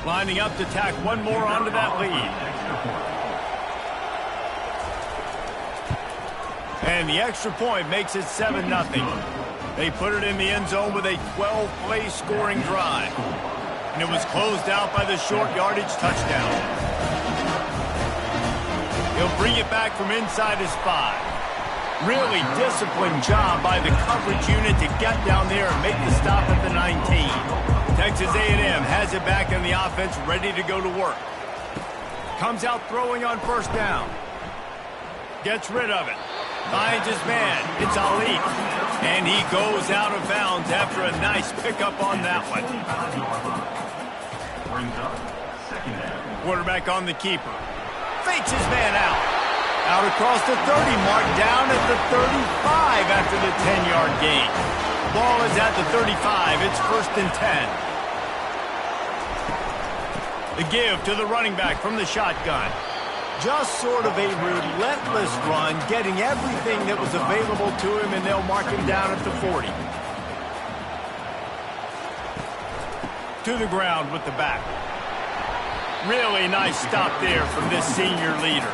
Lining up to tack one more onto that lead. And the extra point makes it 7-0. They put it in the end zone with a 12-play scoring drive. And it was closed out by the short yardage touchdown. He'll bring it back from inside his 5. Really disciplined job by the coverage unit to get down there and make the stop at the 19. Texas A&M has it back in the offense, ready to go to work. Comes out throwing on first down. Gets rid of it. Finds his man. It's Ali. And he goes out of bounds after a nice pickup on that one. Quarterback on the keeper. Fakes his man out. Out across the 30 mark, down at the 35 after the 10-yard gain. Ball is at the 35. It's 1st and 10. The give to the running back from the shotgun. Just sort of a relentless run, getting everything that was available to him, and they'll mark him down at the 40. To the ground with the back. Really nice stop there from this senior leader.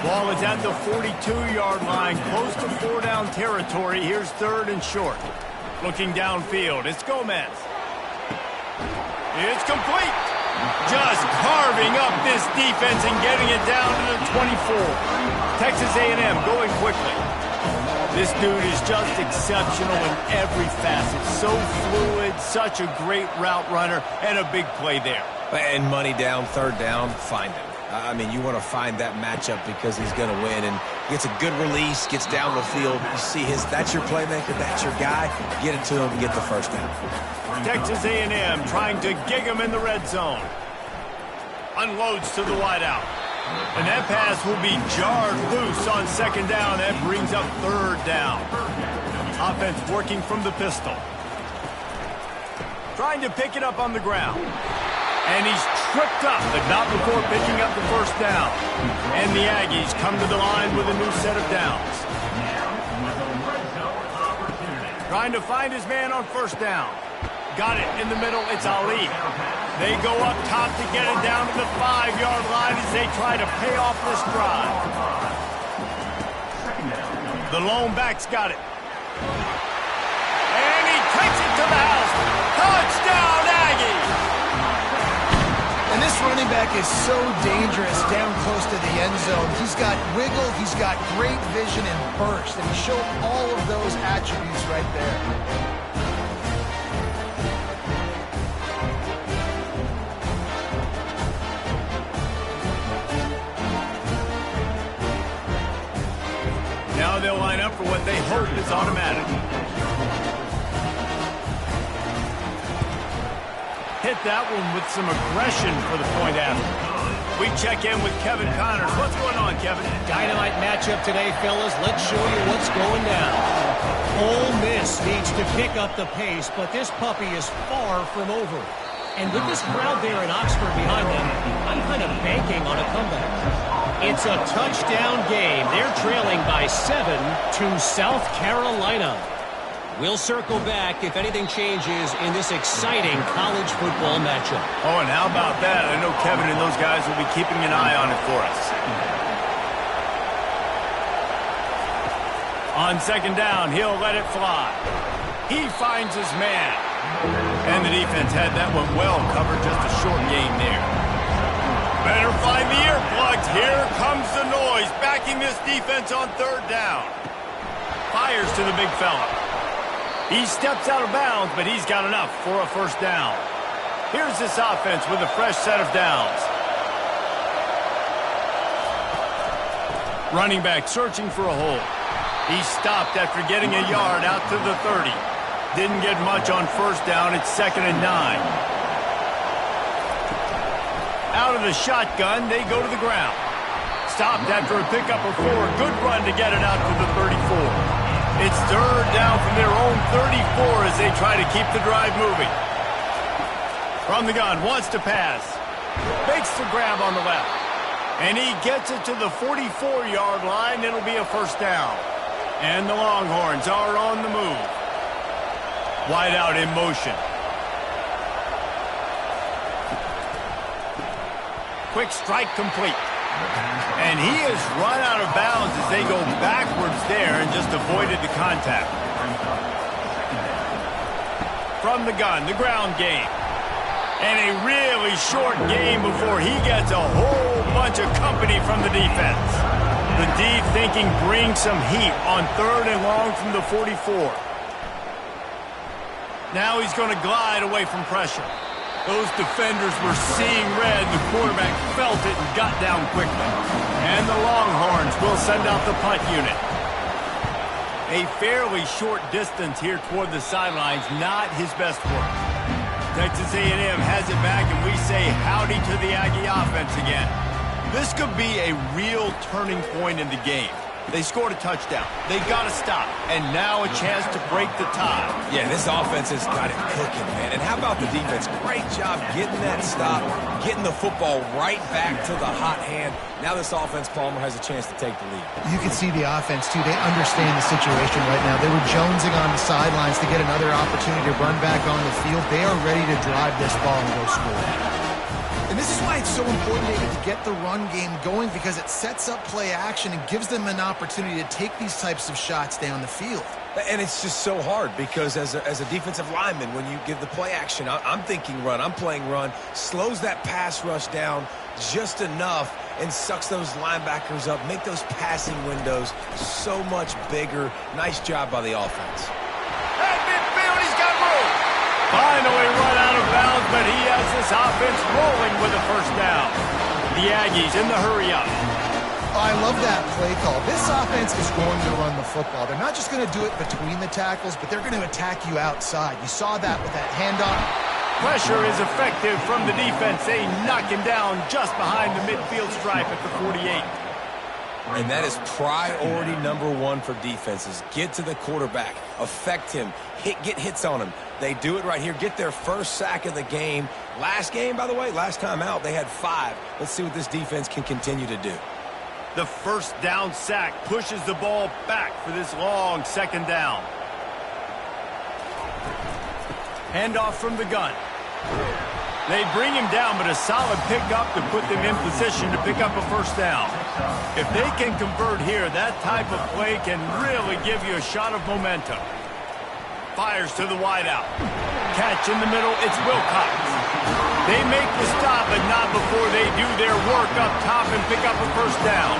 Ball is at the 42-yard line, close to 4-down territory. Here's 3rd and short. Looking downfield, it's Gomez. It's complete. Just carving up this defense and getting it down to the 24. Texas A&M going quickly. This dude is just exceptional in every facet. So fluid, such a great route runner, and a big play there. And money down, 3rd down, find him. I mean, you want to find that matchup because he's going to win, and gets a good release, gets down the field. You see that's your playmaker, that's your guy. Get it to him and get the first down. Texas A&M trying to gig him in the red zone. Unloads to the wideout. And that pass will be jarred loose on second down. That brings up third down. Offense working from the pistol. Trying to pick it up on the ground. And he's tripped up, but not before picking up the first down. And the Aggies come to the line with a new set of downs. Trying to find his man on first down. Got it in the middle. It's Ali. They go up top to get it down to the 5-yard line as they try to pay off this drive. The lone back's got it. And he takes it to the house. Touchdown, Aggies! And this running back is so dangerous down close to the end zone. He's got wiggle, he's got great vision and burst, and he showed all of those attributes right there. Now they'll line up for what they hope is automatic. Hit that one with some aggression for the point after. We check in with Kevin Connors. What's going on, Kevin? Dynamite matchup today, fellas. Let's show you what's going down. Ole Miss needs to pick up the pace, but this puppy is far from over. And with this crowd there in Oxford behind them, I'm kind of banking on a comeback. It's a touchdown game. They're trailing by 7 to South Carolina. We'll circle back if anything changes in this exciting college football matchup. Oh, and how about that? I know Kevin and those guys will be keeping an eye on it for us. On second down, he'll let it fly. He finds his man. And the defense had that one well covered, just a short gain there. Better find the earplugs. Here comes the noise, backing this defense on third down. Fires to the big fella. He steps out of bounds, but he's got enough for a first down. Here's this offense with a fresh set of downs. Running back searching for a hole. He stopped after getting a yard out to the 30. Didn't get much on first down. It's 2nd and 9. Out of the shotgun, they go to the ground. Stopped after a pickup of 4. Good run to get it out to the 34. It's third down from their own 34 as they try to keep the drive moving. From the gun, wants to pass. Makes the grab on the left. And he gets it to the 44-yard line. It'll be a first down. And the Longhorns are on the move. Wide out in motion. Quick strike complete. And he has run out of bounds as they go backwards there and just avoided the contact. From the gun, the ground game. And a really short game before he gets a whole bunch of company from the defense. The D thinking bring some heat on third and long from the 44. Now he's going to glide away from pressure. Those defenders were seeing red. The quarterback felt it and got down quickly. And the Longhorns will send out the punt unit. A fairly short distance here toward the sidelines, not his best work. Texas A&M has it back, and we say howdy to the Aggie offense again. This could be a real turning point in the game. They scored a touchdown. They got to stop. And now a chance to break the tie. Yeah, this offense has got it cooking, man. And how about the defense? Great job getting that stop, getting the football right back to the hot hand. Now this offense, Palmer, has a chance to take the lead. You can see the offense, too. They understand the situation right now. They were jonesing on the sidelines to get another opportunity to run back on the field. They are ready to drive this ball and go score. And this is why it's so important, David, to get the run game going, because it sets up play action and gives them an opportunity to take these types of shots down the field. And it's just so hard because as a defensive lineman, when you give the play action, I'm thinking run, I'm playing run, slows that pass rush down just enough and sucks those linebackers up, make those passing windows so much bigger. Nice job by the offense. At midfield, he's got room. Finally run out of bounds, but he has this offense rolling with a first down. The Aggies in the hurry up. I love that play call. This offense is going to run the football. They're not just going to do it between the tackles, but they're going to attack you outside. You saw that with that handoff. Pressure is effective from the defense. They knock him down just behind the midfield stripe at the 48. And that is priority number one for defenses. Get to the quarterback, affect him, get hits on him. They do it right here. Get their first sack of the game. Last game, by the way, last time out, they had 5. Let's see what this defense can continue to do. The first down sack pushes the ball back for this long second down. Handoff from the gun. They bring him down, but a solid pickup to put them in position to pick up a first down. If they can convert here, that type of play can really give you a shot of momentum. Fires to the wideout. Catch in the middle, it's Wilcox. They make the stop, but not before they do their work up top and pick up a first down.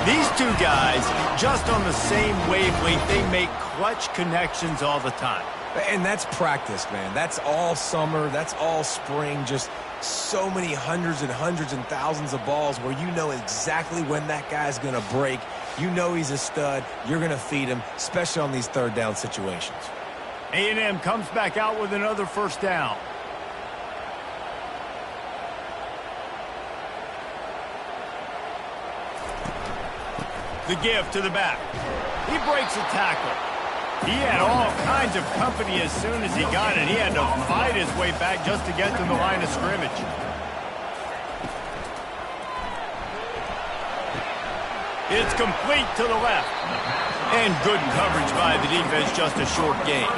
These two guys, just on the same wavelength, they make clutch connections all the time. And that's practice, man. That's all summer. That's all spring. Just so many hundreds and thousands of balls where you know exactly when that guy's going to break. You know he's a stud. You're going to feed him, especially on these third down situations. A&M comes back out with another first down. The give to the back. He breaks a tackle. He had all kinds of company as soon as he got it. He had to fight his way back just to get to the line of scrimmage. It's complete to the left. And good coverage by the defense, just a short gain.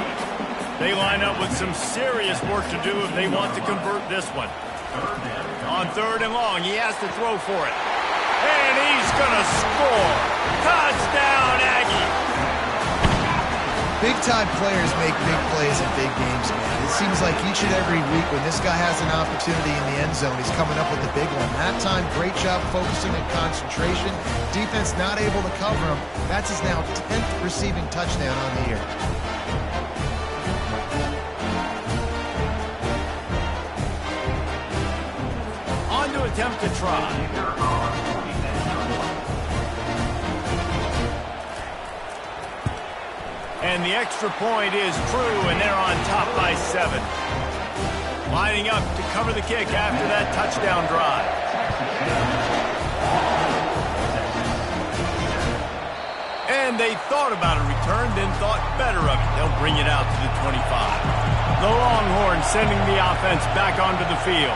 They line up with some serious work to do if they want to convert this one. On third and long, he has to throw for it. And he's going to score. Touchdown, Aggie. Big-time players make big plays in big games, man. It seems like each and every week when this guy has an opportunity in the end zone, he's coming up with a big one. That time, great job focusing and concentration. Defense not able to cover him. That's his now 10th receiving touchdown on the year. On to attempt to try. And the extra point is true, and they're on top by 7. Lining up to cover the kick after that touchdown drive. And they thought about a return, then thought better of it. They'll bring it out to the 25. The Longhorns sending the offense back onto the field.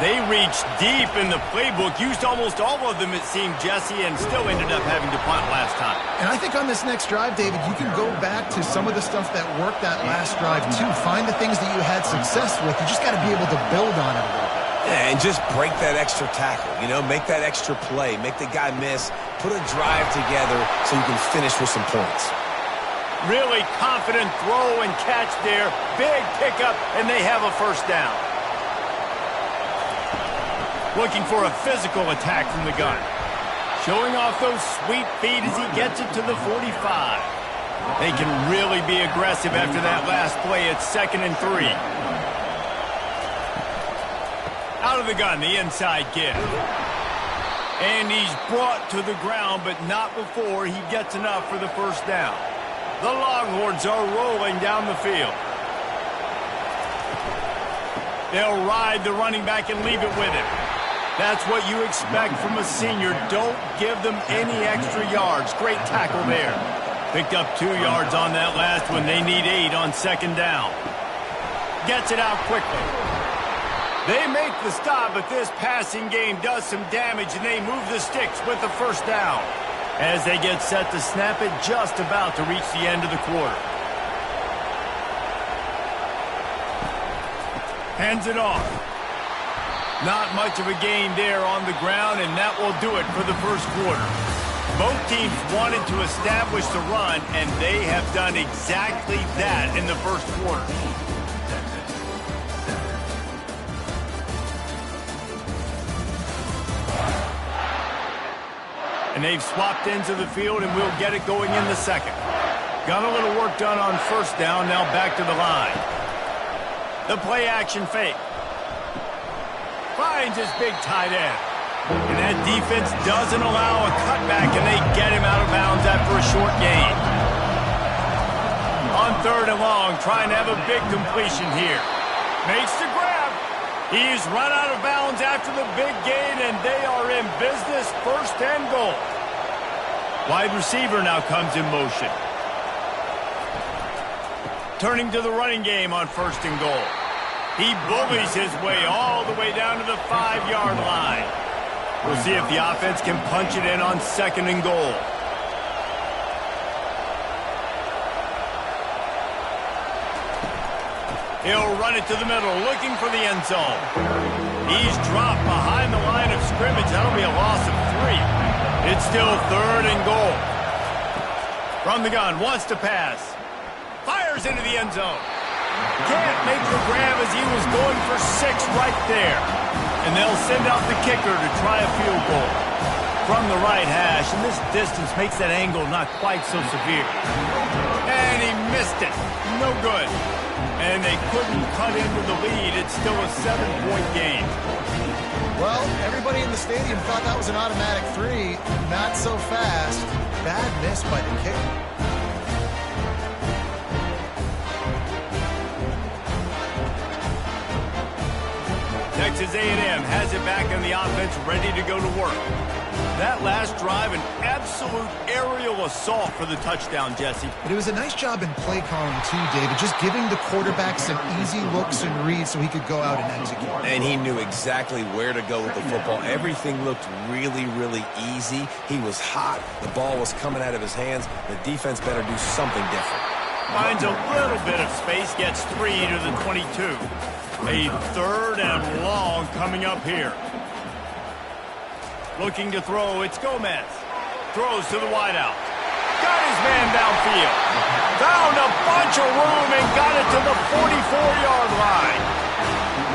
They reached deep in the playbook, used almost all of them, it seemed, Jesse, and still ended up having to punt last time. And I think on this next drive, David, you can go back to some of the stuff that worked that last drive, too. Find the things that you had success with. You just got to be able to build on it a little bit. Yeah, and just break that extra tackle, you know, make that extra play, make the guy miss, put a drive together so you can finish with some points. Really confident throw and catch there. Big pickup, and they have a first down. Looking for a physical attack from the gun. Showing off those sweet feet as he gets it to the 45. They can really be aggressive after that last play. It's 2nd and 3. Out of the gun, the inside give. And he's brought to the ground, but not before he gets enough for the first down. The Longhorns are rolling down the field. They'll ride the running back and leave it with him. That's what you expect from a senior. Don't give them any extra yards. Great tackle there. Picked up 2 yards on that last one. They need 8 on 2nd down. Gets it out quickly. They make the stop, but this passing game does some damage, and they move the sticks with the first down. As they get set to snap it, just about to reach the end of the quarter. Hands it off. Not much of a gain there on the ground, and that will do it for the first quarter. Both teams wanted to establish the run, and they have done exactly that in the first quarter. And they've swapped into the field, and we'll get it going in the second. Got a little work done on first down, now back to the line. The play action fake. Finds his big tight end. And that defense doesn't allow a cutback, and they get him out of bounds after a short gain. On 3rd and long, trying to have a big completion here. Makes the grab. He's run out of bounds after the big gain, and they are in business, 1st and goal. Wide receiver now comes in motion. Turning to the running game on 1st and goal. He bullies his way all the way down to the 5-yard line. We'll see if the offense can punch it in on 2nd and goal. He'll run it to the middle, looking for the end zone. He's dropped behind the line of scrimmage. That'll be a loss of 3. It's still 3rd and goal. From the gun, wants to pass. Fires into the end zone. Can't make the grab as he was going for 6 right there. And they'll send out the kicker to try a field goal. From the right hash, and this distance makes that angle not quite so severe. And he missed it. No good. And they couldn't cut into the lead. It's still a 7-point game. Well, everybody in the stadium thought that was an automatic 3. Not so fast. Bad miss by the kicker. Texas A&M has it back on the offense, ready to go to work. That last drive, an absolute aerial assault for the touchdown, Jesse. But it was a nice job in play calling, too, David. Just giving the quarterback some easy looks and reads so he could go out and execute. And he knew exactly where to go with the football. Everything looked really, really easy. He was hot. The ball was coming out of his hands. The defense better do something different. Finds a little bit of space, gets 3 to the 22. A 3rd and long coming up here. Looking to throw, it's Gomez. Throws to the wideout. Got his man downfield. Found a bunch of room and got it to the 44-yard line.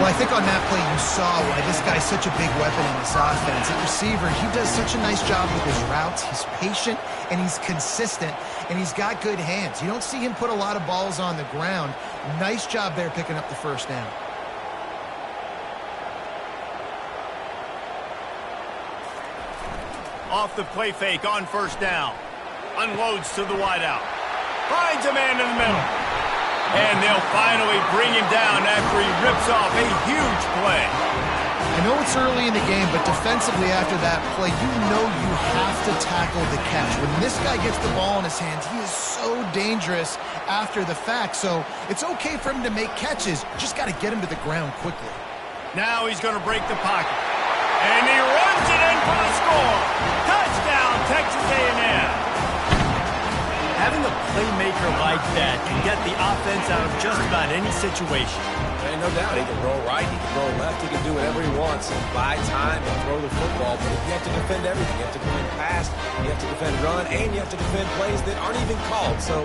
Well, I think on that play you saw why this guy's such a big weapon in this offense. At receiver, he does such a nice job with his routes. He's patient, and he's consistent, and he's got good hands. You don't see him put a lot of balls on the ground. Nice job there picking up the 1st down. Off the play fake on 1st down. Unloads to the wideout. Finds a man in the middle. And they'll finally bring him down after he rips off a huge play. I know it's early in the game, but defensively after that play, you know you have to tackle the catch. When this guy gets the ball in his hands, he is so dangerous after the fact. So it's okay for him to make catches. Just got to get him to the ground quickly. Now he's going to break the pocket. And he runs it in for the score. Touchdown, Texas A&M. Having a playmaker like that can get the offense out of just about any situation. And no doubt, he can roll right, he can roll left, he can do whatever he wants and buy time and throw the football. But you have to defend everything. You have to defend pass, you have to defend run, and you have to defend plays that aren't even called. So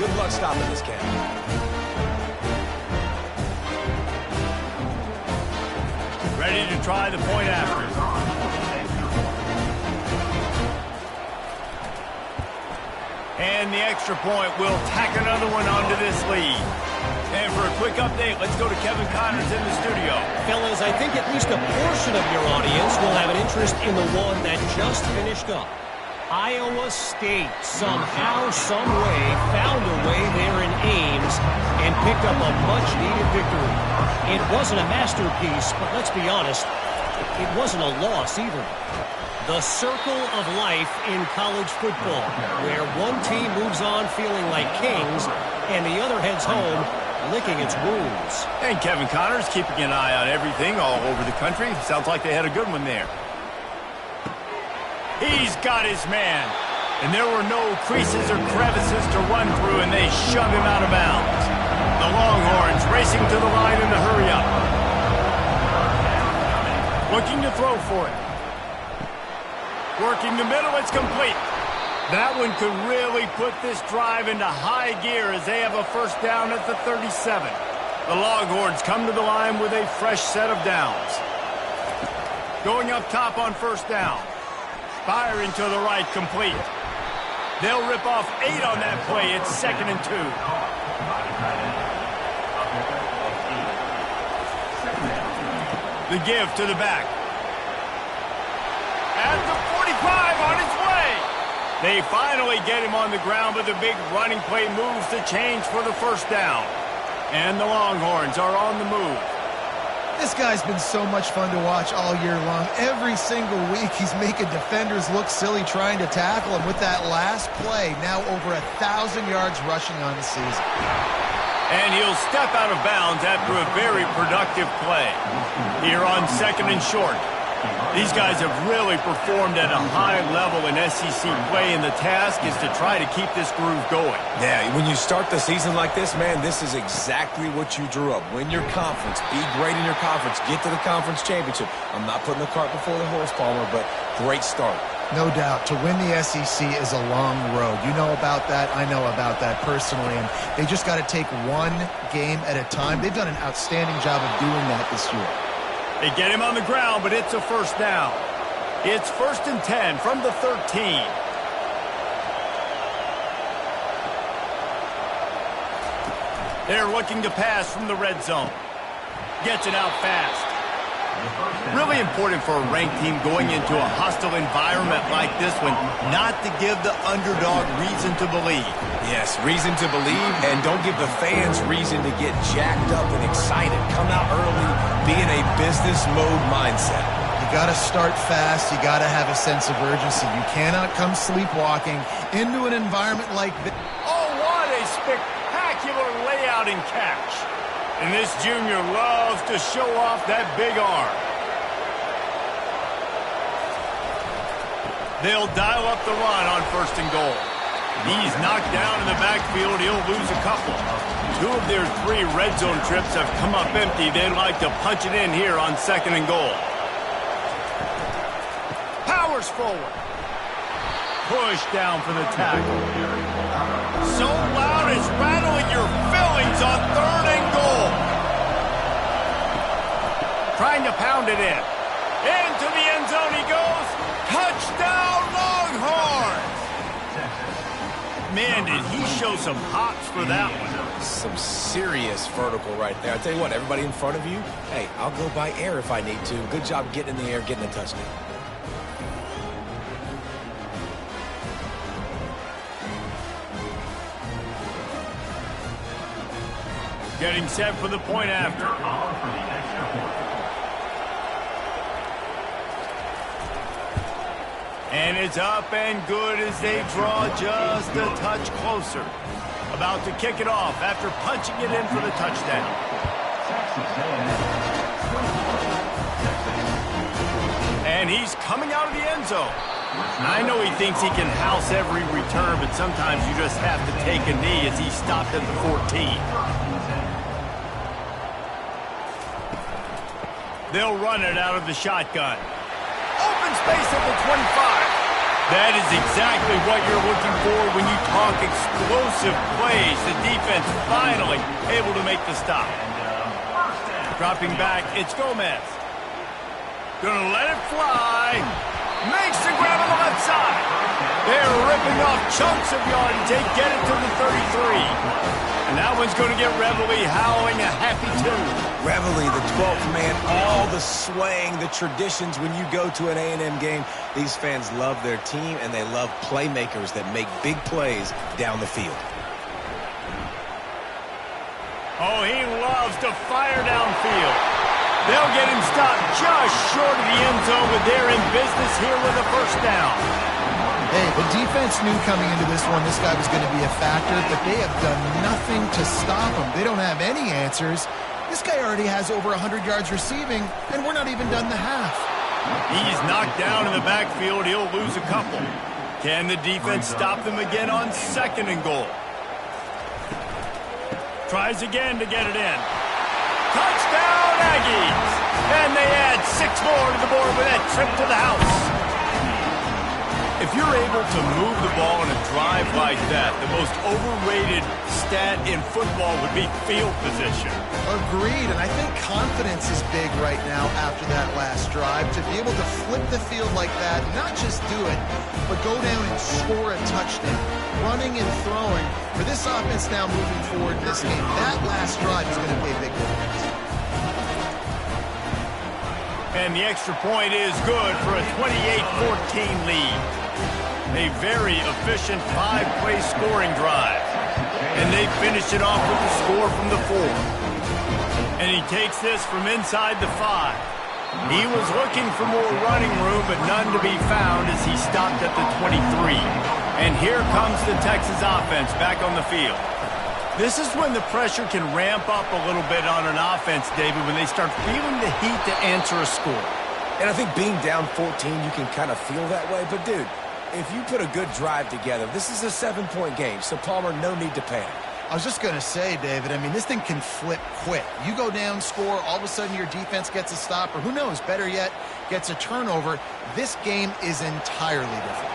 good luck stopping this cat. Ready to try the point after. And the extra point will tack another one onto this lead. And for a quick update, let's go to Kevin Connors in the studio. Fellas, I think at least a portion of your audience will have an interest in the one that just finished up. Iowa State somehow, some way, found a way there in Ames and picked up a much-needed victory. It wasn't a masterpiece, but let's be honest, it wasn't a loss either. The circle of life in college football, where one team moves on feeling like kings and the other heads home licking its wounds. And Kevin Connors keeping an eye on everything all over the country. Sounds like they had a good one there. He's got his man. And there were no creases or crevices to run through, and they shove him out of bounds. The Longhorns racing to the line in the hurry-up. Looking to throw for it. Working the middle, it's complete. That one could really put this drive into high gear as they have a 1st down at the 37. The Longhorns come to the line with a fresh set of downs. Going up top on 1st down. Firing to the right, complete. They'll rip off 8 on that play. It's 2nd and 2. The give to the back. At the 45 on its way. They finally get him on the ground, but the big running play moves the change for the 1st down. And the Longhorns are on the move. This guy's been so much fun to watch all year long. Every single week he's making defenders look silly trying to tackle him. With that last play, now over 1,000 yards rushing on the season. And he'll step out of bounds after a very productive play. Here on 2nd and short. These guys have really performed at a high level in SEC play, and the task is to try to keep this groove going. Yeah, when you start the season like this, man, this is exactly what you drew up. Win your conference, be great in your conference, get to the conference championship. I'm not putting the cart before the horse, Palmer, but great start. No doubt. To win the SEC is a long road. You know about that. I know about that personally. And they just got to take one game at a time. They've done an outstanding job of doing that this year. They get him on the ground, but it's a first down. It's 1st and 10 from the 13. They're looking to pass from the red zone. Gets it out fast. Really important for a ranked team going into a hostile environment like this one, not to give the underdog reason to believe. Yes, reason to believe, and don't give the fans reason to get jacked up and excited. Come out early, be in a business mode mindset. You got to start fast. You got to have a sense of urgency. You cannot come sleepwalking into an environment like this. Oh, what a spectacular layout and catch. And this junior loves to show off that big arm. They'll dial up the run on 1st and goal. He's knocked down in the backfield. He'll lose a couple. 2 of their 3 red zone trips have come up empty. They'd like to punch it in here on 2nd and goal. Powers forward. Push down for the tackle. So loud it's rattling your fillings on 3rd and goal. Trying to pound it in. Into the end zone he goes. Touchdown Longhorns! Man, did he show some hops for that one. Some serious vertical right there. I tell you what, everybody in front of you, hey, I'll go by air if I need to. Good job getting in the air, getting a touchdown. Getting set for the point after. And it's up and good as they draw just a touch closer. About to kick it off after punching it in for the touchdown. And he's coming out of the end zone. I know he thinks he can house every return, but sometimes you just have to take a knee as he stopped at the 14. They'll run it out of the shotgun. Open space at the 25. That is exactly what you're looking for when you talk explosive plays. The defense finally able to make the stop. Dropping back, it's Gomez. Gonna let it fly. Makes the grab on the left side. They're ripping off chunks of yardage. They get it to the 33. And that one's going to get Reveille howling a happy tune. Reveille, the 12th man, all the swaying, the traditions when you go to an A&M game. These fans love their team, and they love playmakers that make big plays down the field. Oh, he loves to fire downfield. They'll get him stopped just short of the end zone, but they're in business here with a first down. Hey, the defense knew coming into this one this guy was going to be a factor, but they have done nothing to stop him. They don't have any answers. This guy already has over 100 yards receiving, and we're not even done the half. He's knocked down in the backfield. He'll lose a couple. Can the defense stop them again on 2nd and goal? Tries again to get it in. Touchdown, Aggies! And they add 6 more to the board with that trip to the house. If you're able to move the ball in a drive like that, the most overrated stat in football would be field position. Agreed, and I think confidence is big right now after that last drive. To be able to flip the field like that, not just do it, but go down and score a touchdown. Running and throwing. For this offense now moving forward in this game, that last drive is going to pay big dividends. And the extra point is good for a 28-14 lead. A very efficient 5-play scoring drive. And they finish it off with the score from the 4. And he takes this from inside the 5. He was looking for more running room, but none to be found as he stopped at the 23. And here comes the Texas offense back on the field. This is when the pressure can ramp up a little bit on an offense, David, when they start feeling the heat to answer a score. And I think being down 14, you can kind of feel that way. But, dude, if you put a good drive together, this is a 7-point game. So, Palmer, no need to panic. I was just going to say, David, I mean, this thing can flip quick. You go down, score, all of a sudden your defense gets a stop, or who knows, better yet, gets a turnover. This game is entirely different.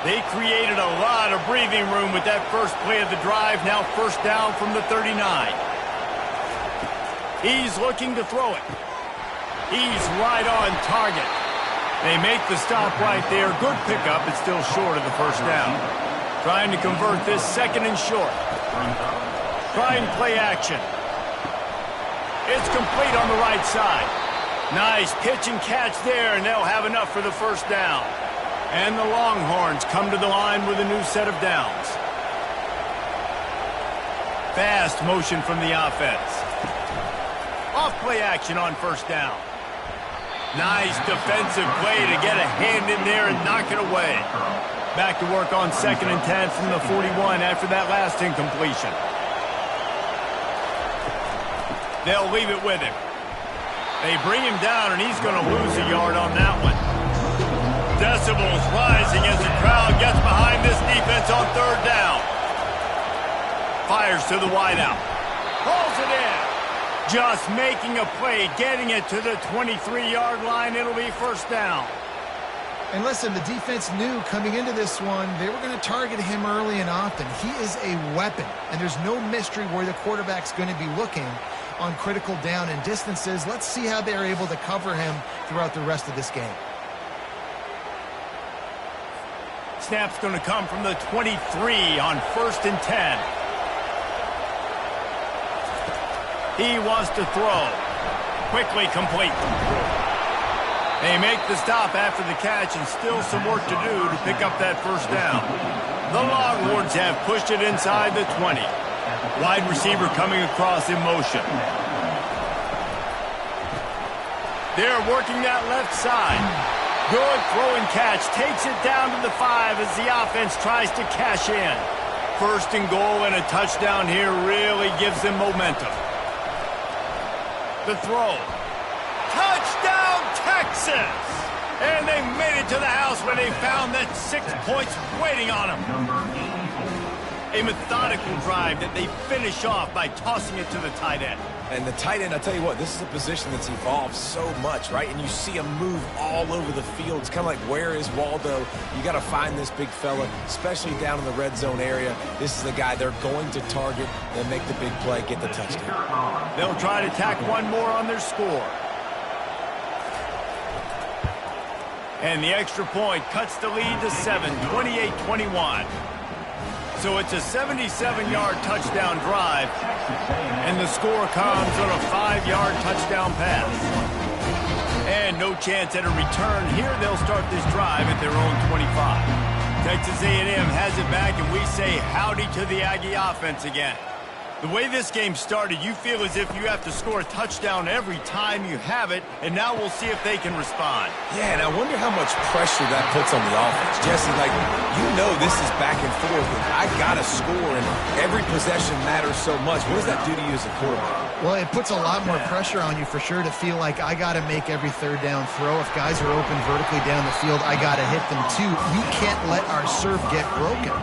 They created a lot of breathing room with that first play of the drive. Now first down from the 39. He's looking to throw it. He's right on target. They make the stop right there. Good pickup. It's still short of the first down. Trying to convert this second and short. Trying play action. It's complete on the right side. Nice pitch and catch there, and they'll have enough for the first down. And the Longhorns come to the line with a new set of downs. Fast motion from the offense. Off play action on first down. Nice defensive play to get a hand in there and knock it away. Back to work on second and 10 from the 41 after that last incompletion. They'll leave it with him. They bring him down, and he's going to lose a yard on that one. Decibels rising as the crowd gets behind this defense on third down. Fires to the wideout. Pulls it in. Just making a play, getting it to the 23-yard line. It'll be first down. And listen, the defense knew coming into this one, they were going to target him early and often. He is a weapon, and there's no mystery where the quarterback's going to be looking on critical down and distances. Let's see how they're able to cover him throughout the rest of this game. Snap's going to come from the 23 on first and 10. He wants to throw. Quickly complete. They make the stop after the catch, and still some work to do to pick up that first down. The Longhorns have pushed it inside the 20. Wide receiver coming across in motion. They're working that left side. Good throw and catch. Takes it down to the 5 as the offense tries to cash in. First and goal and a touchdown here really gives them momentum. The throw. Touchdown, Texas! And they made it to the house where they found that 6 points waiting on them. A methodical drive that they finish off by tossing it to the tight end. And the tight end, I'll tell you what, this is a position that's evolved so much, right? And you see him move all over the field. It's kind of like, where is Waldo? You got to find this big fella, especially down in the red zone area. This is the guy they're going to target and make the big play, get the touchdown. They'll try to tack one more on their score. And the extra point cuts the lead to 7, 28-21. So it's a 77-yard touchdown drive, and the score comes on a 5-yard touchdown pass. And no chance at a return. Here they'll start this drive at their own 25. Texas A&M has it back, and we say howdy to the Aggie offense again. The way this game started, you feel as if you have to score a touchdown every time you have it, and now we'll see if they can respond. Yeah, and I wonder how much pressure that puts on the offense. Jesse, like, you know this is back and forth, and I got to score, and every possession matters so much. What does that do to you as a quarterback? Well, it puts a lot more pressure on you for sure to feel like I got to make every third down throw. If guys are open vertically down the field, I got to hit them too. We can't let our serve get broken.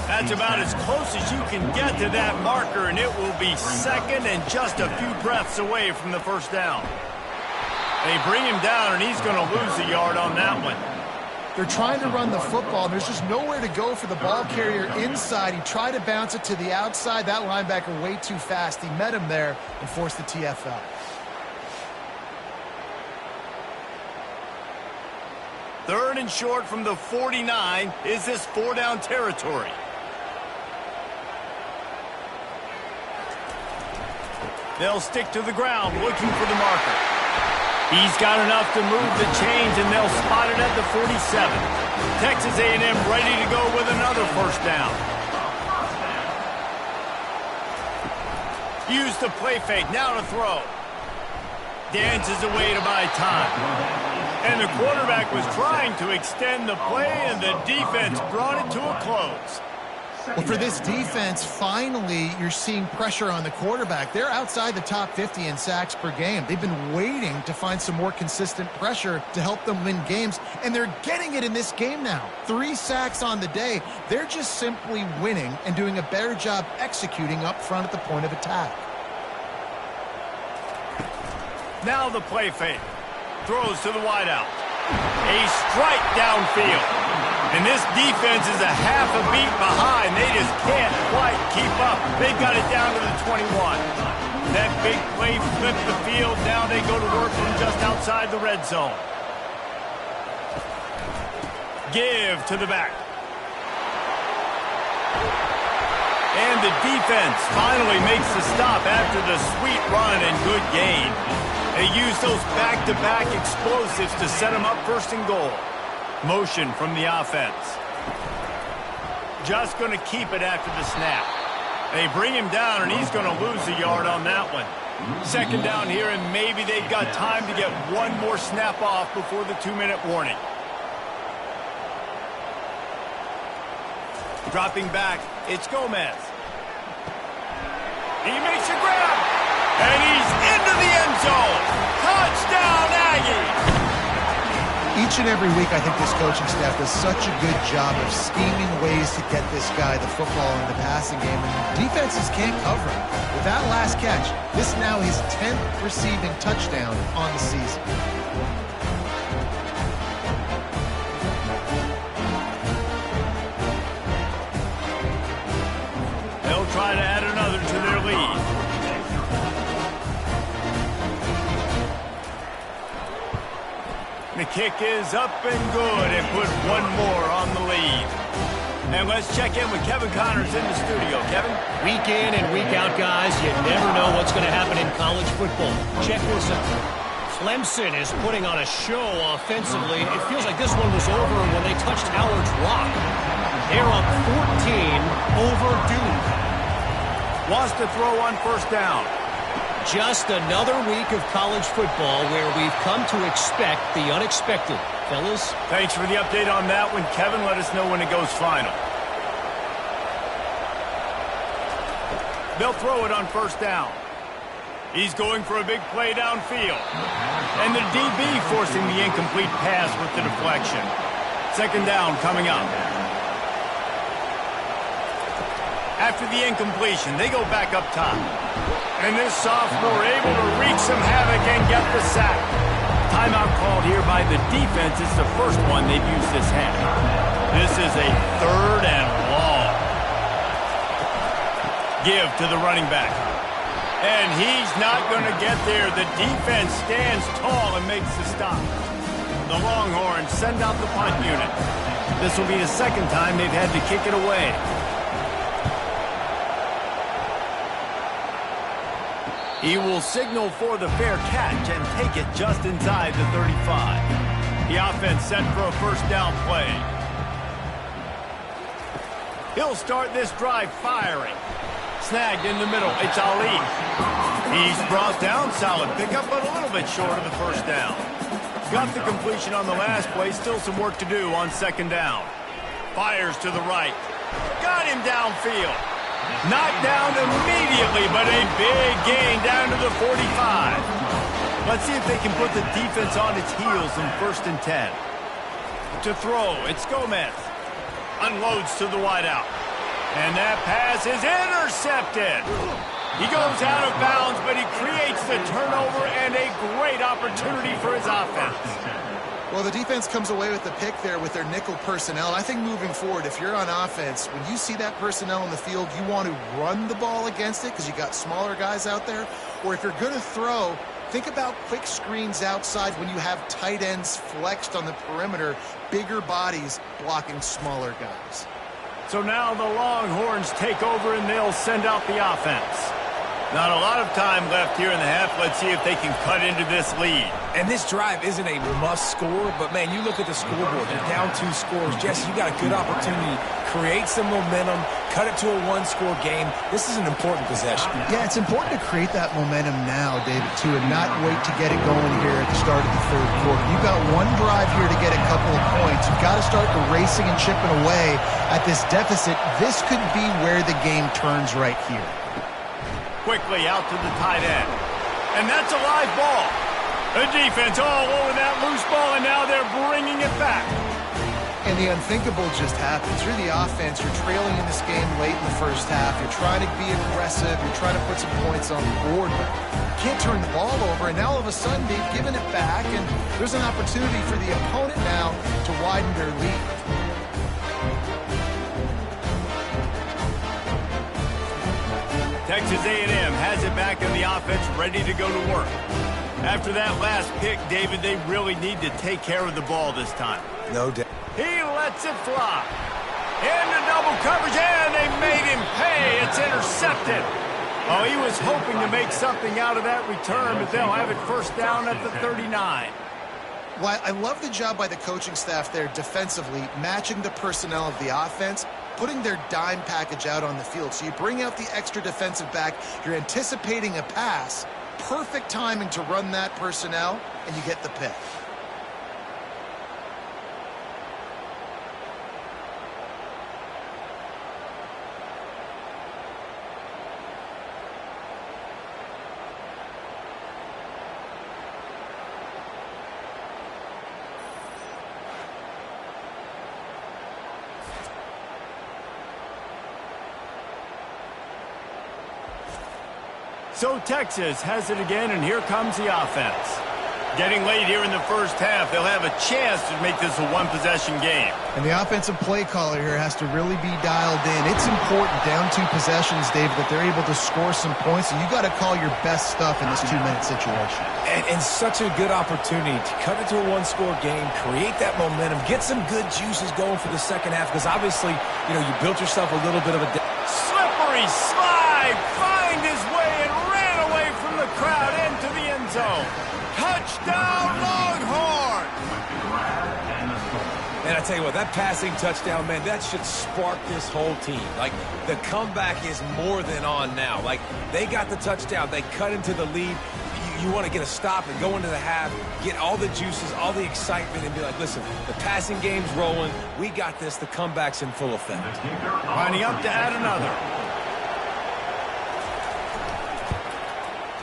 That's about as close as you can get to that marker, and it will be second and just a few breaths away from the first down. They bring him down, and he's going to lose a yard on that one. They're trying to run the football. There's just nowhere to go for the ball carrier inside. He tried to bounce it to the outside. That linebacker way too fast. He met him there and forced the TFL. Third and short from the 49. Is this 4-down territory? They'll stick to the ground looking for the marker. He's got enough to move the chains, and they'll spot it at the 47. Texas A&M ready to go with another first down. Use the play fake, now to throw. Dances away to buy time. And the quarterback was trying to extend the play, and the defense brought it to a close. Well, for this defense, finally, you're seeing pressure on the quarterback. They're outside the top 50 in sacks per game. They've been waiting to find some more consistent pressure to help them win games, and they're getting it in this game now. 3 sacks on the day. They're just simply winning and doing a better job executing up front at the point of attack. Now the play fake. Throws to the wideout. A strike downfield. And this defense is a half a beat behind. They just can't quite keep up. They've got it down to the 21. That big play flipped the field. Now they go to work from just outside the red zone. Give to the back. And the defense finally makes the stop after the sweet run and good gain. They use those back-to-back explosives to set them up first and goal. Motion from the offense. Just going to keep it after the snap. They bring him down, and he's going to lose a yard on that one. Second down here, and maybe they've got time to get one more snap off before the 2-minute warning. Dropping back, it's Gomez. He makes a grab, and he's into the end zone. Touchdown, Aggies! Each and every week, I think this coaching staff does such a good job of scheming ways to get this guy the football in the passing game, and defenses can't cover him. With that last catch, this now his 10th receiving touchdown on the season. They'll try to add another to their lead. The kick is up and good, and put one more on the lead. And let's check in with Kevin Connors in the studio. Kevin? Week in and week out, guys, you never know what's going to happen in college football. Check this out. Clemson is putting on a show offensively. It feels like this one was over when they touched Howard's Rock. They're up 14 over Duke. Wants to throw on first down. Just another week of college football where we've come to expect the unexpected. Fellas? Thanks for the update on that one, Kevin. Let us know when it goes final. They'll throw it on first down. He's going for a big play downfield. And the DB forcing the incomplete pass with the deflection. Second down coming up. After the incompletion, they go back up top. And this sophomore able to wreak some havoc and get the sack. Timeout called here by the defense. It's the first one they've used this half. This is a 3rd and long. Give to the running back. And he's not going to get there. The defense stands tall and makes the stop. The Longhorns send out the punt unit. This will be the second time they've had to kick it away. He will signal for the fair catch and take it just inside the 35. The offense set for a first down play. He'll start this drive firing. Snagged in the middle. It's Ali. He's brought down. Solid pickup, but a little bit short of the first down. Got the completion on the last play. Still some work to do on second down. Fires to the right. Got him downfield. Knocked down immediately, but a big gain down to the 45. Let's see if they can put the defense on its heels in 1st and 10. To throw, it's Gomez. Unloads to the wideout. And that pass is intercepted. He goes out of bounds, but he creates the turnover and a great opportunity for his offense. Well, the defense comes away with the pick there with their nickel personnel. I think moving forward, if you're on offense, when you see that personnel in the field, you want to run the ball against it because you got smaller guys out there. Or if you're going to throw, think about quick screens outside when you have tight ends flexed on the perimeter, bigger bodies blocking smaller guys. So now the Longhorns take over and they'll send out the offense. Not a lot of time left here in the half. Let's see if they can cut into this lead. And this drive isn't a must score, but, man, you look at the scoreboard. They're down 2 scores. Jesse, you got a good opportunity. Create some momentum. cut it to a one-score game. This is an important possession. Yeah, it's important to create that momentum now, David, too, and not wait to get it going here at the start of the third quarter. You've got one drive here to get a couple of points. You've got to start racing and chipping away at this deficit. This could be where the game turns right here. Quickly out to the tight end. And that's a live ball. The defense all over that loose ball, and now they're bringing it back. And the unthinkable just happened. You're the offense. You're trailing in this game late in the first half. You're trying to be aggressive. You're trying to put some points on the board. But you can't turn the ball over. And now all of a sudden, they've given it back. And there's an opportunity for the opponent now to widen their lead. Texas A&M has it back in the offense, ready to go to work. After that last pick, David, they really need to take care of the ball this time. No doubt. He lets it fly. Into double coverage, and they made him pay. It's intercepted. Oh, he was hoping to make something out of that return, but they'll have it first down at the 39. Well, I love the job by the coaching staff there defensively, matching the personnel of the offense, putting their dime package out on the field. So you bring out the extra defensive back, you're anticipating a pass, perfect timing to run that personnel, and you get the pick. So Texas has it again, and here comes the offense. Getting late here in the first half, they'll have a chance to make this a one-possession game. And the offensive play caller here has to really be dialed in. It's important, down 2 possessions, David, that they're able to score some points, and you got to call your best stuff in this 2-minute situation. And such a good opportunity to cut it to a one-score game, create that momentum, get some good juices going for the second half, because obviously, you know, you built yourself a little bit of a... Slippery slide, find his way and ran away from the crowd into the end zone. Touchdown, Longhorn! And I tell you what, that passing touchdown, man, that should spark this whole team. Like, the comeback is more than on now. Like, they got the touchdown. They cut into the lead. You want to get a stop and go into the half, get all the juices, all the excitement, and be like, listen, the passing game's rolling. We got this. The comeback's in full effect. Lining up to add another.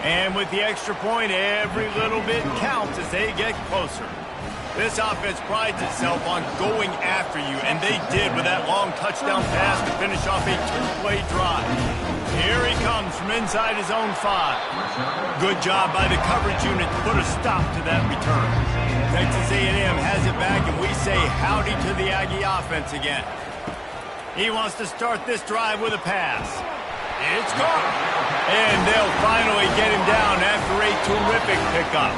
And with the extra point, every little bit counts as they get closer. This offense prides itself on going after you, and they did with that long touchdown pass to finish off a 2-play drive. Here he comes from inside his own 5. Good job by the coverage unit to put a stop to that return. Texas A&M has it back, and we say howdy to the Aggie offense again. He wants to start this drive with a pass. It's caught. And they'll finally get him down after a terrific pickup.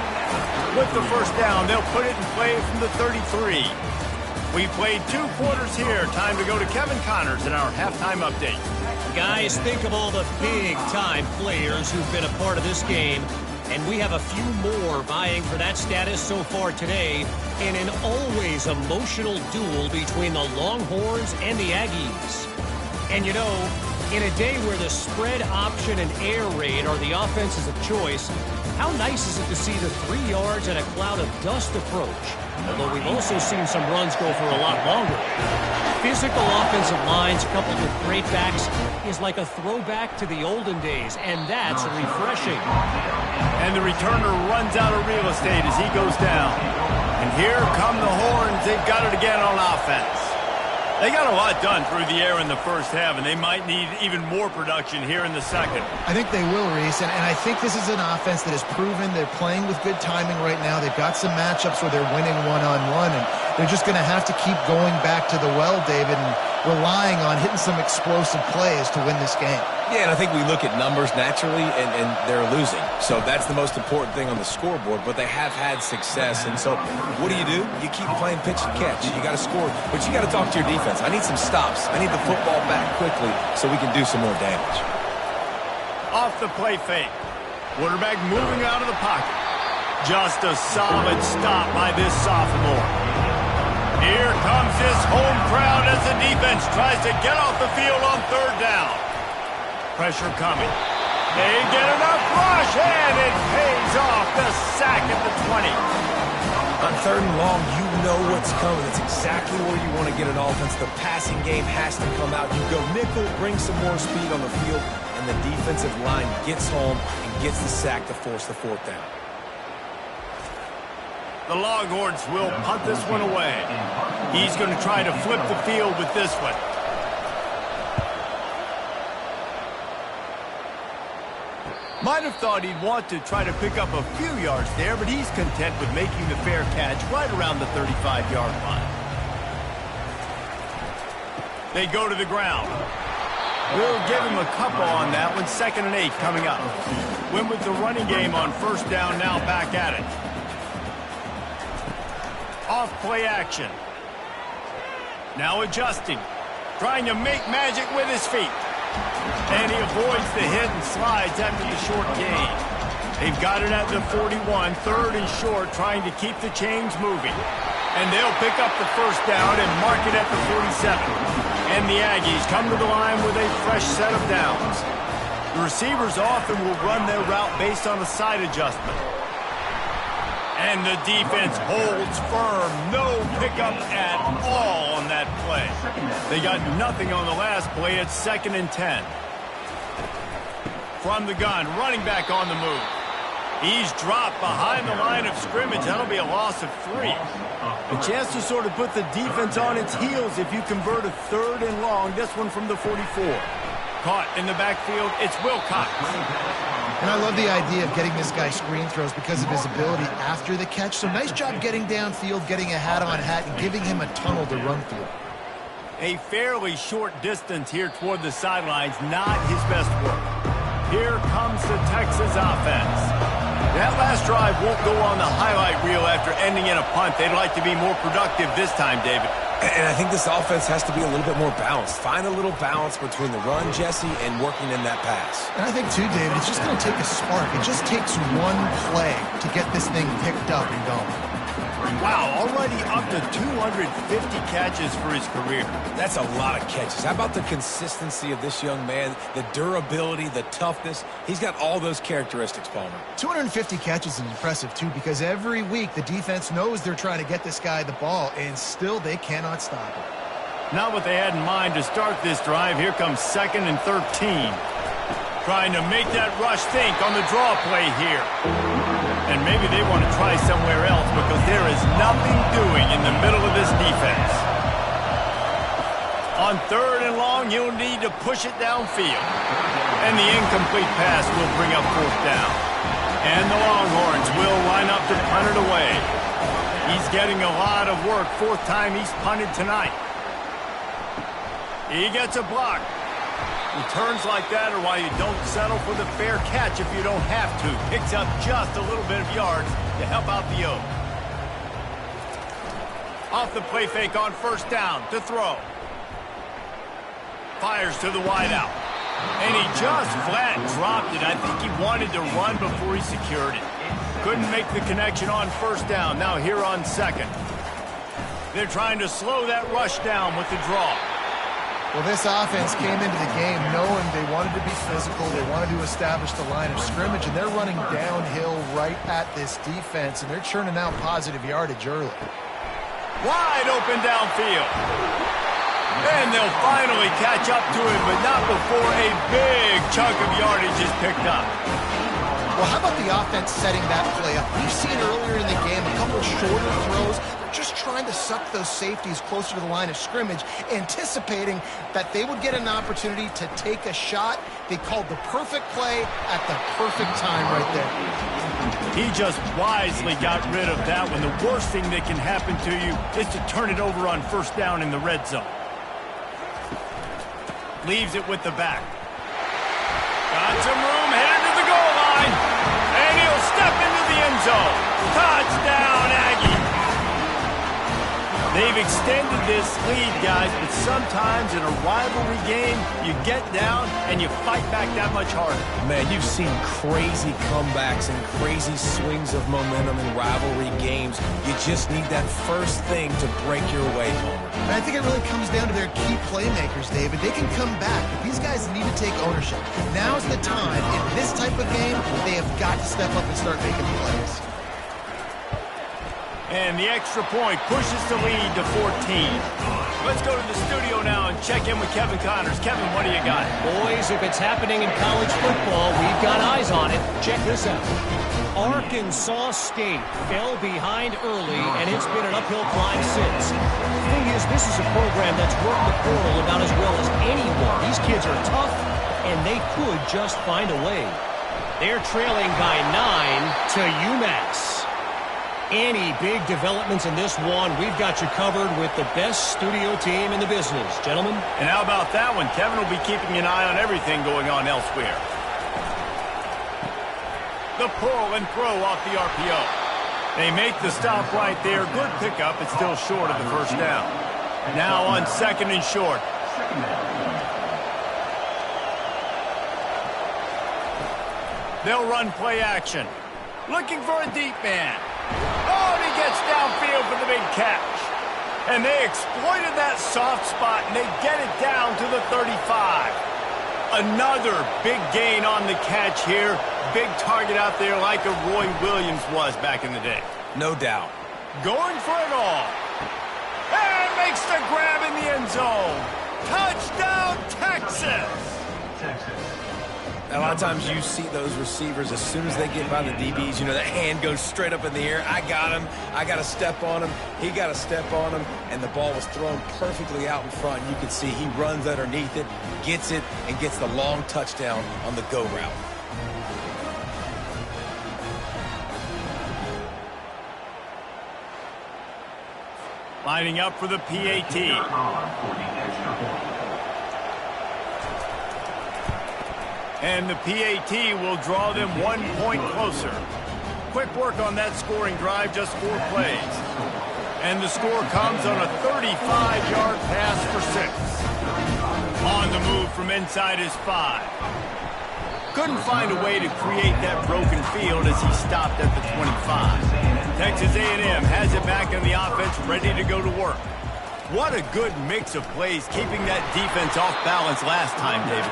With the first down, they'll put it in play from the 33. We played 2 quarters here. Time to go to Kevin Connors in our halftime update. Guys, think of all the big-time players who've been a part of this game, and we have a few more vying for that status so far today in an always emotional duel between the Longhorns and the Aggies. And you know, in a day where the spread option and air raid are the offenses of choice, how nice is it to see the 3 yards and a cloud of dust approach? Although we've also seen some runs go for a lot longer. Physical offensive lines coupled with great backs is like a throwback to the olden days, and that's refreshing. And the returner runs out of real estate as he goes down. And here come the Horns. They've got it again on offense. They got a lot done through the air in the first half, and they might need even more production here in the second. I think they will, Reese, and I think this is an offense that has proven they're playing with good timing right now. They've got some matchups where they're winning one-on-one, and they're just going to have to keep going back to the well, David, and relying on hitting some explosive plays to win this game. Yeah, and I think we look at numbers naturally, and they're losing. So that's the most important thing on the scoreboard, but they have had success. And so what do? You keep playing pitch and catch. You got to score, but you got to talk to your defense. I need some stops. I need the football back quickly so we can do some more damage. Off the play fake. Quarterback moving out of the pocket. Just a solid stop by this sophomore. Here comes this home crowd as the defense tries to get off the field on third down. Pressure coming. They get enough rush, and it pays off. The sack at the 20. On third and long, you know what's coming. It's exactly where you want to get an offense. The passing game has to come out. You go nickel, bring some more speed on the field, and the defensive line gets home and gets the sack to force the fourth down. The Longhorns will punt this one away. He's going to try to flip the field with this one. Might have thought he'd want to try to pick up a few yards there, but he's content with making the fair catch right around the 35-yard line. They go to the ground. We'll give him a couple on that one. 2nd and 8 coming up. Went with the running game on first down, now back at it. Off play action. Now adjusting. Trying to make magic with his feet. And he avoids the hit and slides after the short gain. They've got it at the 41, 3rd and short, trying to keep the chains moving. And they'll pick up the first down and mark it at the 47. And the Aggies come to the line with a fresh set of downs. The receivers often will run their route based on a side adjustment. And the defense holds firm. No pickup at all on that play. They got nothing on the last play. It's 2nd and 10. From the gun, running back on the move. He's dropped behind the line of scrimmage. That'll be a loss of 3. A chance to sort of put the defense on its heels if you convert a 3rd and long. This one from the 44. Caught in the backfield. It's Wilcox. And I love the idea of getting this guy screen throws because of his ability after the catch. So nice job getting downfield, getting a hat-on-hat, and giving him a tunnel to run through. A fairly short distance here toward the sidelines. Not his best work. Here comes the Texas offense. That last drive won't go on the highlight reel after ending in a punt. They'd like to be more productive this time, David. And I think this offense has to be a little bit more balanced. Find a little balance between the run, Jesse, and working in that pass. And I think, too, David, it's just going to take a spark. It just takes one play to get this thing picked up and going. Wow, already up to 250 catches for his career. That's a lot of catches. How about the consistency of this young man, the durability, the toughness? He's got all those characteristics, Palmer. 250 catches is impressive, too, because every week the defense knows they're trying to get this guy the ball, and still they cannot stop him. Not what they had in mind to start this drive. Here comes 2nd and 13. Trying to make that rush think on the draw play here. And maybe they want to try somewhere else because there is nothing doing in the middle of this defense. On 3rd and long, you'll need to push it downfield. And the incomplete pass will bring up 4th down. And the Longhorns will line up to punt it away. He's getting a lot of work. 4th time he's punted tonight. He gets a block. Returns like that are why you don't settle for the fair catch if you don't have to. Picks up just a little bit of yards to help out the Oak. Off the play fake on first down to throw. Fires to the wideout. And he just flat dropped it. I think he wanted to run before he secured it. Couldn't make the connection on first down. Now here on 2nd. They're trying to slow that rush down with the draw. Well, this offense came into the game knowing they wanted to be physical, they wanted to establish the line of scrimmage, and they're running downhill right at this defense, and they're churning out positive yardage early. Wide open downfield. And they'll finally catch up to him, but not before a big chunk of yardage is picked up. Well, how about the offense setting that play up? We've seen earlier in the game a couple shorter throws. They're just trying to suck those safeties closer to the line of scrimmage, anticipating that they would get an opportunity to take a shot. They called the perfect play at the perfect time right there. He just wisely got rid of that one. The worst thing that can happen to you is to turn it over on first down in the red zone. Leaves it with the back. Got some room, headed to the goal line. And he'll step into the end zone. Touchdown, Aggie. They've extended this lead, guys, but sometimes in a rivalry game, you get down and you fight back that much harder. Man, you've seen crazy comebacks and crazy swings of momentum in rivalry games. You just need that first thing to break your way, Homer. And I think it really comes down to their key playmakers, David. They can come back, but these guys need to take ownership. Now's the time. In this type of game, they have got to step up and start making plays. And the extra point pushes the lead to 14. Let's go to the studio now and check in with Kevin Connors. Kevin, what do you got? Boys, if it's happening in college football, we've got eyes on it. Check this out. Arkansas State fell behind early, and it's been an uphill climb since. The thing is, this is a program that's worked the portal about as well as anyone. These kids are tough, and they could just find a way. They're trailing by 9 to UMass. Any big developments in this one, we've got you covered with the best studio team in the business. Gentlemen? And how about that one? Kevin will be keeping an eye on everything going on elsewhere. The pull and throw off the RPO. They make the stop right there. Good pickup. It's still short of the first down. Now on second and short. They'll run play action. Looking for a deep man. Oh, and he gets downfield for the big catch. And they exploited that soft spot, and they get it down to the 35. Another big gain on the catch here. Big target out there like a Roy Williams was back in the day. No doubt. Going for it all. And makes the grab in the end zone. Touchdown, Texas! A lot of times you see those receivers, as soon as they get by the DBs, you know, that hand goes straight up in the air. I got him. I got to step on him. He got to step on him. And the ball was thrown perfectly out in front. You can see he runs underneath it, gets it, and gets the long touchdown on the go route. Lining up for the PAT. And the PAT will draw them 1 point closer. Quick work on that scoring drive, just 4 plays. And the score comes on a 35-yard pass for 6. On the move from inside his 5. Couldn't find a way to create that broken field as he stopped at the 25. Texas A&M has it back in the offense, ready to go to work. What a good mix of plays, keeping that defense off balance last time, David.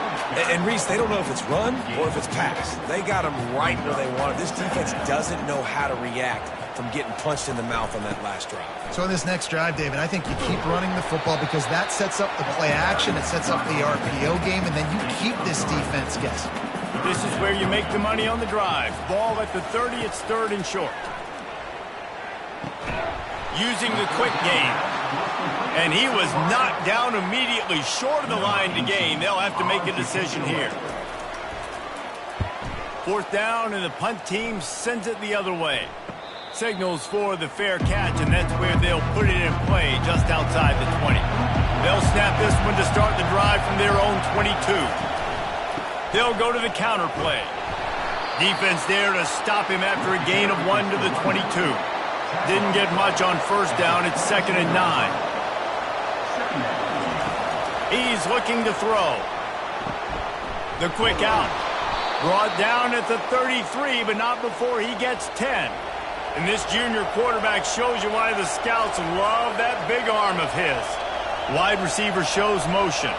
And Reese, they don't know if it's run or if it's pass. They got them right where they want it. This defense doesn't know how to react from getting punched in the mouth on that last drive. So on this next drive, David, I think you keep running the football because that sets up the play action, it sets up the RPO game, and then you keep this defense guessing. This is where you make the money on the drive. Ball at the 30, it's third and short. Using the quick game. And he was knocked down immediately short of the line to gain. They'll have to make a decision here. 4th down, and the punt team sends it the other way. Signals for the fair catch, and that's where they'll put it in play just outside the 20. They'll snap this one to start the drive from their own 22. They'll go to the counter play. Defense there to stop him after a gain of 1 to the 22. Didn't get much on first down. It's 2nd and 9. He's looking to throw. The quick out. Brought down at the 33, but not before he gets 10. And this junior quarterback shows you why the scouts love that big arm of his. Wide receiver shows motion.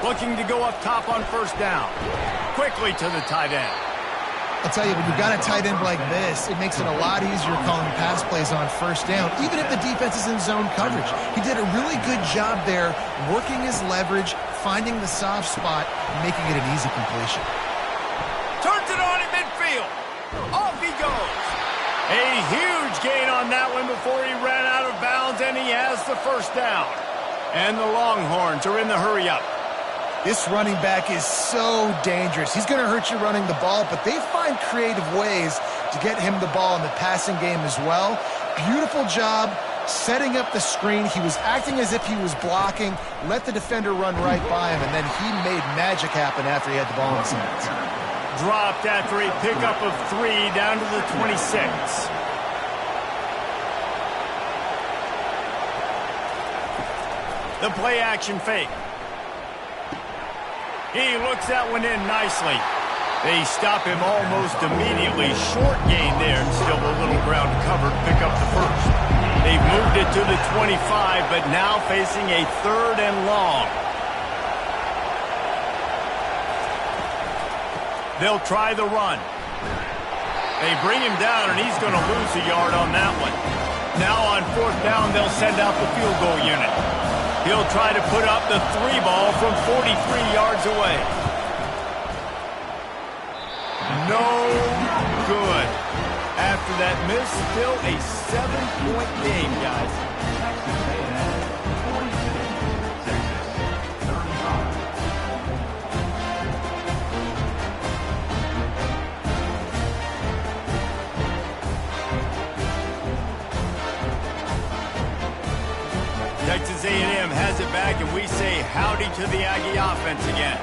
Looking to go up top on first down. Quickly to the tight end. I'll tell you, when you've got a tight end like this, it makes it a lot easier calling pass plays on first down, even if the defense is in zone coverage. He did a really good job there, working his leverage, finding the soft spot, and making it an easy completion. Turns it on in midfield. Off he goes. A huge gain on that one before he ran out of bounds, and he has the first down. And the Longhorns are in the hurry-up. This running back is so dangerous. He's going to hurt you running the ball, but they find creative ways to get him the ball in the passing game as well. Beautiful job setting up the screen. He was acting as if he was blocking, let the defender run right by him, and then he made magic happen after he had the ball in his hands. Dropped after a pickup of 3 down to the 26. The play action fake. He looks that one in nicely. They stop him almost immediately. Short gain there, and still a little ground covered. Pick up the first. They've moved it to the 25, but now facing a 3rd and long. They'll try the run. They bring him down, and he's going to lose a yard on that one. Now on 4th down, they'll send out the field goal unit. He'll try to put up the 3 ball from 43 yards away. No good. After that miss, still a 7-point game, guys. Texas A&M has it back, and we say howdy to the Aggie offense again.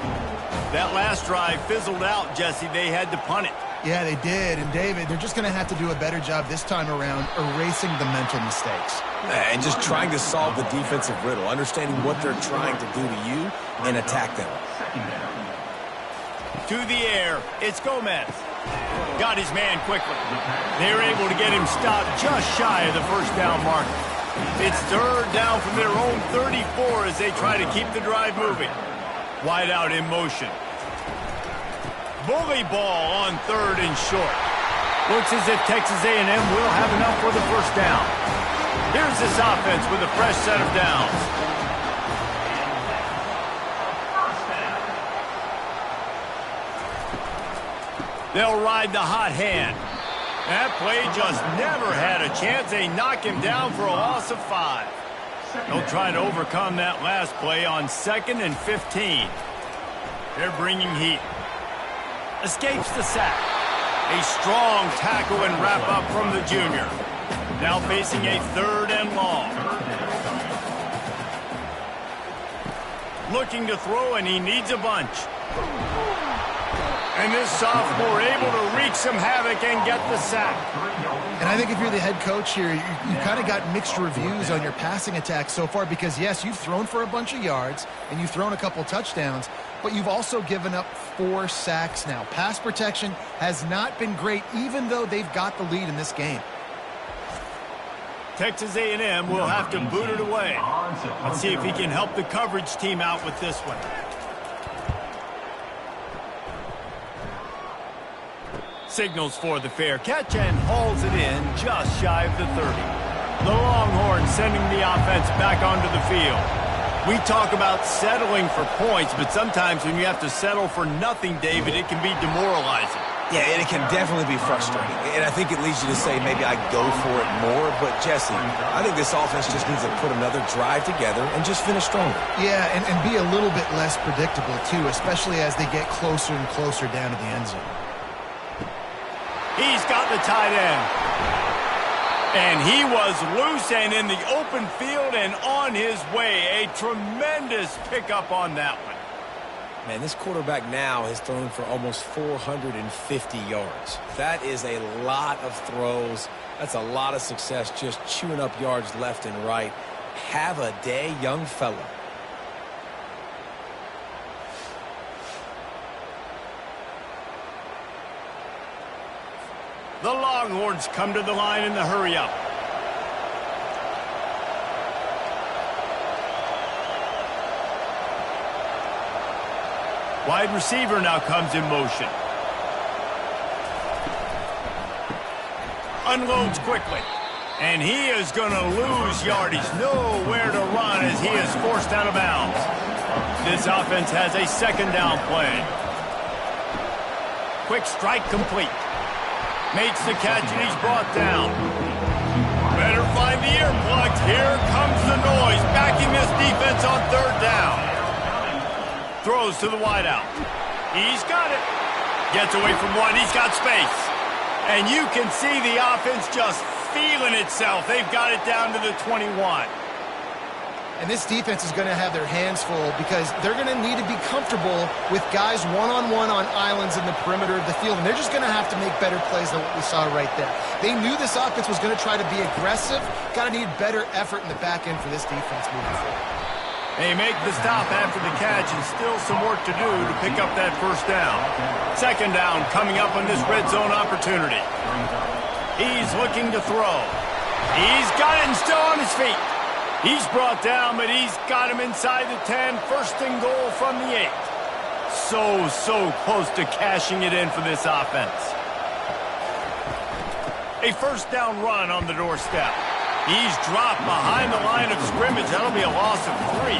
That last drive fizzled out, Jesse. They had to punt it. Yeah, they did. And, David, they're just going to have to do a better job this time around erasing the mental mistakes. And just trying to solve the defensive riddle, understanding what they're trying to do to you and attack them. To the air, it's Gomez. Got his man quickly. They're able to get him stopped just shy of the 1st down marker. It's 3rd down from their own 34 as they try to keep the drive moving. Wide out in motion. Bully ball on 3rd and short. Looks as if Texas A&M will have enough for the 1st down. Here's this offense with a fresh set of downs. They'll ride the hot hand. That play just never had a chance. They knock him down for a loss of 5. They'll try to overcome that last play on 2nd and 15. They're bringing heat. Escapes the sack. A strong tackle and wrap up from the junior. Now facing a 3rd and long. Looking to throw, and he needs a bunch. And this sophomore able to wreak some havoc and get the sack. And I think if you're the head coach here, you kind of got mixed reviews on your passing attack so far because, yes, you've thrown for a bunch of yards and you've thrown a couple touchdowns, but you've also given up 4 sacks now. Pass protection has not been great, even though they've got the lead in this game. Texas A&M will have to boot it away. Let's see if he can help the coverage team out with this one. Signals for the fair catch and hauls it in just shy of the 30. The Longhorns sending the offense back onto the field. We talk about settling for points, but sometimes when you have to settle for nothing, David, it can be demoralizing. Yeah, and it can definitely be frustrating. And I think it leads you to say maybe I go for it more. But, Jesse, I think this offense just needs to put another drive together and just finish stronger. Yeah, and be a little bit less predictable, too, especially as they get closer and closer down to the end zone. He's got the tight end. And he was loose and in the open field and on his way. A tremendous pickup on that one. Man, this quarterback now has thrown for almost 450 yards. That is a lot of throws. That's a lot of success just chewing up yards left and right. Have a day, young fella. The Longhorns come to the line in the hurry-up. Wide receiver now comes in motion. Unloads quickly. And he is going to lose yardage. Nowhere to run as he is forced out of bounds. This offense has a 2nd down play. Quick strike complete. Makes the catch, and he's brought down. Better find the earplugs. Here comes the noise, backing this defense on 3rd down. Throws to the wideout. He's got it. Gets away from one. He's got space. And you can see the offense just feeling itself. They've got it down to the 21. And this defense is going to have their hands full because they're going to need to be comfortable with guys one-on-one on islands in the perimeter of the field. And they're just going to have to make better plays than what we saw right there. They knew this offense was going to try to be aggressive. Got to need better effort in the back end for this defense moving forward. They make the stop after the catch and still some work to do to pick up that first down. Second down coming up on this red zone opportunity. He's looking to throw. He's got it and still on his feet. He's brought down, but he's got him inside the 10. First and goal from the 8. So close to cashing it in for this offense. A first down run on the doorstep. He's dropped behind the line of scrimmage. That'll be a loss of 3.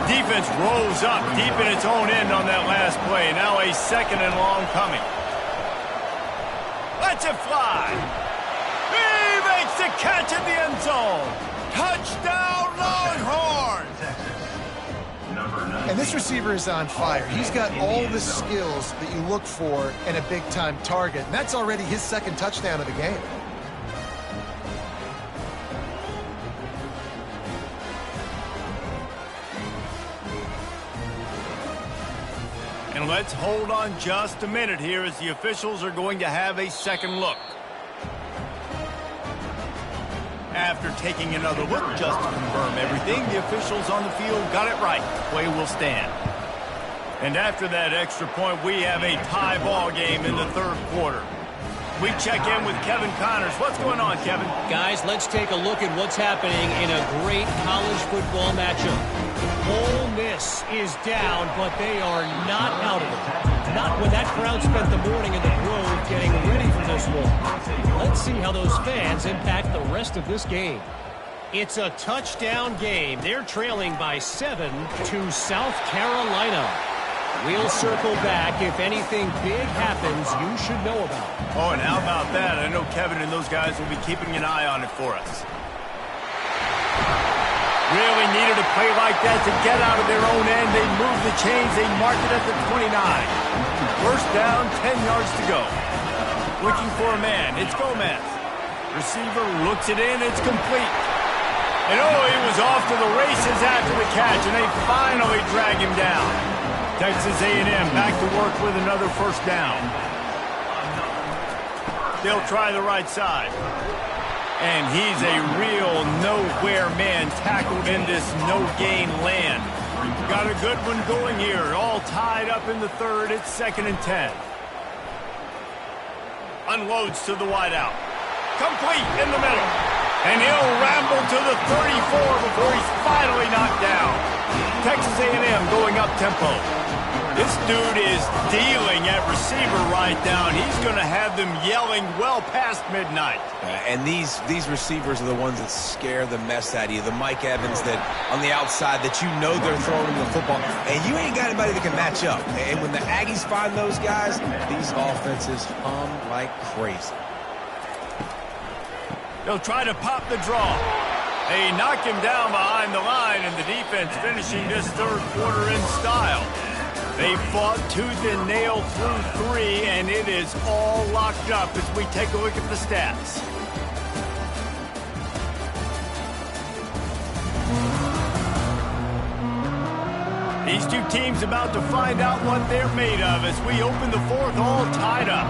Defense rolls up deep in its own end on that last play. Now a second and long coming. Lets it fly. He makes the catch in the end zone. Touchdown, Longhorns! And this receiver is on fire. He's got all the skills that you look for in a big-time target. And that's already his second touchdown of the game. And let's hold on just a minute here as the officials are going to have a second look. After taking another look just to confirm everything, the officials on the field got it right. Play will stand. And after that extra point, we have a tie ball game in the third quarter. We check in with Kevin Connors. What's going on, Kevin? Guys, let's take a look at what's happening in a great college football matchup. Ole Miss is down, but they are not out of it. Not when that crowd spent the morning in the Grove getting ready for this one. Let's see how those fans impact the rest of this game. It's a touchdown game. They're trailing by 7 to South Carolina. We'll circle back if anything big happens you should know about. Oh, and how about that? I know Kevin and those guys will be keeping an eye on it for us. Really needed a play like that to get out of their own end. They move the chains. They mark it at the 29. First down, 10 yards to go. Looking for a man. It's Gomez. Receiver looks it in. It's complete. And oh, he was off to the races after the catch, and they finally drag him down. Texas A&M back to work with another first down. They'll try the right side. And he's a real nowhere man tackled in this no-gain land. Got a good one going here. All tied up in the third. It's 2nd and 10. Unloads to the wideout. Complete in the middle. And he'll ramble to the 34 before he's finally knocked down. Texas A&M going up tempo. This dude is dealing at receiver right now, and he's going to have them yelling well past midnight. And these receivers are the ones that scare the mess out of you. The Mike Evans that on the outside that you know they're throwing the football, and you ain't got anybody that can match up. And when the Aggies find those guys, these offenses hum like crazy. They'll try to pop the draw. They knock him down behind the line, and the defense finishing this third quarter in style. They fought tooth and nail through 3, and it is all locked up as we take a look at the stats. These two teams about to find out what they're made of as we open the fourth, all tied up.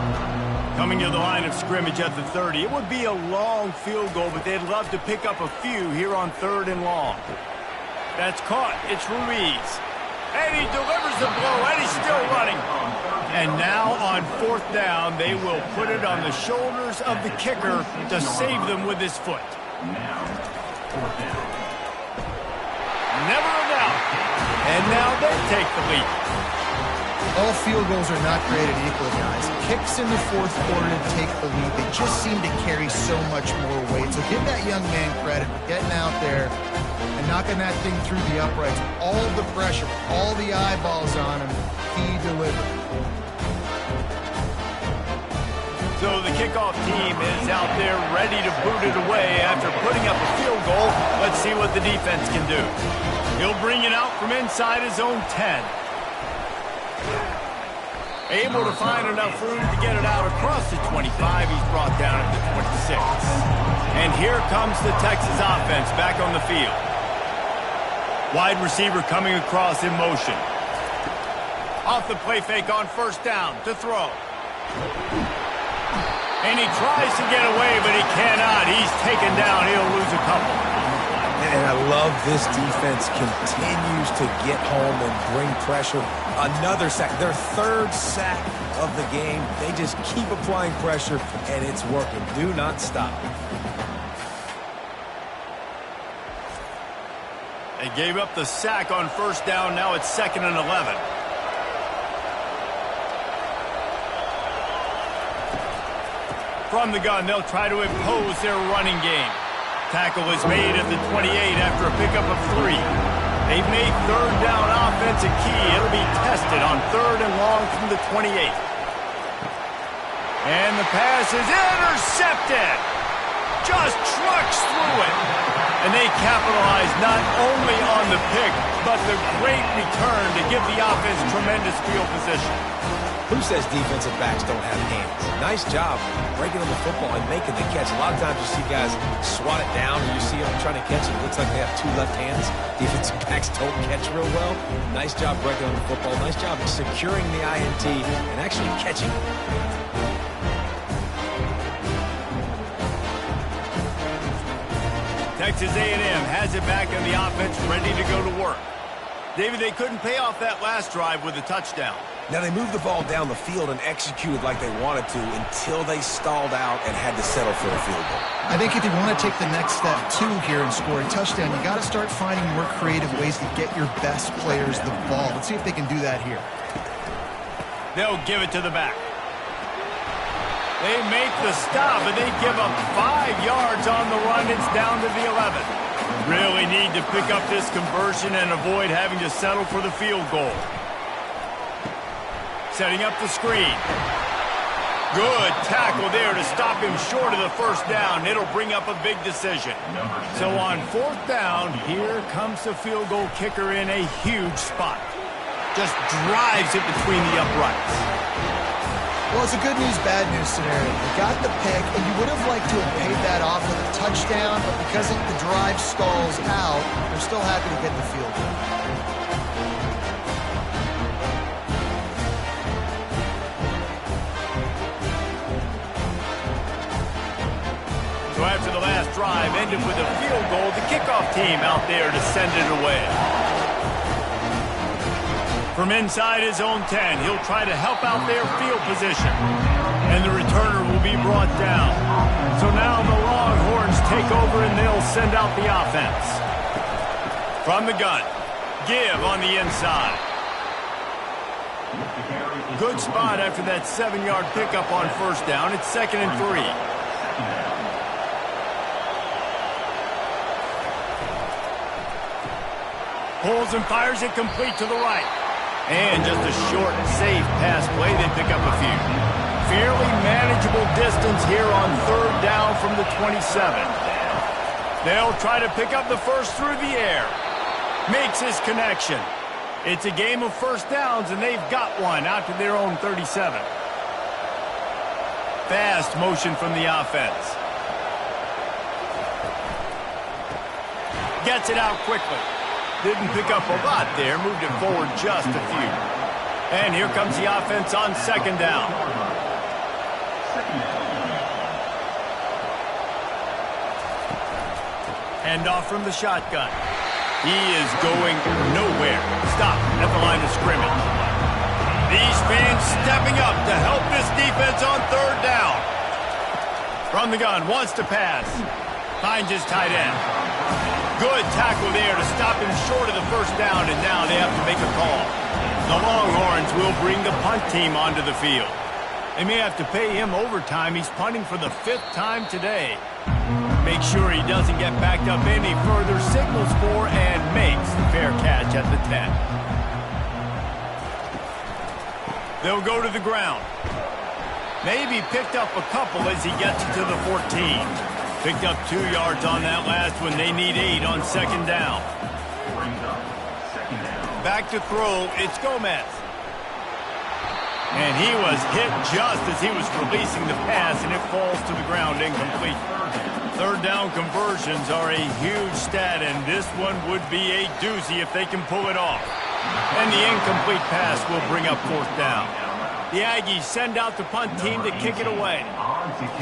Coming to the line of scrimmage at the 30. It would be a long field goal, but they'd love to pick up a few here on 3rd and long. That's caught. It's Ruiz. And he delivers the blow, and he's still running. And now on 4th down, they will put it on the shoulders of the kicker to save them with his foot. Never a doubt. And now they take the lead. All field goals are not created equal, guys. Kicks in the 4th quarter to take the lead. They just seem to carry so much more weight. So give that young man credit for getting out there and knocking that thing through the uprights. All the pressure, all the eyeballs on him, he delivered. So the kickoff team is out there ready to boot it away after putting up a field goal. Let's see what the defense can do. He'll bring it out from inside his own 10. Able to find enough room to get it out across the 25. He's brought down at the 26. And here comes the Texas offense back on the field. Wide receiver coming across in motion. Off the play fake on 1st down to throw. And he tries to get away, but he cannot. He's taken down. He'll lose a couple. And I love this defense continues to get home and bring pressure. Another sack, their third sack of the game. They just keep applying pressure, and it's working. Do not stop. They gave up the sack on first down. Now it's 2nd and 11. From the gun, they'll try to impose their running game. Tackle is made at the 28 after a pickup of 3. They've made third down offense a key. It'll be tested on 3rd and long from the 28. And the pass is intercepted. Just trucks through it. And they capitalize not only on the pick, but the great return to give the offense tremendous field position. Who says defensive backs don't have hands? Nice job breaking on the football and making the catch. A lot of times you see guys swat it down and you see them trying to catch it. It looks like they have 2 left hands. Defensive backs don't catch real well. Nice job breaking on the football. Nice job securing the INT and actually catching it. Texas A&M has it back on the offense, ready to go to work. David, they couldn't pay off that last drive with a touchdown. Now, they moved the ball down the field and executed like they wanted to until they stalled out and had to settle for a field goal. I think if you want to take the next step, too, here and score a touchdown, you got to start finding more creative ways to get your best players the ball. Let's see if they can do that here. They'll give it to the back. They make the stop, and they give up 5 yards on the run. It's down to the 11. Really need to pick up this conversion and avoid having to settle for the field goal. Setting up the screen. Good tackle there to stop him short of the first down. It'll bring up a big decision. So on 4th down, here comes the field goal kicker in a huge spot. Just drives it between the uprights. Well, it's a good news, bad news scenario. You got the pick, and you would have liked to have paid that off with a touchdown, but because the drive stalls out, they're still happy to get the field goal. So after the last drive ended with a field goal, the kickoff team out there to send it away. From inside his own 10, he'll try to help out their field position. And the returner will be brought down. So now the Longhorns take over and they'll send out the offense. From the gun, give on the inside. Good spot after that 7-yard pickup on first down. It's 2nd and 3. Pulls and fires it complete to the right. And just a short, safe pass play. They pick up a few. Fairly manageable distance here on 3rd down from the 27. They'll try to pick up the first through the air. Makes his connection. It's a game of first downs, and they've got one out to their own 37. Fast motion from the offense. Gets it out quickly. Didn't pick up a lot there, moved it forward just a few. And here comes the offense on 2nd down. Hand off from the shotgun. He is going nowhere. Stop at the line of scrimmage. These fans stepping up to help this defense on 3rd down. From the gun, wants to pass. Finds his tight end. Good tackle there to stop him short of the first down, and now they have to make a call. The Longhorns will bring the punt team onto the field. They may have to pay him overtime. He's punting for the 5th time today. Make sure he doesn't get backed up any further, signals for and makes the fair catch at the 10. They'll go to the ground. Maybe picked up a couple as he gets to the 14. Picked up 2 yards on that last one. They need 8 on 2nd down. Back to throw. It's Gomez. And he was hit just as he was releasing the pass, and it falls to the ground incomplete. 3rd down conversions are a huge stat, and this one would be a doozy if they can pull it off. And the incomplete pass will bring up 4th down. The Aggies send out the punt team to kick it away.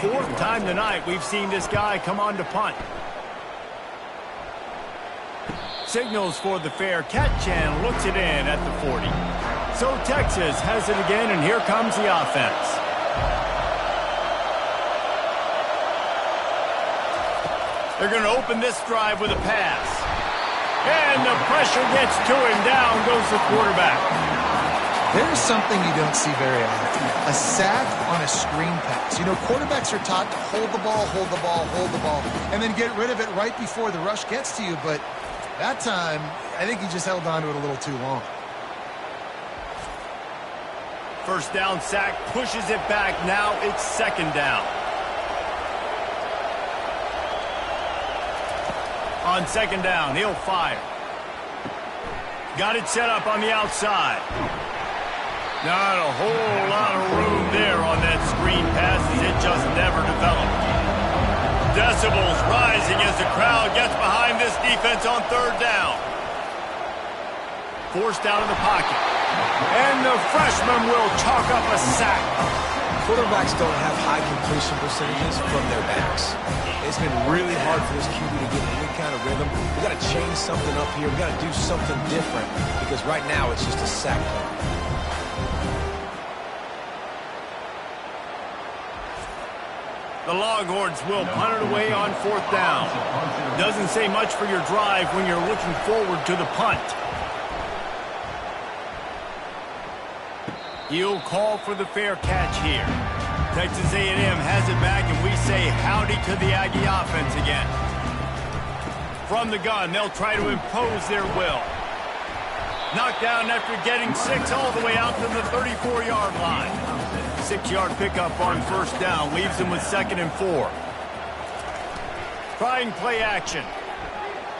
4th time tonight we've seen this guy come on to punt. signals for the fair catch and looks it in at the 40. So Texas has it again, and here comes the offense. They're going to open this drive with a pass. And the pressure gets to him. Down goes the quarterback. There's something you don't see very often. A sack on a screen pass. You know, quarterbacks are taught to hold the ball, hold the ball, hold the ball, and then get rid of it right before the rush gets to you. But that time, I think he just held on to it a little too long. First down sack, pushes it back. Now it's second down. On second down, he'll fire. Got it set up on the outside. Not a whole lot of room there on that screen pass as it just never developed. Decibels rising as the crowd gets behind this defense on third down. Forced out of the pocket. And the freshman will chalk up a sack. Quarterbacks don't have high completion percentages from their backs. It's been really hard for this QB to get any kind of rhythm. We got to change something up here. We got to do something different because right now it's just a sack play. The Longhorns will punt it away on fourth down. Doesn't say much for your drive when you're looking forward to the punt. He'll call for the fair catch here. Texas A&M has it back, and we say howdy to the Aggie offense again. From the gun, they'll try to impose their will. Knocked down after getting 6 all the way out to the 34-yard line. 6-yard pickup on first down leaves them with 2nd and 4. Trying play action.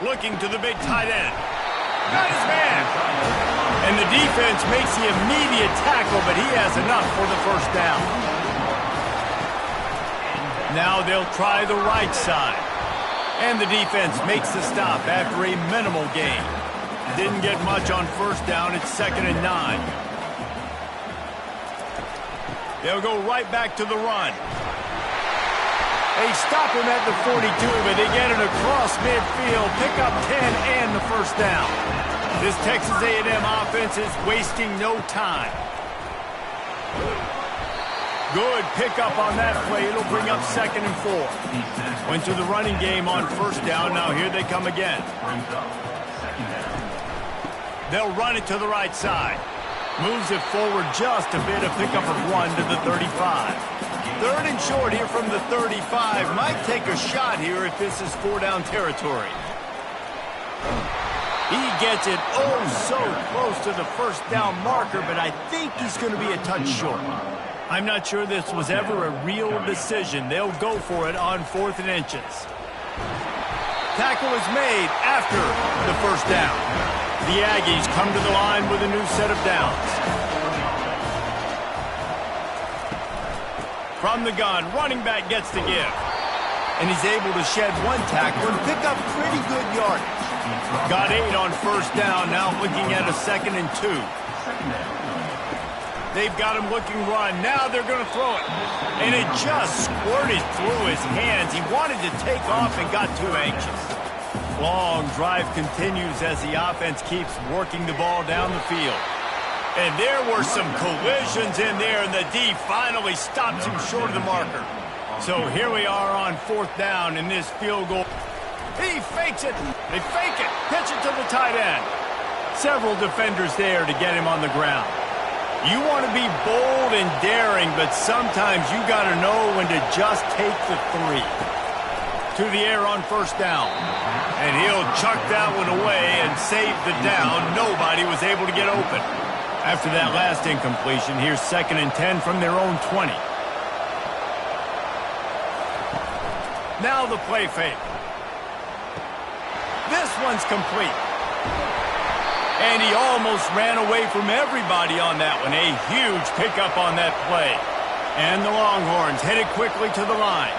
Looking to the big tight end. Got his man. And the defense makes the immediate tackle, but he has enough for the first down. Now they'll try the right side. And the defense makes the stop after a minimal gain. Didn't get much on first down. It's 2nd and 9. They'll go right back to the run. They stop him at the 42, but they get it across midfield. Pick up 10 and the first down. This Texas A&M offense is wasting no time. Good pickup on that play. It'll bring up 2nd and 4. Went to the running game on first down. Now here they come again. They'll run it to the right side. Moves it forward just a bit. A pickup of 1 to the 35. 3rd and short here from the 35. Might take a shot here if this is 4-down territory. He gets it so close to the first down marker, but I think he's going to be a touch short. I'm not sure this was ever a real decision. They'll go for it on 4th and inches. Tackle is made after the first down. The Aggies come to the line with a new set of downs. From the gun, running back gets the give. And he's able to shed 1 tackle and pick up pretty good yardage. Got 8 on first down, now looking at a 2nd and 2. They've got him looking run. Now they're going to throw it. And it just squirted through his hands. He wanted to take off and got too anxious. Long drive continues as the offense keeps working the ball down the field. And there were some collisions in there, and the D finally stops him short of the marker. So here we are on 4th down in this field goal. He fakes it. They fake it. Pitch it to the tight end. Several defenders there to get him on the ground. You want to be bold and daring, but sometimes you got to know when to just take the 3. To the air on first down. And he'll chuck that one away and save the down. Nobody was able to get open. After that last incompletion, here's 2nd and 10 from their own 20. Now the play fake. This one's complete. And he almost ran away from everybody on that one. A huge pickup on that play. And the Longhorns headed quickly to the line.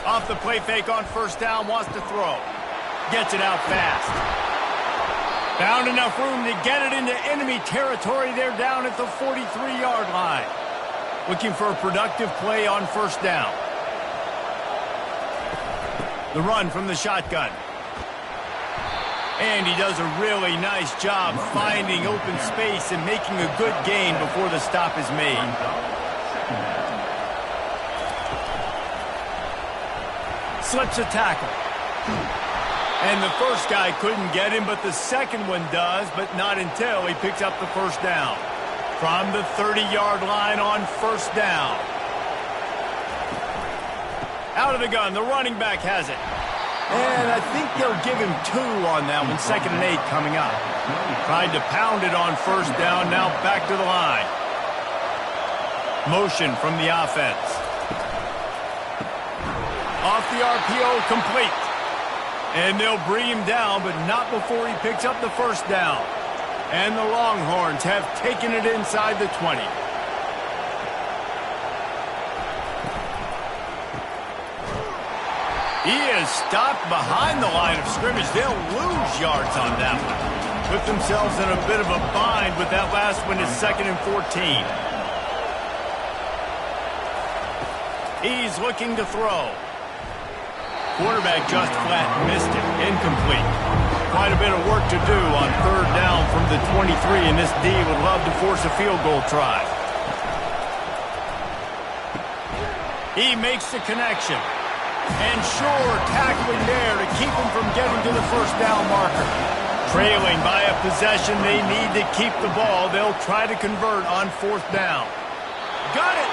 Off the play fake on first down, wants to throw. Gets it out fast. Found enough room to get it into enemy territory. They're down at the 43-yard line. Looking for a productive play on first down. The run from the shotgun. And he does a really nice job finding open space and making a good gain before the stop is made. Slips a tackle. And the first guy couldn't get him, but the second one does, but not until he picks up the first down. From the 30-yard line on first down. Out of the gun, the running back has it. And I think they'll give him 2 on that one, 2nd and 8 coming up. Tried to pound it on first down, now back to the line. Motion from the offense. Off the RPO, complete. And they'll bring him down, but not before he picks up the first down. And the Longhorns have taken it inside the 20. He is stopped behind the line of scrimmage. They'll lose yards on that one. Put themselves in a bit of a bind with that last one is 2nd and 14. He's looking to throw. Quarterback just flat missed it. Incomplete. Quite a bit of work to do on third down from the 23, and this D would love to force a field goal try. He makes the connection. And sure, tackling there to keep him from getting to the first down marker. Trailing by a possession, they need to keep the ball. They'll try to convert on fourth down. Got it!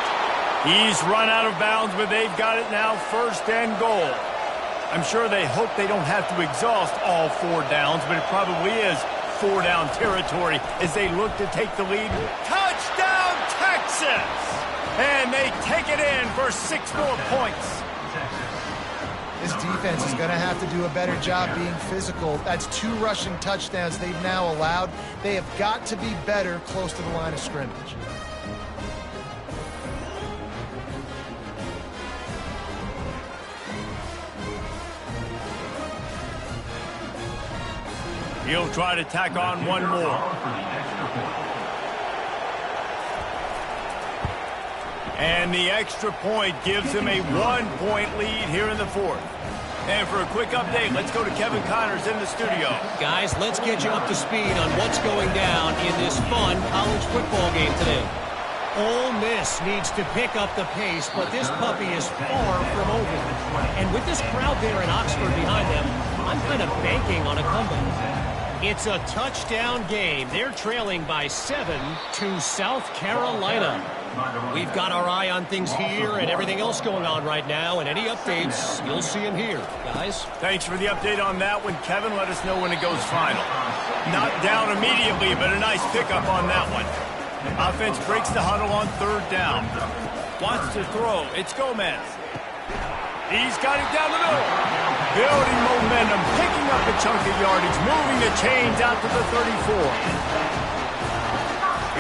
He's run out of bounds, but they've got it now, 1st and goal. I'm sure they hope they don't have to exhaust all 4 downs, but it probably is 4-down territory as they look to take the lead. Touchdown, Texas! And they take it in for 6 more points. This defense is going to have to do a better job being physical. That's 2 rushing touchdowns they've now allowed. They have got to be better close to the line of scrimmage. He'll try to tack on one more. And the extra point gives him a 1-point lead here in the 4th. And for a quick update, let's go to Kevin Connors in the studio. Guys, let's get you up to speed on what's going down in this fun college football game today. Ole Miss needs to pick up the pace, but this puppy is far from over. And with this crowd there in Oxford behind them, I'm kind of banking on a comeback. It's a touchdown game. They're trailing by 7 to South Carolina. We've got our eye on things here and everything else going on right now, and any updates, you'll see them here. Guys? Thanks for the update on that one, Kevin. Let us know when it goes final. Not down immediately, but a nice pickup on that one. Offense breaks the huddle on third down. Wants to throw. It's Gomez. He's got it down the middle. Building momentum, picking up a chunk of yardage, moving the chains out to the 34.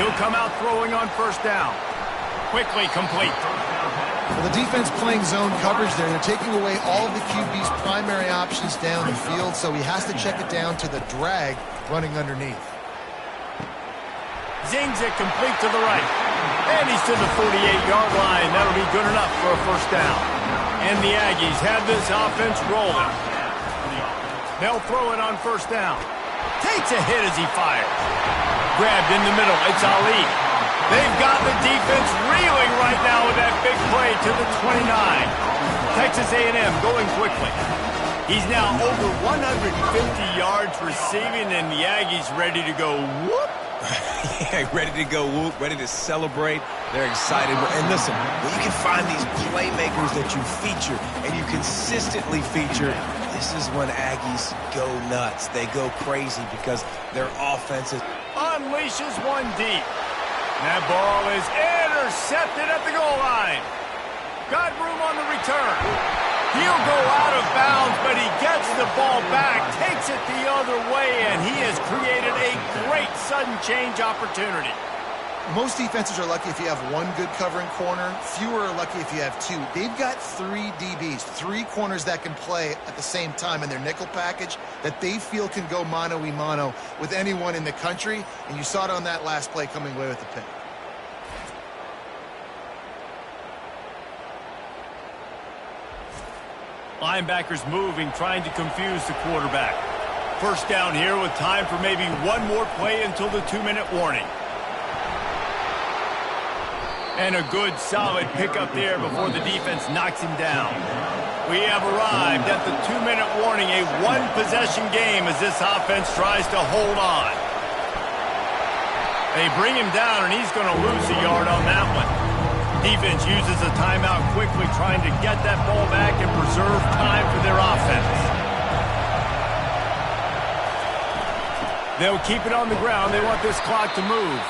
He'll come out throwing on first down. Quickly complete. Well, the defense playing zone coverage there. They're taking away all of the QB's primary options down the field, so he has to check it down to the drag running underneath. Zings it complete to the right. And he's to the 48-yard line. That'll be good enough for a first down. And the Aggies have this offense rolling. They'll throw it on first down. Takes a hit as he fires. Grabbed in the middle. It's Ali. They've got the defense reeling right now with that big play to the 29. Texas A&M going quickly. He's now over 150 yards receiving, and the Aggies ready to go whoop. Yeah, ready to go whoop, ready to celebrate. They're excited. And listen, when you can find these playmakers that you feature and you consistently feature, this is when Aggies go nuts. They go crazy because their offense unleashes one deep. That ball is intercepted at the goal line. Got room on the return. He'll go out of bounds, but he gets the ball back, takes it the other way, and he has created a great sudden change opportunity. Most defenses are lucky if you have one good covering corner. Fewer are lucky if you have 2. They've got 3 DBs, 3 corners that can play at the same time in their nickel package that they feel can go mano-a-mano with anyone in the country, and you saw it on that last play coming away with the pick. Linebackers moving, trying to confuse the quarterback. First down here with time for maybe one more play until the 2-minute warning. And a good, solid pickup there before the defense knocks him down. We have arrived at the 2-minute warning, a one-possession game as this offense tries to hold on. They bring him down, and he's going to lose a yard on that one. Defense uses a timeout quickly, trying to get that ball back and preserve time for their offense. They'll keep it on the ground. They want this clock to move.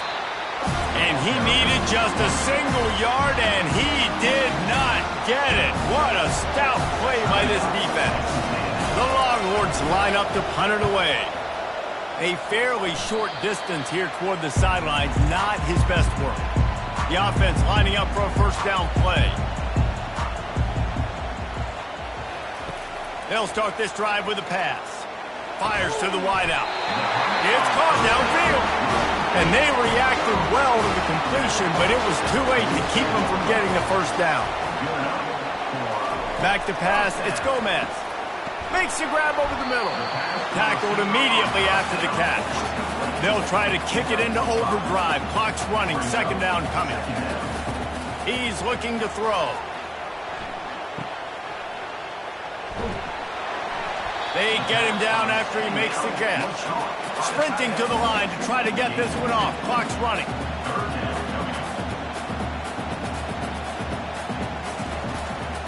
And he needed just a single yard, and he did not get it. What a stout play by this defense. The Longhorns line up to punt it away. A fairly short distance here toward the sidelines, not his best work. The offense lining up for a first down play. They'll start this drive with a pass. Fires to the wideout. It's caught downfield. And they reacted well to the completion, but it was too late to keep them from getting the first down. Back to pass, it's Gomez. Makes the grab over the middle. Tackled immediately after the catch. They'll try to kick it into overdrive. Clock's running, second down coming. He's looking to throw. They get him down after he makes the catch. Sprinting to the line to try to get this one off. Clock's running.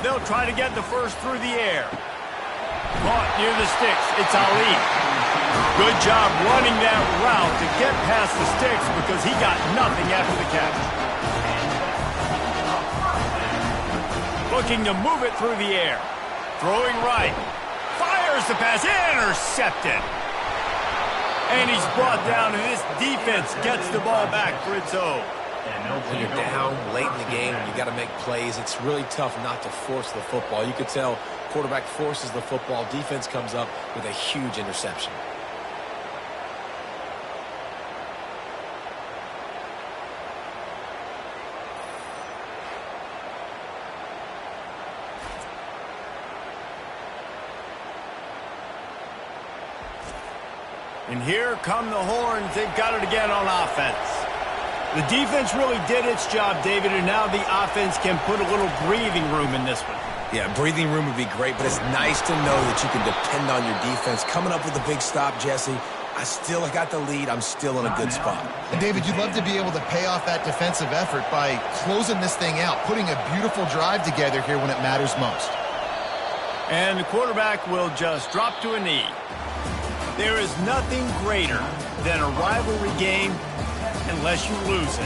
They'll try to get the first through the air. Caught near the sticks. It's Ali. Good job running that route to get past the sticks because he got nothing after the catch. Looking to move it through the air. Throwing right. Fires the pass. Intercepted. And he's brought down, and this defense gets the ball back for its own. When you're down late in the game, you got to make plays. It's really tough not to force the football. You could tell quarterback forces the football. Defense comes up with a huge interception. And here come the horns. They've got it again on offense. The defense really did its job, David, and now the offense can put a little breathing room in this one. Yeah, breathing room would be great, but it's nice to know that you can depend on your defense. Coming up with a big stop, Jesse. I still got the lead. I'm still in a good spot. And David, you'd love to be able to pay off that defensive effort by closing this thing out, putting a beautiful drive together here when it matters most. And the quarterback will just drop to a knee. There is nothing greater than a rivalry game unless you lose it.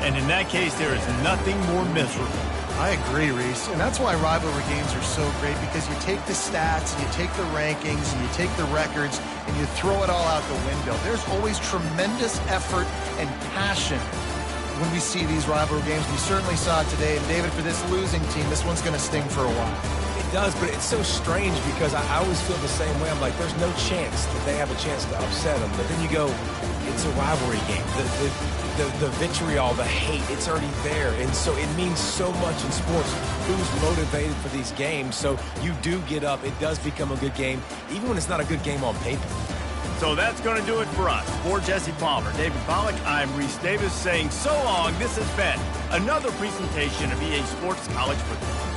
And in that case, there is nothing more miserable. I agree, Reese. And that's why rivalry games are so great, because you take the stats, and you take the rankings, and you take the records, and you throw it all out the window. There's always tremendous effort and passion when we see these rivalry games. We certainly saw it today. And David, for this losing team, this one's going to sting for a while. It does, but it's so strange because I always feel the same way. I'm like, there's no chance that they have a chance to upset them. But then you go, it's a rivalry game. The vitriol, the hate, it's already there. And so it means so much in sports. Who's motivated for these games? So you do get up. It does become a good game, even when it's not a good game on paper. So that's going to do it for us. For Jesse Palmer, David Pollack, I'm Reese Davis saying so long. This has been another presentation of EA Sports College Football.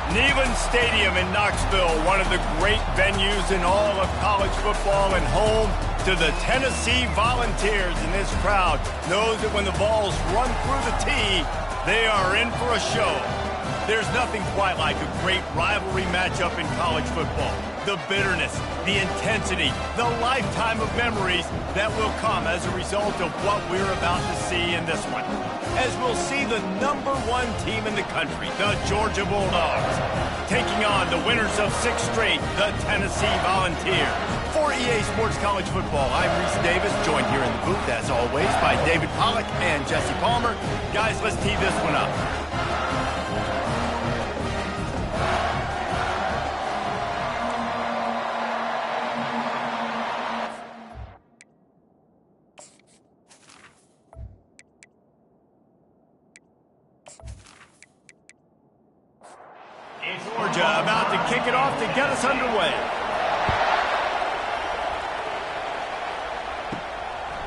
Neyland Stadium in Knoxville, one of the great venues in all of college football and home to the Tennessee Volunteers. And this crowd knows that when the balls run through the tee, they are in for a show. There's nothing quite like a great rivalry matchup in college football. The bitterness, the intensity, the lifetime of memories that will come as a result of what we're about to see in this one. As we'll see the #1 team in the country, the Georgia Bulldogs, taking on the winners of 6 straight, the Tennessee Volunteers. For EA Sports College Football, I'm Reese Davis, joined here in the booth, as always, by David Pollack and Jesse Palmer. Guys, let's tee this one up. Georgia about to kick it off to get us underway.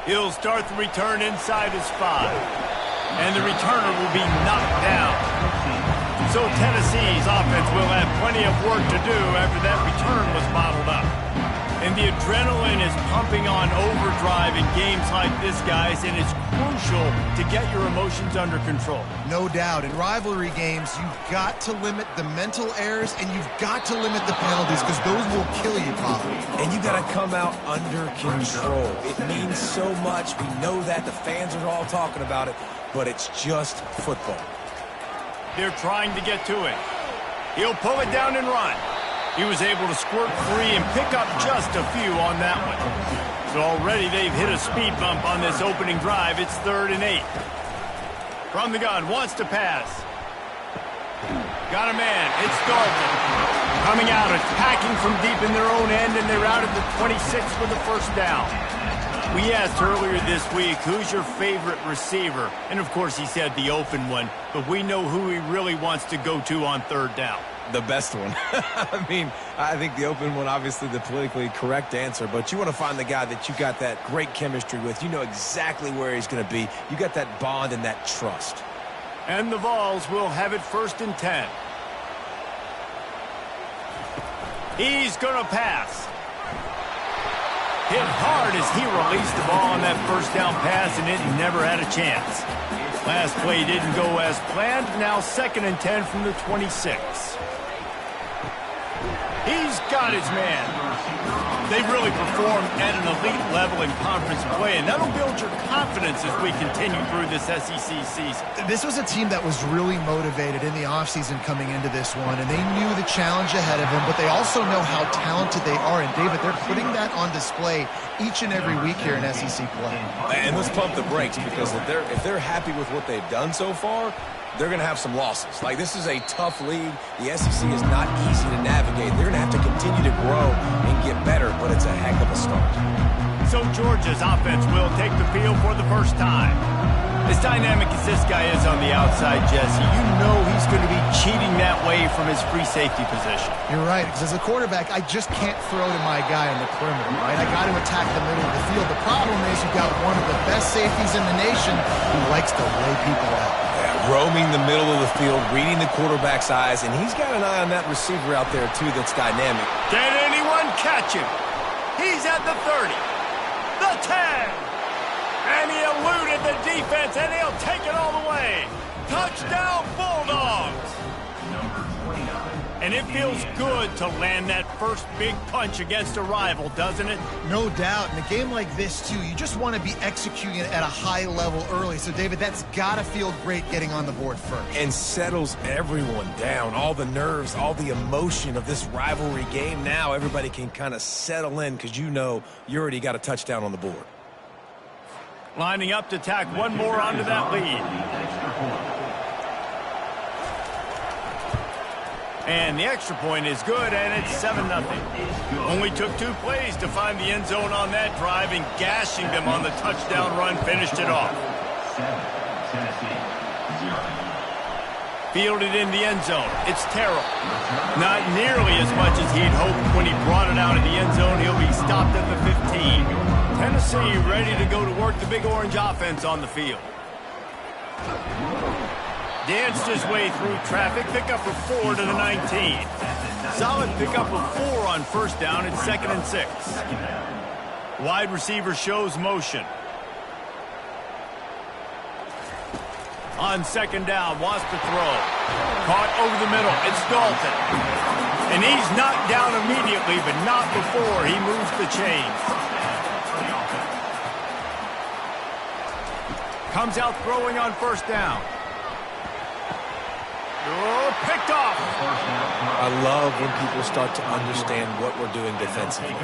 He'll start the return inside his 5. And the returner will be knocked down. So Tennessee's offense will have plenty of work to do after that return was bottled up. And the adrenaline is pumping on overdrive in games like this, guys, and it's crucial to get your emotions under control. No doubt. In rivalry games, you've got to limit the mental errors, and you've got to limit the penalties, because those will kill you, probably. And you got to come out under control. It means so much. We know that. The fans are all talking about it, but it's just football. They're trying to get to it. He'll pull it down and run. He was able to squirt free and pick up just a few on that one. So already they've hit a speed bump on this opening drive. It's 3rd and 8. From the gun, wants to pass. Got a man. It's Dalton. Coming out, attacking from deep in their own end, and they're out at the 26 for the first down. We asked earlier this week, who's your favorite receiver? And, of course, he said the open one. But we know who he really wants to go to on 3rd down. The best one. I mean, I think the open one, obviously the politically correct answer, but you want to find the guy that you got that great chemistry with. You know exactly where he's going to be. You got that bond and that trust. And the Vols will have it 1st and 10. He's going to pass. Hit hard as he released the ball on that first down pass, and it never had a chance. Last play didn't go as planned. Now 2nd and 10 from the 26. He's got his man. They've really performed at an elite level in conference play, and that'll build your confidence as we continue through this SEC season. This was a team that was really motivated in the offseason coming into this one, and they knew the challenge ahead of them, but they also know how talented they are. And, David, they're putting that on display each and every week here in SEC play. And let's pump the brakes, because if they're happy with what they've done so far, they're going to have some losses. Like, this is a tough league. The SEC is not easy to navigate. They're going to have to continue to grow and get better, but it's a heck of a start. So Georgia's offense will take the field for the first time. As dynamic as this guy is on the outside, Jesse, you know he's going to be cheating that way from his free safety position. You're right, because as a quarterback, I just can't throw to my guy on the perimeter, right? I got to attack the middle of the field. The problem is you've got one of the best safeties in the nation who likes to lay people out. Roaming the middle of the field, reading the quarterback's eyes, and he's got an eye on that receiver out there, too, that's dynamic. Can anyone catch him? He's at the 30, the 10, and he eluded the defense, and he'll take it all the way. Touchdown, Bulldogs! And it feels good to land that first big punch against a rival, doesn't it? No doubt. In a game like this, too, you just want to be executing it at a high level early. So, David, that's got to feel great getting on the board first. And settles everyone down. All the nerves, all the emotion of this rivalry game. Now everybody can kind of settle in because you know you already got a touchdown on the board. Lining up to tack one more onto that lead. And the extra point is good, and it's 7-0. Only took 2 plays to find the end zone on that drive, and gashing them on the touchdown run finished it off. Fielded in the end zone. It's Terrell. Not nearly as much as he'd hoped when he brought it out of the end zone. He'll be stopped at the 15. Tennessee ready to go to work the Big Orange offense on the field. Danced his way through traffic, pickup of 4 to the 19. Solid pickup of 4 on first down at 2nd and 6. Wide receiver shows motion. On 2nd down, wants to throw. Caught over the middle. It's Dalton. And he's knocked down immediately, but not before he moves the chains. Comes out throwing on first down. Oh, picked off. I love when people start to understand what we're doing defensively.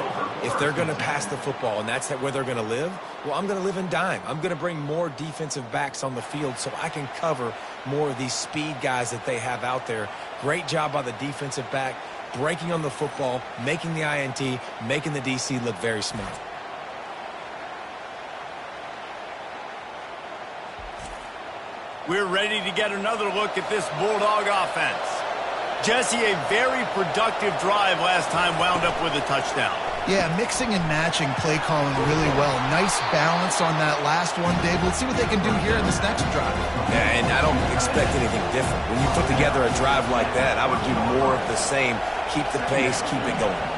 If they're going to pass the football and that's where they're going to live, well, I'm going to live in dime. I'm going to bring more defensive backs on the field so I can cover more of these speed guys that they have out there. Great job by the defensive back, breaking on the football, making the INT, making the DC look very smart. We're ready to get another look at this Bulldog offense. Jesse, a very productive drive last time wound up with a touchdown. Yeah, mixing and matching play calling really well. Nice balance on that last one, Dave. Let's see what they can do here in this next drive. Yeah, and I don't expect anything different. When you put together a drive like that, I would do more of the same. Keep the pace, keep it going.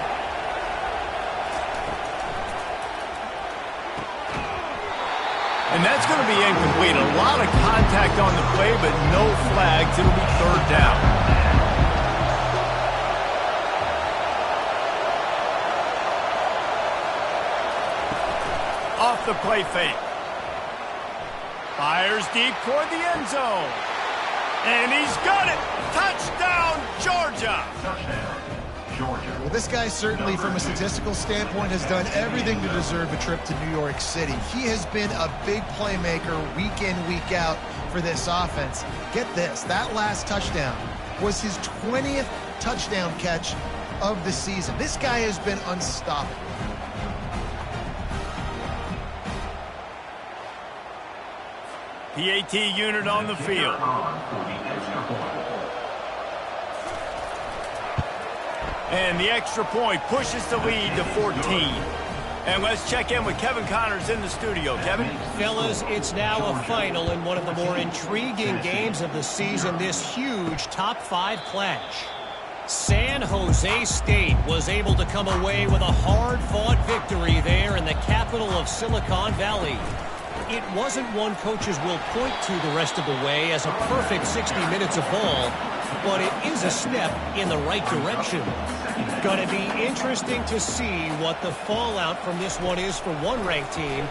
And that's going to be incomplete. A lot of contact on the play, but no flags. It'll be 3rd down. Off the play fake. Fires deep toward the end zone. And he's got it. Touchdown, Georgia. Touchdown, Georgia. Well, this guy certainly, from a statistical standpoint, has done everything to deserve a trip to New York City. He has been a big playmaker week in, week out for this offense. Get this, that last touchdown was his 20th touchdown catch of the season. This guy has been unstoppable. PAT unit on the field. And the extra point pushes the lead to 14. And let's check in with Kevin Connors in the studio. Kevin? Fellas, it's now a final in one of the more intriguing games of the season, this huge top 5 clash. San Jose State was able to come away with a hard-fought victory there in the capital of Silicon Valley. It wasn't one coaches will point to the rest of the way as a perfect 60 minutes of ball, but it is a step in the right direction. Going to be interesting to see what the fallout from this one is for one ranked team,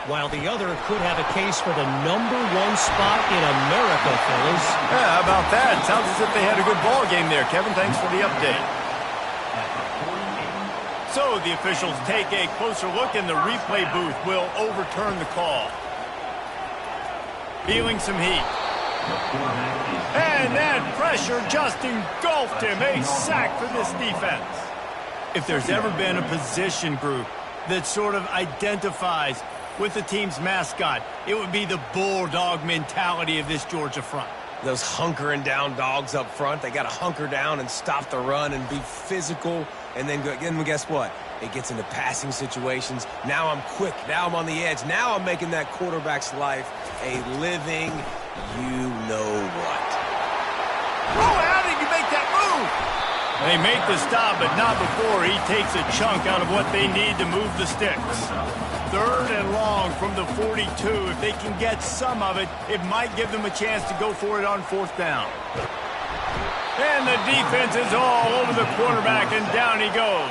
while the other could have a case for the #1 spot in America, fellas. Yeah, how about that? Sounds as if they had a good ball game there, Kevin. Thanks for the update. So the officials take a closer look, and the replay booth will overturn the call. Feeling some heat. And that pressure just engulfed him. A sack for this defense. If there's ever been a position group that sort of identifies with the team's mascot, it would be the Bulldog mentality of this Georgia front. Those hunkering down dogs up front, they got to hunker down and stop the run and be physical. And then guess what? It gets into passing situations. Now I'm quick. Now I'm on the edge. Now I'm making that quarterback's life a living you-know-what. Oh, how did you make that move? They make the stop, but not before he takes a chunk out of what they need to move the sticks. 3rd and long from the 42. If they can get some of it, it might give them a chance to go for it on 4th down. And the defense is all over the quarterback, and down he goes.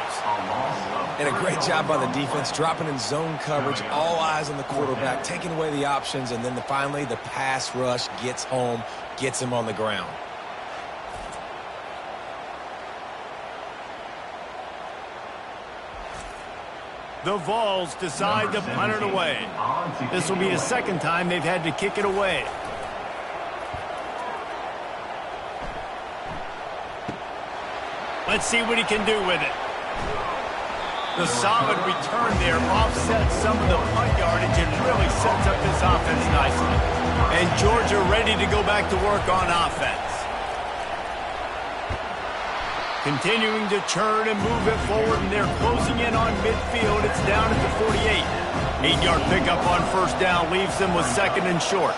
And a great job by the defense, dropping in zone coverage, all eyes on the quarterback, taking away the options, and then finally the pass rush gets home, gets him on the ground. The Vols decide to punt it away. This will be the 2nd time they've had to kick it away. Let's see what he can do with it. The solid return there offsets some of the punt yardage and really sets up this offense nicely. And Georgia ready to go back to work on offense. Continuing to churn and move it forward, and they're closing in on midfield. It's down at the 48. 8-yard pickup on first down leaves them with 2nd and short.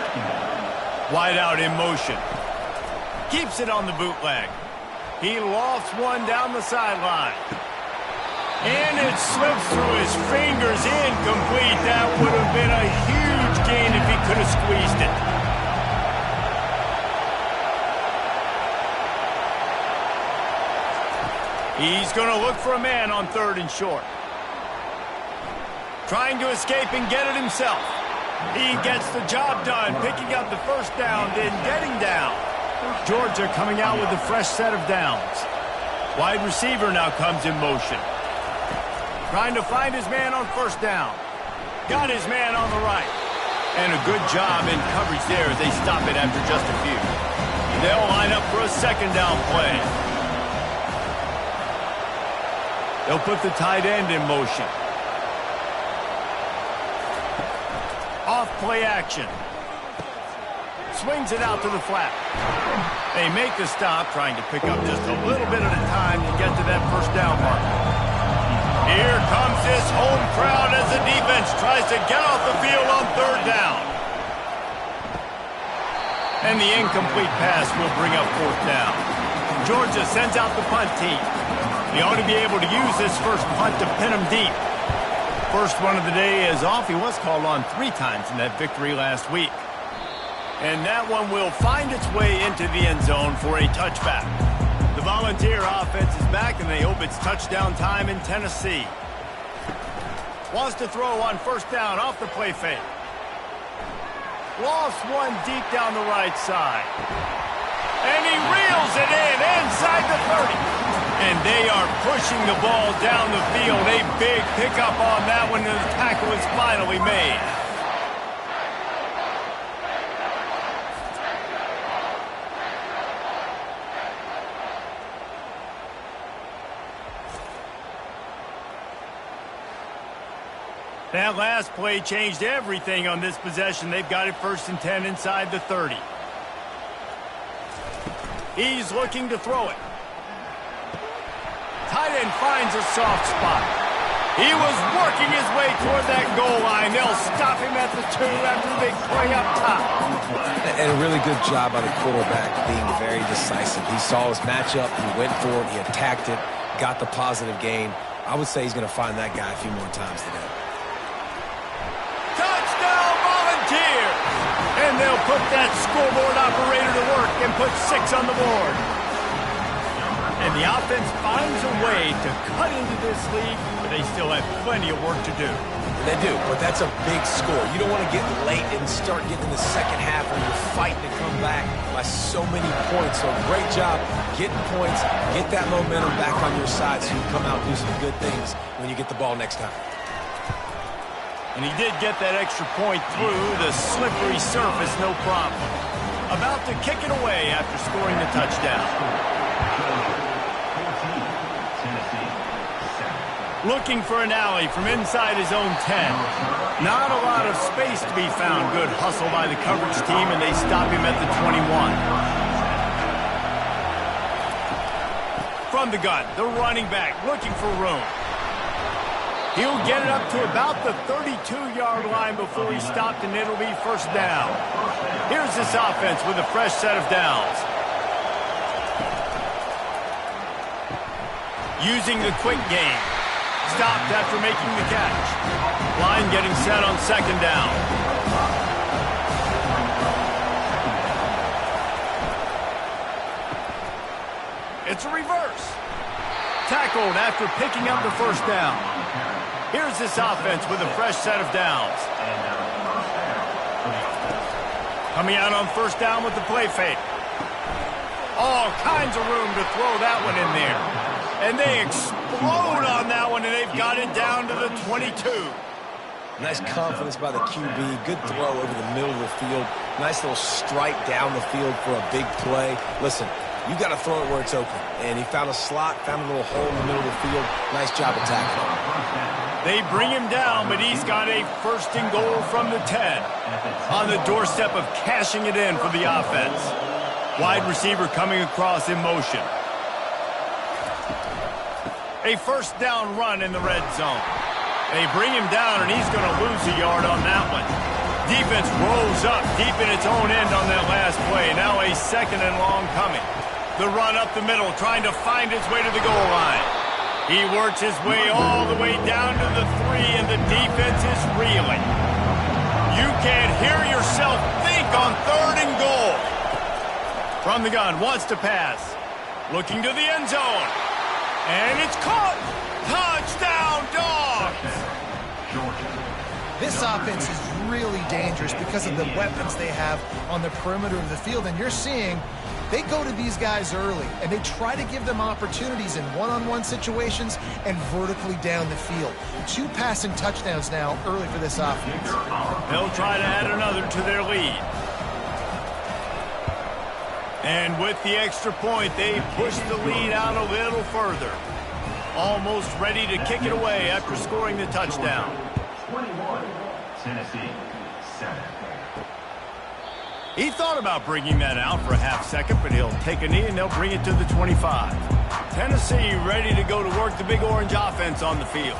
Wide out in motion. Keeps it on the bootleg. He lofts one down the sideline. And it slips through his fingers, incomplete. That would have been a huge gain if he could have squeezed it. He's going to look for a man on 3rd and short. Trying to escape and get it himself. He gets the job done, picking up the first down, then getting down. Georgia coming out with a fresh set of downs. Wide receiver now comes in motion. Trying to find his man on 1st down. Got his man on the right. And a good job in coverage there as they stop it after just a few. They'll line up for a 2nd down play. They'll put the tight end in motion. Off play action. Swings it out to the flat. They make the stop, trying to pick up just a little bit at a time to get to that 1st down mark. Here comes this home crowd as the defense tries to get off the field on 3rd down. And the incomplete pass will bring up 4th down. Georgia sends out the punt team. He ought to be able to use this first punt to pin him deep. First one of the day is off. He was called on 3 times in that victory last week. And that one will find its way into the end zone for a touchback. The Volunteer offense is back, and they hope it's touchdown time in Tennessee. Wants to throw on 1st down off the play fake. Lost one deep down the right side. And he reels it in inside the 30. And they are pushing the ball down the field. A big pickup on that one, and the tackle is finally made. That last play changed everything on this possession. They've got it 1st and 10 inside the 30. He's looking to throw it. Tight end finds a soft spot. He was working his way toward that goal line. They'll stop him at the 2 after the big play up top. And a really good job by the quarterback being very decisive. He saw his matchup, he went for it, he attacked it, got the positive gain. I would say he's going to find that guy a few more times today. Touchdown Volunteers! And they'll put that scoreboard operator to work and put 6 on the board. And the offense finds a way to cut into this lead, but they still have plenty of work to do. They do, but that's a big score. You don't want to get late and start getting in the 2nd half when you're fighting to come back by so many points. So great job getting points, get that momentum back on your side so you come out and do some good things when you get the ball next time. And he did get that extra point through the slippery surface, no problem. About to kick it away after scoring the touchdown. Looking for an alley from inside his own 10. Not a lot of space to be found. Good hustle by the coverage team, and they stop him at the 21. From the gun, the running back looking for room. He'll get it up to about the 32-yard line before he's stopped, and it'll be 1st down. Here's this offense with a fresh set of downs. Using the quick game. Stopped after making the catch. Line getting set on 2nd down. It's a reverse. Tackled after picking up the 1st down. Here's this offense with a fresh set of downs. Coming out on 1st down with the play fake. All kinds of room to throw that one in there. And they explode on that one, and they've got it down to the 22. Nice confidence by the QB. Good throw over the middle of the field. Nice little strike down the field for a big play. Listen, you got to throw it where it's open. And he found a slot, found a little hole in the middle of the field. Nice job attacking him. They bring him down, but he's got a 1st and goal from the 10. On the doorstep of cashing it in for the offense. Wide receiver coming across in motion. A 1st down run in the red zone. They bring him down, and he's going to lose a yard on that one. defense rolls up deep in its own end on that last play. Now a 2nd and long coming. The run up the middle, trying to find his way to the goal line. He works his way all the way down to the 3, and the defense is reeling. You can't hear yourself think on 3rd and goal. From the gun, wants to pass. Looking to the end zone. And it's caught. Touchdown, Dogs! This offense is really dangerous because of the weapons they have on the perimeter of the field. And you're seeing they go to these guys early, and they try to give them opportunities in one-on-one situations and vertically down the field. 2 passing touchdowns now early for this offense. They'll try to add another to their lead. And with the extra point, they push the lead out a little further. Almost ready to kick it away after scoring the touchdown. 21, Tennessee, 7. He thought about bringing that out for a half-second, but he'll take a knee and they'll bring it to the 25. Tennessee ready to go to work the Big Orange offense on the field.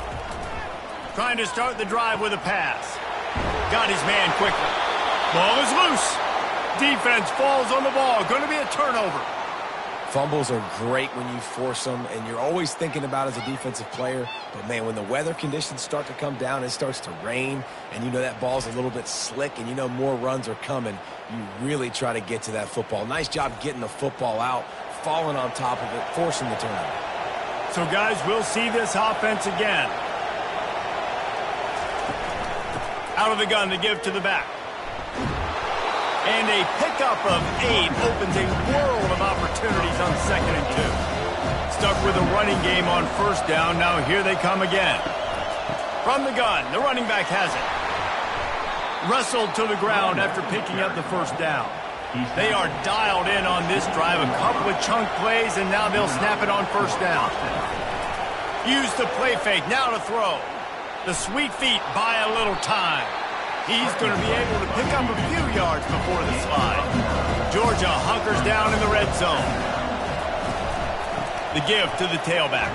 Trying to start the drive with a pass. Got his man quickly. Ball is loose. Defense falls on the ball. Going to be a turnover. Fumbles are great when you force them, and you're always thinking about as a defensive player. But, man, when the weather conditions start to come down, it starts to rain, and you know that ball's a little bit slick, and you know more runs are coming, you really try to get to that football. Nice job getting the football out, falling on top of it, forcing the turnover. So, guys, we'll see this offense again. Out of the gun to give to the back. And a pickup of 8 opens a world of opportunities on 2nd and 2. Stuck with a running game on 1st down. Now here they come again. From the gun, the running back has it. Wrestled to the ground after picking up the 1st down. They are dialed in on this drive. A couple of chunk plays, and now they'll snap it on 1st down. Use the play fake. Now to throw. The sweet feet buy a little time. He's going to be able to pick up a few yards before the slide. Georgia hunkers down in the red zone. The give to the tailback.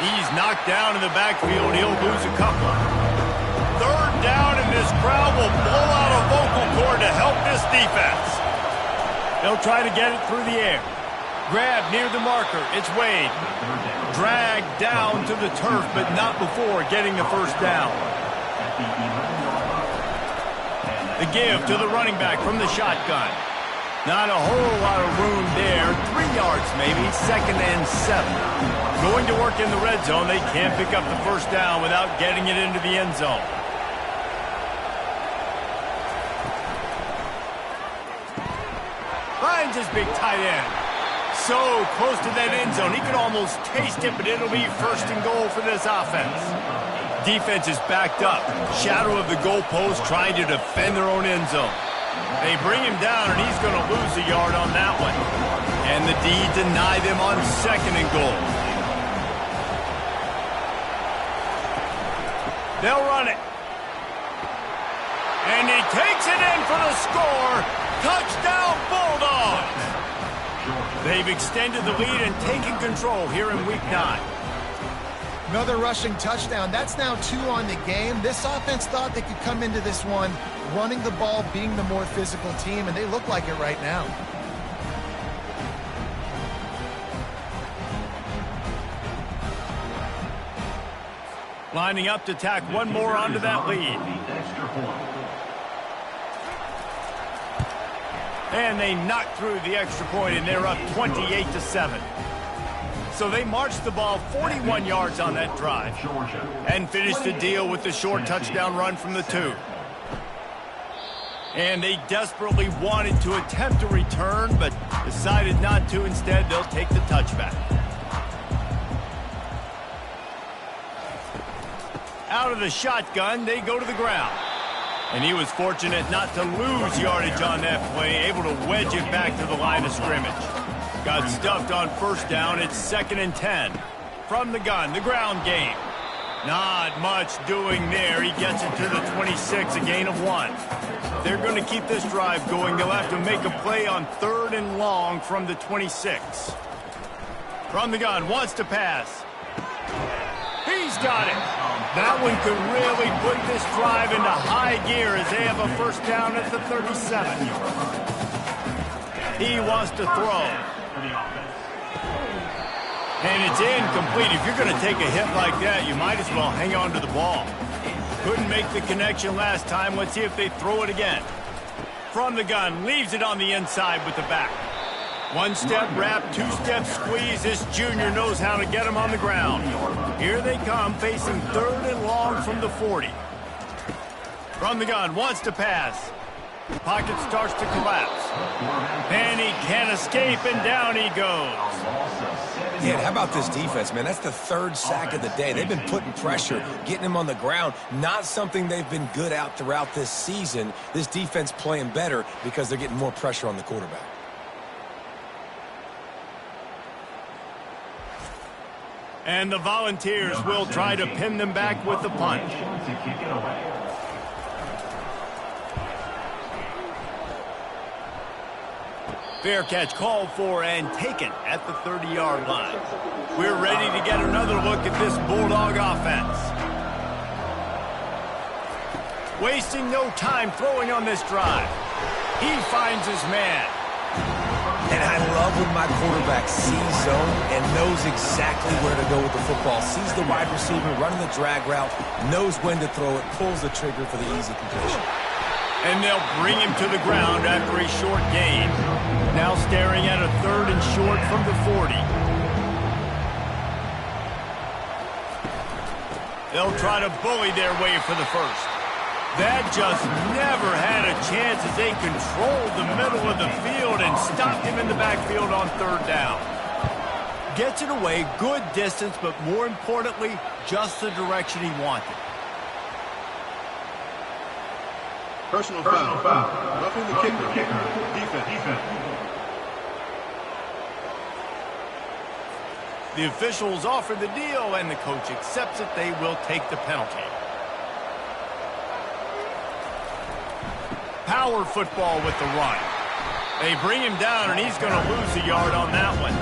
He's knocked down in the backfield. He'll lose a couple. 3rd down, and this crowd will blow out a vocal cord to help this defense. They'll try to get it through the air. Grab near the marker. It's Wade. Dragged down to the turf, but not before getting the 1st down. The give to the running back from the shotgun. Not a whole lot of room there. 3 yards maybe, 2nd and 7. Going to work in the red zone. They can't pick up the 1st down without getting it into the end zone. Finds his big tight end. So close to that end zone. He could almost taste it, but it'll be 1st and goal for this offense. Defense is backed up. Shadow of the goalpost trying to defend their own end zone. They bring him down, and he's going to lose a yard on that one. And the D deny them on 2nd and goal. They'll run it. And he takes it in for the score. Touchdown, Bulldogs. They've extended the lead and taken control here in Week 9. Another rushing touchdown. That's now 2 on the game. This offense thought they could come into this one running the ball, being the more physical team, and they look like it right now. Lining up to tack one more onto that lead. And they knock through the extra point, and they're up 28-7. So they marched the ball 41 yards on that drive and finished the deal with the short touchdown run from the 2. And they desperately wanted to attempt a return, but decided not to. Instead, they'll take the touchback. Out of the shotgun, they go to the ground. And he was fortunate not to lose yardage on that play, able to wedge it back to the line of scrimmage. Got stuffed on 1st down. It's 2nd and 10. From the gun, the ground game. Not much doing there. He gets it to the 26, a gain of 1. They're going to keep this drive going. They'll have to make a play on 3rd and long from the 26. From the gun, wants to pass. He's got it. That one could really put this drive into high gear as they have a first down at the 37. He wants to throw. And it's incomplete. If you're going to take a hit like that, you might as well hang on to the ball. Couldn't make the connection last time. Let's see if they throw it again. From the gun, leaves it on the inside with the back. One-step wrap, two-step squeeze. This junior knows how to get him on the ground. Here they come, facing 3rd and long from the 40. From the gun, wants to pass. Pocket starts to collapse. And he can't escape, and down he goes. Yeah, how about this defense, man? That's the 3rd sack of the day. They've been putting pressure, getting him on the ground. Not something they've been good at throughout this season. This defense playing better because they're getting more pressure on the quarterback. And the Volunteers will try to pin them back with the punt. Fair catch called for and taken at the 30-yard line. We're ready to get another look at this Bulldog offense. Wasting no time throwing on this drive. He finds his man. And I love when my quarterback sees zone and knows exactly where to go with the football. Sees the wide receiver running the drag route, knows when to throw it, pulls the trigger for the easy completion. And they'll bring him to the ground after a short gain. Now staring at a 3rd and short from the 40. They'll try to bully their way for the first. That just never had a chance as they controlled the middle of the field and stopped him in the backfield on 3rd down. Gets it away, good distance, but more importantly, just the direction he wanted. Personal foul. Roughing the kicker. Defense. The officials offer the deal, and the coach accepts it. They will take the penalty. Power football with the run. They bring him down, and he's going to lose a yard on that one.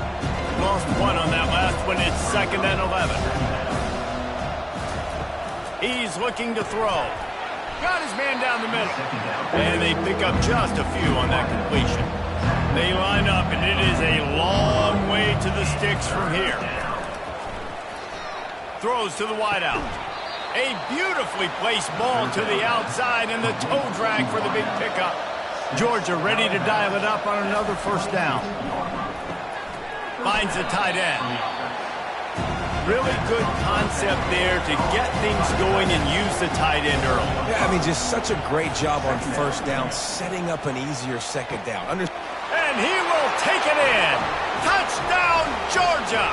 Lost 1 on that last one. It's 2nd and 11. He's looking to throw. Got his man down the middle. And they pick up just a few on that completion. They line up, and it is a long way to the sticks from here. Throws to the wideout. A beautifully placed ball to the outside, and the toe drag for the big pickup. Georgia ready to dial it up on another first down. Finds the tight end. Really good concept there to get things going and use the tight end early. Yeah, I mean, just such a great job on first down, setting up an easier 2nd down. And he will take it in. Touchdown, Georgia!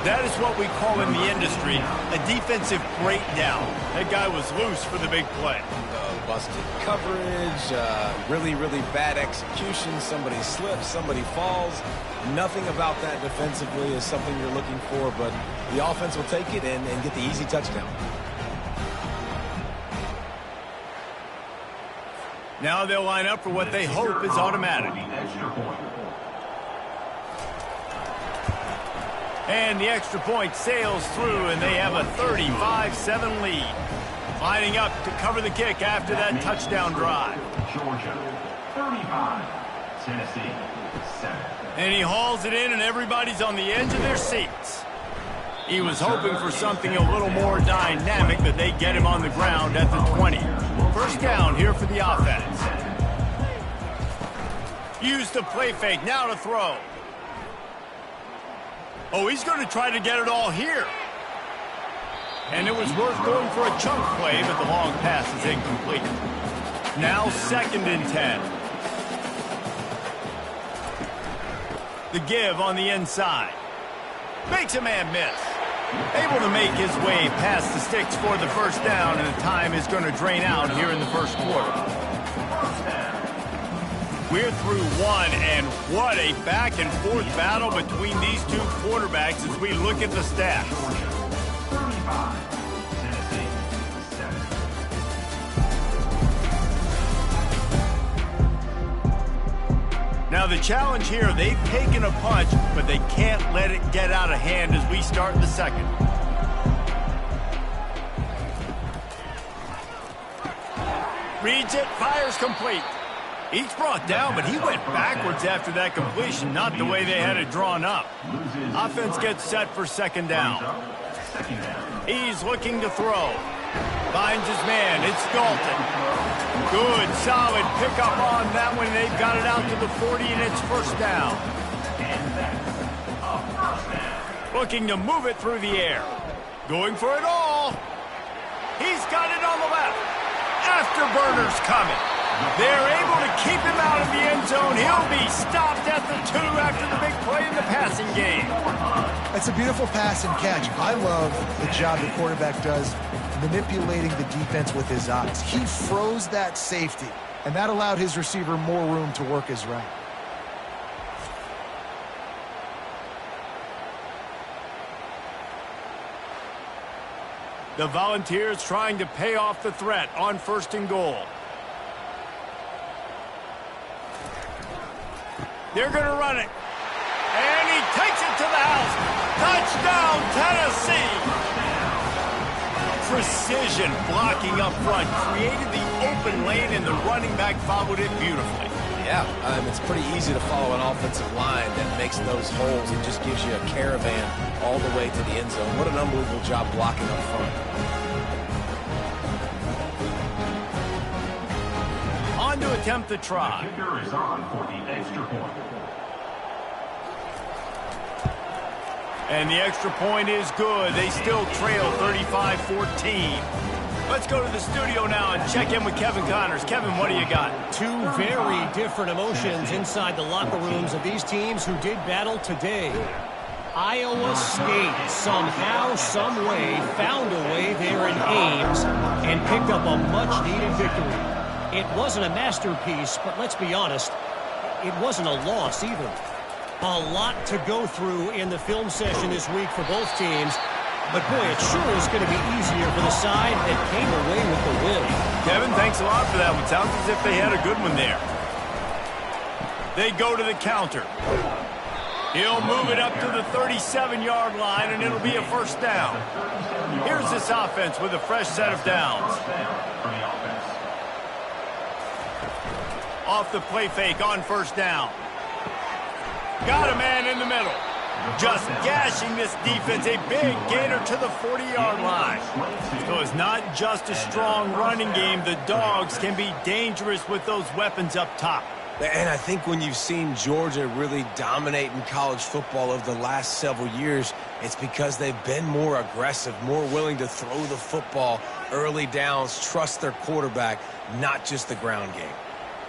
That is what we call in the industry a defensive breakdown. That guy was loose for the big play. Busted coverage, really, really bad execution. Somebody slips, somebody falls. Nothing about that defensively is something you're looking for, but the offense will take it and get the easy touchdown. Now they'll line up for what they hope is automatic. And the extra point sails through, and they have a 35-7 lead. Lining up to cover the kick after that touchdown drive. Georgia, 35. Tennessee, 7. And he hauls it in, and everybody's on the edge of their seats. He was hoping for something a little more dynamic, but they get him on the ground at the 20. First down here for the offense. Use the play fake, now to throw. Oh, he's going to try to get it all here. And it was worth going for a chunk play, but the long pass is incomplete. Now 2nd and 10. The give on the inside. Makes a man miss. Able to make his way past the sticks for the first down, and the time is going to drain out here in the first quarter. We're through 1, and what a back-and-forth battle between these two quarterbacks as we look at the stats. 35. Tennessee, 7. Now the challenge here, they've taken a punch, but they can't let it get out of hand as we start the second. Reads it, fires complete. He's brought down, but he went backwards after that completion, not the way they had it drawn up. Offense gets set for second down. He's looking to throw. Finds his man. It's Dalton. Good, solid pickup on that one. They've got it out to the 40, and it's first down. Looking to move it through the air. Going for it all. He's got it on the left. Afterburners coming. They're able to keep him out of the end zone. He'll be stopped at the 2 after the big play in the passing game. That's a beautiful pass and catch. I love the job the quarterback does manipulating the defense with his eyes. He froze that safety, and that allowed his receiver more room to work his route. The Volunteers trying to pay off the threat on 1st and goal. They're going to run it. And he takes it to the house. Touchdown, Tennessee. Precision blocking up front. Created the open lane, and the running back followed it beautifully. Yeah, it's pretty easy to follow an offensive line that makes those holes and just gives you a caravan all the way to the end zone. What an unbelievable job blocking up front. On to attempt the try. The kicker is on for the extra point. And the extra point is good. They still trail 35-14. Let's go to the studio now and check in with Kevin Connors. Kevin, what do you got? Two very different emotions inside the locker rooms of these teams who did battle today. Iowa State somehow, some way, found a way there in Ames and picked up a much-needed victory. It wasn't a masterpiece, but let's be honest, it wasn't a loss either. A lot to go through in the film session this week for both teams. But, boy, it sure is going to be easier for the side that came away with the win. Kevin, thanks a lot for that one. Sounds as if they had a good one there. They go to the counter. He'll move it up to the 37-yard line, and it'll be a first down. Here's this offense with a fresh set of downs. Off the play fake on first down. Got a man in the middle. Just gashing this defense. A big gainer to the 40-yard line. So it's not just a strong running game. The Dogs can be dangerous with those weapons up top. And I think when you've seen Georgia really dominate in college football over the last several years, it's because they've been more aggressive, more willing to throw the football early downs, trust their quarterback, not just the ground game.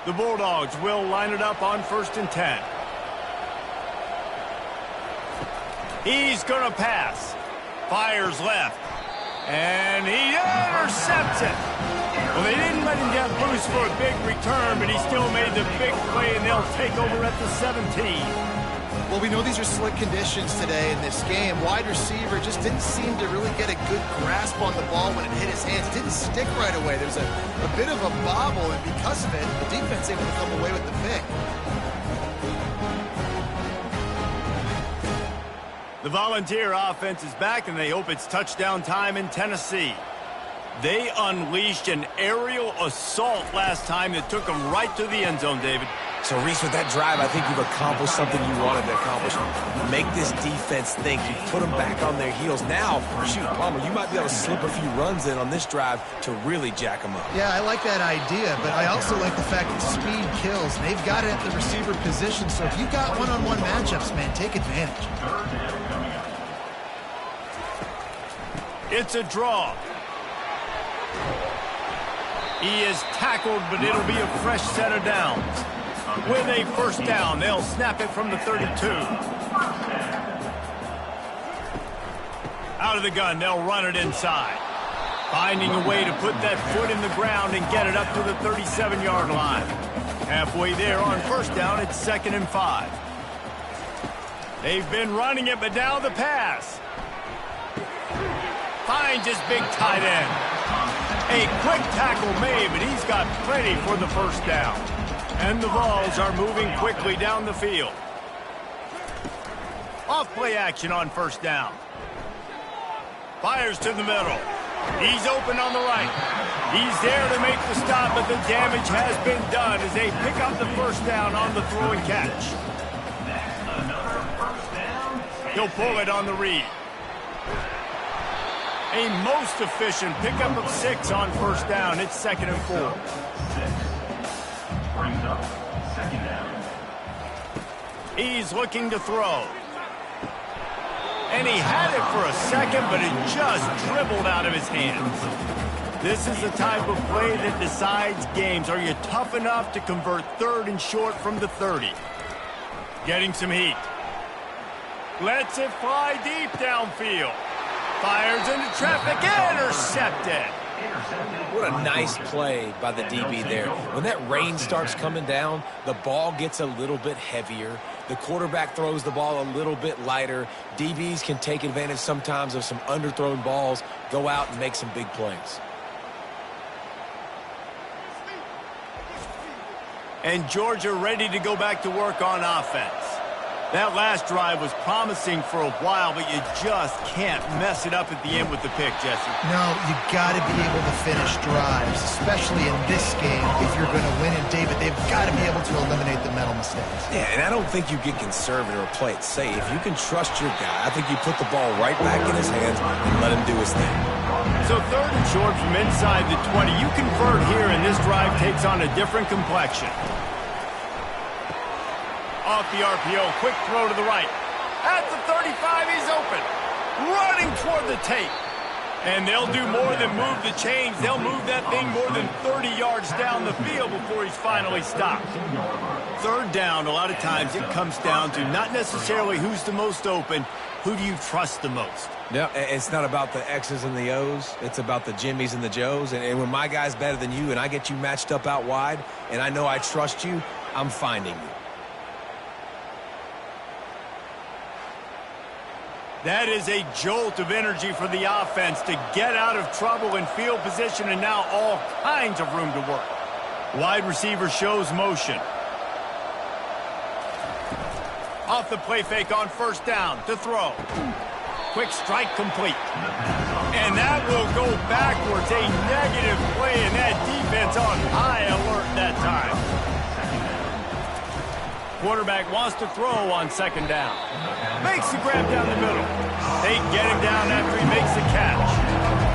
The Bulldogs will line it up on 1st and 10. He's going to pass. Fires left. And he intercepts it. Well, they didn't let him get loose for a big return, but he still made the big play, and they'll take over at the 17. Well, we know these are slick conditions today in this game. Wide receiver just didn't seem to really get a good grasp on the ball when it hit his hands. It didn't stick right away. There's a bit of a bobble, and because of it, the defense able to come away with the pick. The Volunteer offense is back, and they hope it's touchdown time in Tennessee. They unleashed an aerial assault last time that took them right to the end zone, David. So, Reese, with that drive, I think you've accomplished something you wanted to accomplish. Make this defense think. You put them back on their heels. Now, shoot, Palmer, you might be able to slip a few runs in on this drive to really jack them up. Yeah, I like that idea, but I also like the fact that speed kills. And they've got it at the receiver position, so if you've got one-on-one matchups, man, take advantage. It's a draw. He is tackled, but it'll be a fresh set of downs. With a first down, they'll snap it from the 32. Out of the gun, they'll run it inside. Finding a way to put that foot in the ground and get it up to the 37-yard line. Halfway there on first down, it's 2nd and 5. They've been running it, but now the pass. Finds his big tight end. A quick tackle made, but he's got plenty for the first down. And the Vols are moving quickly down the field. Off play action on first down. Fires to the middle. He's open on the right. He's there to make the stop, but the damage has been done as they pick up the first down on the throw and catch. He'll pull it on the read. A most efficient pickup of 6 on first down. It's 2nd and 4. Brings up 2nd down. He's looking to throw. And he had it for a second, but it just dribbled out of his hands. This is the type of play that decides games. Are you tough enough to convert 3rd and short from the 30? Getting some heat. Lets it fly deep downfield. Fires into traffic, intercepted. What a nice play by the DB there. When that rain starts coming down, the ball gets a little bit heavier. The quarterback throws the ball a little bit lighter. DBs can take advantage sometimes of some underthrown balls, go out and make some big plays. And Georgia ready to go back to work on offense. That last drive was promising for a while, but you just can't mess it up at the end with the pick, Jesse. No, you got to be able to finish drives, especially in this game if you're going to win. And, David, they've got to be able to eliminate the mental mistakes. Yeah, and I don't think you get conservative or play it safe. You can trust your guy. I think you put the ball right back in his hands and let him do his thing. So 3rd and short from inside the 20. You convert here, and this drive takes on a different complexion. Off the RPO, quick throw to the right. At the 35, he's open. Running toward the tape. And they'll do more than move the chains. They'll move that thing more than 30 yards down the field before he's finally stopped. 3rd down, a lot of times it comes down to not necessarily who's the most open, who do you trust the most? No, it's not about the X's and the O's. It's about the Jimmys and the Joes. And when my guy's better than you and I get you matched up out wide and I know I trust you, I'm finding you. That is a jolt of energy for the offense to get out of trouble in field position, and now all kinds of room to work. Wide receiver shows motion. Off the play fake on first down to throw. Quick strike complete. And that will go backwards. A negative play, and that defense on high alert that time. Quarterback wants to throw on 2nd down. Makes the grab down the middle. They get him down after he makes the catch.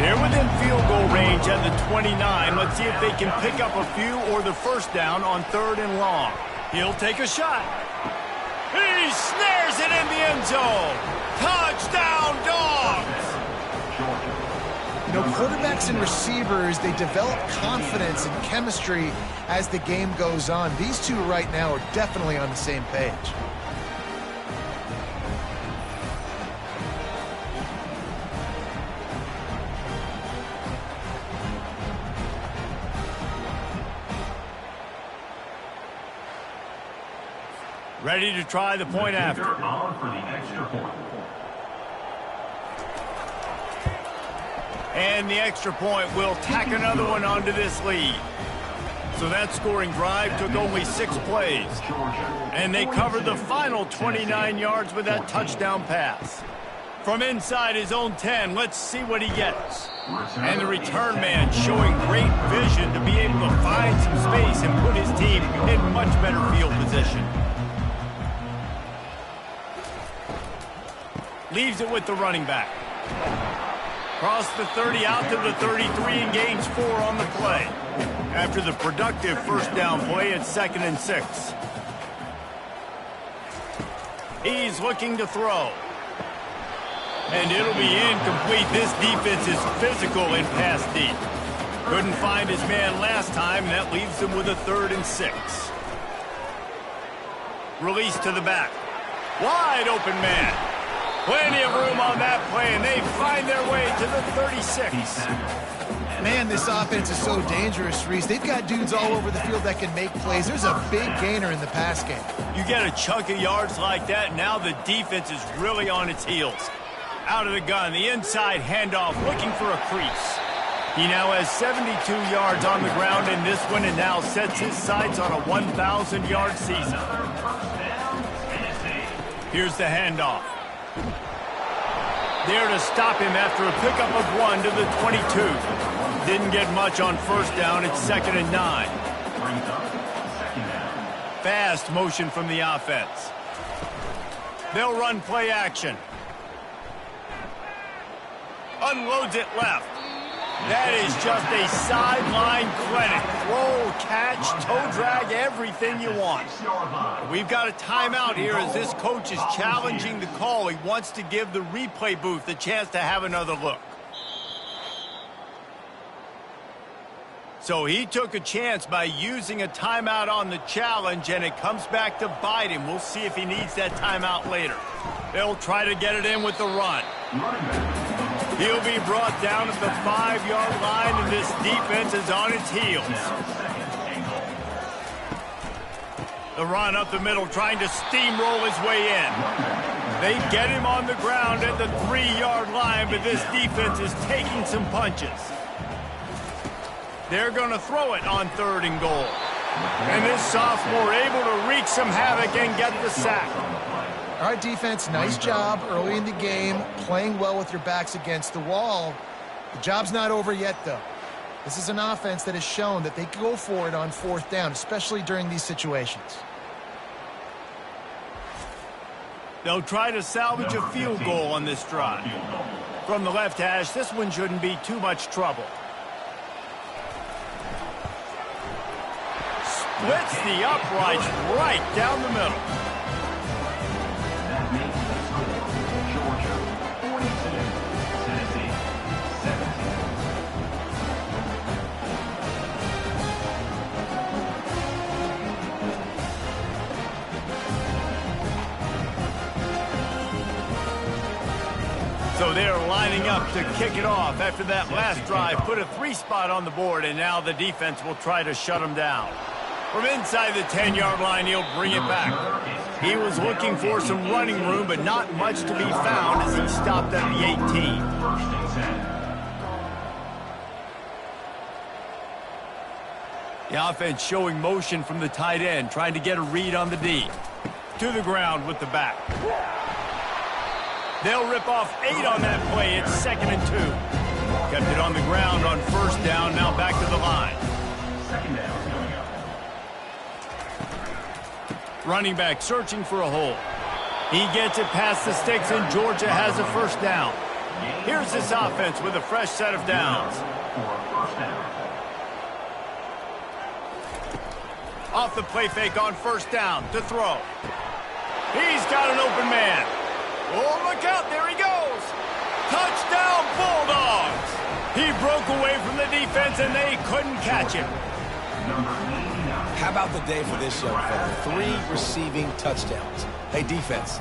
They're within field goal range at the 29. Let's see if they can pick up a few or the first down on 3rd and long. He'll take a shot. He snares it in the end zone. Touchdown, Dogs! You know, quarterbacks and receivers, they develop confidence and chemistry as the game goes on. These two right now are definitely on the same page. Ready to try the point after. On for the extra point. And the extra point will tack another one onto this lead. So that scoring drive took only 6 plays. And they covered the final 29 yards with that touchdown pass. From inside his own 10, let's see what he gets. And the return man showing great vision to be able to find some space and put his team in much better field position. Leaves it with the running back. Cross the 30 out to the 33 and gains 4 on the play. After the productive first down play, it's 2nd and 6. He's looking to throw. And it'll be incomplete. This defense is physical in pass deep. Couldn't find his man last time, and that leaves him with a 3rd and 6. Release to the back. Wide open man. Plenty of room on that play, and they find their way to the 36. Man, this offense is so dangerous, Reese. They've got dudes all over the field that can make plays. There's a big gainer in the pass game. You get a chunk of yards like that, now the defense is really on its heels. Out of the gun, the inside handoff, looking for a crease. He now has 72 yards on the ground in this one and now sets his sights on a 1,000-yard season. Here's the handoff. There to stop him after a pickup of 1 to the 22. Didn't get much on first down. It's 2nd and 9. Fast motion from the offense. They'll run play action. Unloads it left. That is just a sideline clinic. Throw, catch, toe drag, everything you want. We've got a timeout here as this coach is challenging the call. He wants to give the replay booth a chance to have another look. So he took a chance by using a timeout on the challenge, and it comes back to bite him. We'll see if he needs that timeout later. They'll try to get it in with the run. He'll be brought down at the 5-yard line, and this defense is on its heels. The run up the middle, trying to steamroll his way in. They get him on the ground at the 3-yard line, but this defense is taking some punches. They're going to throw it on 3rd and goal. And this sophomore able to wreak some havoc and get the sack. All right, defense, nice job early in the game, playing well with your backs against the wall. The job's not over yet, though. This is an offense that has shown that they can go for it on 4th down, especially during these situations. They'll try to salvage a field goal on this drive. From the left hash, this one shouldn't be too much trouble. Splits the uprights right down the middle. That makes the score Georgia 42, Tennessee 17. So they're lining up to kick it off after that last drive. Put a 3-spot on the board, and now the defense will try to shut them down. From inside the 10-yard line, he'll bring it back. He was looking for some running room, but not much to be found as he stopped at the 18. The offense showing motion from the tight end, trying to get a read on the D. To the ground with the back. They'll rip off 8 on that play. It's 2nd and 2. Kept it on the ground on 1st down, now back to the line. 2nd down. Running back searching for a hole. He gets it past the sticks, and Georgia has a 1st down. Here's this offense with a fresh set of downs. Off the play fake on 1st down to throw. He's got an open man. Oh, look out, there he goes. Touchdown, Bulldogs. He broke away from the defense, and they couldn't catch him. How about the day for this young fella? 3 receiving touchdowns. Hey, defense,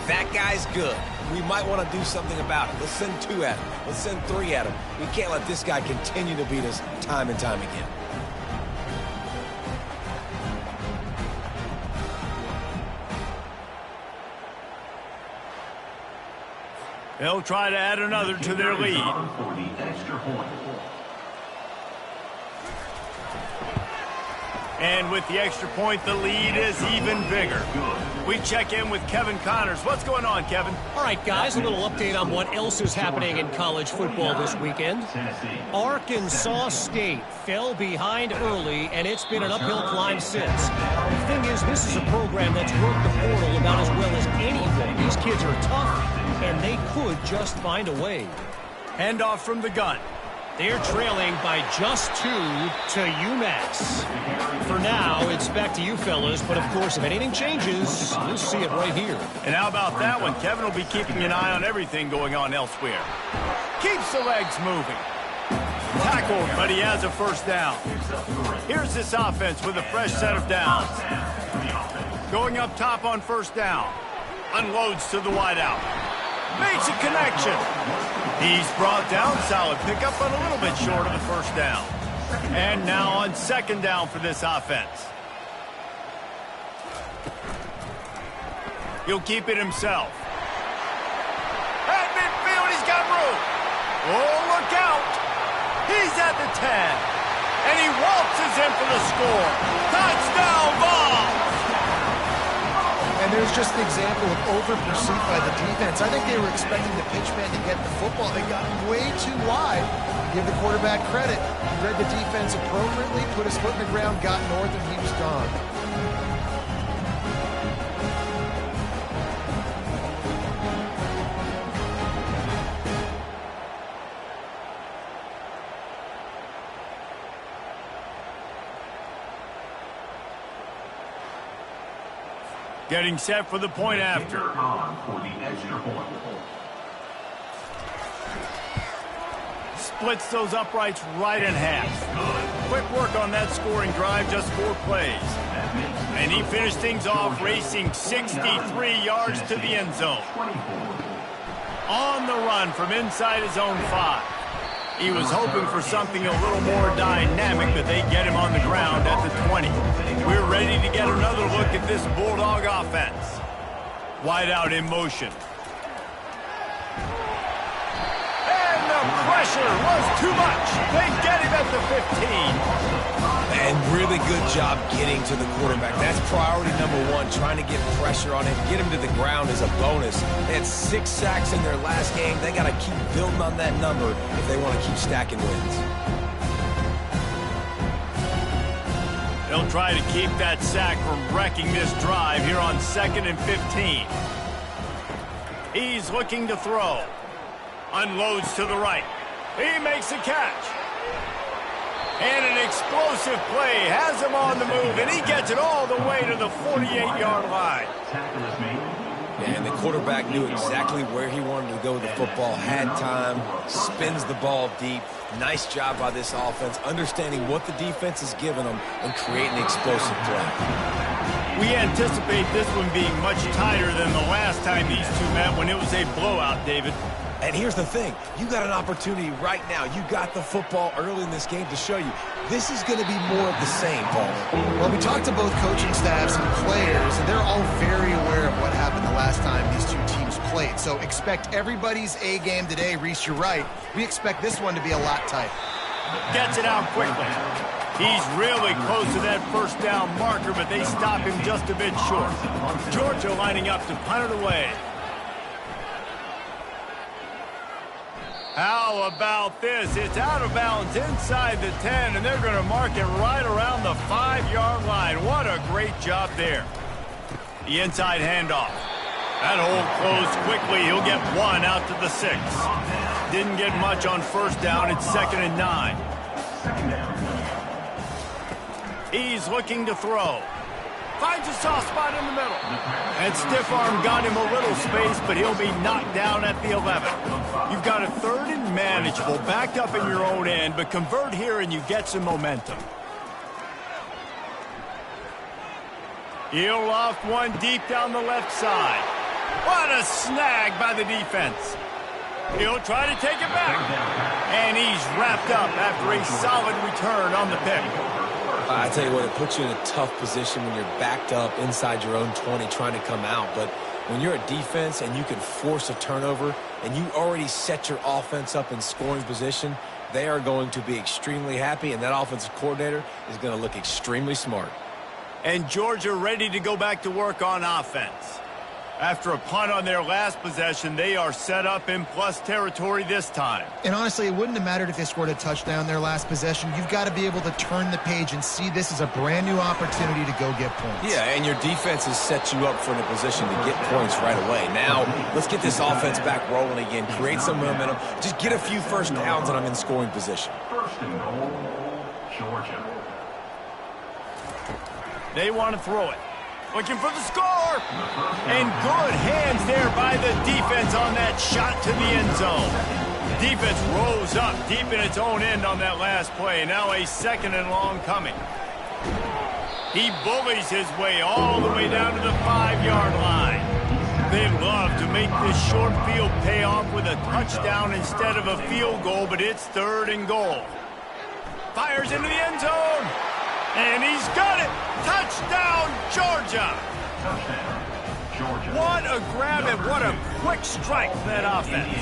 that guy's good. We might want to do something about it. Let's send 2 at him. Let's send 3 at him. We can't let this guy continue to beat us time and time again. They'll try to add another to their lead. And with the extra point, the lead is even bigger. We check in with Kevin Connors. What's going on, Kevin? All right, guys, a little update on what else is happening in college football this weekend. Arkansas State fell behind early, and it's been an uphill climb since. The thing is, this is a program that's worked the portal about as well as anyone. These kids are tough, and they could just find a way. Handoff from the gun. They're trailing by just 2 to UMass. For now, it's back to you fellas, but of course, if anything changes, you'll see it right here. And how about that one? Kevin will be keeping an eye on everything going on elsewhere. Keeps the legs moving. Tackled, but he has a 1st down. Here's this offense with a fresh set of downs. Going up top on 1st down. Unloads to the wideout. Makes a connection. He's brought down. Solid pickup, but a little bit short of the 1st down. And now on 2nd down for this offense. He'll keep it himself. At midfield, he's got room. Oh, look out. He's at the 10. And he waltzes in for the score. Touchdown ball. And there's just an example of over-pursuit by the defense. I think they were expecting the pitchman to get the football. They got way too wide. Give the quarterback credit. Read the defense appropriately, put his foot in the ground, got north, and he was gone. Getting set for the point after. Splits those uprights right in half. Quick work on that scoring drive, just 4 plays. And he finished things off racing 63 yards to the end zone. On the run from inside his own 5. He was hoping for something a little more dynamic, but they get him on the ground at the 20. We're ready to get another look at this Bulldog offense. Wide out in motion. And the pressure was too much. They get him at the 15. And really good job getting to the quarterback. That's priority #1, trying to get pressure on him. Get him to the ground is a bonus. They had 6 sacks in their last game. They got to keep building on that number if they want to keep stacking wins. They'll try to keep that sack from wrecking this drive here on 2nd and 15. He's looking to throw. Unloads to the right. He makes a catch. And an explosive play has him on the move, and he gets it all the way to the 48-yard line. And the quarterback knew exactly where he wanted to go with the football, had time, spins the ball deep. Nice job by this offense, understanding what the defense is giving them and creating the explosive play. We anticipate this one being much tighter than the last time these two met when it was a blowout, David. And here's the thing. You got an opportunity right now. You got the football early in this game to show you. This is going to be more of the same, Paul. Well, we talked to both coaching staffs and players, and they're all very aware of what happened the last time these two teams played. So expect everybody's A game today. Reese, you're right. We expect this one to be a lot tighter. Gets it out quickly. He's really close to that first down marker, but they stop him just a bit short. Georgia lining up to punt it away. How about this? It's out of bounds inside the 10, and they're going to mark it right around the 5-yard line. What a great job there. The inside handoff. That hole closed quickly. He'll get 1 out to the 6. Didn't get much on first down. It's 2nd and 9. He's looking to throw. Finds a soft spot in the middle. And stiff arm got him a little space, but he'll be knocked down at the 11. You've got a 3rd and manageable, backed up in your own end, but convert here and you get some momentum. He'll loft one deep down the left side. What a snag by the defense. He'll try to take it back. And he's wrapped up after a solid return on the pick. I tell you what, it puts you in a tough position when you're backed up inside your own 20 trying to come out. But when you're a defense and you can force a turnover and you already set your offense up in scoring position, they are going to be extremely happy, and that offensive coordinator is going to look extremely smart. And Georgia ready to go back to work on offense. After a punt on their last possession, they are set up in plus territory this time. And honestly, it wouldn't have mattered if they scored a touchdown their last possession. You've got to be able to turn the page and see this as a brand new opportunity to go get points. Yeah, and your defense has set you up for a position to get points right away. Now, let's get this offense back rolling again, create some momentum, just get a few first downs and I'm in scoring position. 1st and goal, Georgia. They want to throw it. Looking for the score. And good hands there by the defense on that shot to the end zone. Defense rose up deep in its own end on that last play. Now a 2nd and long coming. He bullies his way all the way down to the 5-yard line. They'd love to make this short field pay off with a touchdown instead of a field goal, but it's 3rd and goal. Fires into the end zone. And he's got it! Touchdown, Georgia! Touchdown, Georgia. What a grab and what a quick strike for that offense.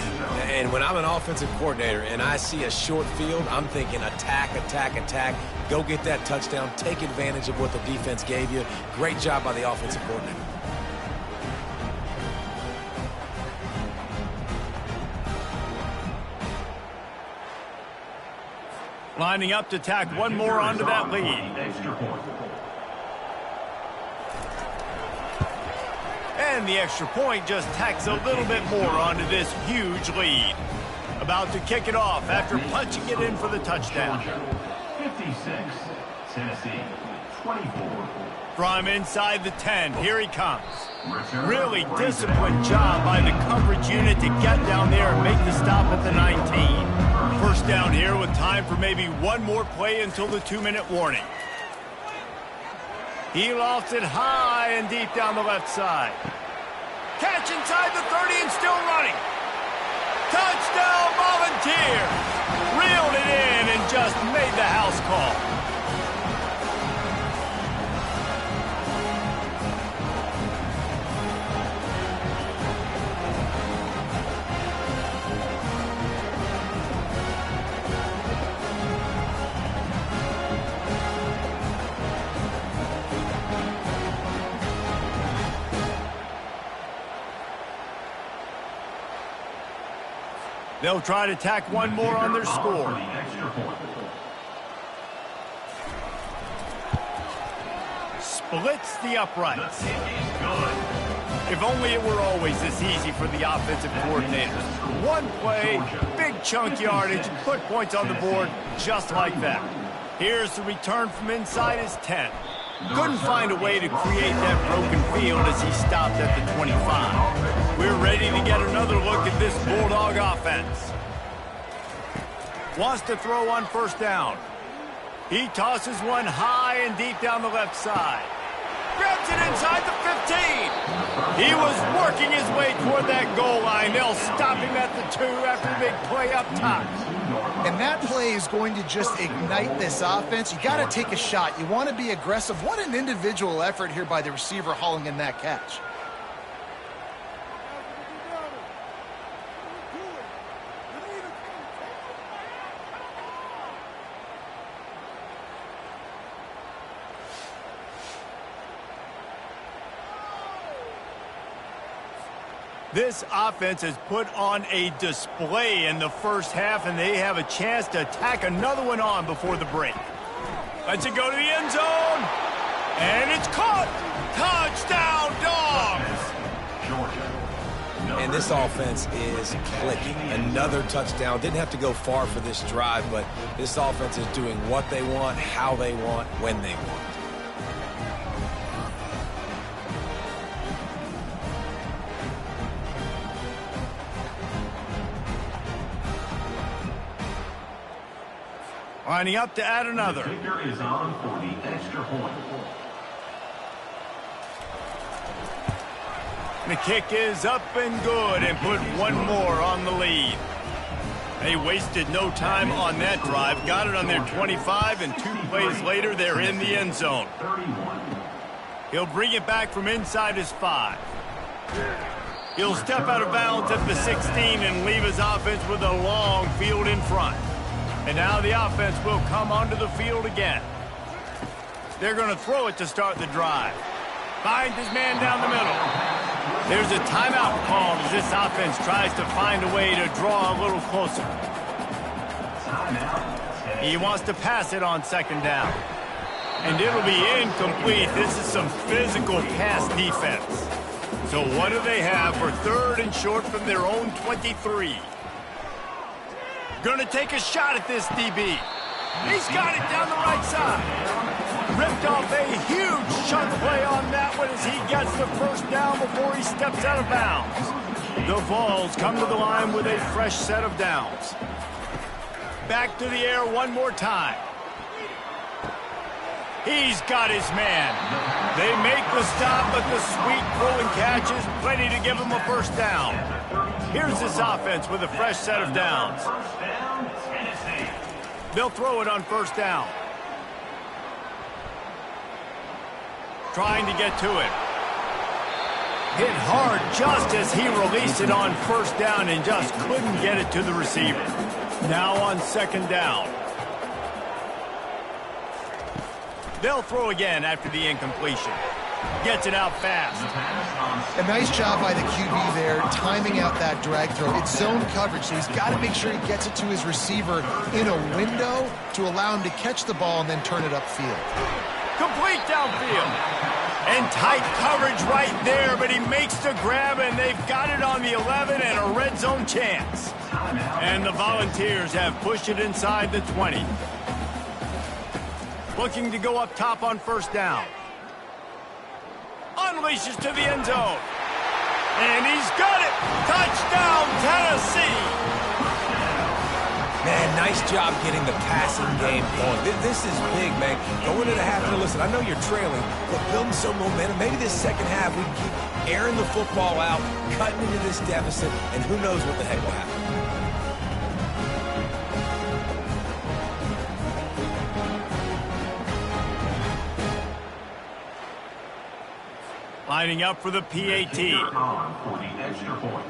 And when I'm an offensive coordinator and I see a short field, I'm thinking attack, attack, attack. Go get that touchdown. Take advantage of what the defense gave you. Great job by the offensive coordinator. Lining up to tack one more onto that lead. And the extra point just tacks a little bit more onto this huge lead. About to kick it off after punching it in for the touchdown. 56, Tennessee, 24. From inside the 10, here he comes. Really disciplined job by the coverage unit to get down there and make the stop at the 19. First down here with time for maybe one more play until the 2-minute warning. He lofts it high and deep down the left side. Catch inside the 30 and still running. Touchdown Volunteers! Reeled it in and just made the house call. They'll try to tack one more on their score. Splits the uprights. If only it were always this easy for the offensive coordinators. One play, big chunk yardage, put points on the board just like that. Here's the return from inside his 10. Couldn't find a way to create that broken field as he stopped at the 25. We're ready to get another look at this Bulldog offense. Wants to throw on first down. He tosses one high and deep down the left side. Grabs it inside the 15. He was working his way toward that goal line. They'll stop him at the 2 after the big play up top. And that play is going to just ignite this offense. You got to take a shot. You want to be aggressive. What an individual effort here by the receiver hauling in that catch. This offense has put on a display in the first half, and they have a chance to tack another one on before the break. Lets it go to the end zone, and it's caught. Touchdown, Dogs! And this offense is clicking. Another touchdown. Didn't have to go far for this drive, but this offense is doing what they want, how they want, when they want. Lining up to add another. The kicker is on for the extra point. The kick is up and good and put one more on the lead. They wasted no time on that drive. Got it on their 25, and 2 plays later, they're in the end zone. He'll bring it back from inside his 5. He'll step out of bounds at the 16 and leave his offense with a long field in front. And now the offense will come onto the field again. They're going to throw it to start the drive. Finds his man down the middle. There's a timeout called as this offense tries to find a way to draw a little closer. He wants to pass it on second down. And it'll be incomplete. This is some physical pass defense. So what do they have for third and short from their own 23? Gonna take a shot at this DB. He's got it down the right side. Ripped off a huge chunk play on that one as he gets the first down before he steps out of bounds. The Vols come to the line with a fresh set of downs. Back to the air one more time. He's got his man. They make the stop, but the sweet throw and catch is plenty to give him a first down. Here's this offense with a fresh set of downs. They'll throw it on first down. Trying to get to it. Hit hard just as he released it on first down and just couldn't get it to the receiver. Now on second down. They'll throw again after the incompletion. Gets it out fast. A nice job by the QB there, timing out that drag throw. It's zone coverage, so he's got to make sure he gets it to his receiver in a window to allow him to catch the ball and then turn it upfield. Complete downfield. And tight coverage right there, but he makes the grab, and they've got it on the 11 and a red zone chance. And the Volunteers have pushed it inside the 20. Looking to go up top on first down. Unleashes to the end zone. And he's got it. Touchdown, Tennessee. Man, nice job getting the passing game going. This is big, man. Going into the half, and listen, I know you're trailing, but building some momentum. Maybe this second half we can keep airing the football out, cutting into this deficit, and who knows what the heck will happen. Lining up for the PAT. For the extra point.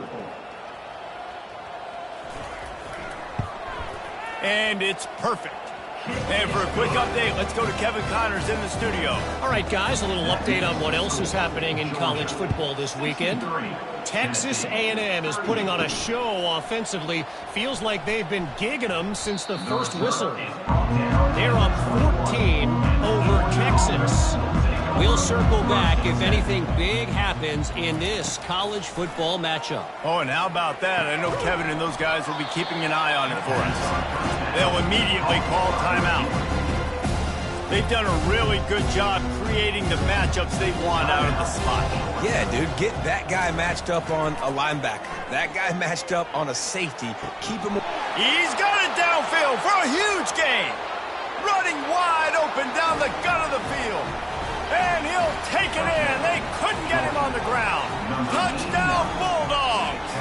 And it's perfect. And for a quick update, let's go to Kevin Connors in the studio. All right, guys, a little update on what else is happening in college football this weekend. Texas A&M is putting on a show offensively. Feels like they've been gigging them since the first whistle. They're up 14 over Texas. We'll circle back if anything big happens in this college football matchup. Oh, and how about that? I know Kevin and those guys will be keeping an eye on it for us. They'll immediately call timeout. They've done a really good job creating the matchups they want out of the slot. Yeah, dude, get that guy matched up on a linebacker. That guy matched up on a safety. Keep him. He's got it downfield for a huge gain. Running wide open down the gut of the field. And he'll take it in. They couldn't get him on the ground. Touchdown, Bulldogs.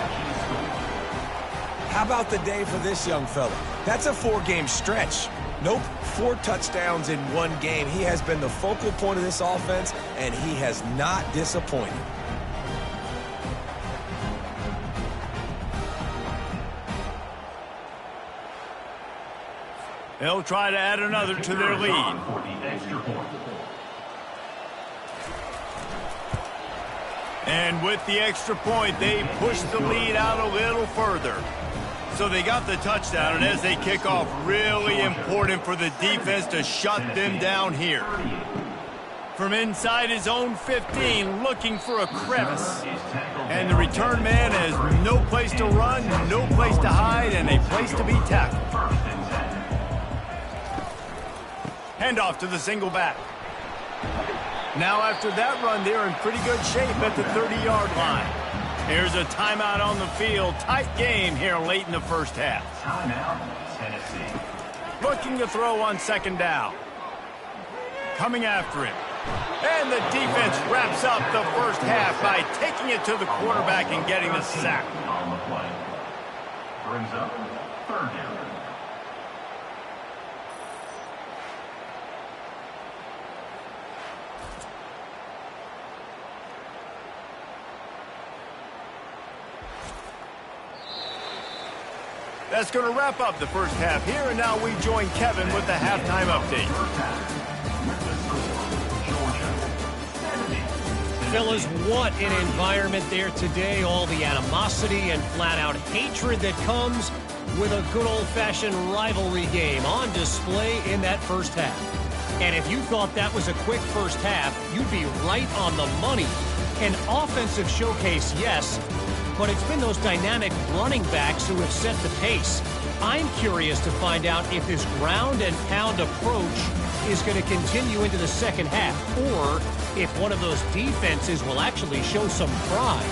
How about the day for this young fella? That's a 4-game stretch. Nope, 4 touchdowns in 1 game. He has been the focal point of this offense, and he has not disappointed. They'll try to add another to their lead. For the extra point. And with the extra point, they push the lead out a little further. So they got the touchdown, and as they kick off, really important for the defense to shut them down here. From inside his own 15, looking for a crevice. And the return man has no place to run, no place to hide, and a place to be tackled. Handoff to the single back. Now after that run, they're in pretty good shape at the 30-yard line. Here's a timeout on the field. Tight game here late in the first half. Timeout, Tennessee. Looking to throw on second down. Coming after him. And the defense wraps up the first half by taking it to the quarterback and getting the sack. On the play. Brings up third down. That's going to wrap up the first half here, and now we join Kevin with the halftime update. Fellas, what an environment there today. All the animosity and flat-out hatred that comes with a good old-fashioned rivalry game on display in that first half. And if you thought that was a quick first half, you'd be right on the money. An offensive showcase, yes, but it's been those dynamic running backs who have set the pace. I'm curious to find out if this ground and pound approach is going to continue into the second half, or if one of those defenses will actually show some pride.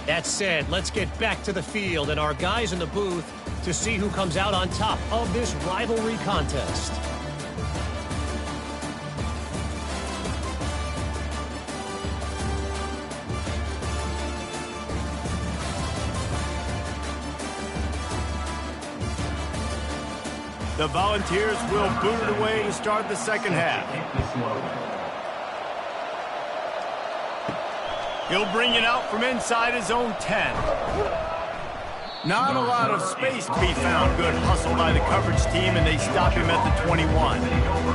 That said, let's get back to the field and our guys in the booth to see who comes out on top of this rivalry contest. The Volunteers will boot it away to start the second half. He'll bring it out from inside his own 10. Not a lot of space to be found. Good hustle by the coverage team, and they stop him at the 21.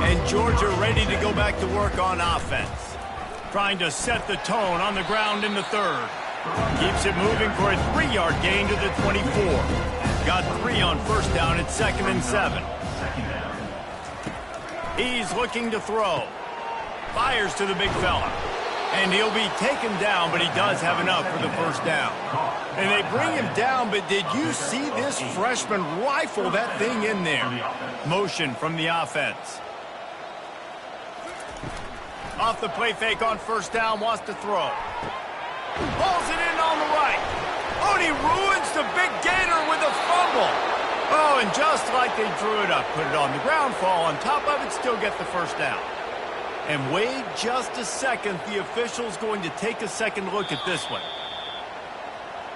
And Georgia ready to go back to work on offense. Trying to set the tone on the ground in the third. Keeps it moving for a 3-yard gain to the 24. Got 3 on first down at 2nd and 7. He's looking to throw. Fires to the big fella. And he'll be taken down, but he does have enough for the first down. And they bring him down, but did you see this freshman rifle that thing in there? Motion from the offense. Off the play fake on first down, wants to throw. Pulls it in on the right. Oh, and he ruins the big gainer with a fumble. Oh, and just like they drew it up, put it on the ground, fall on top of it, still get the first down. And wait just a second, the official's going to take a second look at this one.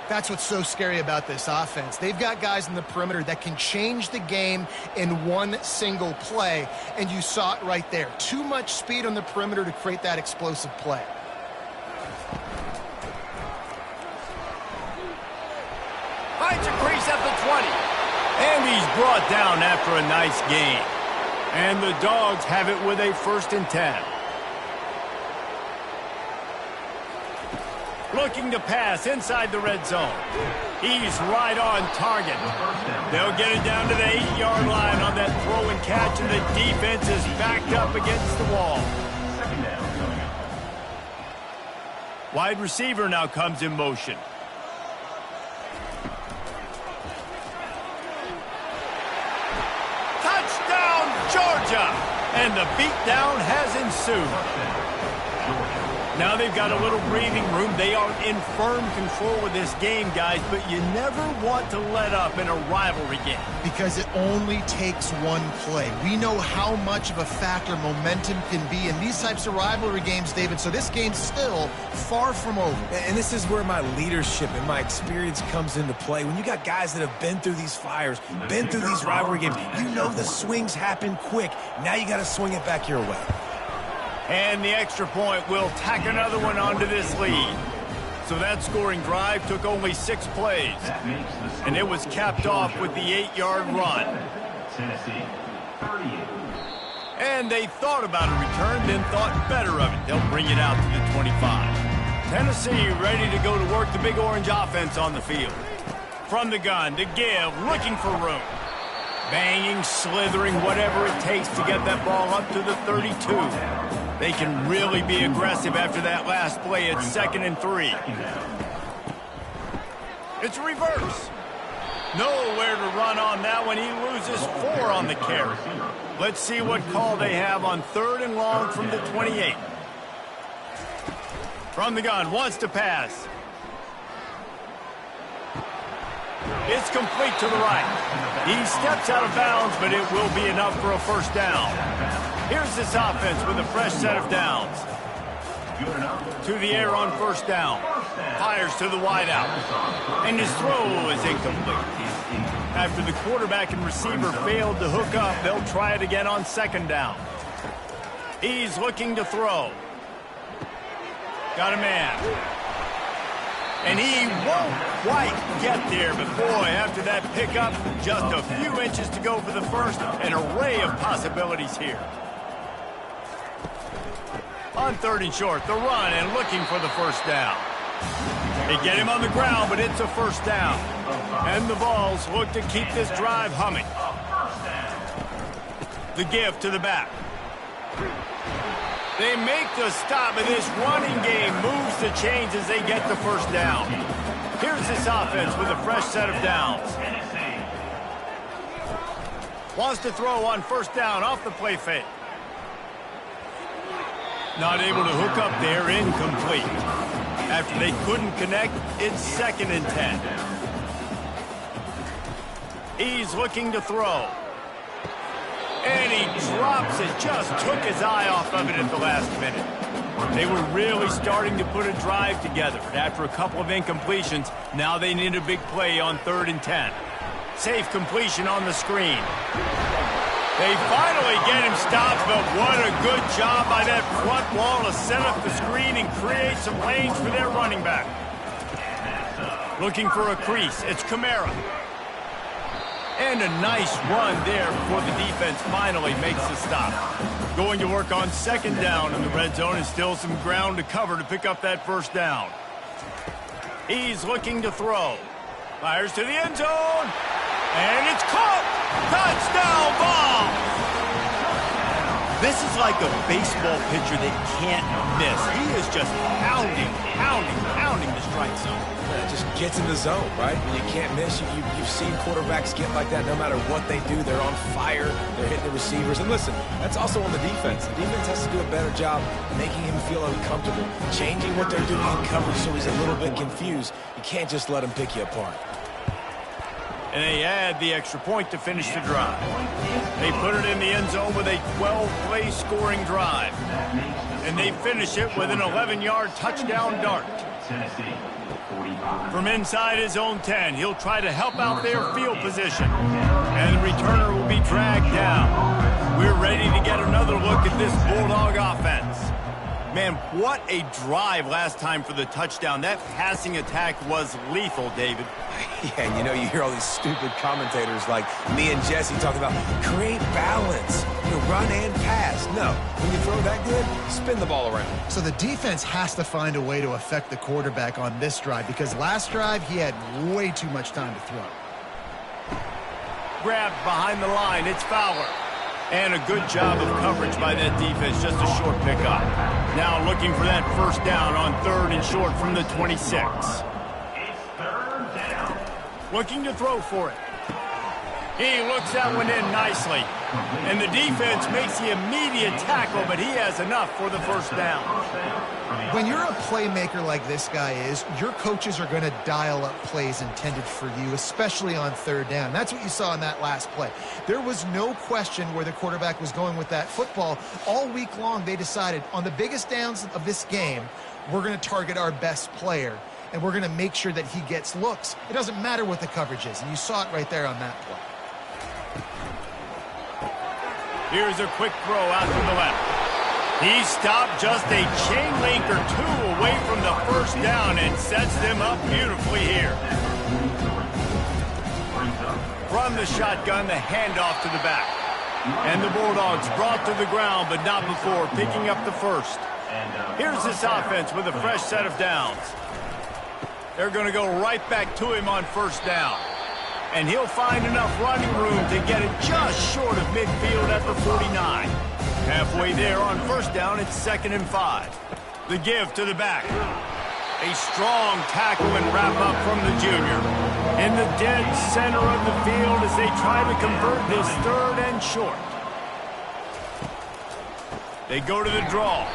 That's what's so scary about this offense. They've got guys in the perimeter that can change the game in one single play, and you saw it right there. Too much speed on the perimeter to create that explosive play. Finds a crease at the 20. And he's brought down after a nice gain. And the Dogs have it with a 1st and 10. Looking to pass inside the red zone. He's right on target. They'll get it down to the 8-yard line on that throw and catch, and the defense is backed up against the wall. Wide receiver now comes in motion. Touchdown, Georgia! And the beatdown has ensued. Now they've got a little breathing room. They are in firm control of this game, guys, but you never want to let up in a rivalry game. Because it only takes one play. We know how much of a factor momentum can be in these types of rivalry games, David, so this game's still far from over. And this is where my leadership and my experience comes into play. When you got guys that have been through these fires, been through these rivalry games, you know the swings happen quick. Now you got to swing it back your way. And the extra point will tack another one onto this lead. So that scoring drive took only 6 plays. And it was capped off with the 8-yard run. And they thought about a return, then thought better of it. They'll bring it out to the 25. Tennessee ready to go to work the Big Orange offense on the field. From the gun to give, looking for room. Banging, slithering, whatever it takes to get that ball up to the 32. They can really be aggressive after that last play at 2nd and 3. It's a reverse. Nowhere to run on that one. He loses 4 on the carry. Let's see what call they have on 3rd and long from the 28. From the gun, wants to pass. It's complete to the right. He steps out of bounds, but it will be enough for a first down. Here's this offense with a fresh set of downs. To the air on first down. Fires to the wideout. And his throw is incomplete. After the quarterback and receiver failed to hook up, they'll try it again on 2nd down. He's looking to throw. Got a man. And he won't quite get there, but boy, after that pickup, just a few inches to go for the first. An array of possibilities here. On 3rd and short, the run and looking for the first down. They get him on the ground, but it's a first down. And the Vols look to keep this drive humming. The give to the back. They make the stop, and this running game moves the chains as they get the first down. Here's this offense with a fresh set of downs. Wants to throw on first down off the play fake. Not able to hook up there, incomplete. After they couldn't connect, it's 2nd and 10. He's looking to throw. And he drops it, just took his eye off of it at the last minute. They were really starting to put a drive together. And after a couple of incompletions, now they need a big play on 3rd and 10. Safe completion on the screen. They finally get him stopped, but what a good job by that front wall to set up the screen and create some lanes for their running back. Looking for a crease, it's Kamara. And a nice run there before the defense finally makes the stop. Going to work on second down in the red zone and still some ground to cover to pick up that first down. He's looking to throw. Fires to the end zone. And it's caught. Touchdown ball. This is like a baseball pitcher that can't miss. He is just pounding the strike zone. Yeah, just gets in the zone, right? When you can't miss, you've seen quarterbacks get like that no matter what they do. They're on fire. They're hitting the receivers. And listen, that's also on the defense. The defense has to do a better job making him feel uncomfortable, changing what they're doing in coverage so he's a little bit confused. You can't just let him pick you apart. And they add the extra point to finish the drive. They put it in the end zone with a 12-play scoring drive. And they finish it with an 11-yard touchdown dart. From inside his own 10, he'll try to help out their field position. And the returner will be dragged down. We're ready to get another look at this Bulldog offense. Man, what a drive last time for the touchdown. That passing attack was lethal, David. Yeah, and you know, you hear all these stupid commentators like me and Jesse talking about create balance, run and pass. No, when you throw that good, spin the ball around. So the defense has to find a way to affect the quarterback on this drive because last drive he had way too much time to throw. Grabbed behind the line, it's Fowler. And a good job of coverage by that defense, just a short pickup. Now looking for that first down on third and short from the 26. Looking to throw for it. He looks that one in nicely. And the defense makes the immediate tackle, but he has enough for the first down. When you're a playmaker like this guy is, your coaches are going to dial up plays intended for you, especially on third down. That's what you saw in that last play. There was no question where the quarterback was going with that football. All week long, they decided on the biggest downs of this game, we're going to target our best player, and we're going to make sure that he gets looks. It doesn't matter what the coverage is, and you saw it right there on that play. Here's a quick throw out to the left. He stopped just a chain link or two away from the first down and sets them up beautifully here. From the shotgun, the handoff to the back. And the Bulldogs brought to the ground, but not before picking up the first. Here's this offense with a fresh set of downs. They're going to go right back to him on first down. And he'll find enough running room to get it just short of midfield at the 49. Halfway there on first down, it's 2nd and 5. The give to the back. A strong tackle and wrap up from the junior. In the dead center of the field as they try to convert this 3rd and short. They go to the draw.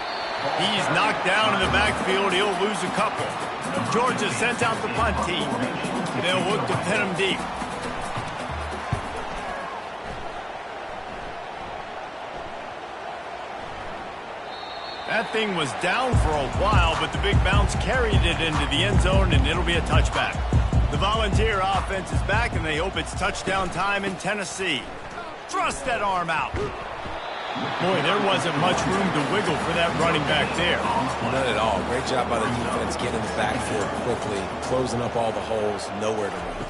He's knocked down in the backfield. He'll lose a couple. Georgia sends out the punt team. They'll look to pin him deep. That thing was down for a while, but the big bounce carried it into the end zone, and it'll be a touchback. The Volunteer offense is back, and they hope it's touchdown time in Tennessee. Thrust that arm out. Boy, there wasn't much room to wiggle for that running back there. Not at all. Great job by the defense getting in the backfield quickly, closing up all the holes, nowhere to run.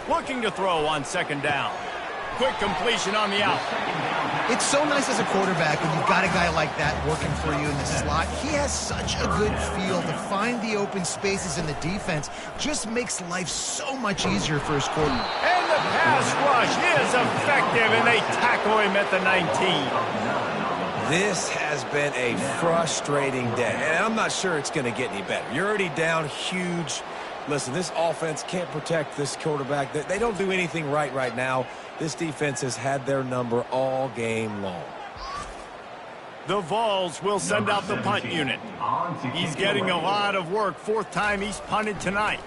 Looking to throw on 2nd down. Quick completion on the out. It's so nice as a quarterback when you've got a guy like that working for you in the slot. He has such a good feel to find the open spaces in the defense. Just makes life so much easier for his quarterback. And the pass rush is effective, and they tackle him at the 19. This has been a frustrating day, and I'm not sure it's going to get any better. You're already down huge. Listen, this offense can't protect this quarterback. They don't do anything right now. This defense has had their number all game long. The Vols will send out the punt unit. He's getting a lot of work. 4th time he's punted tonight.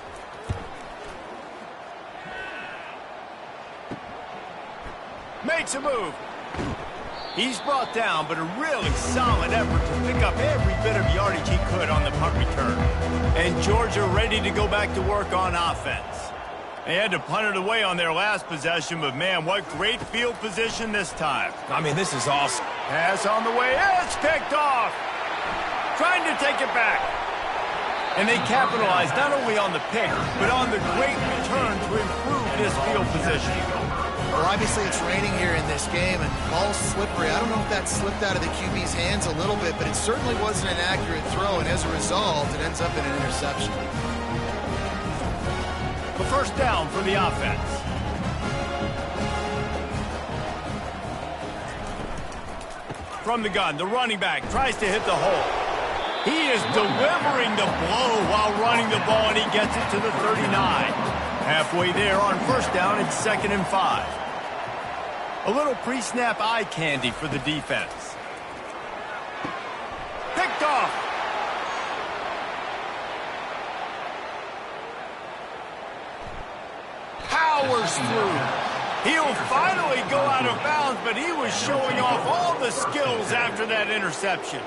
Makes a move. He's brought down, but a really solid effort to pick up every bit of yardage he could on the punt return. And Georgia ready to go back to work on offense. They had to punt it away on their last possession, but man, what great field position this time. I mean, this is awesome. Pass on the way. It's picked off. Trying to take it back. And they capitalized not only on the pick, but on the great return to improve this field position. Well, obviously it's raining here in this game, and ball's slippery. I don't know if that slipped out of the QB's hands a little bit, but it certainly wasn't an accurate throw, and as a result, it ends up in an interception. The first down for the offense. From the gun, the running back tries to hit the hole. He is delivering the blow while running the ball, and he gets it to the 39. Halfway there on first down, it's 2nd and 5. A little pre-snap eye candy for the defense. Picked off. Powers through. He'll finally go out of bounds, but he was showing off all the skills after that interception.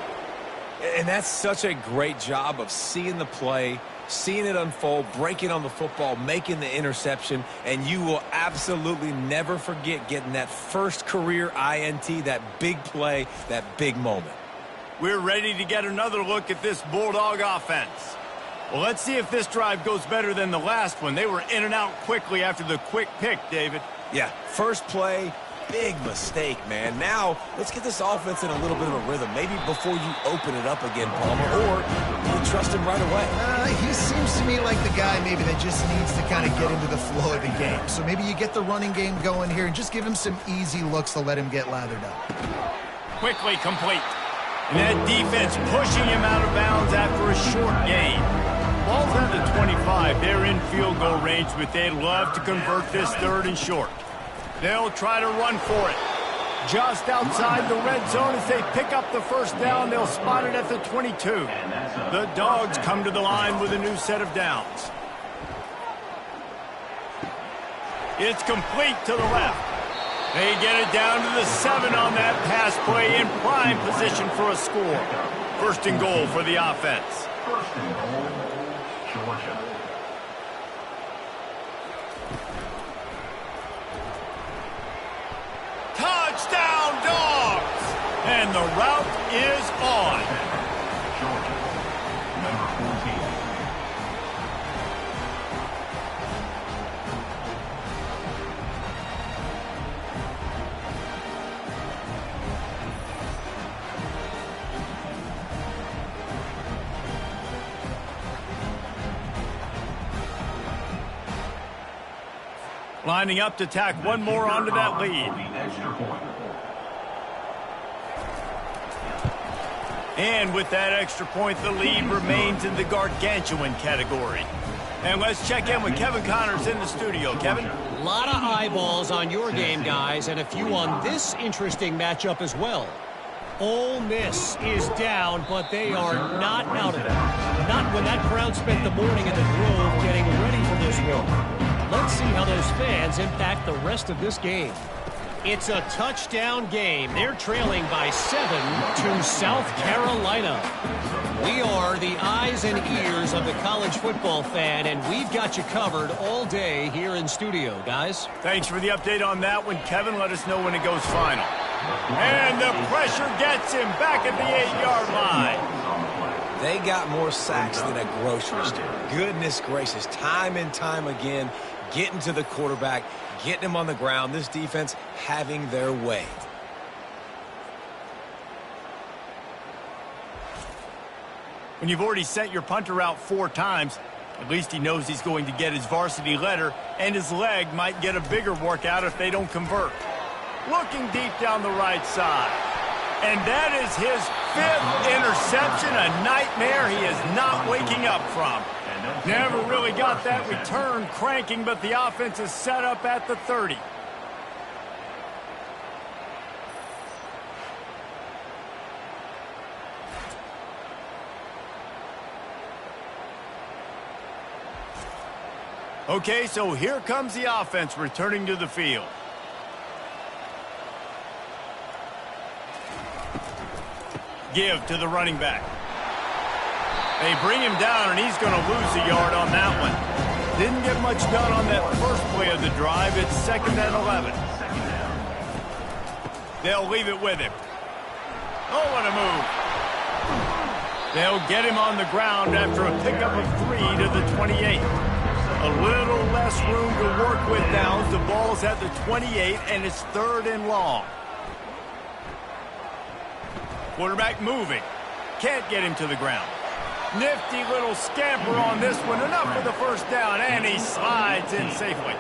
And that's such a great job of seeing the play, seeing it unfold, breaking on the football, making the interception, and you will absolutely never forget getting that first career INT, that big play, that big moment. We're ready to get another look at this Bulldog offense. Well, let's see if this drive goes better than the last one. They were in and out quickly after the quick pick, David. Yeah, first play, big mistake, man. Now, let's get this offense in a little bit of a rhythm. Maybe before you open it up again, Palmer, or you trust him right away. He seems to me like the guy maybe that just needs to kind of get into the flow of the game. So maybe you get the running game going here and just give him some easy looks to let him get lathered up. Quickly complete. And that defense pushing him out of bounds after a short gain. Ball's at the 25. They're in field goal range, but they'd love to convert this 3rd and short. They'll try to run for it. Just outside the red zone as they pick up the first down. They'll spot it at the 22. The Dogs come to the line with a new set of downs. It's complete to the left. They get it down to the 7 on that pass play in prime position for a score. 1st and goal for the offense. 1st and goal, Georgia. Touchdown, Dogs! And the route is on. Georgia, number 14. Lining up to tack one more onto that lead. And with that extra point, the lead remains in the gargantuan category. And let's check in with Kevin Connors in the studio. Kevin? A lot of eyeballs on your game, guys, and a few on this interesting matchup as well. Ole Miss is down, but they are not out of it. Not when that crowd spent the morning in the Grove getting ready for this one. Let's see how those fans impact the rest of this game. It's a touchdown game. They're trailing by 7 to South Carolina. We are the eyes and ears of the college football fan, and we've got you covered all day here in studio, guys. Thanks for the update on that one, Kevin. Let us know when it goes final. And the pressure gets him back at the 8-yard line. They got more sacks than a grocery store. Goodness gracious, time and time again, getting to the quarterback, getting him on the ground. This defense having their way. When you've already sent your punter out 4 times, at least he knows he's going to get his varsity letter, and his leg might get a bigger workout if they don't convert. Looking deep down the right side. And that is his 5th interception, a nightmare he is not waking up from. Never really got that return cranking, but the offense is set up at the 30. Okay, so here comes the offense returning to the field. Give to the running back. They bring him down, and he's going to lose a yard on that one. Didn't get much done on that first play of the drive. It's 2nd and 11. They'll leave it with him. Oh, what a move. They'll get him on the ground after a pickup of 3 to the 28. A little less room to work with now as the ball's at the 28, and it's 3rd and long. Quarterback moving. Can't get him to the ground. Nifty little scamper on this one. Enough for the first down, and he slides in safely.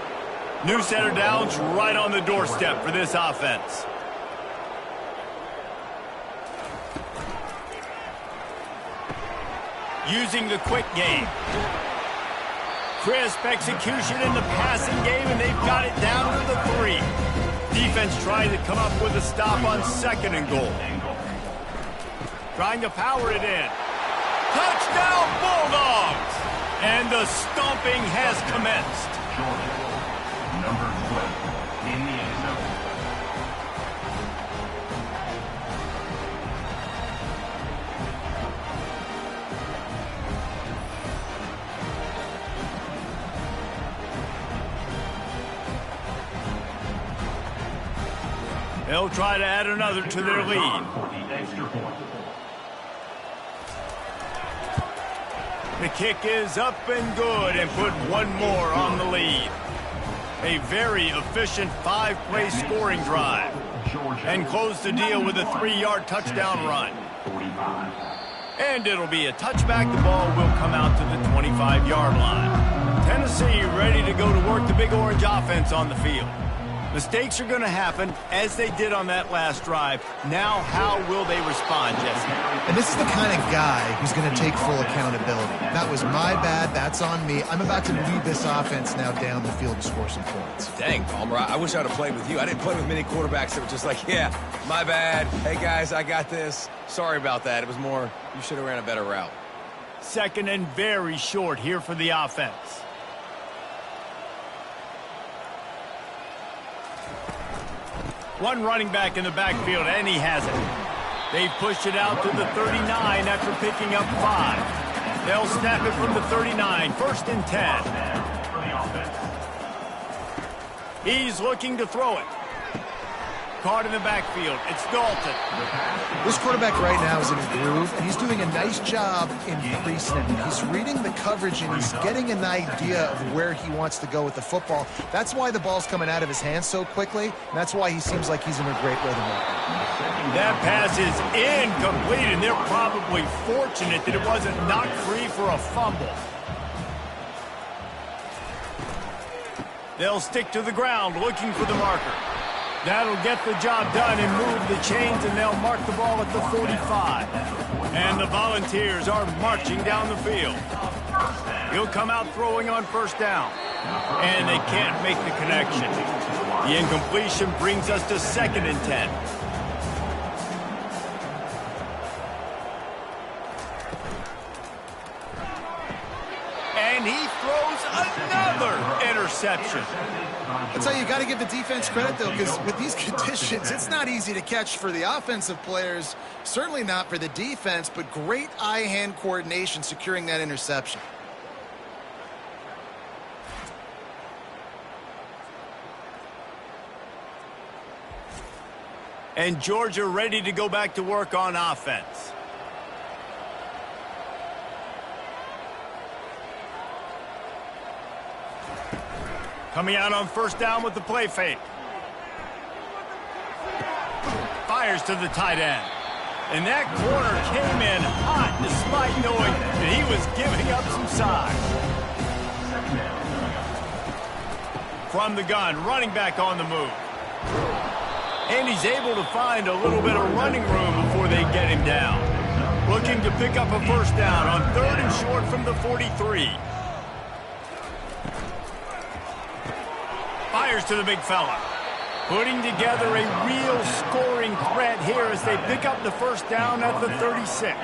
New set of downs right on the doorstep for this offense. Using the quick game. Crisp execution in the passing game, and they've got it down to the 3. Defense trying to come up with a stop on 2nd and goal. Trying to power it in. Touchdown, Bulldogs! And the stomping has commenced. Number 12 in the end zone. They'll try to add another to their lead. The kick is up and good and put one more on the lead. A very efficient 5-play scoring drive. And close the deal with a 3-yard touchdown run. And it'll be a touchback. The ball will come out to the 25-yard line. Tennessee ready to go to work the Big Orange offense on the field. Mistakes are going to happen, as they did on that last drive. Now, how will they respond, Jesse? And this is the kind of guy who's going to take full accountability. That was my bad. That's on me. I'm about to lead this offense now down the field and score some points. Dang, Palmer, I wish I would have played with you. I didn't play with many quarterbacks that were just like, yeah, my bad. Hey, guys, I got this. Sorry about that. It was more, you should have ran a better route. 2nd and very short here for the offense. One running back in the backfield, and he has it. They pushed it out to the 39 after picking up 5. They'll snap it from the 39, 1st and 10. He's looking to throw it. Caught in the backfield. It's Dalton. This quarterback right now is in a groove, and he's doing a nice job in pre-snap. He's reading the coverage, and he's getting an idea of where he wants to go with the football. That's why the ball's coming out of his hands so quickly, and that's why he seems like he's in a great rhythm right now. That pass is incomplete, and they're probably fortunate that it wasn't knocked free for a fumble. They'll stick to the ground looking for the marker. That'll get the job done and move the chains, and they'll mark the ball at the 45. And the Volunteers are marching down the field. He'll come out throwing on 1st down. And they can't make the connection. The incompletion brings us to 2nd and 10. And he throws another interception. That's how you got to give the defense credit, though, because with these conditions, it's not easy to catch for the offensive players, certainly not for the defense, but great eye-hand coordination securing that interception. And Georgia ready to go back to work on offense. Coming out on 1st down with the play fake. Fires to the tight end. And that corner came in hot despite knowing that he was giving up some size. From the gun, running back on the move. And he's able to find a little bit of running room before they get him down. Looking to pick up a 1st down on 3rd and short from the 43. Fires to the big fella. Putting together a real scoring threat here as they pick up the 1st down at the 36.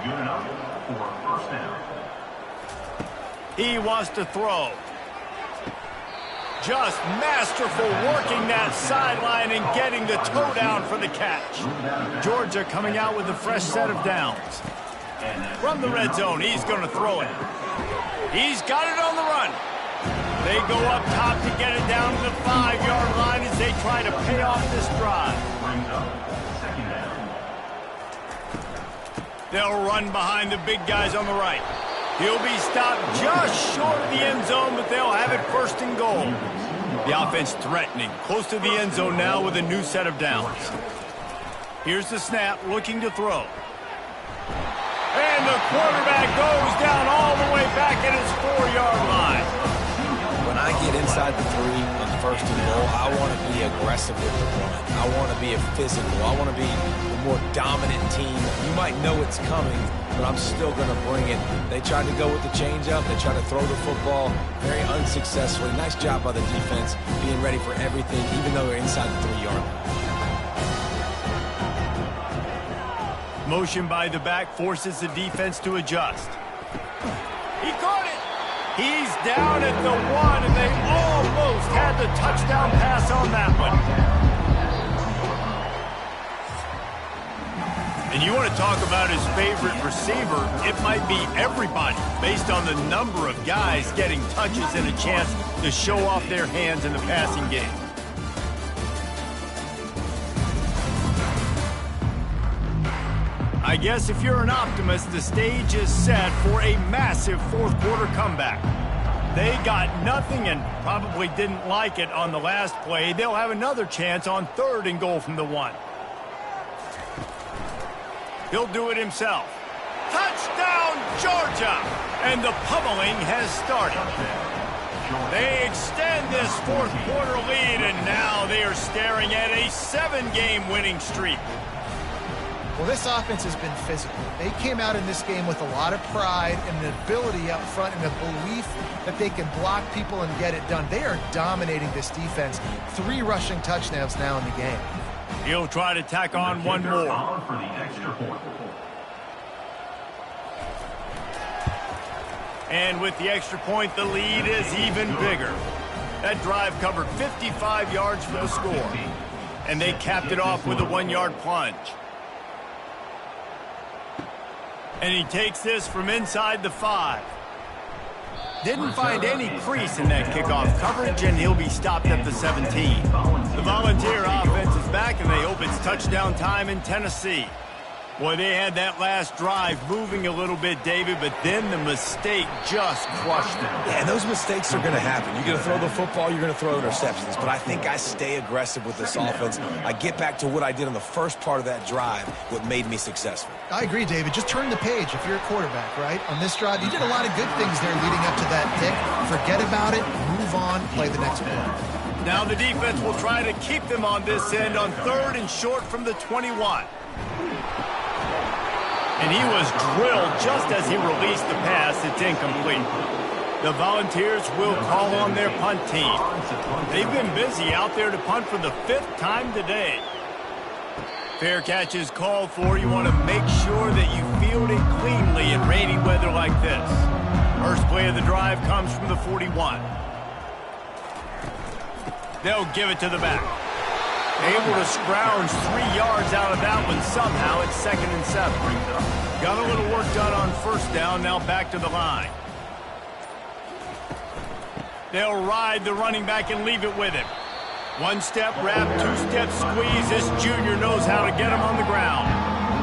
Good enough for a 1st down. He wants to throw. Just masterful working that sideline and getting the toe down for the catch. Georgia coming out with a fresh set of downs. From the red zone, he's going to throw it. He's got it on the run. They go up top to get it down to the 5-yard line as they try to pay off this drive. They'll run behind the big guys on the right. He'll be stopped just short of the end zone, but they'll have it first and goal. The offense threatening, close to the end zone now with a new set of downs. Here's the snap, looking to throw. And the quarterback goes down all the way back at his 4-yard line. When I get inside the 3 on first and goal, I want to be aggressive with the run. I want to be a physical. I want to be the more dominant team. You might know it's coming, but I'm still going to bring it. They tried to go with the changeup. They tried to throw the football very unsuccessfully. Nice job by the defense being ready for everything, even though they're inside the 3-yard line. Motion by the back forces the defense to adjust. He caught it. He's down at the 1, and they almost had the touchdown pass on that one. And you want to talk about his favorite receiver, it might be everybody, based on the number of guys getting touches and a chance to show off their hands in the passing game. I guess if you're an optimist, the stage is set for a massive fourth-quarter comeback. They got nothing and probably didn't like it on the last play. They'll have another chance on 3rd and goal from the 1. He'll do it himself. Touchdown, Georgia! And the pummeling has started. They extend this fourth-quarter lead, and now they are staring at a 7-game winning streak. Well, this offense has been physical. They came out in this game with a lot of pride and an ability up front and a belief that they can block people and get it done. They are dominating this defense. 3 rushing touchdowns now in the game. He'll try to tack on one more. And with the extra point, the lead is even bigger. That drive covered 55 yards for the score. And they capped it off with a 1-yard plunge. And he takes this from inside the 5. Didn't find any crease in that kickoff coverage, and he'll be stopped at the 17. The Volunteer offense is back, and they hope it's touchdown time in Tennessee. Boy, they had that last drive moving a little bit, David, but then the mistake just crushed them. Yeah, and those mistakes are going to happen. You're going to throw the football, you're going to throw interceptions. But I think I stay aggressive with this offense. I get back to what I did on the first part of that drive, what made me successful. I agree, David. Just turn the page if you're a quarterback, right? On this drive, you did a lot of good things there leading up to that pick. Forget about it, move on, play the next play. Now the defense will try to keep them on this end on 3rd and short from the 21. And he was drilled just as he released the pass. It's incomplete. The Volunteers will call on their punt team. They've been busy out there to punt for the 5th time today. Fair catch is called for. You want to make sure that you field it cleanly in rainy weather like this. First play of the drive comes from the 41. They'll give it to the back. Able to scrounge 3 yards out of that one somehow. It's 2nd and 7. Got a little work done on first down. Now back to the line. They'll ride the running back and leave it with him. 1-step wrap, 2-step squeeze. This junior knows how to get him on the ground.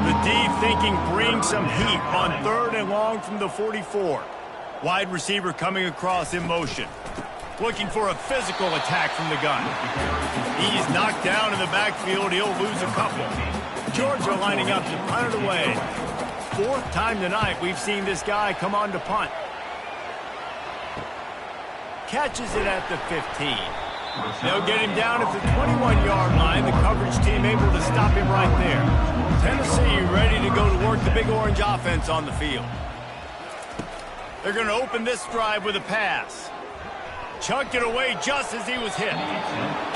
The D thinking bring some heat on 3rd and long from the 44. Wide receiver coming across in motion. Looking for a physical attack from the gun. He's knocked down in the backfield. He'll lose a couple. Georgia lining up to punt it away. 4th time tonight we've seen this guy come on to punt. Catches it at the 15. They'll get him down at the 21-yard line. The coverage team able to stop him right there. Tennessee ready to go to work the Big Orange offense on the field. They're going to open this drive with a pass. Chucked it away just as he was hit.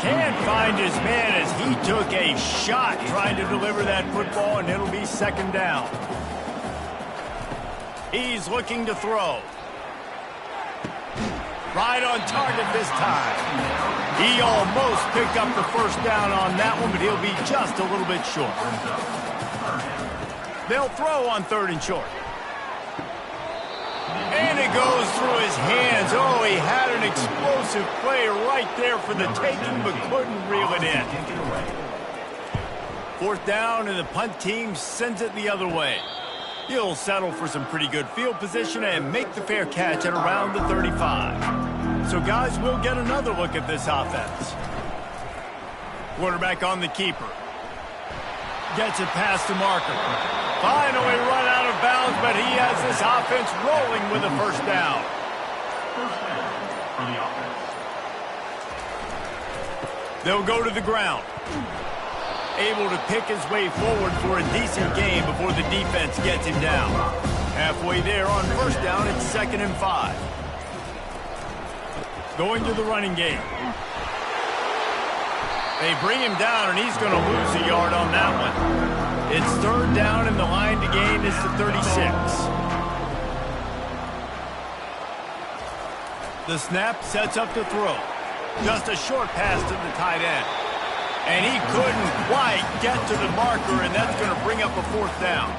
Can't find his man as he took a shot trying to deliver that football, and it'll be 2nd down. He's looking to throw. Right on target this time. He almost picked up the first down on that one, but he'll be just a little bit short. They'll throw on 3rd and short. And it goes through his hands. Oh, he had an explosive play right there for the taking, but couldn't reel it in. 4th down, and the punt team sends it the other way. He'll settle for some pretty good field position and make the fair catch at around the 35. So, guys, we'll get another look at this offense. Quarterback on the keeper. Gets it past the marker. Finally run out of bounds, but he has this offense rolling with a first down. First down for the offense. They'll go to the ground. Able to pick his way forward for a decent gain before the defense gets him down. Halfway there on first down, it's 2nd and 5. Going to the running game. They bring him down, and he's going to lose a yard on that one. It's 3rd down, and the line to gain is the 36. The snap sets up the throw. Just a short pass to the tight end. And he couldn't quite get to the marker, and that's going to bring up a 4th down.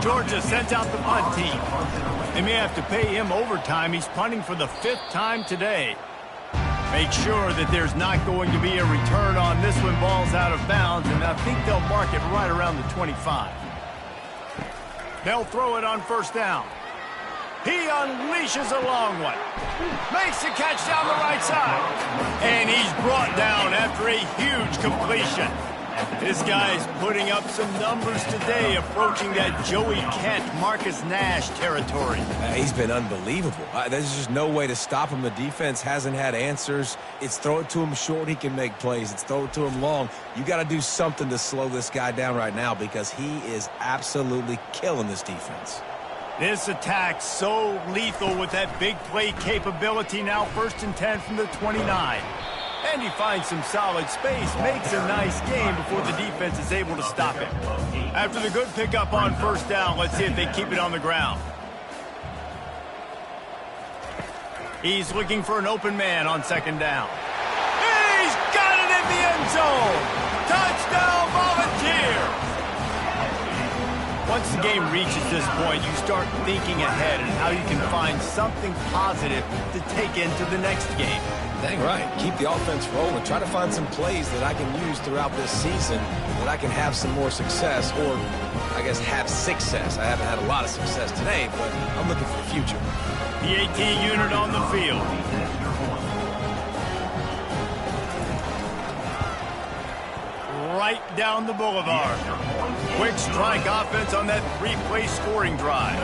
Georgia sends out the punt team. They may have to pay him overtime. He's punting for the 5th time today. Make sure that there's not going to be a return on this one. Ball's out of bounds, and I think they'll mark it right around the 25. They'll throw it on first down. He unleashes a long one. Makes the catch down the right side. And he's brought down after a huge completion. This guy's putting up some numbers today, approaching that Joey Kent, Marcus Nash territory. He's been unbelievable. There's just no way to stop him. The defense hasn't had answers. It's throw it to him short, he can make plays. It's throw it to him long. You got to do something to slow this guy down right now because he is absolutely killing this defense. This attack so lethal with that big play capability. Now 1st and 10 from the 29. And he finds some solid space, makes a nice game before the defense is able to stop him. After the good pickup on first down, let's see if they keep it on the ground. He's looking for an open man on 2nd down. He's got it in the end zone! Touchdown, Volunteers! Once the game reaches this point, you start thinking ahead and how you can find something positive to take into the next game. Dang right. Keep the offense rolling. Try to find some plays that I can use throughout this season that I can have some more success, or I guess have success. I haven't had a lot of success today, but I'm looking for the future. The 18 unit on the field. Right down the boulevard. Quick strike offense on that 3-play scoring drive.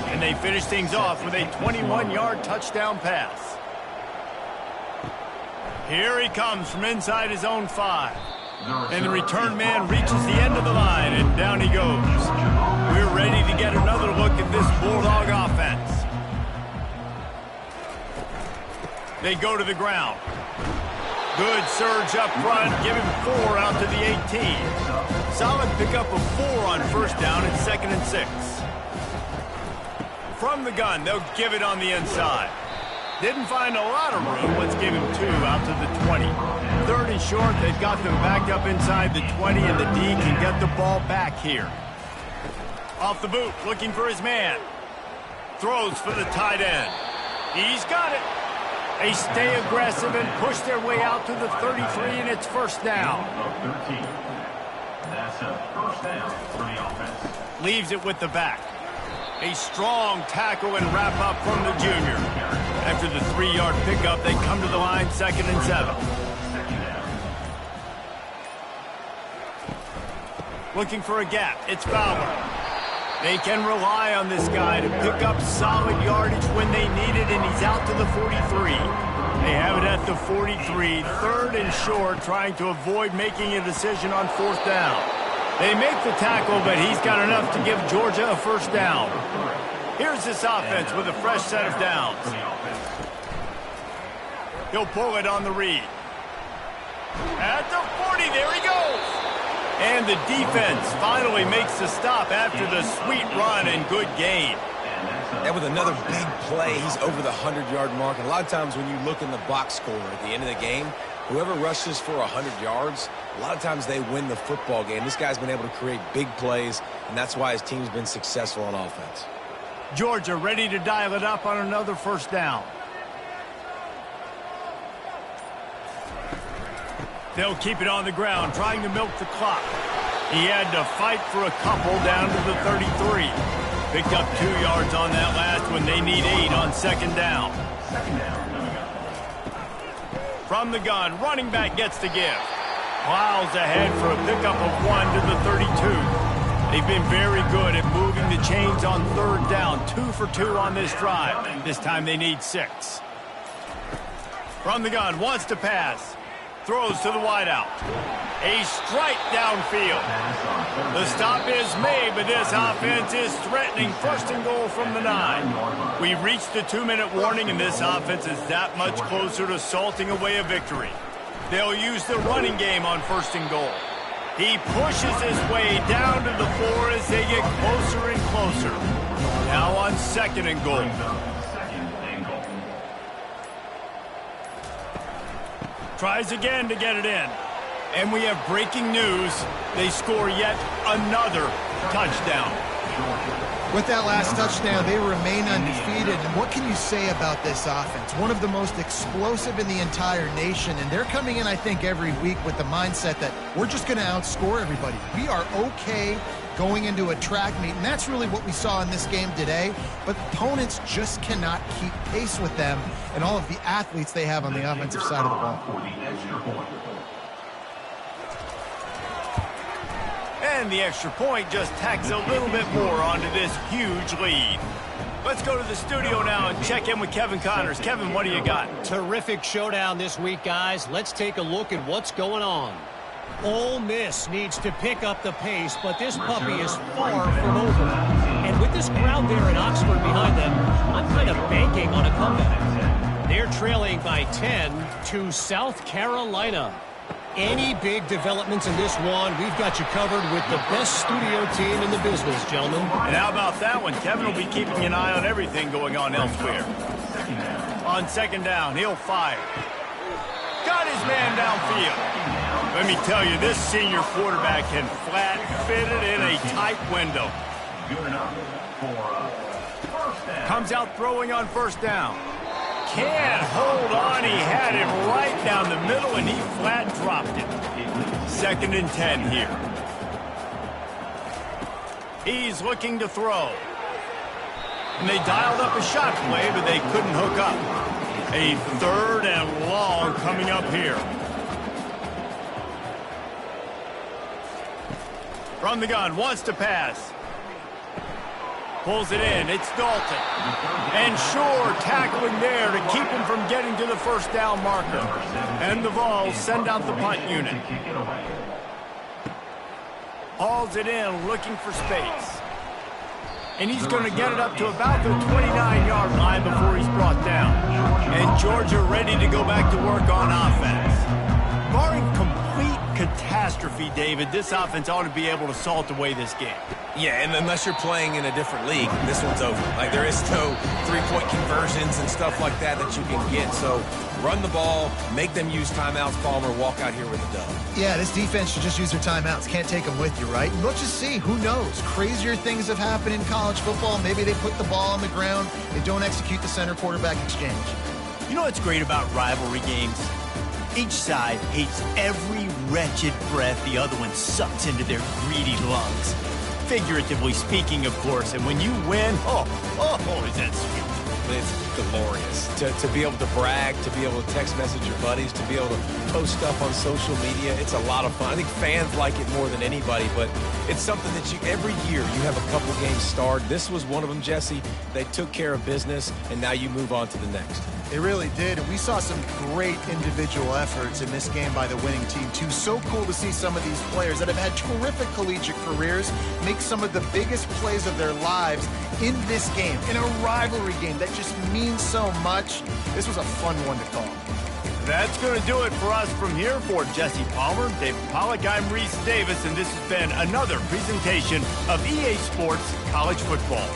And they finish things off with a 21-yard touchdown pass. Here he comes from inside his own 5. And the return man reaches the end of the line, and down he goes. We're ready to get another look at this Bulldog offense. They go to the ground. Good surge up front, give him 4 out to the 18. Solid pickup of 4 on first down at 2nd and 6. From the gun, they'll give it on the inside. Didn't find a lot of room. Let's give him 2 out to the 20. 3rd and short, they've got them backed up inside the 20, and the D can get the ball back here. Off the boot, looking for his man. Throws for the tight end. He's got it. They stay aggressive and push their way out to the 33, and it's first down. 13. That's a first down for the offense. Leaves it with the back. A strong tackle and wrap up from the junior. After the 3-yard pickup, they come to the line 2nd and 7. Looking for a gap. It's Fowler. They can rely on this guy to pick up solid yardage when they need it, and he's out to the 43. They have it at the 43, 3rd and short, trying to avoid making a decision on 4th down. They make the tackle, but he's got enough to give Georgia a first down. Here's this offense with a fresh set of downs. He'll pull it on the read. At the 40, there he goes. And the defense finally makes the stop after the sweet run and good gain. And with another big play, he's over the 100-yard mark. And a lot of times when you look in the box score at the end of the game, whoever rushes for 100 yards, a lot of times they win the football game. This guy's been able to create big plays, and that's why his team's been successful on offense. Georgia ready to dial it up on another first down. They'll keep it on the ground, trying to milk the clock. He had to fight for a couple down to the 33. Picked up 2 yards on that last one. They need 8 on second down. From the gun, running back gets the give. Plows ahead for a pickup of 1 to the 32. They've been very good at moving the chains on third down. 2 for 2 on this drive. This time they need 6. From the gun, wants to pass. Throws to the wideout. A strike downfield. The stop is made, but this offense is threatening first and goal from the 9. We've reached the 2-minute warning, and this offense is that much closer to salting away a victory. They'll use the running game on first and goal. He pushes his way down to the floor as they get closer and closer. Now on second and goal. Tries again to get it in. And we have breaking news. They score yet another touchdown. With that last touchdown, they remain undefeated. And what can you say about this offense? One of the most explosive in the entire nation. And they're coming in, I think, every week with the mindset that we're just going to outscore everybody. We are okay going into a track meet. And that's really what we saw in this game today. But opponents just cannot keep pace with them and all of the athletes they have on the offensive side of the ball. And the extra point just tacks a little bit more onto this huge lead. Let's go to the studio now and check in with Kevin Connors. Kevin, what do you got? Terrific showdown this week, guys. Let's take a look at what's going on. Ole Miss needs to pick up the pace, but this puppy is far from over. And with this crowd there in Oxford behind them, I'm kind of banking on a comeback. They're trailing by 10 to South Carolina. Any big developments in this one, we've got you covered with the best studio team in the business, gentlemen. And how about that one? Kevin will be keeping an eye on everything going on elsewhere. On second down, he'll fire. Got his man downfield. Let me tell you, this senior quarterback can flat fit it in a tight window. Comes out throwing on first down. Can't hold on. He had him right down the middle, and he flat dropped it. Second and 10 here. He's looking to throw. And they dialed up a shot play, but they couldn't hook up. A third and long coming up here. From the gun, wants to pass. Pulls it in. It's Dalton. And Shore tackling there to keep him from getting to the first down marker. And the Vols send out the punt unit. Hauls it in, looking for space. And he's going to get it up to about the 29-yard line before he's brought down. And Georgia ready to go back to work on offense. Barring complete catastrophe, David, this offense ought to be able to salt away this game. Yeah, and unless you're playing in a different league, this one's over. Like, there is no three-point conversions and stuff like that that you can get. So run the ball, make them use timeouts, Palmer, walk out here with a dub. Yeah, this defense should just use their timeouts. Can't take them with you, right? And let's just see. Who knows? Crazier things have happened in college football. Maybe they put the ball on the ground. They don't execute the center-quarterback exchange. You know what's great about rivalry games? Each side hates every wretched breath the other one sucks into their greedy lungs. Figuratively speaking, of course, and when you win, is that sweet. It's glorious. To be able to brag, to be able to text message your buddies, to be able to post stuff on social media, it's a lot of fun. I think fans like it more than anybody, but it's something that every year you have a couple games starred. This was one of them, Jesse. They took care of business, and now you move on to the next. They really did, and we saw some great individual efforts in this game by the winning team, too. So cool to see some of these players that have had terrific collegiate careers make some of the biggest plays of their lives in this game, in a rivalry game that just means so much. This was a fun one to call. That's going to do it for us from here. For Jesse Palmer, David Pollack, I'm Reese Davis, and this has been another presentation of EA Sports College Football.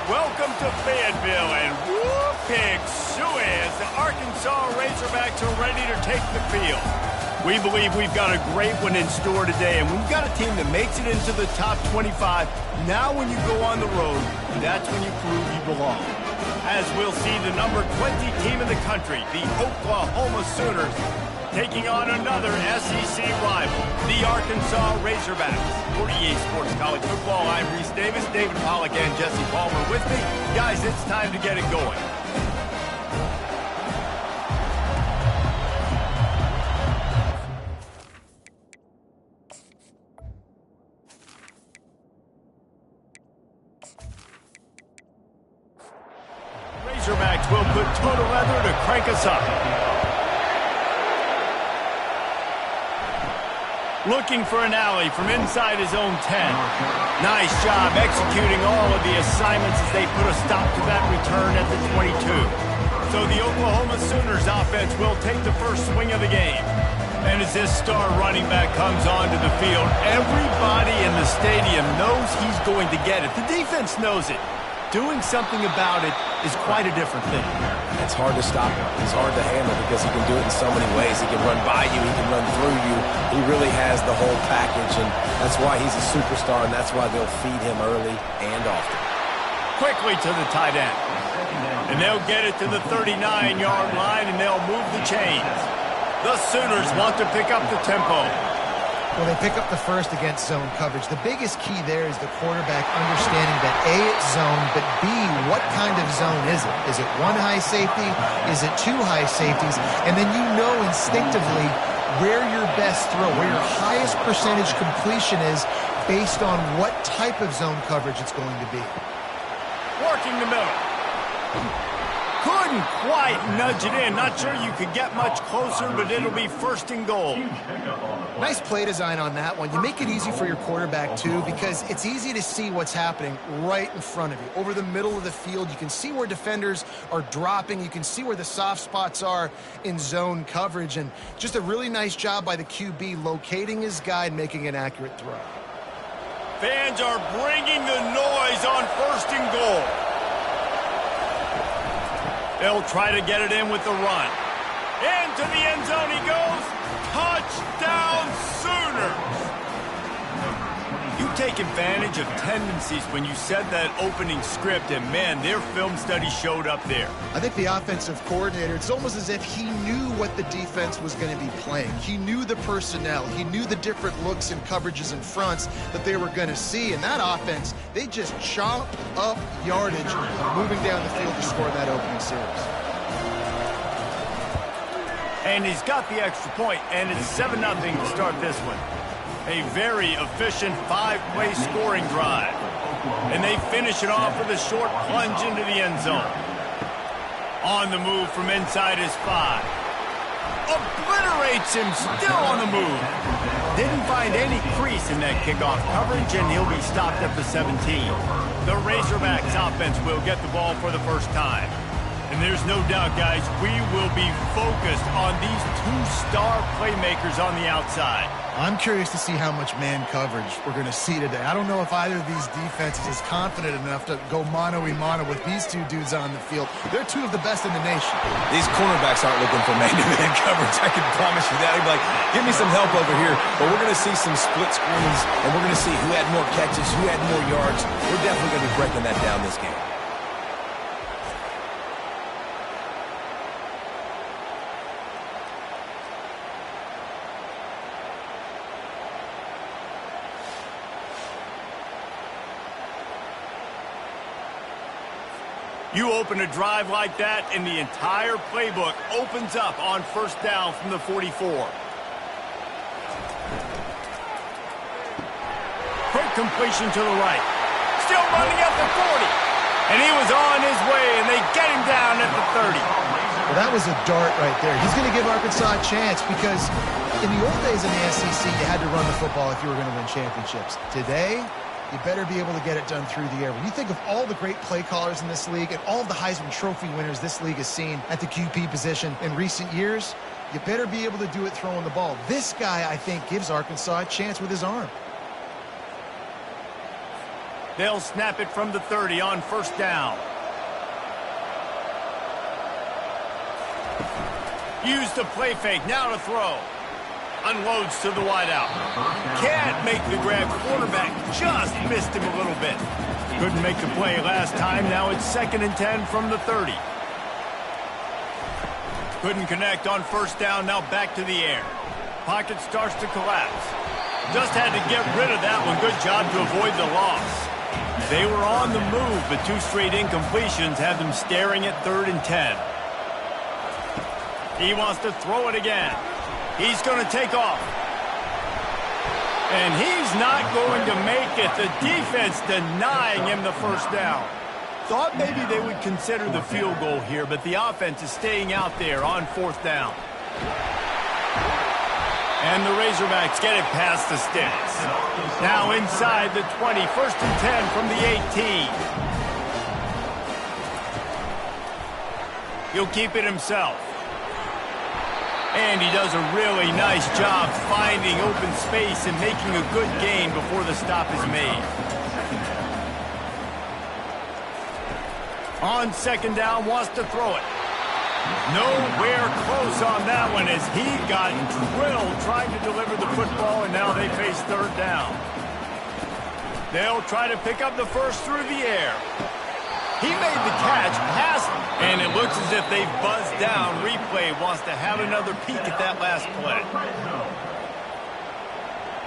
Welcome to Fayetteville, and whoop, pig suey as the Arkansas Razorbacks are ready to take the field. We believe we've got a great one in store today, and we've got a team that makes it into the top 25. Now when you go on the road, that's when you prove you belong. As we'll see the number 20 team in the country, the Oklahoma Sooners, taking on another SEC rival, the Arkansas Razorbacks. For EA Sports College Football, I'm Reese Davis, David Pollack, and Jesse Palmer with me. Guys, it's time to get it going. Razorbacks will put total leather to crank us up. Looking for an alley from inside his own 10. Nice job executing all of the assignments as they put a stop to that return at the 22. So the Oklahoma Sooners offense will take the first swing of the game. And as this star running back comes onto the field, everybody in the stadium knows he's going to get it. The defense knows it. Doing something about it is quite a different thing. It's hard to stop him. He's hard to handle because he can do it in so many ways. He can run by you. He can run through you. He really has the whole package, and that's why he's a superstar, and that's why they'll feed him early and often. Quickly to the tight end. And they'll get it to the 39-yard line, and they'll move the chains. The Sooners want to pick up the tempo. Well, they pick up the first against zone coverage. The biggest key there is the quarterback understanding that A, it's zone, but B, what kind of zone is it? Is it one high safety? Is it two high safeties? And then you know instinctively where your best throw, where your highest percentage completion is based on what type of zone coverage it's going to be. Working the middle. Couldn't quite nudge it in. Not sure you could get much closer, but it'll be first and goal. Nice play design on that one. You make it easy for your quarterback, too, because it's easy to see what's happening right in front of you. Over the middle of the field, you can see where defenders are dropping. You can see where the soft spots are in zone coverage. And just a really nice job by the QB locating his guy and making an accurate throw. Fans are bringing the noise on first and goal. They'll try to get it in with the run. Into the end zone he goes. Touchdown, Sooners! You take advantage of tendencies when you said that opening script, and man, their film study showed up there. I think the offensive coordinator, it's almost as if he knew what the defense was going to be playing. He knew the personnel. He knew the different looks and coverages and fronts that they were going to see. And that offense, they just chomp up yardage moving down the field to score that opening series. And he's got the extra point, and it's 7-0 to start this one. A very efficient 5-play scoring drive. And they finish it off with a short plunge into the end zone. On the move from inside his 5. Obliterates him, still on the move. Didn't find any crease in that kickoff coverage, and he'll be stopped at the 17. The Razorbacks offense will get the ball for the first time. And there's no doubt, guys, we will be focused on these two star playmakers on the outside. I'm curious to see how much man coverage we're going to see today. I don't know if either of these defenses is confident enough to go mano-a-mano with these two dudes on the field. They're two of the best in the nation. These cornerbacks aren't looking for man-to-man coverage. I can promise you that. They'd be like, give me some help over here. But we're going to see some split screens, and we're going to see who had more catches, who had more yards. We're definitely going to be breaking that down this game. You open a drive like that, and the entire playbook opens up on first down from the 44. Quick completion to the right. Still running at the 40. And he was on his way, and they get him down at the 30. Well, that was a dart right there. He's going to give Arkansas a chance because in the old days in the SEC, you had to run the football if you were going to win championships. Today, you better be able to get it done through the air. When you think of all the great play callers in this league and all of the Heisman Trophy winners this league has seen at the QB position in recent years, you better be able to do it throwing the ball. This guy, I think, gives Arkansas a chance with his arm. They'll snap it from the 30 on first down. Use the play fake, now to throw. Unloads to the wideout. Can't make the grab. Quarterback just missed him a little bit. Couldn't make the play last time. Now it's 2nd and 10 from the 30. Couldn't connect on first down. Now back to the air. Pocket starts to collapse. Just had to get rid of that one. Good job to avoid the loss. They were on the move, but 2 straight incompletions have them staring at 3rd and 10. He wants to throw it again. He's going to take off. And he's not going to make it. The defense denying him the first down. Thought maybe they would consider the field goal here, but the offense is staying out there on 4th down. And the Razorbacks get it past the sticks. Now inside the 20, 1st and 10 from the 18. He'll keep it himself. And he does a really nice job finding open space and making a good gain before the stop is made. On 2nd down, wants to throw it. Nowhere close on that one as he got drilled trying to deliver the football, and now they face 3rd down. They'll try to pick up the first through the air. He made the catch, passed, and it looks as if they've buzzed down. Replay wants to have another peek at that last play.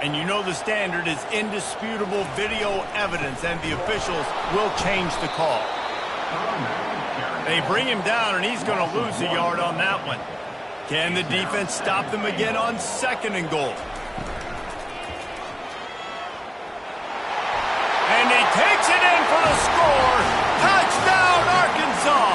And you know the standard is indisputable video evidence, and the officials will change the call. They bring him down, and he's going to lose a yard on that one. Can the defense stop them again on 2nd and goal? And he takes it in for the score. Touchdown, Arkansas!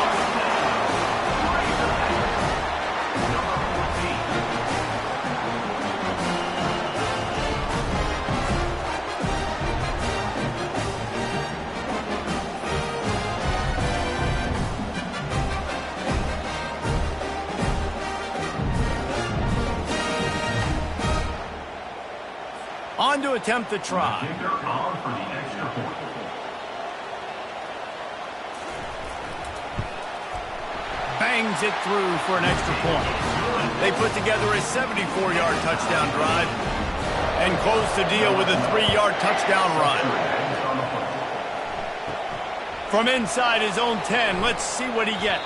On to attempt the try. Bangs it through for an extra point. They put together a 74-yard touchdown drive and close the deal with a 3-yard touchdown run. From inside his own 10, let's see what he gets.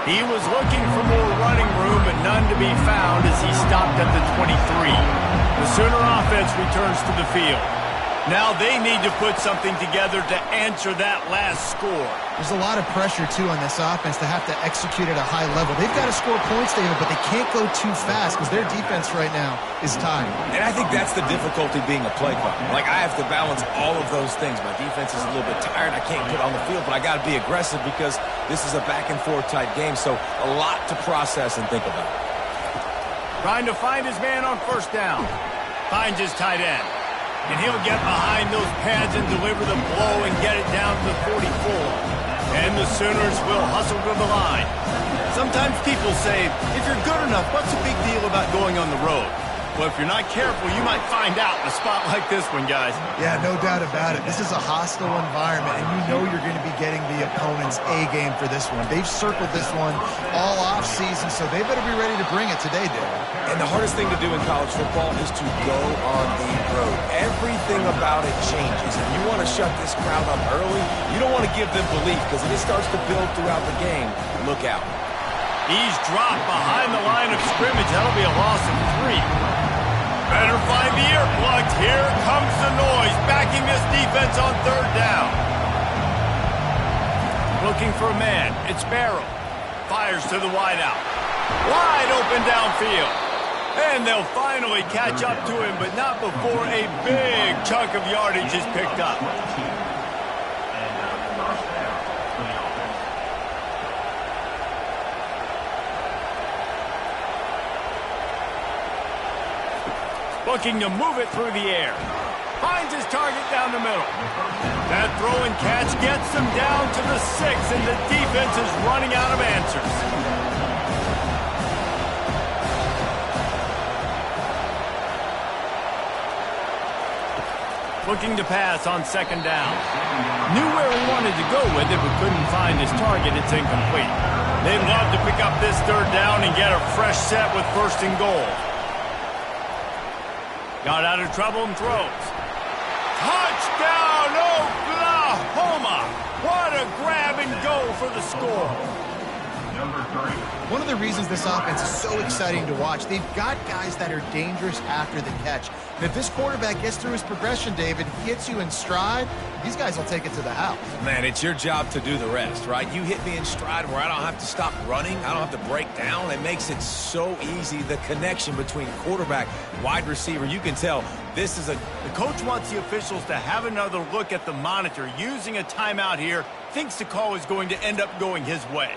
He was looking for more running room, but none to be found as he stopped at the 23. The Sooner offense returns to the field. Now they need to put something together to answer that last score. There's a lot of pressure, too, on this offense to have to execute at a high level. They've got to score points, David, but they can't go too fast because their defense right now is tired. And I think that's the difficulty being a play caller. Like, I have to balance all of those things. My defense is a little bit tired. I can't get on the field, but I got to be aggressive because this is a back-and-forth type game, so a lot to process and think about. Trying to find his man on first down. Finds his tight end. And he'll get behind those pads and deliver the blow and get it down to the 44. And the Sooners will hustle to the line. Sometimes people say, if you're good enough, what's the big deal about going on the road? Well, if you're not careful, you might find out in a spot like this one, guys. Yeah, no doubt about it. This is a hostile environment, and you know you're going to be getting the opponent's A game for this one. They've circled this one all offseason, so they better be ready to bring it today, Dave. And the hardest thing to do in college football is to go on the road. Everything about it changes. If you want to shut this crowd up early, you don't want to give them belief, because if it starts to build throughout the game, look out. He's dropped behind the line of scrimmage. That'll be a loss of 3. Better find the earplugs. Here comes the noise, backing this defense on 3rd down. Looking for a man. It's Barrow. Fires to the wideout. Wide open downfield. And they'll finally catch up to him, but not before a big chunk of yardage is picked up. Looking to move it through the air. Finds his target down the middle. That throw and catch gets them down to the 6, and the defense is running out of answers. Looking to pass on second down. Knew where he wanted to go with it, but couldn't find his target. It's incomplete. They'd love to pick up this third down and get a fresh set with first and goal. Got out of trouble and throws. Touchdown, Oklahoma! What a grab and go for the score. One of the reasons this offense is so exciting to watch, they've got guys that are dangerous after the catch. And if this quarterback gets through his progression, David, gets you in stride, these guys will take it to the house. Man, it's your job to do the rest, right? You hit me in stride where I don't have to stop running. I don't have to break down. It makes it so easy, the connection between quarterback, wide receiver. You can tell this is The coach wants the officials to have another look at the monitor. Using a timeout here, thinks the call is going to end up going his way.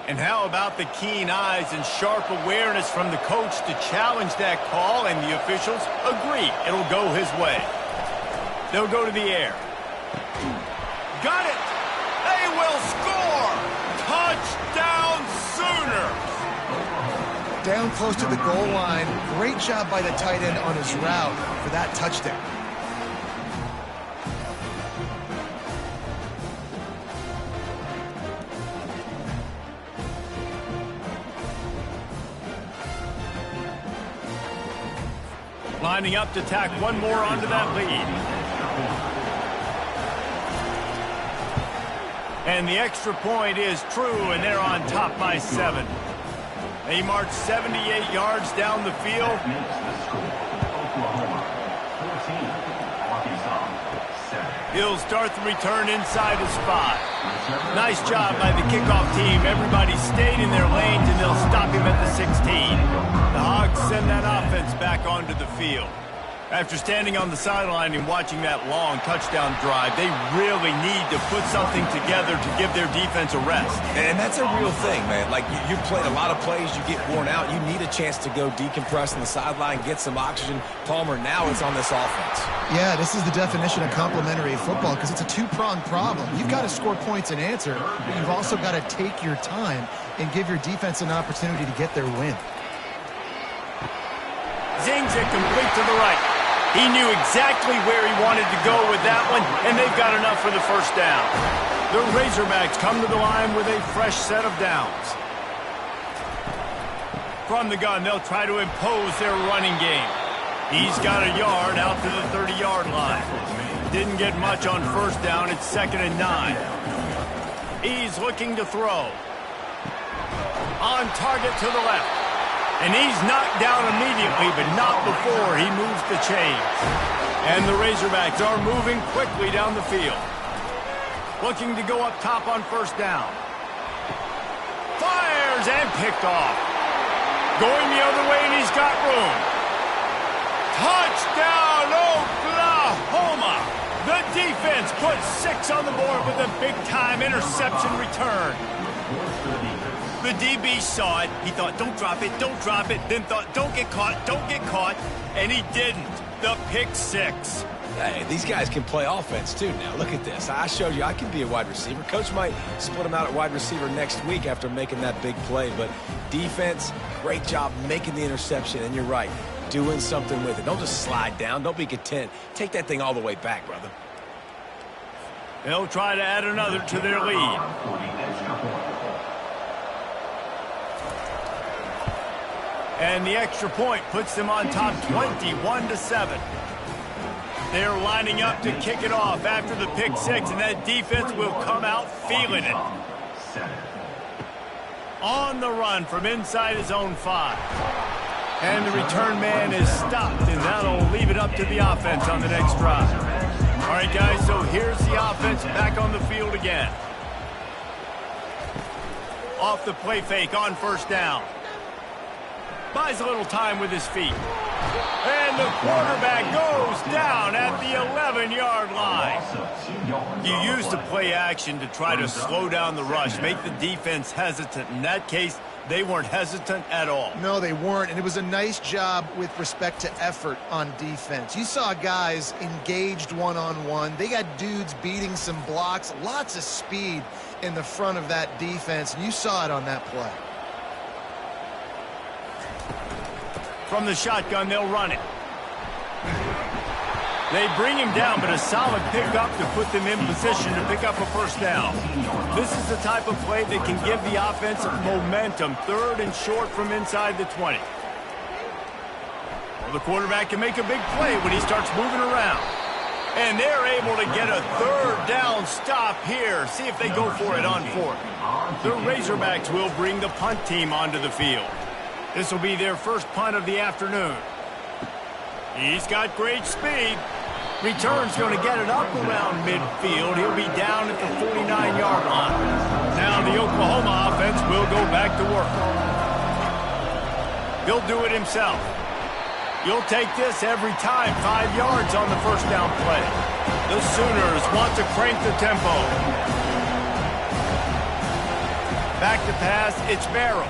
And how about the keen eyes and sharp awareness from the coach to challenge that call, and the officials agree it'll go his way. They'll go to the air. Got it! They will score! Touchdown Sooners! Down close to the goal line. Great job by the tight end on his route for that touchdown. Lining up to tack one more onto that lead. And the extra point is true, and they're on top by 7. They march 78 yards down the field. He'll start the return inside his 5. Nice job by the kickoff team. Everybody stayed in their lanes, and they'll stop him at the 16. The Hogs send that offense back onto the field. After standing on the sideline and watching that long touchdown drive, they really need to put something together to give their defense a rest. And that's a real thing, man. Like, you've played a lot of plays, you get worn out. You need a chance to go decompress on the sideline, get some oxygen. Palmer, now it's on this offense. Yeah, this is the definition of complementary football because it's a two-pronged problem. You've got to score points and answer, but you've also got to take your time and give your defense an opportunity to get their win. Zings it complete to the right. He knew exactly where he wanted to go with that one, and they've got enough for the first down. The Razorbacks come to the line with a fresh set of downs. From the gun, they'll try to impose their running game. He's got a yard out to the 30-yard line. Didn't get much on first down. It's 2nd and 9. He's looking to throw. On target to the left. And he's knocked down immediately, but not before he moves the chains. And the Razorbacks are moving quickly down the field. Looking to go up top on first down. Fires and picked off. Going the other way, and he's got room. Touchdown, Oklahoma! The defense puts 6 on the board with a big-time interception return. The DB saw it. He thought, don't drop it, don't drop it. Then thought, don't get caught. And he didn't. The pick 6. Hey, these guys can play offense, too, now. Look at this. I showed you I can be a wide receiver. Coach might split him out at wide receiver next week after making that big play. But defense, great job making the interception. And you're right, doing something with it. Don't just slide down. Don't be content. Take that thing all the way back, brother. They'll try to add another to their lead. And the extra point puts them on top 21-7. They're lining up to kick it off after the pick 6, and that defense will come out feeling it. On the run from inside his own 5. And the return man is stopped, and that'll leave it up to the offense on the next drive. All right, guys, so here's the offense back on the field again. Off the play fake on first down. Buys a little time with his feet. And the quarterback goes first down at the 11-yard line. You use the play action to try to slow down the rush, make the defense hesitant. In that case, they weren't hesitant at all. No, they weren't, and it was a nice job with respect to effort on defense. You saw guys engaged one-on-one. They got dudes beating some blocks, lots of speed in the front of that defense, and you saw it on that play. From the shotgun, they'll run it. They bring him down, but a solid pickup to put them in position to pick up a first down. This is the type of play that can give the offense momentum. 3rd and short from inside the 20. Well, the quarterback can make a big play when he starts moving around. And they're able to get a 3rd down stop here. See if they go for it on 4th. The Razorbacks will bring the punt team onto the field. This will be their first punt of the afternoon. He's got great speed. Return's going to get it up around midfield. He'll be down at the 49-yard line. Now the Oklahoma offense will go back to work. He'll do it himself. You'll take this every time. 5 yards on the first down play. The Sooners want to crank the tempo. Back to pass, it's Barrow.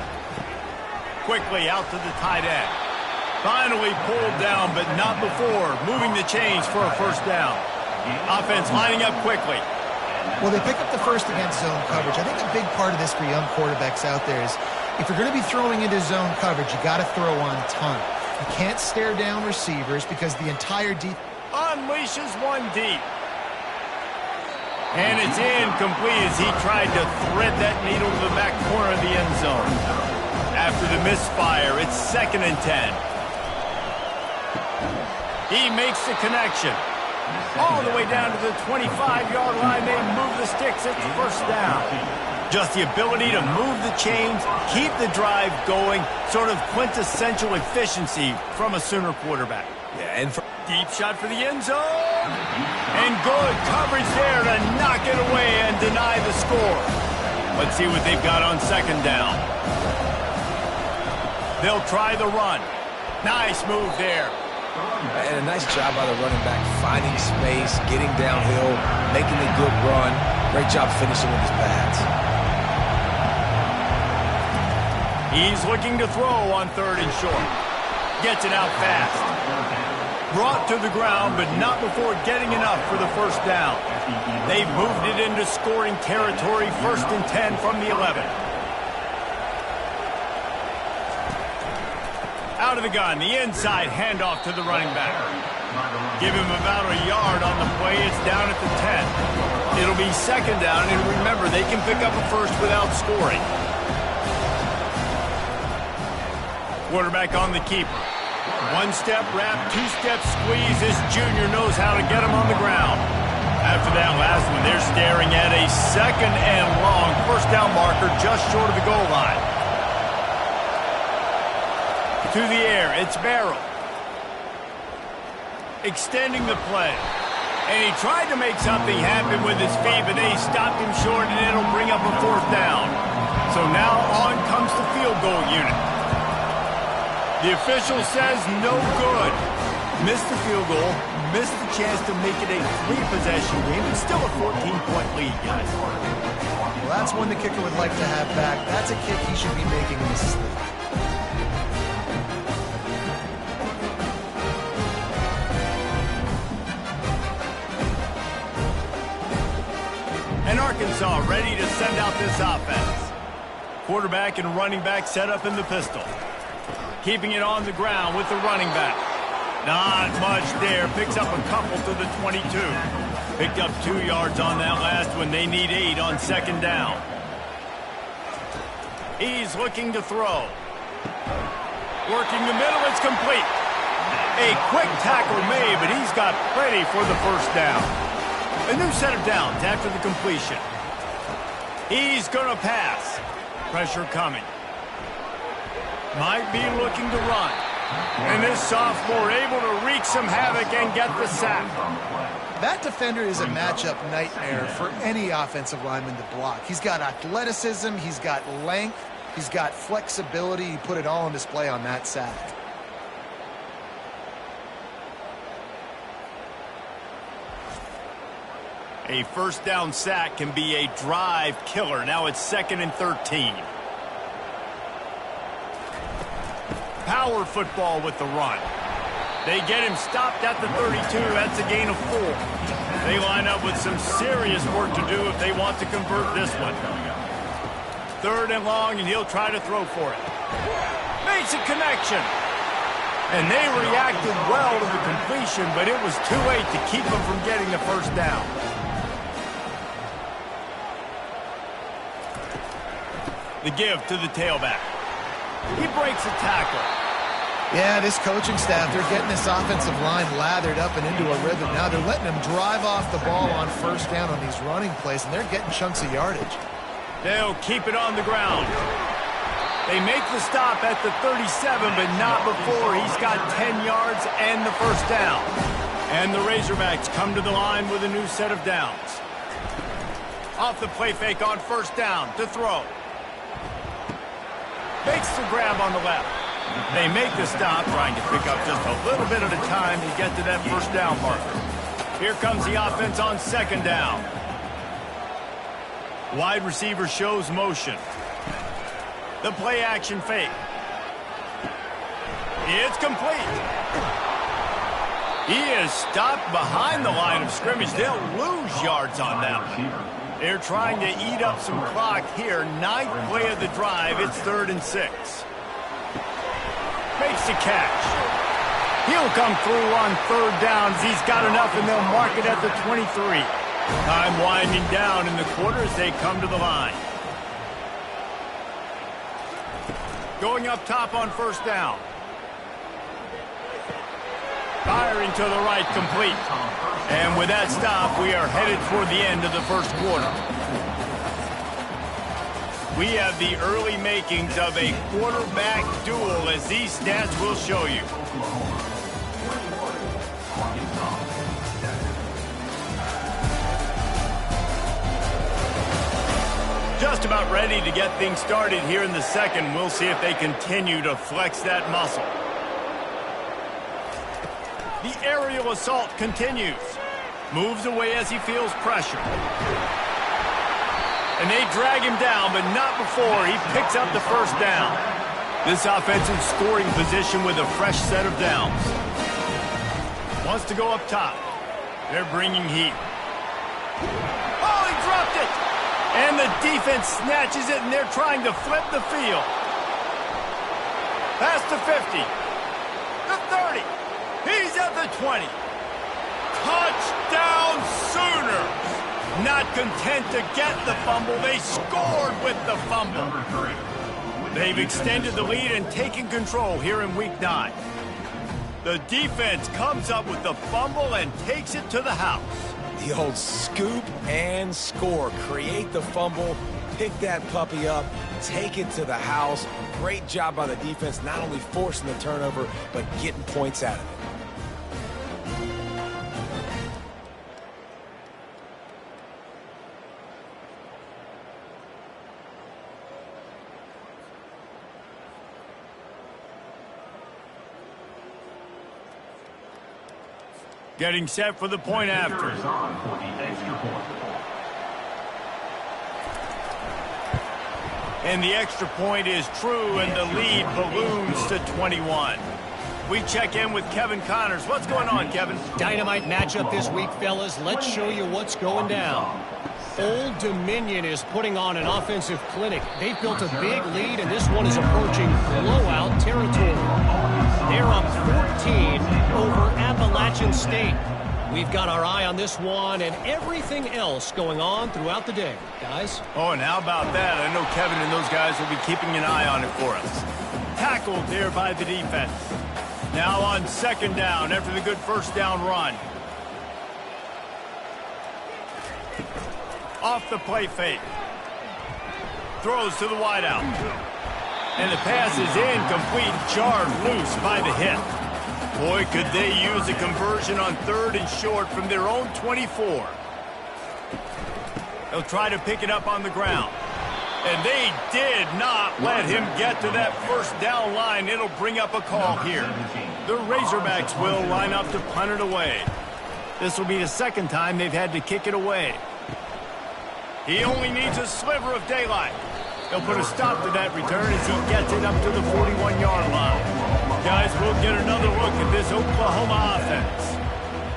Quickly out to the tight end. Finally pulled down, but not before moving the chains for a first down. Offense lining up quickly. Well, they pick up the first against zone coverage. I think a big part of this for young quarterbacks out there is if you're going to be throwing into zone coverage, you got to throw on time. You can't stare down receivers because the entire deep unleashes one deep. And it's incomplete as he tried to thread that needle to the back corner of the end zone. After the misfire, it's 2nd and 10. He makes the connection. All the way down to the 25-yard line. They move the sticks. It's first down. Just the ability to move the chains, keep the drive going, sort of quintessential efficiency from a Sooner quarterback. Yeah, and deep shot for the end zone. And good coverage there to knock it away and deny the score. Let's see what they've got on 2nd down. They'll try the run. Nice move there. And a nice job by the running back, finding space, getting downhill, making a good run. Great job finishing with his pads. He's looking to throw on 3rd and short. Gets it out fast. Brought to the ground, but not before getting enough for the first down. They've moved it into scoring territory. 1st and 10 from the 11. Out of the gun, the inside handoff to the running back. Give him about a yard on the play. It's down at the 10. It'll be 2nd down, and remember, they can pick up a first without scoring. Quarterback on the keeper. 1-step wrap, 2-step squeeze. This junior knows how to get him on the ground. After that last one, they're staring at a 2nd and long. First down marker just short of the goal line. To the air, it's Barrow. Extending the play. And he tried to make something happen with his feet, but they stopped him short, and it'll bring up a 4th down. So now on comes the field goal unit. The official says no good. Missed the field goal, missed the chance to make it a 3-possession game. It's still a 14-point lead, guys. Well, that's one the kicker would like to have back. That's a kick he should be making in his sleep. And Arkansas ready to send out this offense. Quarterback and running back set up in the pistol. Keeping it on the ground with the running back. Not much there. Picks up a couple to the 22. Picked up 2 yards on that last one. They need 8 on 2nd down. He's looking to throw. Working the middle. It's complete. A quick tackle made, but he's got plenty for the first down. A new set of downs after the completion. He's going to pass. Pressure coming. Might be looking to run. And this sophomore able to wreak some havoc and get the sack. That defender is a matchup nightmare for any offensive lineman to block. He's got athleticism, he's got length, he's got flexibility. He put it all on display on that sack. A first down sack can be a drive killer. Now it's 2nd and 13. Power football with the run. They get him stopped at the 32. That's a gain of 4. They line up with some serious work to do if they want to convert this one. 3rd and long, and he'll try to throw for it. Makes a connection. And they reacted well to the completion, but it was too late to keep them from getting the first down. The give to the tailback. He breaks a tackle. Yeah, this coaching staff, they're getting this offensive line lathered up and into a rhythm. Now they're letting them drive off the ball on first down on these running plays, and they're getting chunks of yardage. They'll keep it on the ground. They make the stop at the 37, but not before he's got 10 yards and the first down. And the Razorbacks come to the line with a new set of downs. Off the play fake on first down to throw. Makes the grab on the left. They make the stop, trying to pick up just a little bit at a time to get to that first down marker. Here comes the offense on 2nd down. Wide receiver shows motion. The play action fake. It's complete. He is stopped behind the line of scrimmage. They'll lose yards on that one. They're trying to eat up some clock here. 9th play of the drive. It's 3rd and 6. Makes the catch. He'll come through on 3rd down. He's got enough, and they'll mark it at the 23. Time winding down in the quarter as they come to the line. Going up top on first down. Firing to the right, complete. And with that stop, we are headed toward the end of the first quarter. We have the early makings of a quarterback duel, as these stats will show you. Just about ready to get things started here in the second. We'll see if they continue to flex that muscle. The aerial assault continues. Moves away as he feels pressure. And they drag him down, but not before he picks up the first down. This offensive scoring position with a fresh set of downs. Wants to go up top. They're bringing heat. Oh, he dropped it! And the defense snatches it, and they're trying to flip the field. Past the 50. The 30. He's at the 20. Touchdown Sooners! Not content to get the fumble, they scored with the fumble. They've extended the lead and taken control here in Week 9. The defense comes up with the fumble and takes it to the house. The old scoop and score. Create the fumble, pick that puppy up, take it to the house. Great job by the defense, not only forcing the turnover, but getting points out of it. Getting set for the point after. And the extra point is true, and the lead balloons to 21. We check in with Kevin Connors. What's going on, Kevin? Dynamite matchup this week, fellas. Let's show you what's going down. Old Dominion is putting on an offensive clinic. They've built a big lead, and this one is approaching blowout territory. They're up 14 over Appalachian State. We've got our eye on this one and everything else going on throughout the day, guys. Oh, and how about that? I know Kevin and those guys will be keeping an eye on it for us. Tackled there by the defense. Now on 2nd down after the good first down run. Off the play fake. Throws to the wideout. And the pass is incomplete, jarred loose by the hit. Boy, could they use a conversion on 3rd and short from their own 24. They'll try to pick it up on the ground. And they did not let him get to that first down line. It'll bring up a call here. The Razorbacks will line up to punt it away. This will be the second time they've had to kick it away. He only needs a sliver of daylight. They'll put a stop to that return as he gets it up to the 41-yard line. Guys, we'll get another look at this Oklahoma offense.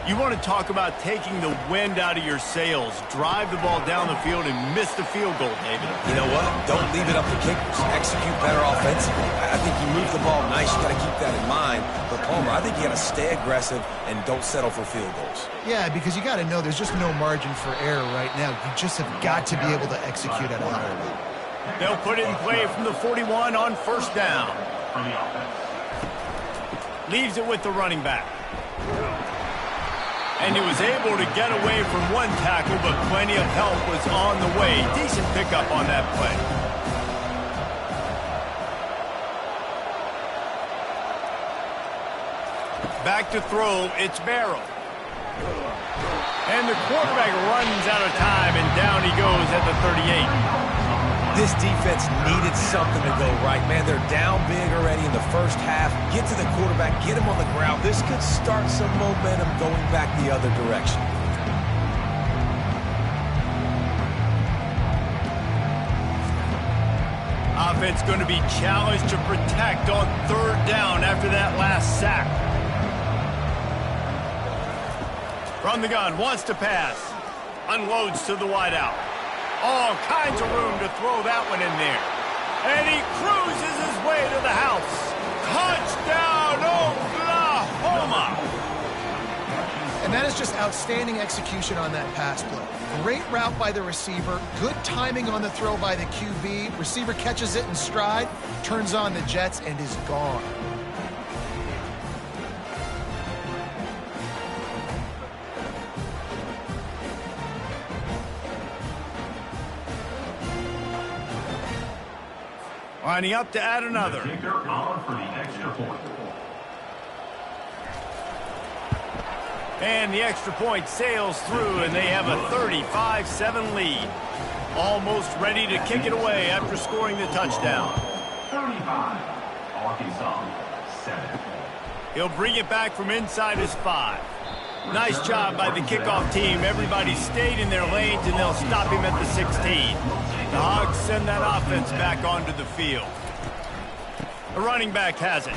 You want to talk about taking the wind out of your sails. Drive the ball down the field and miss the field goal, David. You know what? Don't leave it up to kickers. Execute better offensively. I think you move the ball nice. You got to keep that in mind. But, Palmer, I think you got to stay aggressive and don't settle for field goals. Yeah, because you got to know there's just no margin for error right now. You just have got to be able to execute at a high level. They'll put it in play from the 41 on first down. Leaves it with the running back. And he was able to get away from one tackle, but plenty of help was on the way. Decent pickup on that play. Back to throw, it's Barrow. And the quarterback runs out of time, and down he goes at the 38. This defense needed something to go right, man. They're down big already in the first half. Get to the quarterback, get him on the ground. This could start some momentum going back the other direction. Offense going to be challenged to protect on third down after that last sack. From the gun, wants to pass. Unloads to the wideout. All kinds of room to throw that one in there. And he cruises his way to the house. Touchdown, Oklahoma! And that is just outstanding execution on that pass play. Great route by the receiver. Good timing on the throw by the QB. Receiver catches it in stride, turns on the jets, and is gone. Lining up to add another. And the extra point sails through, and they have a 35-7 lead. Almost ready to kick it away after scoring the touchdown. 35, Arkansas, 7. He'll bring it back from inside his 5. Nice job by the kickoff team. Everybody stayed in their lanes, and they'll stop him at the 16. The Hogs send that offense back onto the field. The running back has it.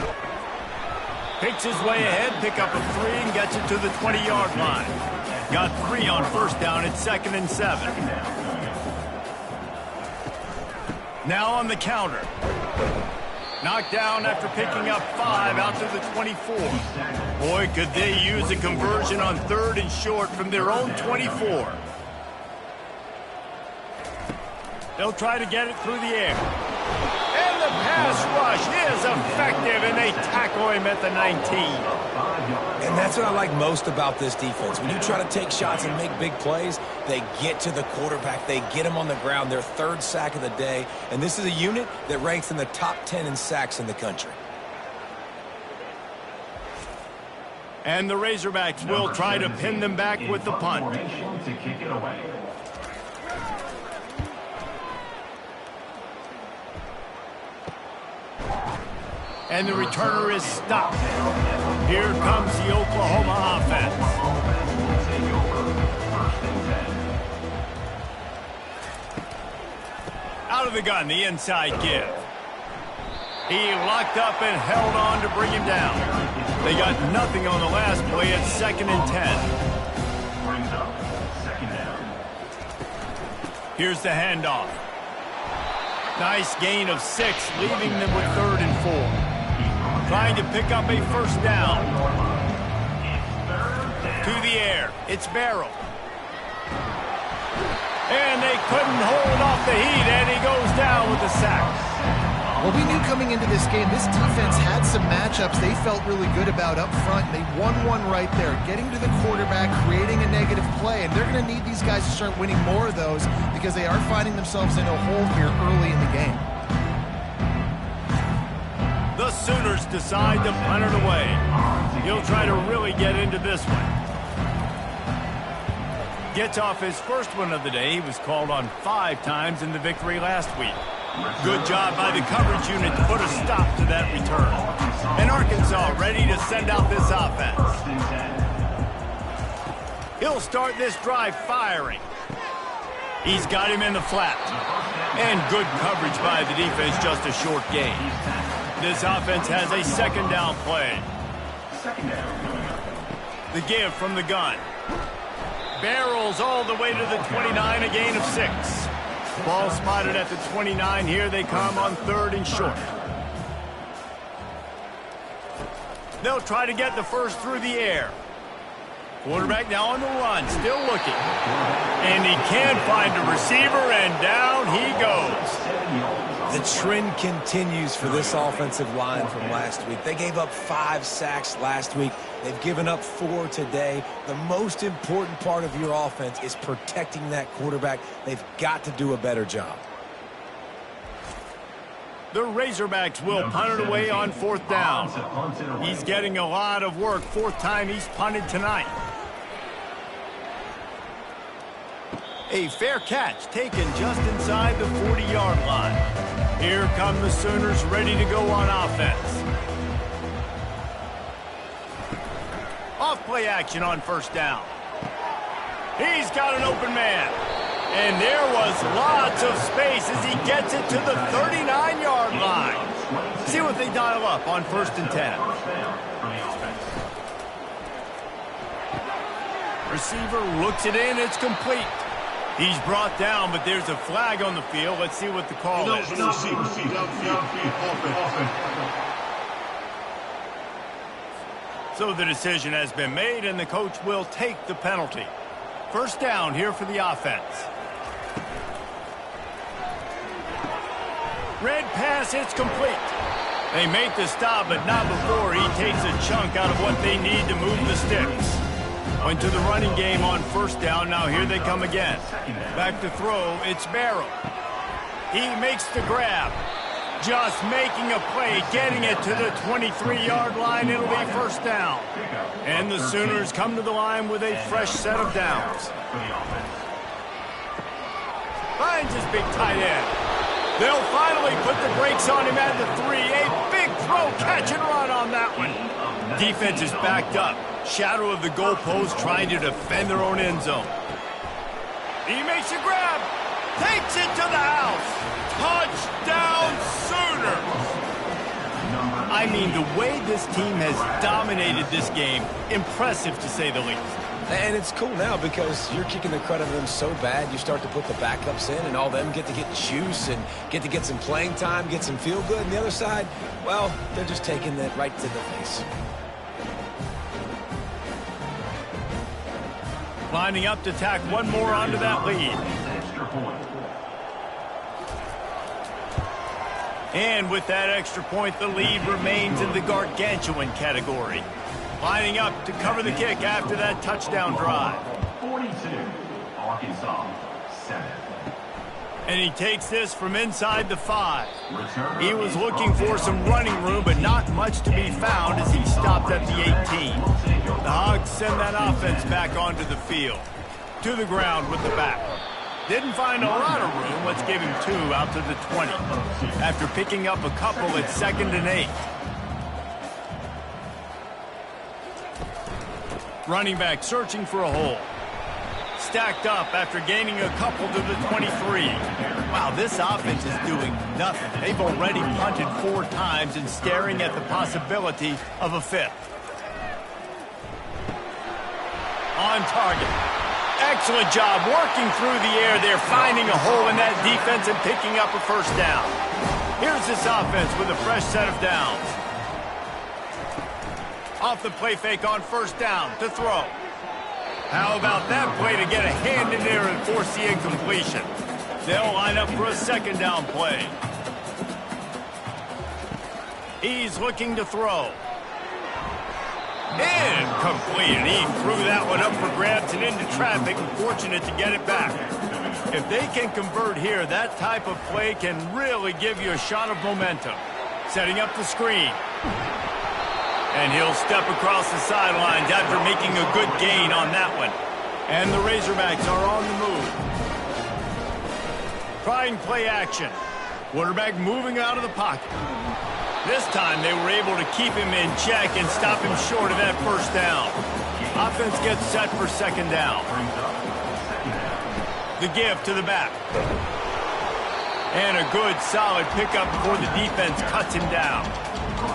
Picks his way ahead, pick up a 3, and gets it to the 20-yard line. Got 3 on first down at 2nd and 7. Now on the counter. Knocked down after picking up 5 out to the 24. Boy, could they use a conversion on 3rd and short from their own 24. They'll try to get it through the air. And the pass rush is effective, and they tackle him at the 19. And that's what I like most about this defense. When you try to take shots and make big plays, they get to the quarterback. They get him on the ground. Their 3rd sack of the day. And this is a unit that ranks in the top 10 in sacks in the country. And the Razorbacks will try to pin them back with the punt. To kick it away. And the returner is stopped. Here comes the Oklahoma offense. Out of the gun, the inside give. He locked up and held on to bring him down. They got nothing on the last play at 2nd and 10. Brings up 2nd down. Here's the handoff. Nice gain of 6, leaving them with 3rd and 4. Trying to pick up a first down. To the air. It's Barrow. And they couldn't hold off the heat, and he goes down with the sack. Well, we knew coming into this game, this defense had some matchups they felt really good about up front. They won one right there, getting to the quarterback, creating a negative play, and they're going to need these guys to start winning more of those because they are finding themselves in a hole here early in the game. The Sooners decide to punt it away. He'll try to really get into this one. Gets off his first one of the day. He was called on 5 times in the victory last week. Good job by the coverage unit to put a stop to that return. And Arkansas ready to send out this offense. He'll start this drive firing. He's got him in the flat. And good coverage by the defense, just a short gain. This offense has a second down play. The give from the gun. Barrels all the way to the 29, a gain of 6. Ball spotted at the 29. Here they come on 3rd and short. They'll try to get the first through the air. Quarterback now on the run, still looking. And he can't find a receiver, and down he goes. The trend continues for this offensive line from last week. They gave up 5 sacks last week. They've given up 4 today. The most important part of your offense is protecting that quarterback. They've got to do a better job. The Razorbacks will punt it away on 4th down. He's getting a lot of work. 4th time he's punted tonight. A fair catch taken just inside the 40-yard line. Here come the Sooners ready to go on offense. Off play action on 1st down. He's got an open man. And there was lots of space as he gets it to the 39-yard line. See what they dial up on 1st and 10. Receiver looks it in. It's complete. He's brought down, but there's a flag on the field. Let's see what the call is. So the decision has been made, and the coach will take the penalty. 1st down here for the offense. Red pass, it's complete. They make the stop, but not before he takes a chunk out of what they need to move the sticks. Went to the running game on 1st down. Now here they come again. Back to throw, it's Barrow. He makes the grab. Just making a play, getting it to the 23-yard line. It'll be 1st down. And the Sooners come to the line with a fresh set of downs. Finds his big tight end. They'll finally put the brakes on him at the 3. A big throw, catch and run on that one. Defense is backed up. Shadow of the goalpost trying to defend their own end zone. He makes a grab. Takes it to the house. Touchdown Sooners. I mean, the way this team has dominated this game, impressive to say the least. And it's cool now because you're kicking the crud out of them so bad, you start to put the backups in, and all them get to get juice and get some playing time, get some feel good. And the other side, well, they're just taking that right to the face. Lining up to tack one more onto that lead. And with that extra point, the lead remains in the gargantuan category. Lining up to cover the kick after that touchdown drive. 42, Arkansas, 7. And he takes this from inside the 5. He was looking for some running room, but not much to be found as he stopped at the 18. The Hogs send that offense back onto the field. To the ground with the back. Didn't find a lot of room. Let's give him 2 out to the 20. After picking up a couple at 2nd and 8. Running back searching for a hole. Stacked up after gaining a couple to the 23. Wow, this offense is doing nothing. They've already punted 4 times and staring at the possibility of a 5th. On target. Excellent job working through the air there, finding a hole in that defense and picking up a 1st down. Here's this offense with a fresh set of downs. Off the play fake on 1st down to throw. How about that play to get a hand in there and force the incompletion? They'll line up for a 2nd down play. He's looking to throw. Incomplete. He threw that one up for grabs and into traffic, and fortunate to get it back. If they can convert here, that type of play can really give you a shot of momentum. Setting up the screen. And he'll step across the sidelines after making a good gain on that one. And the Razorbacks are on the move. Trying play action. Quarterback moving out of the pocket. This time they were able to keep him in check and stop him short of that 1st down. Offense gets set for second down. The give to the back. And a good, solid pickup before the defense cuts him down.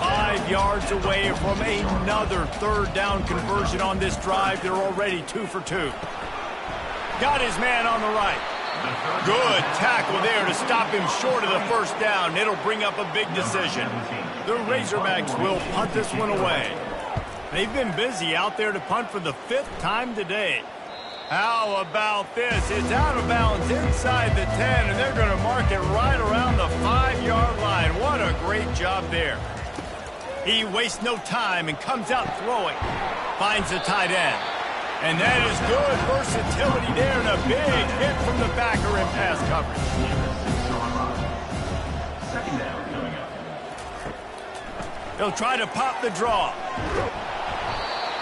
5 yards away from another third down conversion on this drive. They're already 2 for 2. Got his man on the right. Good tackle there to stop him short of the first down. It'll bring up a big decision. The Razorbacks will punt this one away. They've been busy out there to punt for the 5th time today. How about this? It's out of bounds inside the 10, and they're going to mark it right around the 5-yard line. What a great job there. He wastes no time and comes out throwing. Finds the tight end. And that is good versatility there and a big hit from the backer in pass coverage. He'll try to pop the draw.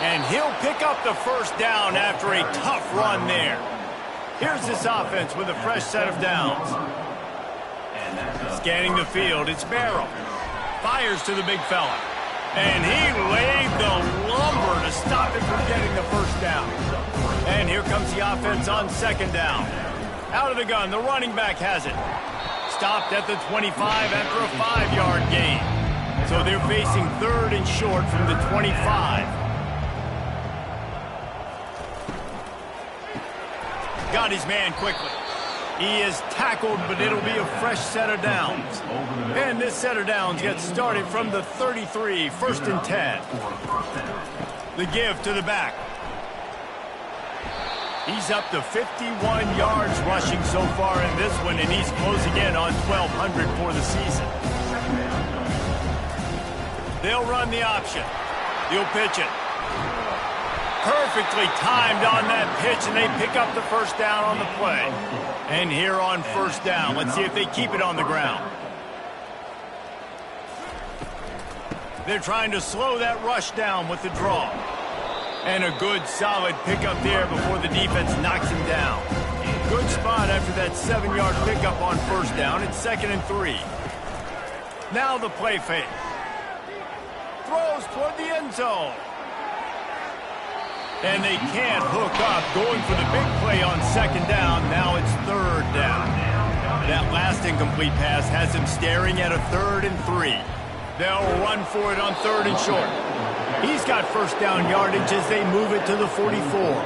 And he'll pick up the first down after a tough run there. Here's this offense with a fresh set of downs. Scanning the field, it's Barrow. Fires to the big fella. And he laid the lumber to stop him from getting the first down. And here comes the offense on second down. Out of the gun, the running back has it. Stopped at the 25 after a 5-yard gain. So they're facing third and short from the 25. Got his man quickly. He is tackled, but it'll be a fresh set of downs. And this set of downs gets started from the 33, 1st and 10. The give to the back. He's up to 51 yards rushing so far in this one, and he's closing in on 1,200 for the season. They'll run the option. He'll pitch it. Perfectly timed on that pitch, and they pick up the first down on the play. And here on first down, let's see if they keep it on the ground. They're trying to slow that rush down with the draw. And a good, solid pickup there before the defense knocks him down. Good spot after that 7-yard pickup on first down. It's 2nd and 3. Now the play fake. Throws toward the end zone. And they can't hook up, going for the big play on second down. Now it's third down. That last incomplete pass has him staring at a 3rd and 3. They'll run for it on 3rd and short. He's got first down yardage as they move it to the 44.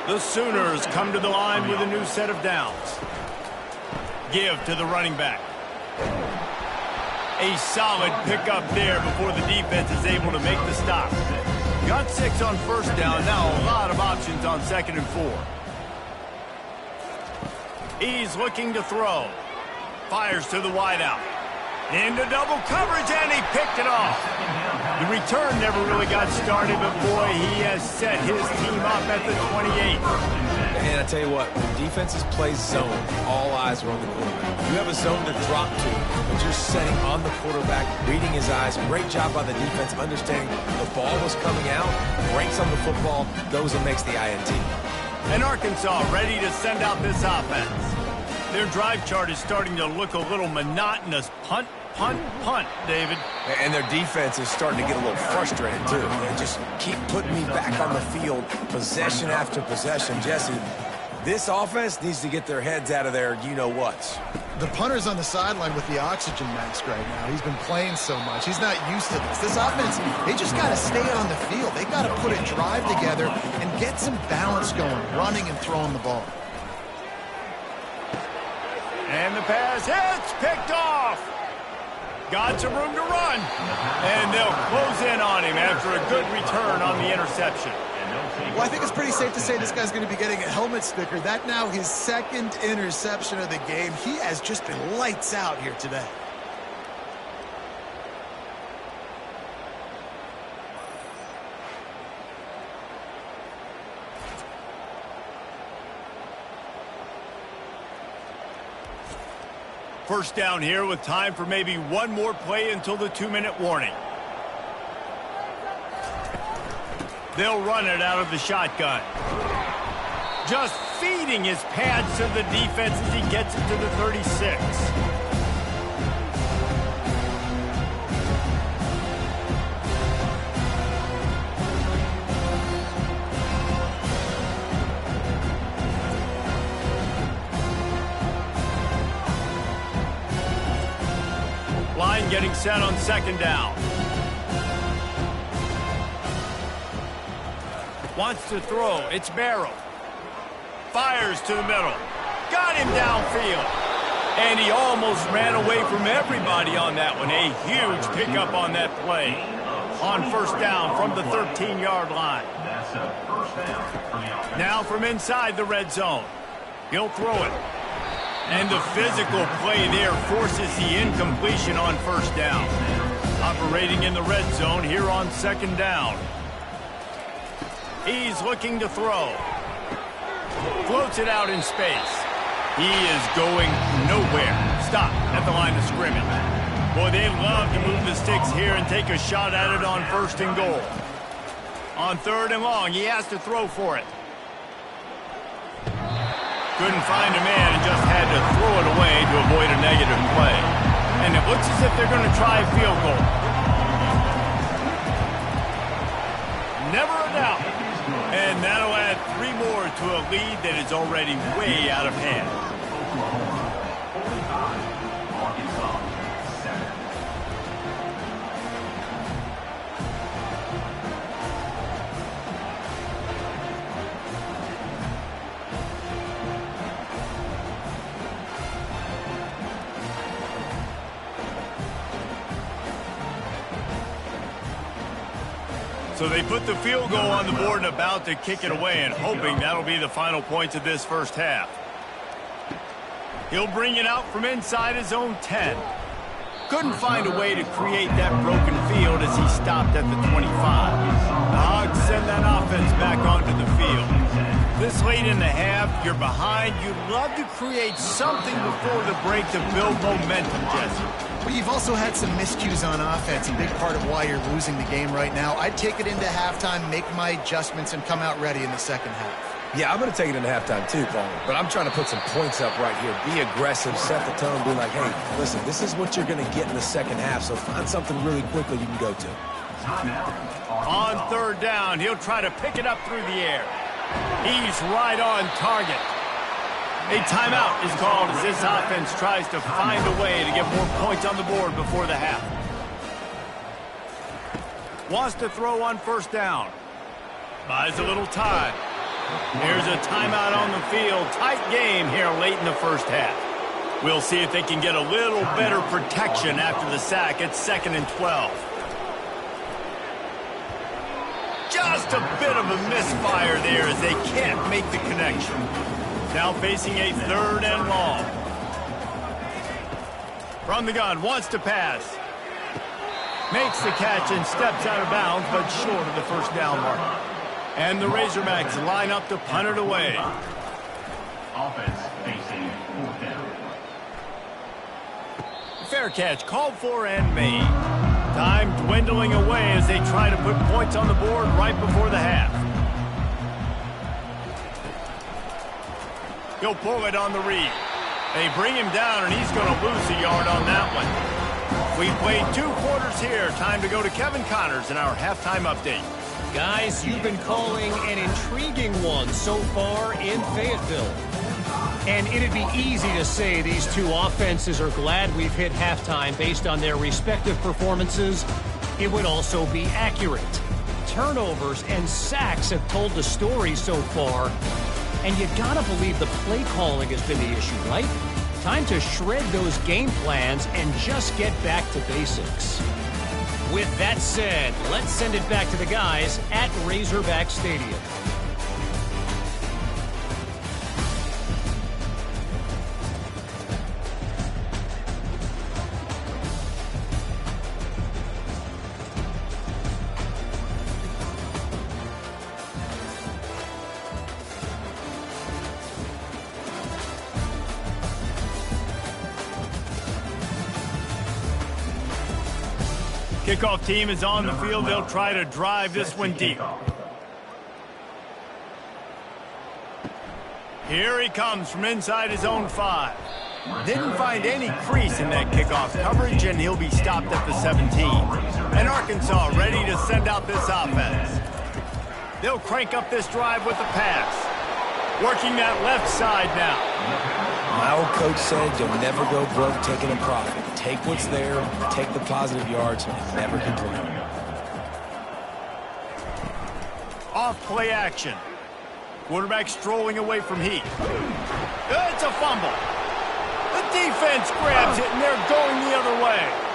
The Sooners come to the line with a new set of downs. Give to the running back. A solid pickup there before the defense is able to make the stop. Got 6 on first down. Now a lot of options on 2nd and 4. He's looking to throw. Fires to the wideout. Into double coverage, and he picked it off. The return never really got started, but boy, he has set his team up at the 28. And I tell you what, when defenses play zone, all eyes are on the quarterback. You have a zone to drop to, but you're setting on the quarterback, reading his eyes. Great job by the defense, understanding the ball was coming out, breaks on the football, goes and makes the INT. And Arkansas ready to send out this offense. Their drive chart is starting to look a little monotonous. Punt, punt, punt, David. And their defense is starting to get a little frustrated, too. They just keep putting me back on the field, possession after possession. Jesse, this offense needs to get their heads out of their you-know-whats. The punter's on the sideline with the oxygen mask right now. He's been playing so much. He's not used to this. This offense, they just got to stay on the field. They got to put a drive together and get some balance going, running and throwing the ball. And the pass hits, picked off. Got some room to run. And they'll close in on him after a good return on the interception. Well, I think it's pretty safe to say this guy's going to be getting a helmet sticker. That now his 2nd interception of the game. He has just been lights out here today. First down here with time for maybe one more play until the 2-minute warning. They'll run it out of the shotgun. Just feeding his pads to the defense as he gets it to the 36. getting set on second down. Wants to throw. It's Barrow. Fires to the middle. Got him downfield. And he almost ran away from everybody on that one. A huge pickup on that play. On first down from the 13-yard line. Now from inside the red zone. He'll throw it. And the physical play there forces the incompletion on first down. Operating in the red zone here on second down. He's looking to throw. Floats it out in space. He is going nowhere. Stop at the line of scrimmage. Boy, they love to move the sticks here and take a shot at it on first and goal. On third and long, he has to throw for it. Couldn't find a man and just had to throw it away to avoid a negative play. And it looks as if they're going to try a field goal. Never a doubt. And that'll add 3 more to a lead that is already way out of hand. So they put the field goal on the board and about to kick it away, and hoping that'll be the final points of this first half. He'll bring it out from inside his own 10. Couldn't find a way to create that broken field as he stopped at the 25. The Hogs send that offense back onto the field. This late in the half, you're behind. You'd love to create something before the break to build momentum, Jesse. Well, you've also had some miscues on offense, a big part of why you're losing the game right now. I'd take it into halftime, make my adjustments, and come out ready in the second half. Yeah, I'm going to take it into halftime too, Paul. But I'm trying to put some points up right here. Be aggressive, set the tone, be like, hey, listen, this is what you're going to get in the second half, so find something really quickly you can go to. On third down, he'll try to pick it up through the air. He's right on target. A timeout is called as this offense tries to find a way to get more points on the board before the half. Wants to throw on first down. Buys a little time. Here's a timeout on the field. Tight game here late in the first half. We'll see if they can get a little better protection after the sack at 2nd and 12. Just a bit of a misfire there as they can't make the connection. Now facing a 3rd and long. From the gun, wants to pass. Makes the catch and steps out of bounds, but short of the first down mark. And the Razorbacks line up to punt it away. Offense facing 4th down. Fair catch called for and made. Time dwindling away as they try to put points on the board right before the half. He'll pull it on the read. They bring him down, and he's going to lose a yard on that one. We played 2 quarters here. Time to go to Kevin Connors in our halftime update. Guys, you've been calling an intriguing one so far in Fayetteville. And it'd be easy to say these two offenses are glad we've hit halftime based on their respective performances. It would also be accurate. Turnovers and sacks have told the story so far. And you gotta believe the play calling has been the issue, right? Time to shred those game plans and just get back to basics. With that said, let's send it back to the guys at Razorback Stadium. Kickoff team is on the field. They'll try to drive this one deep. Here he comes from inside his own 5. Didn't find any crease in that kickoff coverage, and he'll be stopped at the 17. And Arkansas ready to send out this offense. They'll crank up this drive with the pass. Working that left side now. My old coach said you'll never go broke taking a profit. Take what's there, take the positive yards, and never complain. Off play action. Quarterback strolling away from heat. It's a fumble. The defense grabs it, and they're going the other way.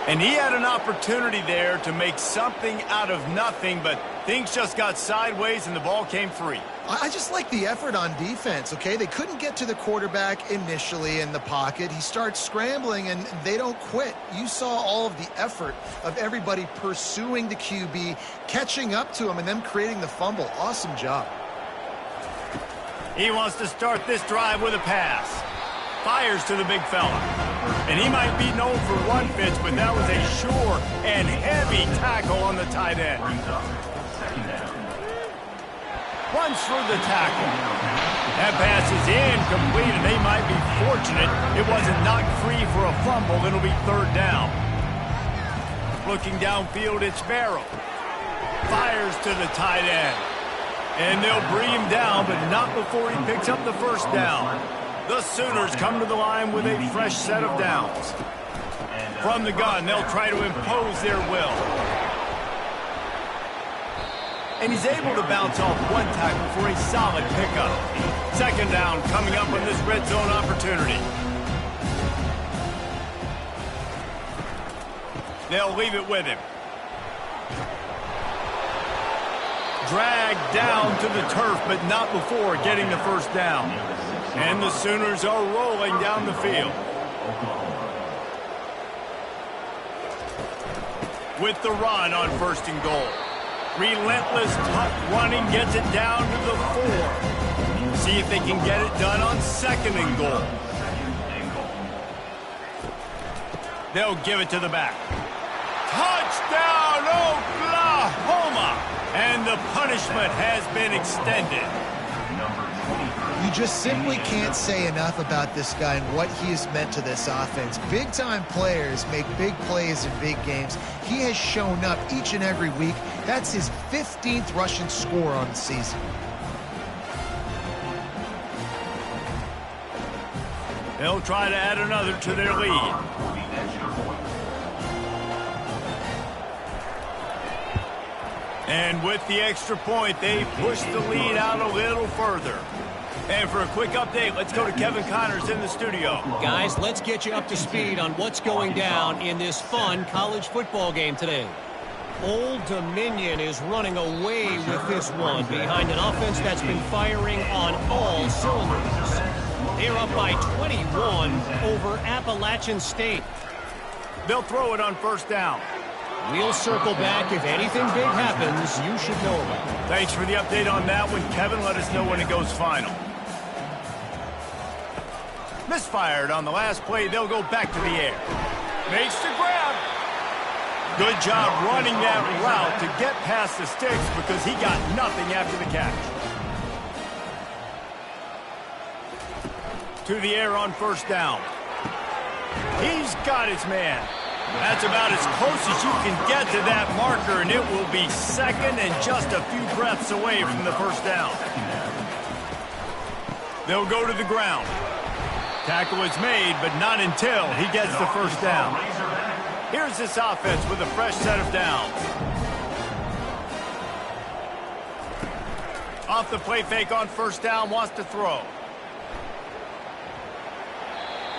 And he had an opportunity there to make something out of nothing, but things just got sideways and the ball came free. I just like the effort on defense, okay? They couldn't get to the quarterback initially in the pocket. He starts scrambling, and they don't quit. You saw all of the effort of everybody pursuing the QB, catching up to him, and them creating the fumble. Awesome job. He wants to start this drive with a pass. Fires to the big fella. And he might be known for run fits, but that was a sure and heavy tackle on the tight end. Runs through the tackle. That pass is incomplete, and they might be fortunate it wasn't knocked free for a fumble. It'll be third down. Looking downfield, it's Barrow. Fires to the tight end. And they'll bring him down, but not before he picks up the first down. The Sooners come to the line with a fresh set of downs. From the gun, they'll try to impose their will. And he's able to bounce off one tackle for a solid pickup. Second down coming up on this red zone opportunity. They'll leave it with him. Dragged down to the turf, but not before getting the first down. And the Sooners are rolling down the field. With the run on first and goal. Relentless, tough running gets it down to the 4. See if they can get it done on second and goal. They'll give it to the back. Touchdown, Oklahoma! And the punishment has been extended. You just simply can't say enough about this guy and what he has meant to this offense. Big-time players make big plays in big games. He has shown up each and every week. That's his 15th rushing score on the season. They'll try to add another to their lead. And with the extra point, they push the lead out a little further. And for a quick update, let's go to Kevin Connors in the studio. Guys, let's get you up to speed on what's going down in this fun college football game today. Old Dominion is running away with this one behind an offense that's been firing on all cylinders. They're up by 21 over Appalachian State. They'll throw it on first down. We'll circle back. If anything big happens, you should know about it. Thanks for the update on that one, Kevin. Let us know when it goes final. Misfired on the last play. They'll go back to the air. Makes the grab. Good job running that route to get past the sticks because he got nothing after the catch. To the air on first down. He's got his man. That's about as close as you can get to that marker, and it will be second and just a few breaths away from the first down. They'll go to the ground. Tackle is made, but not until he gets the first down. Here's this offense with a fresh set of downs. Off the play fake on first down, wants to throw.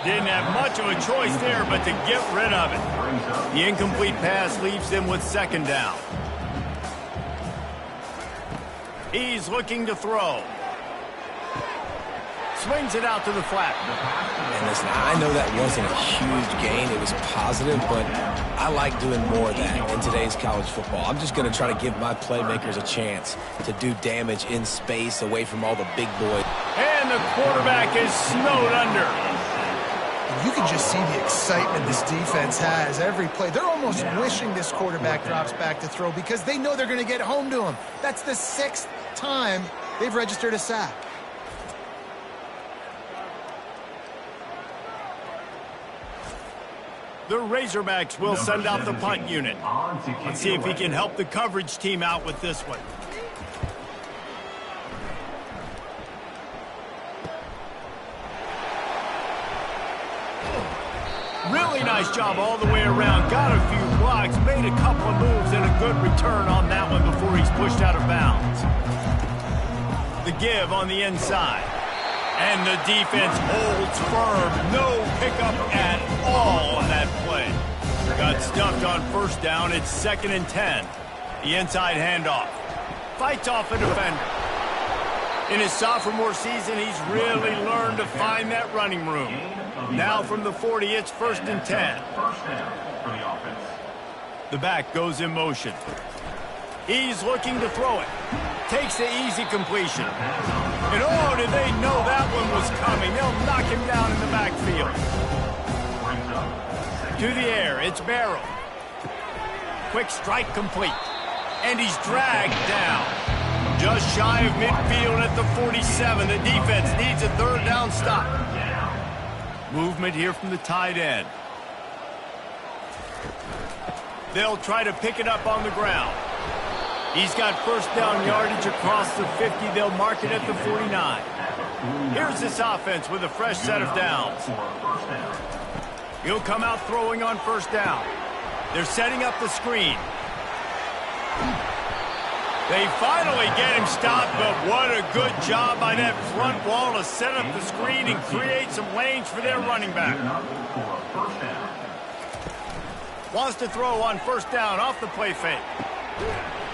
Didn't have much of a choice there, but to get rid of it. The incomplete pass leaves them with second down. He's looking to throw. Swings it out to the flat. And listen, I know that wasn't a huge gain. It was positive, but I like doing more of that in today's college football. I'm just going to try to give my playmakers a chance to do damage in space away from all the big boys. And the quarterback is snowed under. You can just see the excitement this defense has every play. They're almost wishing this quarterback drops back to throw because they know they're going to get home to him. That's the 6th time they've registered a sack. The Razorbacks will send out the punt unit. Let's see if he can help the coverage team out with this one. Really nice job all the way around. Got a few blocks, made a couple of moves, and a good return on that one before he's pushed out of bounds. The give on the inside. And the defense holds firm. No pickup at all on that play. Got stuffed on first down. It's 2nd and 10. The inside handoff. Fights off a defender. In his sophomore season, he's really learned to find that running room. Now from the 40, it's 1st and 10. The back goes in motion. He's looking to throw it. Takes the easy completion. And oh, did they know that one was coming. They'll knock him down in the backfield. To the air, it's Barrow. Quick strike complete. And he's dragged down. Just shy of midfield at the 47. The defense needs a 3rd down stop. Movement here from the tight end. They'll try to pick it up on the ground. He's got 1st down yardage across the 50. They'll mark it at the 49. Here's this offense with a fresh set of downs. He'll come out throwing on 1st down. They're setting up the screen. They finally get him stopped, but what a good job by that front wall to set up the screen and create some lanes for their running back. Wants to throw on 1st down off the play fake.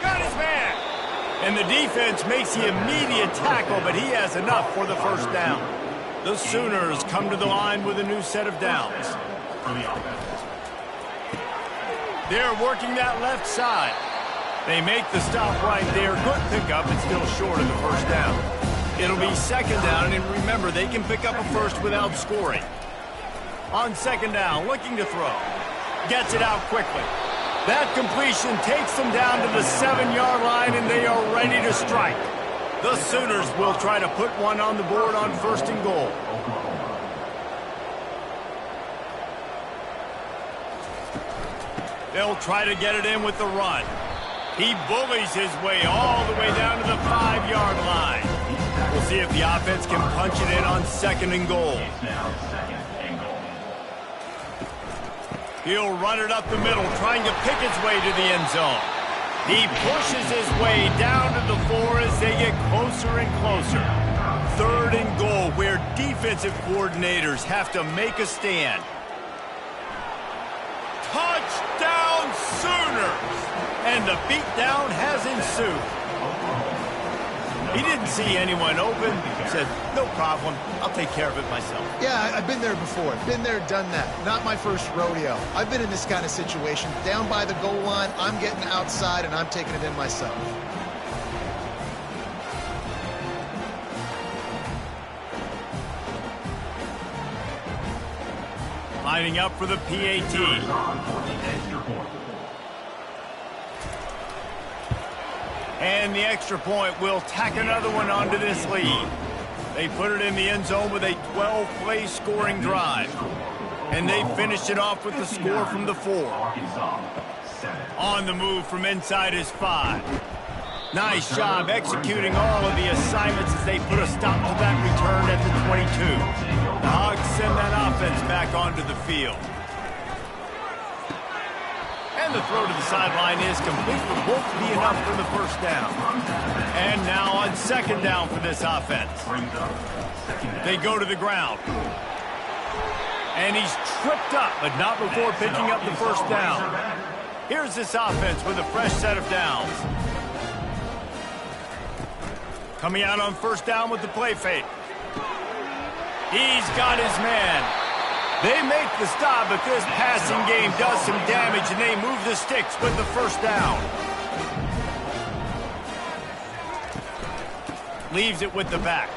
Got his man. And the defense makes the immediate tackle, but he has enough for the 1st down. The Sooners come to the line with a new set of downs. They're working that left side. They make the stop right there. Good pickup, and still short of the 1st down. It'll be 2nd down, and remember, they can pick up a 1st without scoring. On 2nd down, looking to throw. Gets it out quickly. That completion takes them down to the 7-yard line, and they are ready to strike. The Sooners will try to put one on the board on 1st and goal. They'll try to get it in with the run. He bullies his way all the way down to the 5-yard line. We'll see if the offense can punch it in on 2nd and goal. He'll run it up the middle, trying to pick his way to the end zone. He pushes his way down to the 4 as they get closer and closer. 3rd and goal, where defensive coordinators have to make a stand. Touchdown Sooners! And the beatdown has ensued. He didn't see anyone open. Said, no problem. I'll take care of it myself. Yeah, I've been there before. Been there, done that. Not my first rodeo. I've been in this kind of situation. Down by the goal line, I'm getting outside, and I'm taking it in myself. Lining up for the PAT. And the extra point will tack another one onto this lead. They put it in the end zone with a 12-play scoring drive. And they finished it off with the score from the 4. On the move from inside his 5. Nice job executing all of the assignments as they put a stop to that return at the 22. The Hogs send that offense back onto the field. And the throw to the sideline is complete, but won't be enough for the 1st down. And now on 2nd down for this offense. They go to the ground. And he's tripped up, but not before picking up the 1st down. Here's this offense with a fresh set of downs. Coming out on 1st down with the play fake. He's got his man. They make the stop, but this passing game does some damage, and they move the sticks with the 1st down. Leaves it with the back.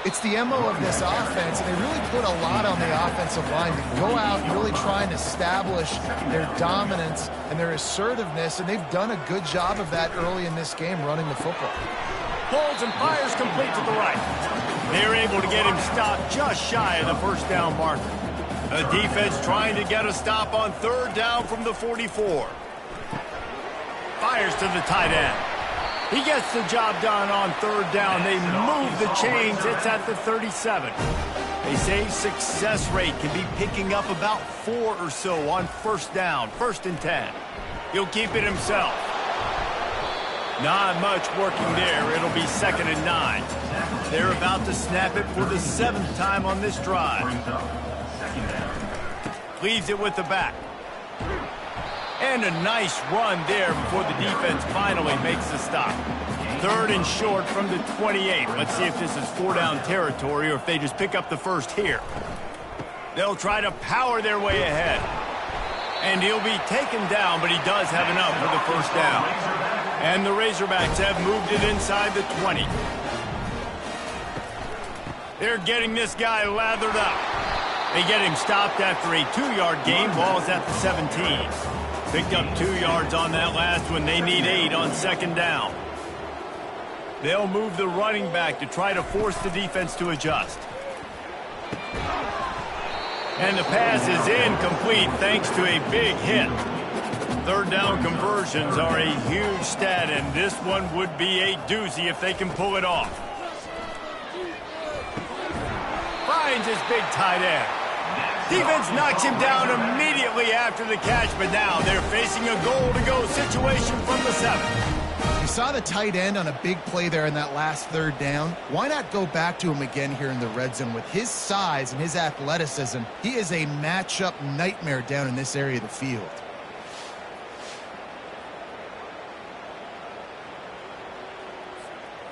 It's the MO of this offense, and they really put a lot on the offensive line to go out and really try and establish their dominance and their assertiveness, and they've done a good job of that early in this game running the football. Pulls and fires complete to the right. They're able to get him stopped just shy of the 1st down marker. The defense trying to get a stop on 3rd down from the 44. Fires to the tight end. He gets the job done on 3rd down. They move the chains. It's at the 37. They say success rate can be picking up about 4 or so on first down, 1st and 10. He'll keep it himself. Not much working there. It'll be 2nd and 9. They're about to snap it for the 7th time on this drive. Leaves it with the back. And a nice run there before the defense finally makes the stop. 3rd and short from the 28. Let's see if this is 4-down territory or if they just pick up the first here. They'll try to power their way ahead. And he'll be taken down, but he does have enough for the first down. And the Razorbacks have moved it inside the 20. They're getting this guy lathered up. They get him stopped after a 2-yard gain. Ball's at the 17. Picked up 2 yards on that last one. They need 8 on 2nd down. They'll move the running back to try to force the defense to adjust. And the pass is incomplete thanks to a big hit. 3rd down conversions are a huge stat, and this one would be a doozy if they can pull it off. Finds his big tight end. Defense knocks him down immediately after the catch, but now they're facing a goal-to-go situation from the 7. You saw the tight end on a big play there in that last 3rd down. Why not go back to him again here in the red zone? With his size and his athleticism, he is a matchup nightmare down in this area of the field.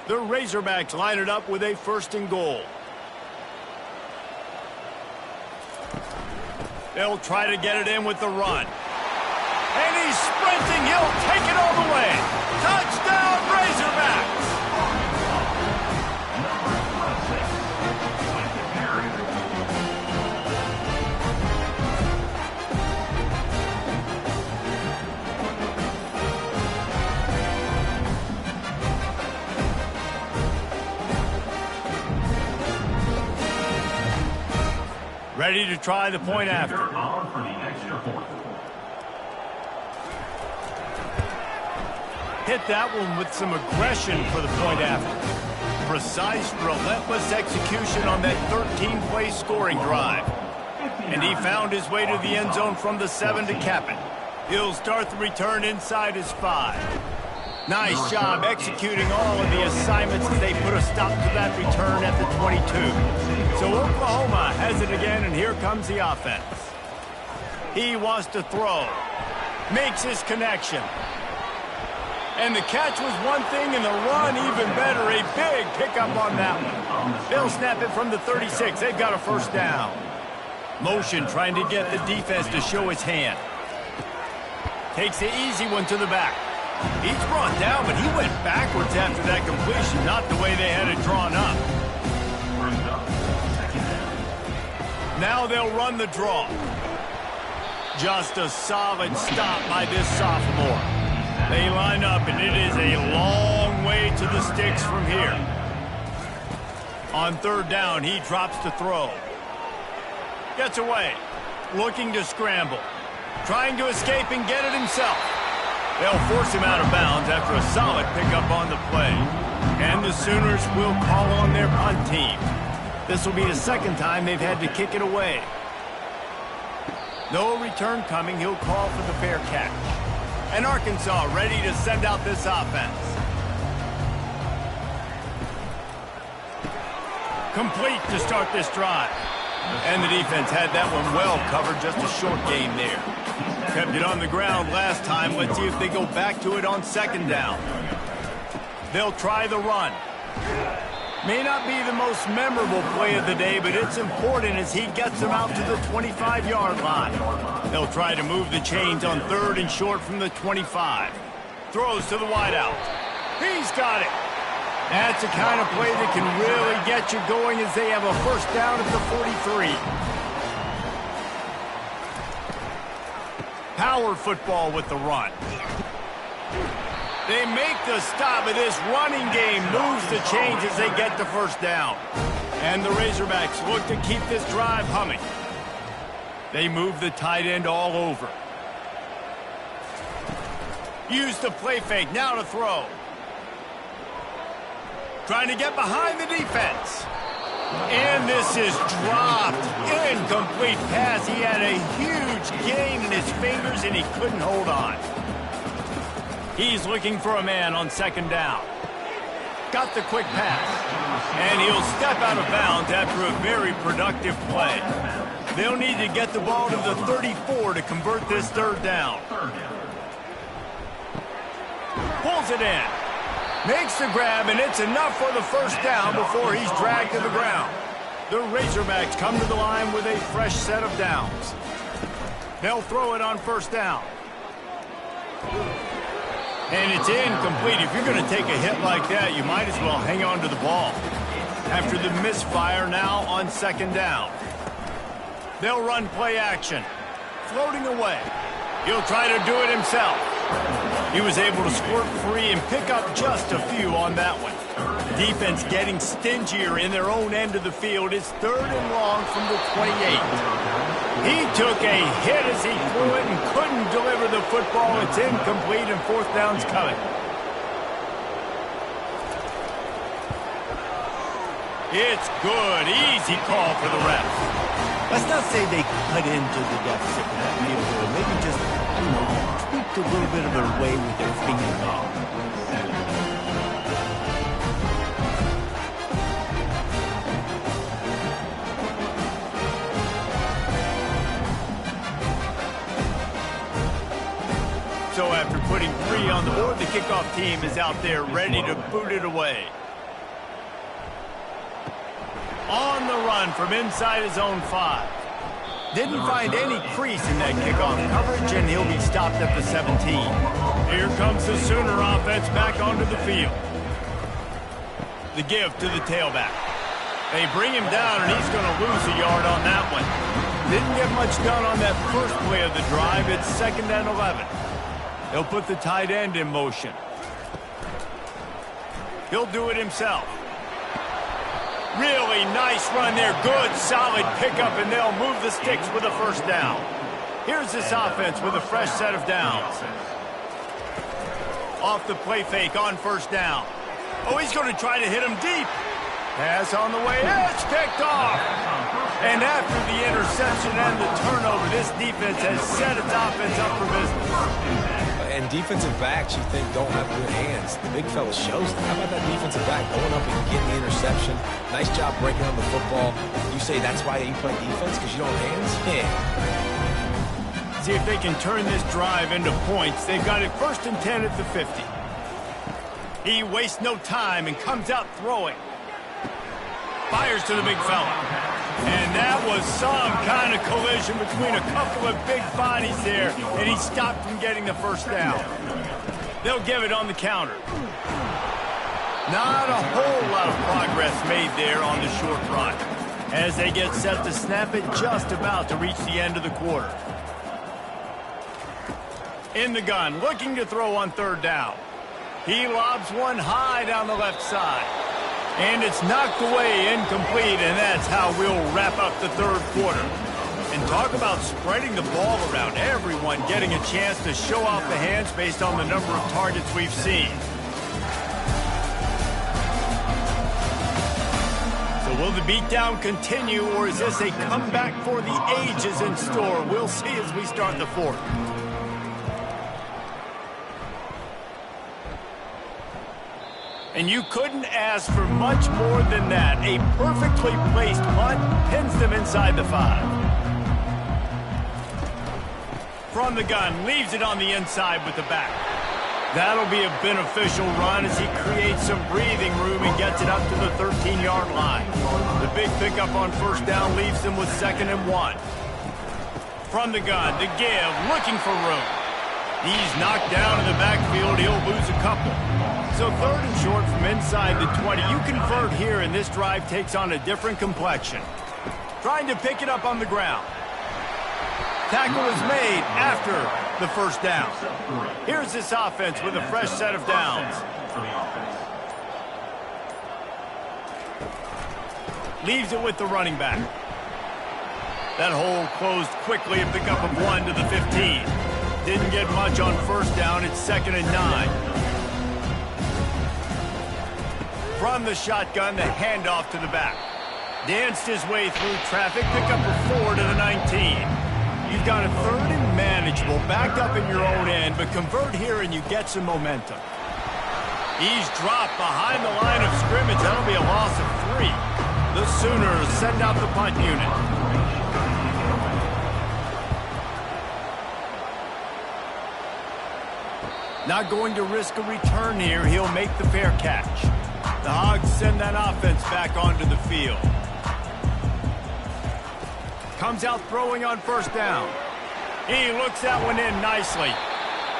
The Razorbacks line it up with a 1st and goal. They'll try to get it in with the run. And he's sprinting. He'll take it all the way. Touchdown, Razorbacks! Ready to try the point after. Hit that one with some aggression for the point after. Precise, relentless execution on that 13-play scoring drive. And he found his way to the end zone from the 7 to cap it. He'll start the return inside his 5. Nice job executing all of the assignments as they put a stop to that return at the 22. So Oklahoma has it again, and here comes the offense. He wants to throw. Makes his connection. And the catch was one thing, and the run even better. A big pickup on that one. They'll snap it from the 36. They've got a 1st down. Motion trying to get the defense to show his hand. Takes the easy one to the back. He's brought down, but he went backwards after that completion, not the way they had it drawn up. Now they'll run the draw. Just a solid stop by this sophomore. They line up, and it is a long way to the sticks from here. On 3rd down, he drops to throw. Gets away. Looking to scramble. Trying to escape and get it himself. They'll force him out of bounds after a solid pickup on the play. And the Sooners will call on their punt team. This will be the 2nd time they've had to kick it away. No return coming. He'll call for the fair catch. And Arkansas ready to send out this offense. Complete to start this drive. And the defense had that one well covered. Just a short game there. Kept it on the ground last time. Let's see if they go back to it on 2nd down. They'll try the run. May not be the most memorable play of the day, but it's important as he gets them out to the 25-yard line. They'll try to move the chains on 3rd and short from the 25. Throws to the wideout. He's got it. That's the kind of play that can really get you going as they have a 1st down at the 43. Power football with the run. They make the stop, but this running game moves the chains as they get the 1st down. And the Razorbacks look to keep this drive humming. They move the tight end all over. Use the play fake, now to throw. Trying to get behind the defense. And this is dropped. Incomplete pass. He had a huge gain in his fingers, and he couldn't hold on. He's looking for a man on second down. Got the quick pass. And he'll step out of bounds after a very productive play. They'll need to get the ball to the 34 to convert this third down. Pulls it in. Makes the grab, and it's enough for the first down before he's dragged to the ground. The Razorbacks come to the line with a fresh set of downs. They'll throw it on first down. And it's incomplete. If you're going to take a hit like that, you might as well hang on to the ball. After the misfire, now on second down. They'll run play action. Floating away. He'll try to do it himself. He was able to squirt free and pick up just a few on that one. Defense getting stingier in their own end of the field. It's third and long from the 28. He took a hit as he threw it and couldn't deliver the football. It's incomplete, and fourth down's coming. It's good. Easy call for the ref. Let's not say they cut into the deficit with that field goal. Maybe just, tweaked a little bit of their way with their fingernail. So after putting 3 on the board, the kickoff team is out there ready to boot it away. On the run from inside his own 5. Didn't find any crease in that kickoff coverage, and he'll be stopped at the 17. Here comes the Sooner offense back onto the field. The give to the tailback. They bring him down, and he's going to lose a yard on that one. Didn't get much done on that first play of the drive. It's second and 11. He'll put the tight end in motion. He'll do it himself. Really nice run there. Good, solid pickup, and they'll move the sticks with a first down. Here's this offense with a fresh set of downs. Off the play fake on first down. Oh, he's going to try to hit him deep. Pass on the way. It's picked off. And after the interception and the turnover, this defense has set its offense up for business. And defensive backs, you think, don't have good hands. The big fella shows them. How about that defensive back going up and getting the interception? Nice job breaking on the football. You say that's why you play defense, because you don't have hands? Yeah. See if they can turn this drive into points. They've got it first and 10 at the 50. He wastes no time and comes out throwing. Fires to the big fella. And that was some kind of collision between a couple of big bodies there, and he stopped from getting the first down. They'll give it on the counter. Not a whole lot of progress made there on the short run, as they get set to snap it just about to reach the end of the quarter. In the gun, looking to throw on third down. He lobs one high down the left side. And it's knocked away, incomplete, and that's how we'll wrap up the third quarter. And talk about spreading the ball around. Everyone getting a chance to show off the hands based on the number of targets we've seen. So will the beatdown continue, or is this a comeback for the ages in store? We'll see as we start the fourth. And you couldn't ask for much more than that. A perfectly placed punt pins them inside the 5. From the gun, leaves it on the inside with the back. That'll be a beneficial run as he creates some breathing room and gets it up to the 13-yard line. The big pickup on first down leaves them with 2nd and 1. From the gun, the give, looking for room. He's knocked down in the backfield. He'll lose a couple. So 3rd and short from inside the 20. You convert here, and this drive takes on a different complexion. Trying to pick it up on the ground. Tackle is made after the first down. Here's this offense with a fresh set of downs. Leaves it with the running back. That hole closed quickly, a pickup of 1 to the 15. Didn't get much on first down. It's 2nd and 9. From the shotgun, the handoff to the back. Danced his way through traffic, pick up a 4 to the 19. You've got a 3rd and manageable, backed up in your own end, but convert here and you get some momentum. He's dropped behind the line of scrimmage. That'll be a loss of 3. The Sooners send out the punt unit. Not going to risk a return here. He'll make the fair catch. The Hogs send that offense back onto the field. Comes out throwing on 1st down. He looks that one in nicely.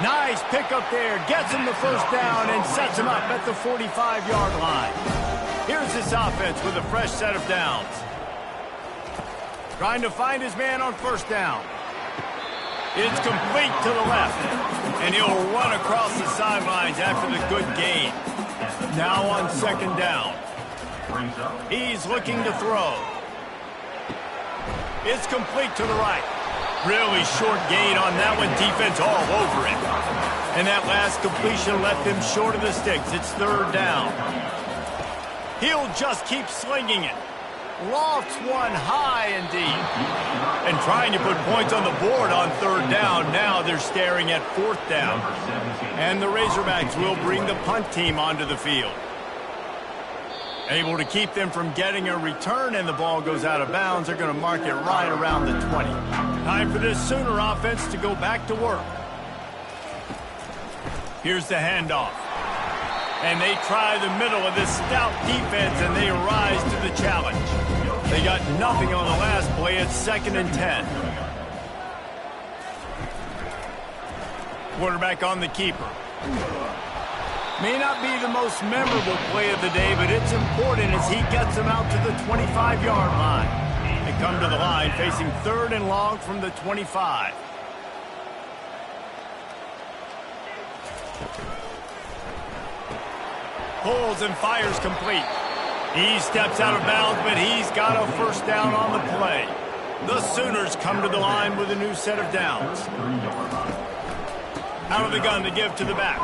Nice pickup there. Gets him the 1st down and sets him up at the 45-yard line. Here's this offense with a fresh set of downs. Trying to find his man on 1st down. It's complete to the left. And he'll run across the sidelines after the good gain. Now on 2nd down. He's looking to throw. It's complete to the right. Really short gain on that one. Defense all over it. And that last completion left him short of the sticks. It's 3rd down. He'll just keep slinging it. Lofts one high indeed. And trying to put points on the board on 3rd down. Now they're staring at 4th down. And the Razorbacks will bring the punt team onto the field. Able to keep them from getting a return, and the ball goes out of bounds. They're going to mark it right around the 20. Time for this Sooner offense to go back to work. Here's the handoff. And they try the middle of this stout defense, and they rise to the challenge. They got nothing on the last play. It's 2nd and 10. Quarterback on the keeper. May not be the most memorable play of the day, but it's important as he gets them out to the 25-yard line. They come to the line facing 3rd and long from the 25. Pulls and fires complete. He steps out of bounds, but he's got a 1st down on the play. The Sooners come to the line with a new set of downs. Out of the gun to give to the back.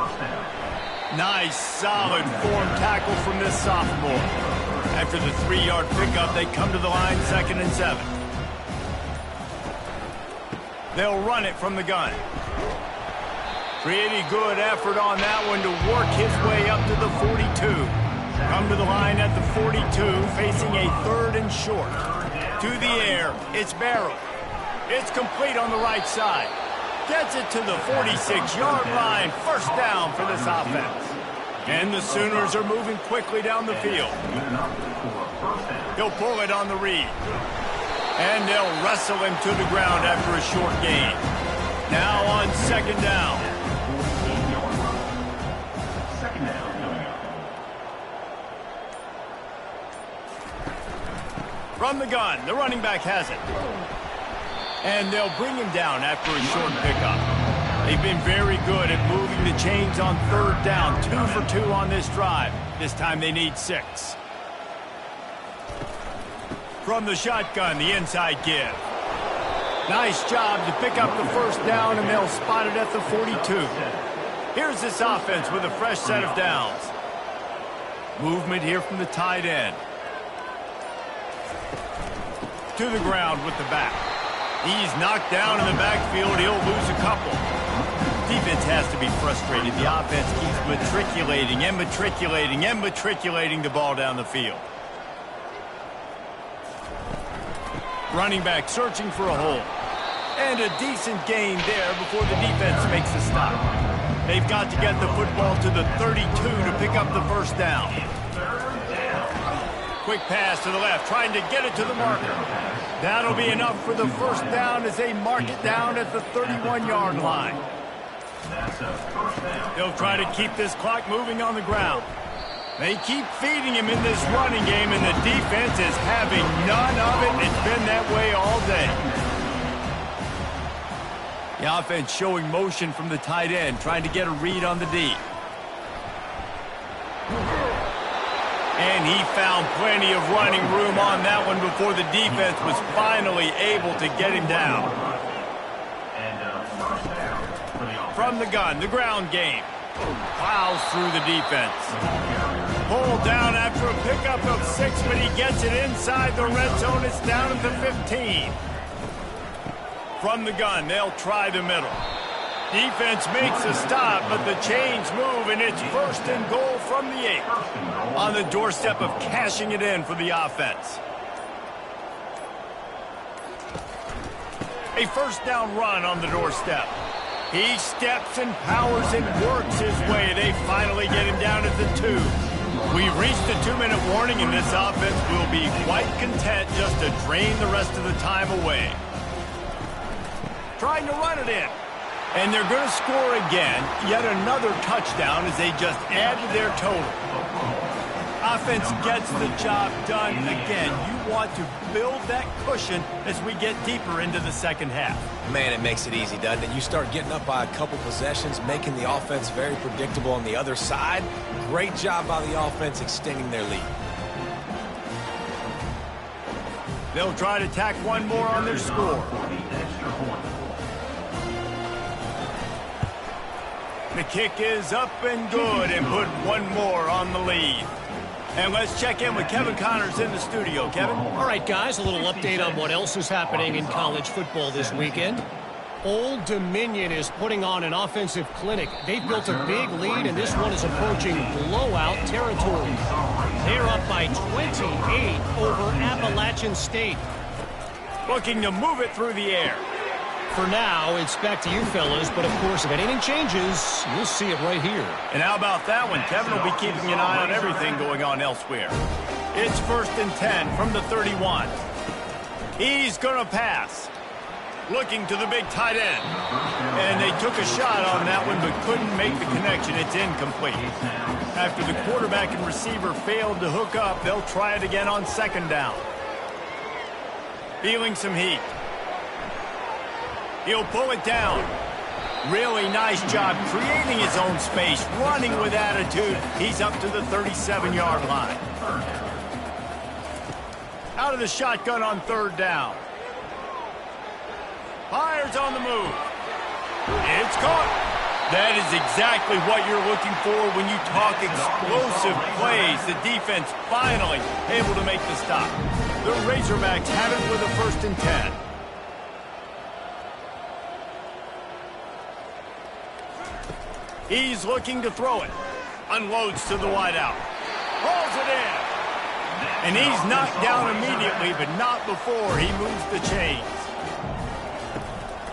Nice, solid form tackle from this sophomore. After the 3-yard pickup, they come to the line 2nd and 7. They'll run it from the gun. Pretty good effort on that one to work his way up to the 42. Come to the line at the 42, facing a 3rd and short. To the air, it's Barrow. It's complete on the right side. Gets it to the 46-yard line. 1st down for this offense. And the Sooners are moving quickly down the field. He'll pull it on the read. And they'll wrestle him to the ground after a short gain. Now on 2nd down. From the gun, the running back has it. And they'll bring him down after a short pickup. They've been very good at moving the chains on 3rd down. 2 for 2 on this drive. This time they need 6. From the shotgun, the inside give. Nice job to pick up the 1st down, and they'll spot it at the 42. Here's this offense with a fresh set of downs. Movement here from the tight end. To the ground with the back. He's knocked down in the backfield. He'll lose a couple. Defense has to be frustrated. The offense keeps matriculating and matriculating and matriculating the ball down the field. Running back searching for a hole. And a decent gain there before the defense makes a stop. They've got to get the football to the 32 to pick up the 1st down. Quick pass to the left, trying to get it to the marker. That'll be enough for the 1st down as they mark it down at the 31-yard line. They'll try to keep this clock moving on the ground. They keep feeding him in this running game, and the defense is having none of it. It's been that way all day. The offense showing motion from the tight end, trying to get a read on the D. And he found plenty of running room on that one before the defense was finally able to get him down. From the gun, the ground game. Plows through the defense. pull down after a pickup of 6, but he gets it inside the red zone. It's down at the 15. From the gun, they'll try the middle. Defense makes a stop, but the chains move, and it's 1st and goal from the 8. On the doorstep of cashing it in for the offense. A 1st down run on the doorstep. He steps and powers and works his way. They finally get him down at the 2. We've reached the 2-minute warning, and this offense will be quite content just to drain the rest of the time away. Trying to run it in. And they're going to score again. Yet another touchdown as they just add to their total. Offense gets the job done again. You want to build that cushion as we get deeper into the second half. Man, it makes it easy, doesn't it? You start getting up by a couple possessions, making the offense very predictable on the other side. Great job by the offense extending their lead. They'll try to tack one more on their score. The kick is up and good and put one more on the lead. And let's check in with Kevin Connors in the studio. Kevin? All right, guys, a little update on what else is happening in college football this weekend. Old Dominion is putting on an offensive clinic. They've built a big lead, and this one is approaching blowout territory. They're up by 28 over Appalachian State. Looking to move it through the air. For now, it's back to you fellas, but of course, if anything changes, you'll see it right here. And how about that one? Kevin will be keeping an eye on everything going on elsewhere. It's 1st and 10 from the 31. He's going to pass. Looking to the big tight end. And they took a shot on that one, but couldn't make the connection. It's incomplete. After the quarterback and receiver failed to hook up, they'll try it again on 2nd down. Feeling some heat. He'll pull it down. Really nice job creating his own space, running with attitude. He's up to the 37-yard line. Out of the shotgun on 3rd down. Fires on the move. It's caught. That is exactly what you're looking for when you talk explosive plays. The defense finally able to make the stop. The Razorbacks have it with a 1st and 10. He's looking to throw it. Unloads to the wideout. Rolls it in. And he's knocked down immediately, but not before he moves the chains.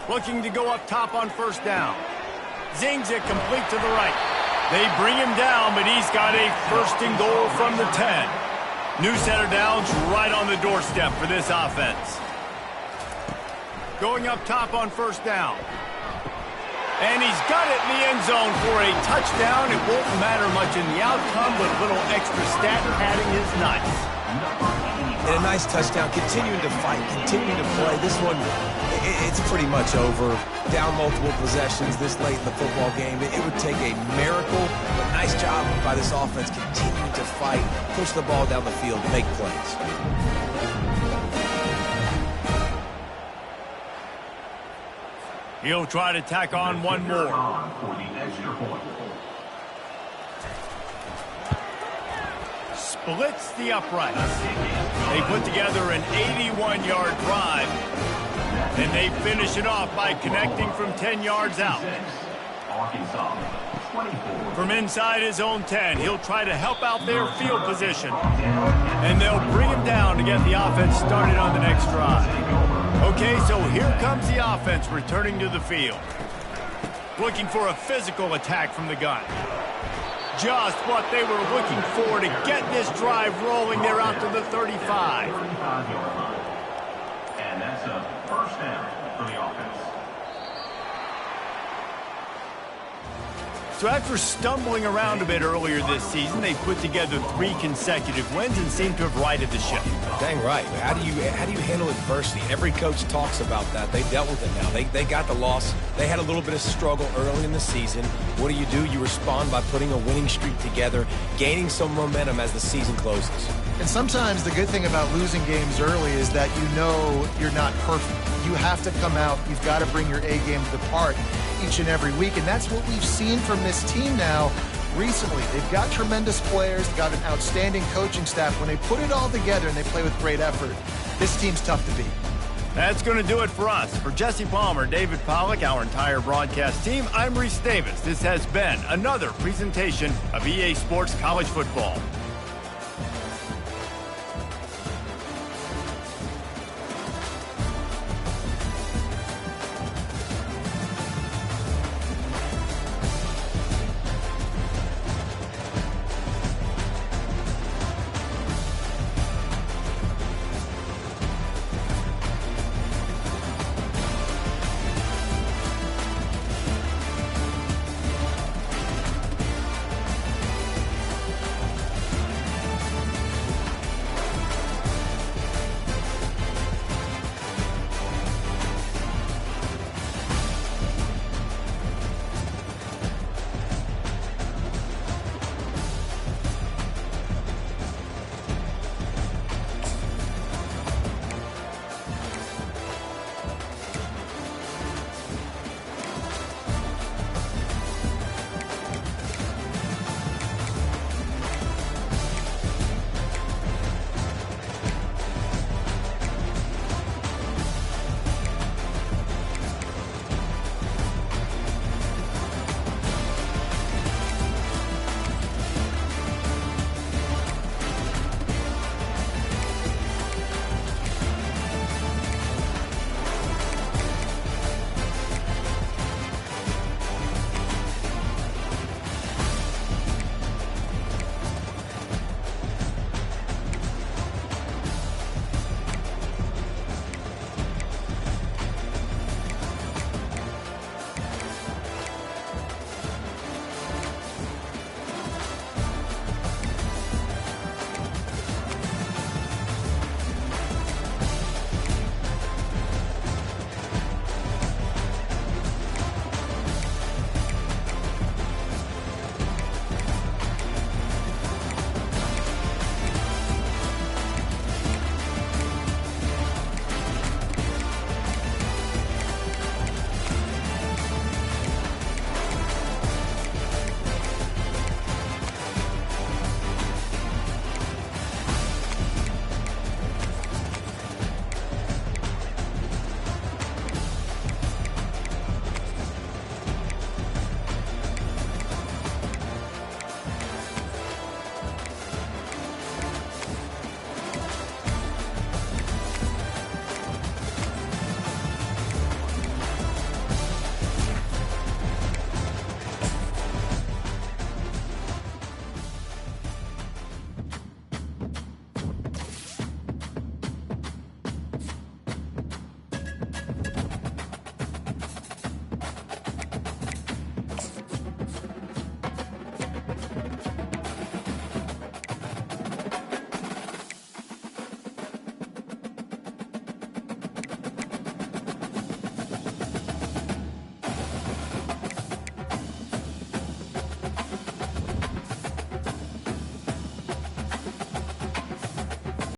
Looking to go up top on 1st down. Zings it complete to the right. They bring him down, but he's got a 1st and goal from the 10. New set of downs right on the doorstep for this offense. Going up top on 1st down. And he's got it in the end zone for a touchdown. It won't matter much in the outcome, but a little extra stat padding is nice. And a nice touchdown, continuing to fight, continuing to play. This one, it's pretty much over. Down multiple possessions this late in the football game. It would take a miracle, but nice job by this offense continuing to fight, push the ball down the field, make plays. He'll try to tack on one more. Splits the uprights. They put together an 81-yard drive. And they finish it off by connecting from 10 yards out. From inside his own 10, he'll try to help out their field position. And they'll bring him down to get the offense started on the next drive. Okay, so here comes the offense returning to the field. Looking for a physical attack from the gun. Just what they were looking for to get this drive rolling. They're out to the 35. And that's a 1st down for the offense. So after stumbling around a bit earlier this season, they put together 3 consecutive wins and seem to have righted the ship. Dang right. How do you handle adversity? Every coach talks about that. They dealt with it now. They got the loss. They had a little bit of struggle early in the season. What do? You respond by putting a winning streak together, gaining some momentum as the season closes. And sometimes the good thing about losing games early is that you know you're not perfect. You have to come out. You've got to bring your A game to the part each and every week. And that's what we've seen from this team now. recently. They've got tremendous players, got an outstanding coaching staff. When they put it all together and they play with great effort, this team's tough to beat. That's going to do it for us. For Jesse Palmer, David Pollack, our entire broadcast team, I'm Reese Davis. This has been another presentation of EA Sports College Football.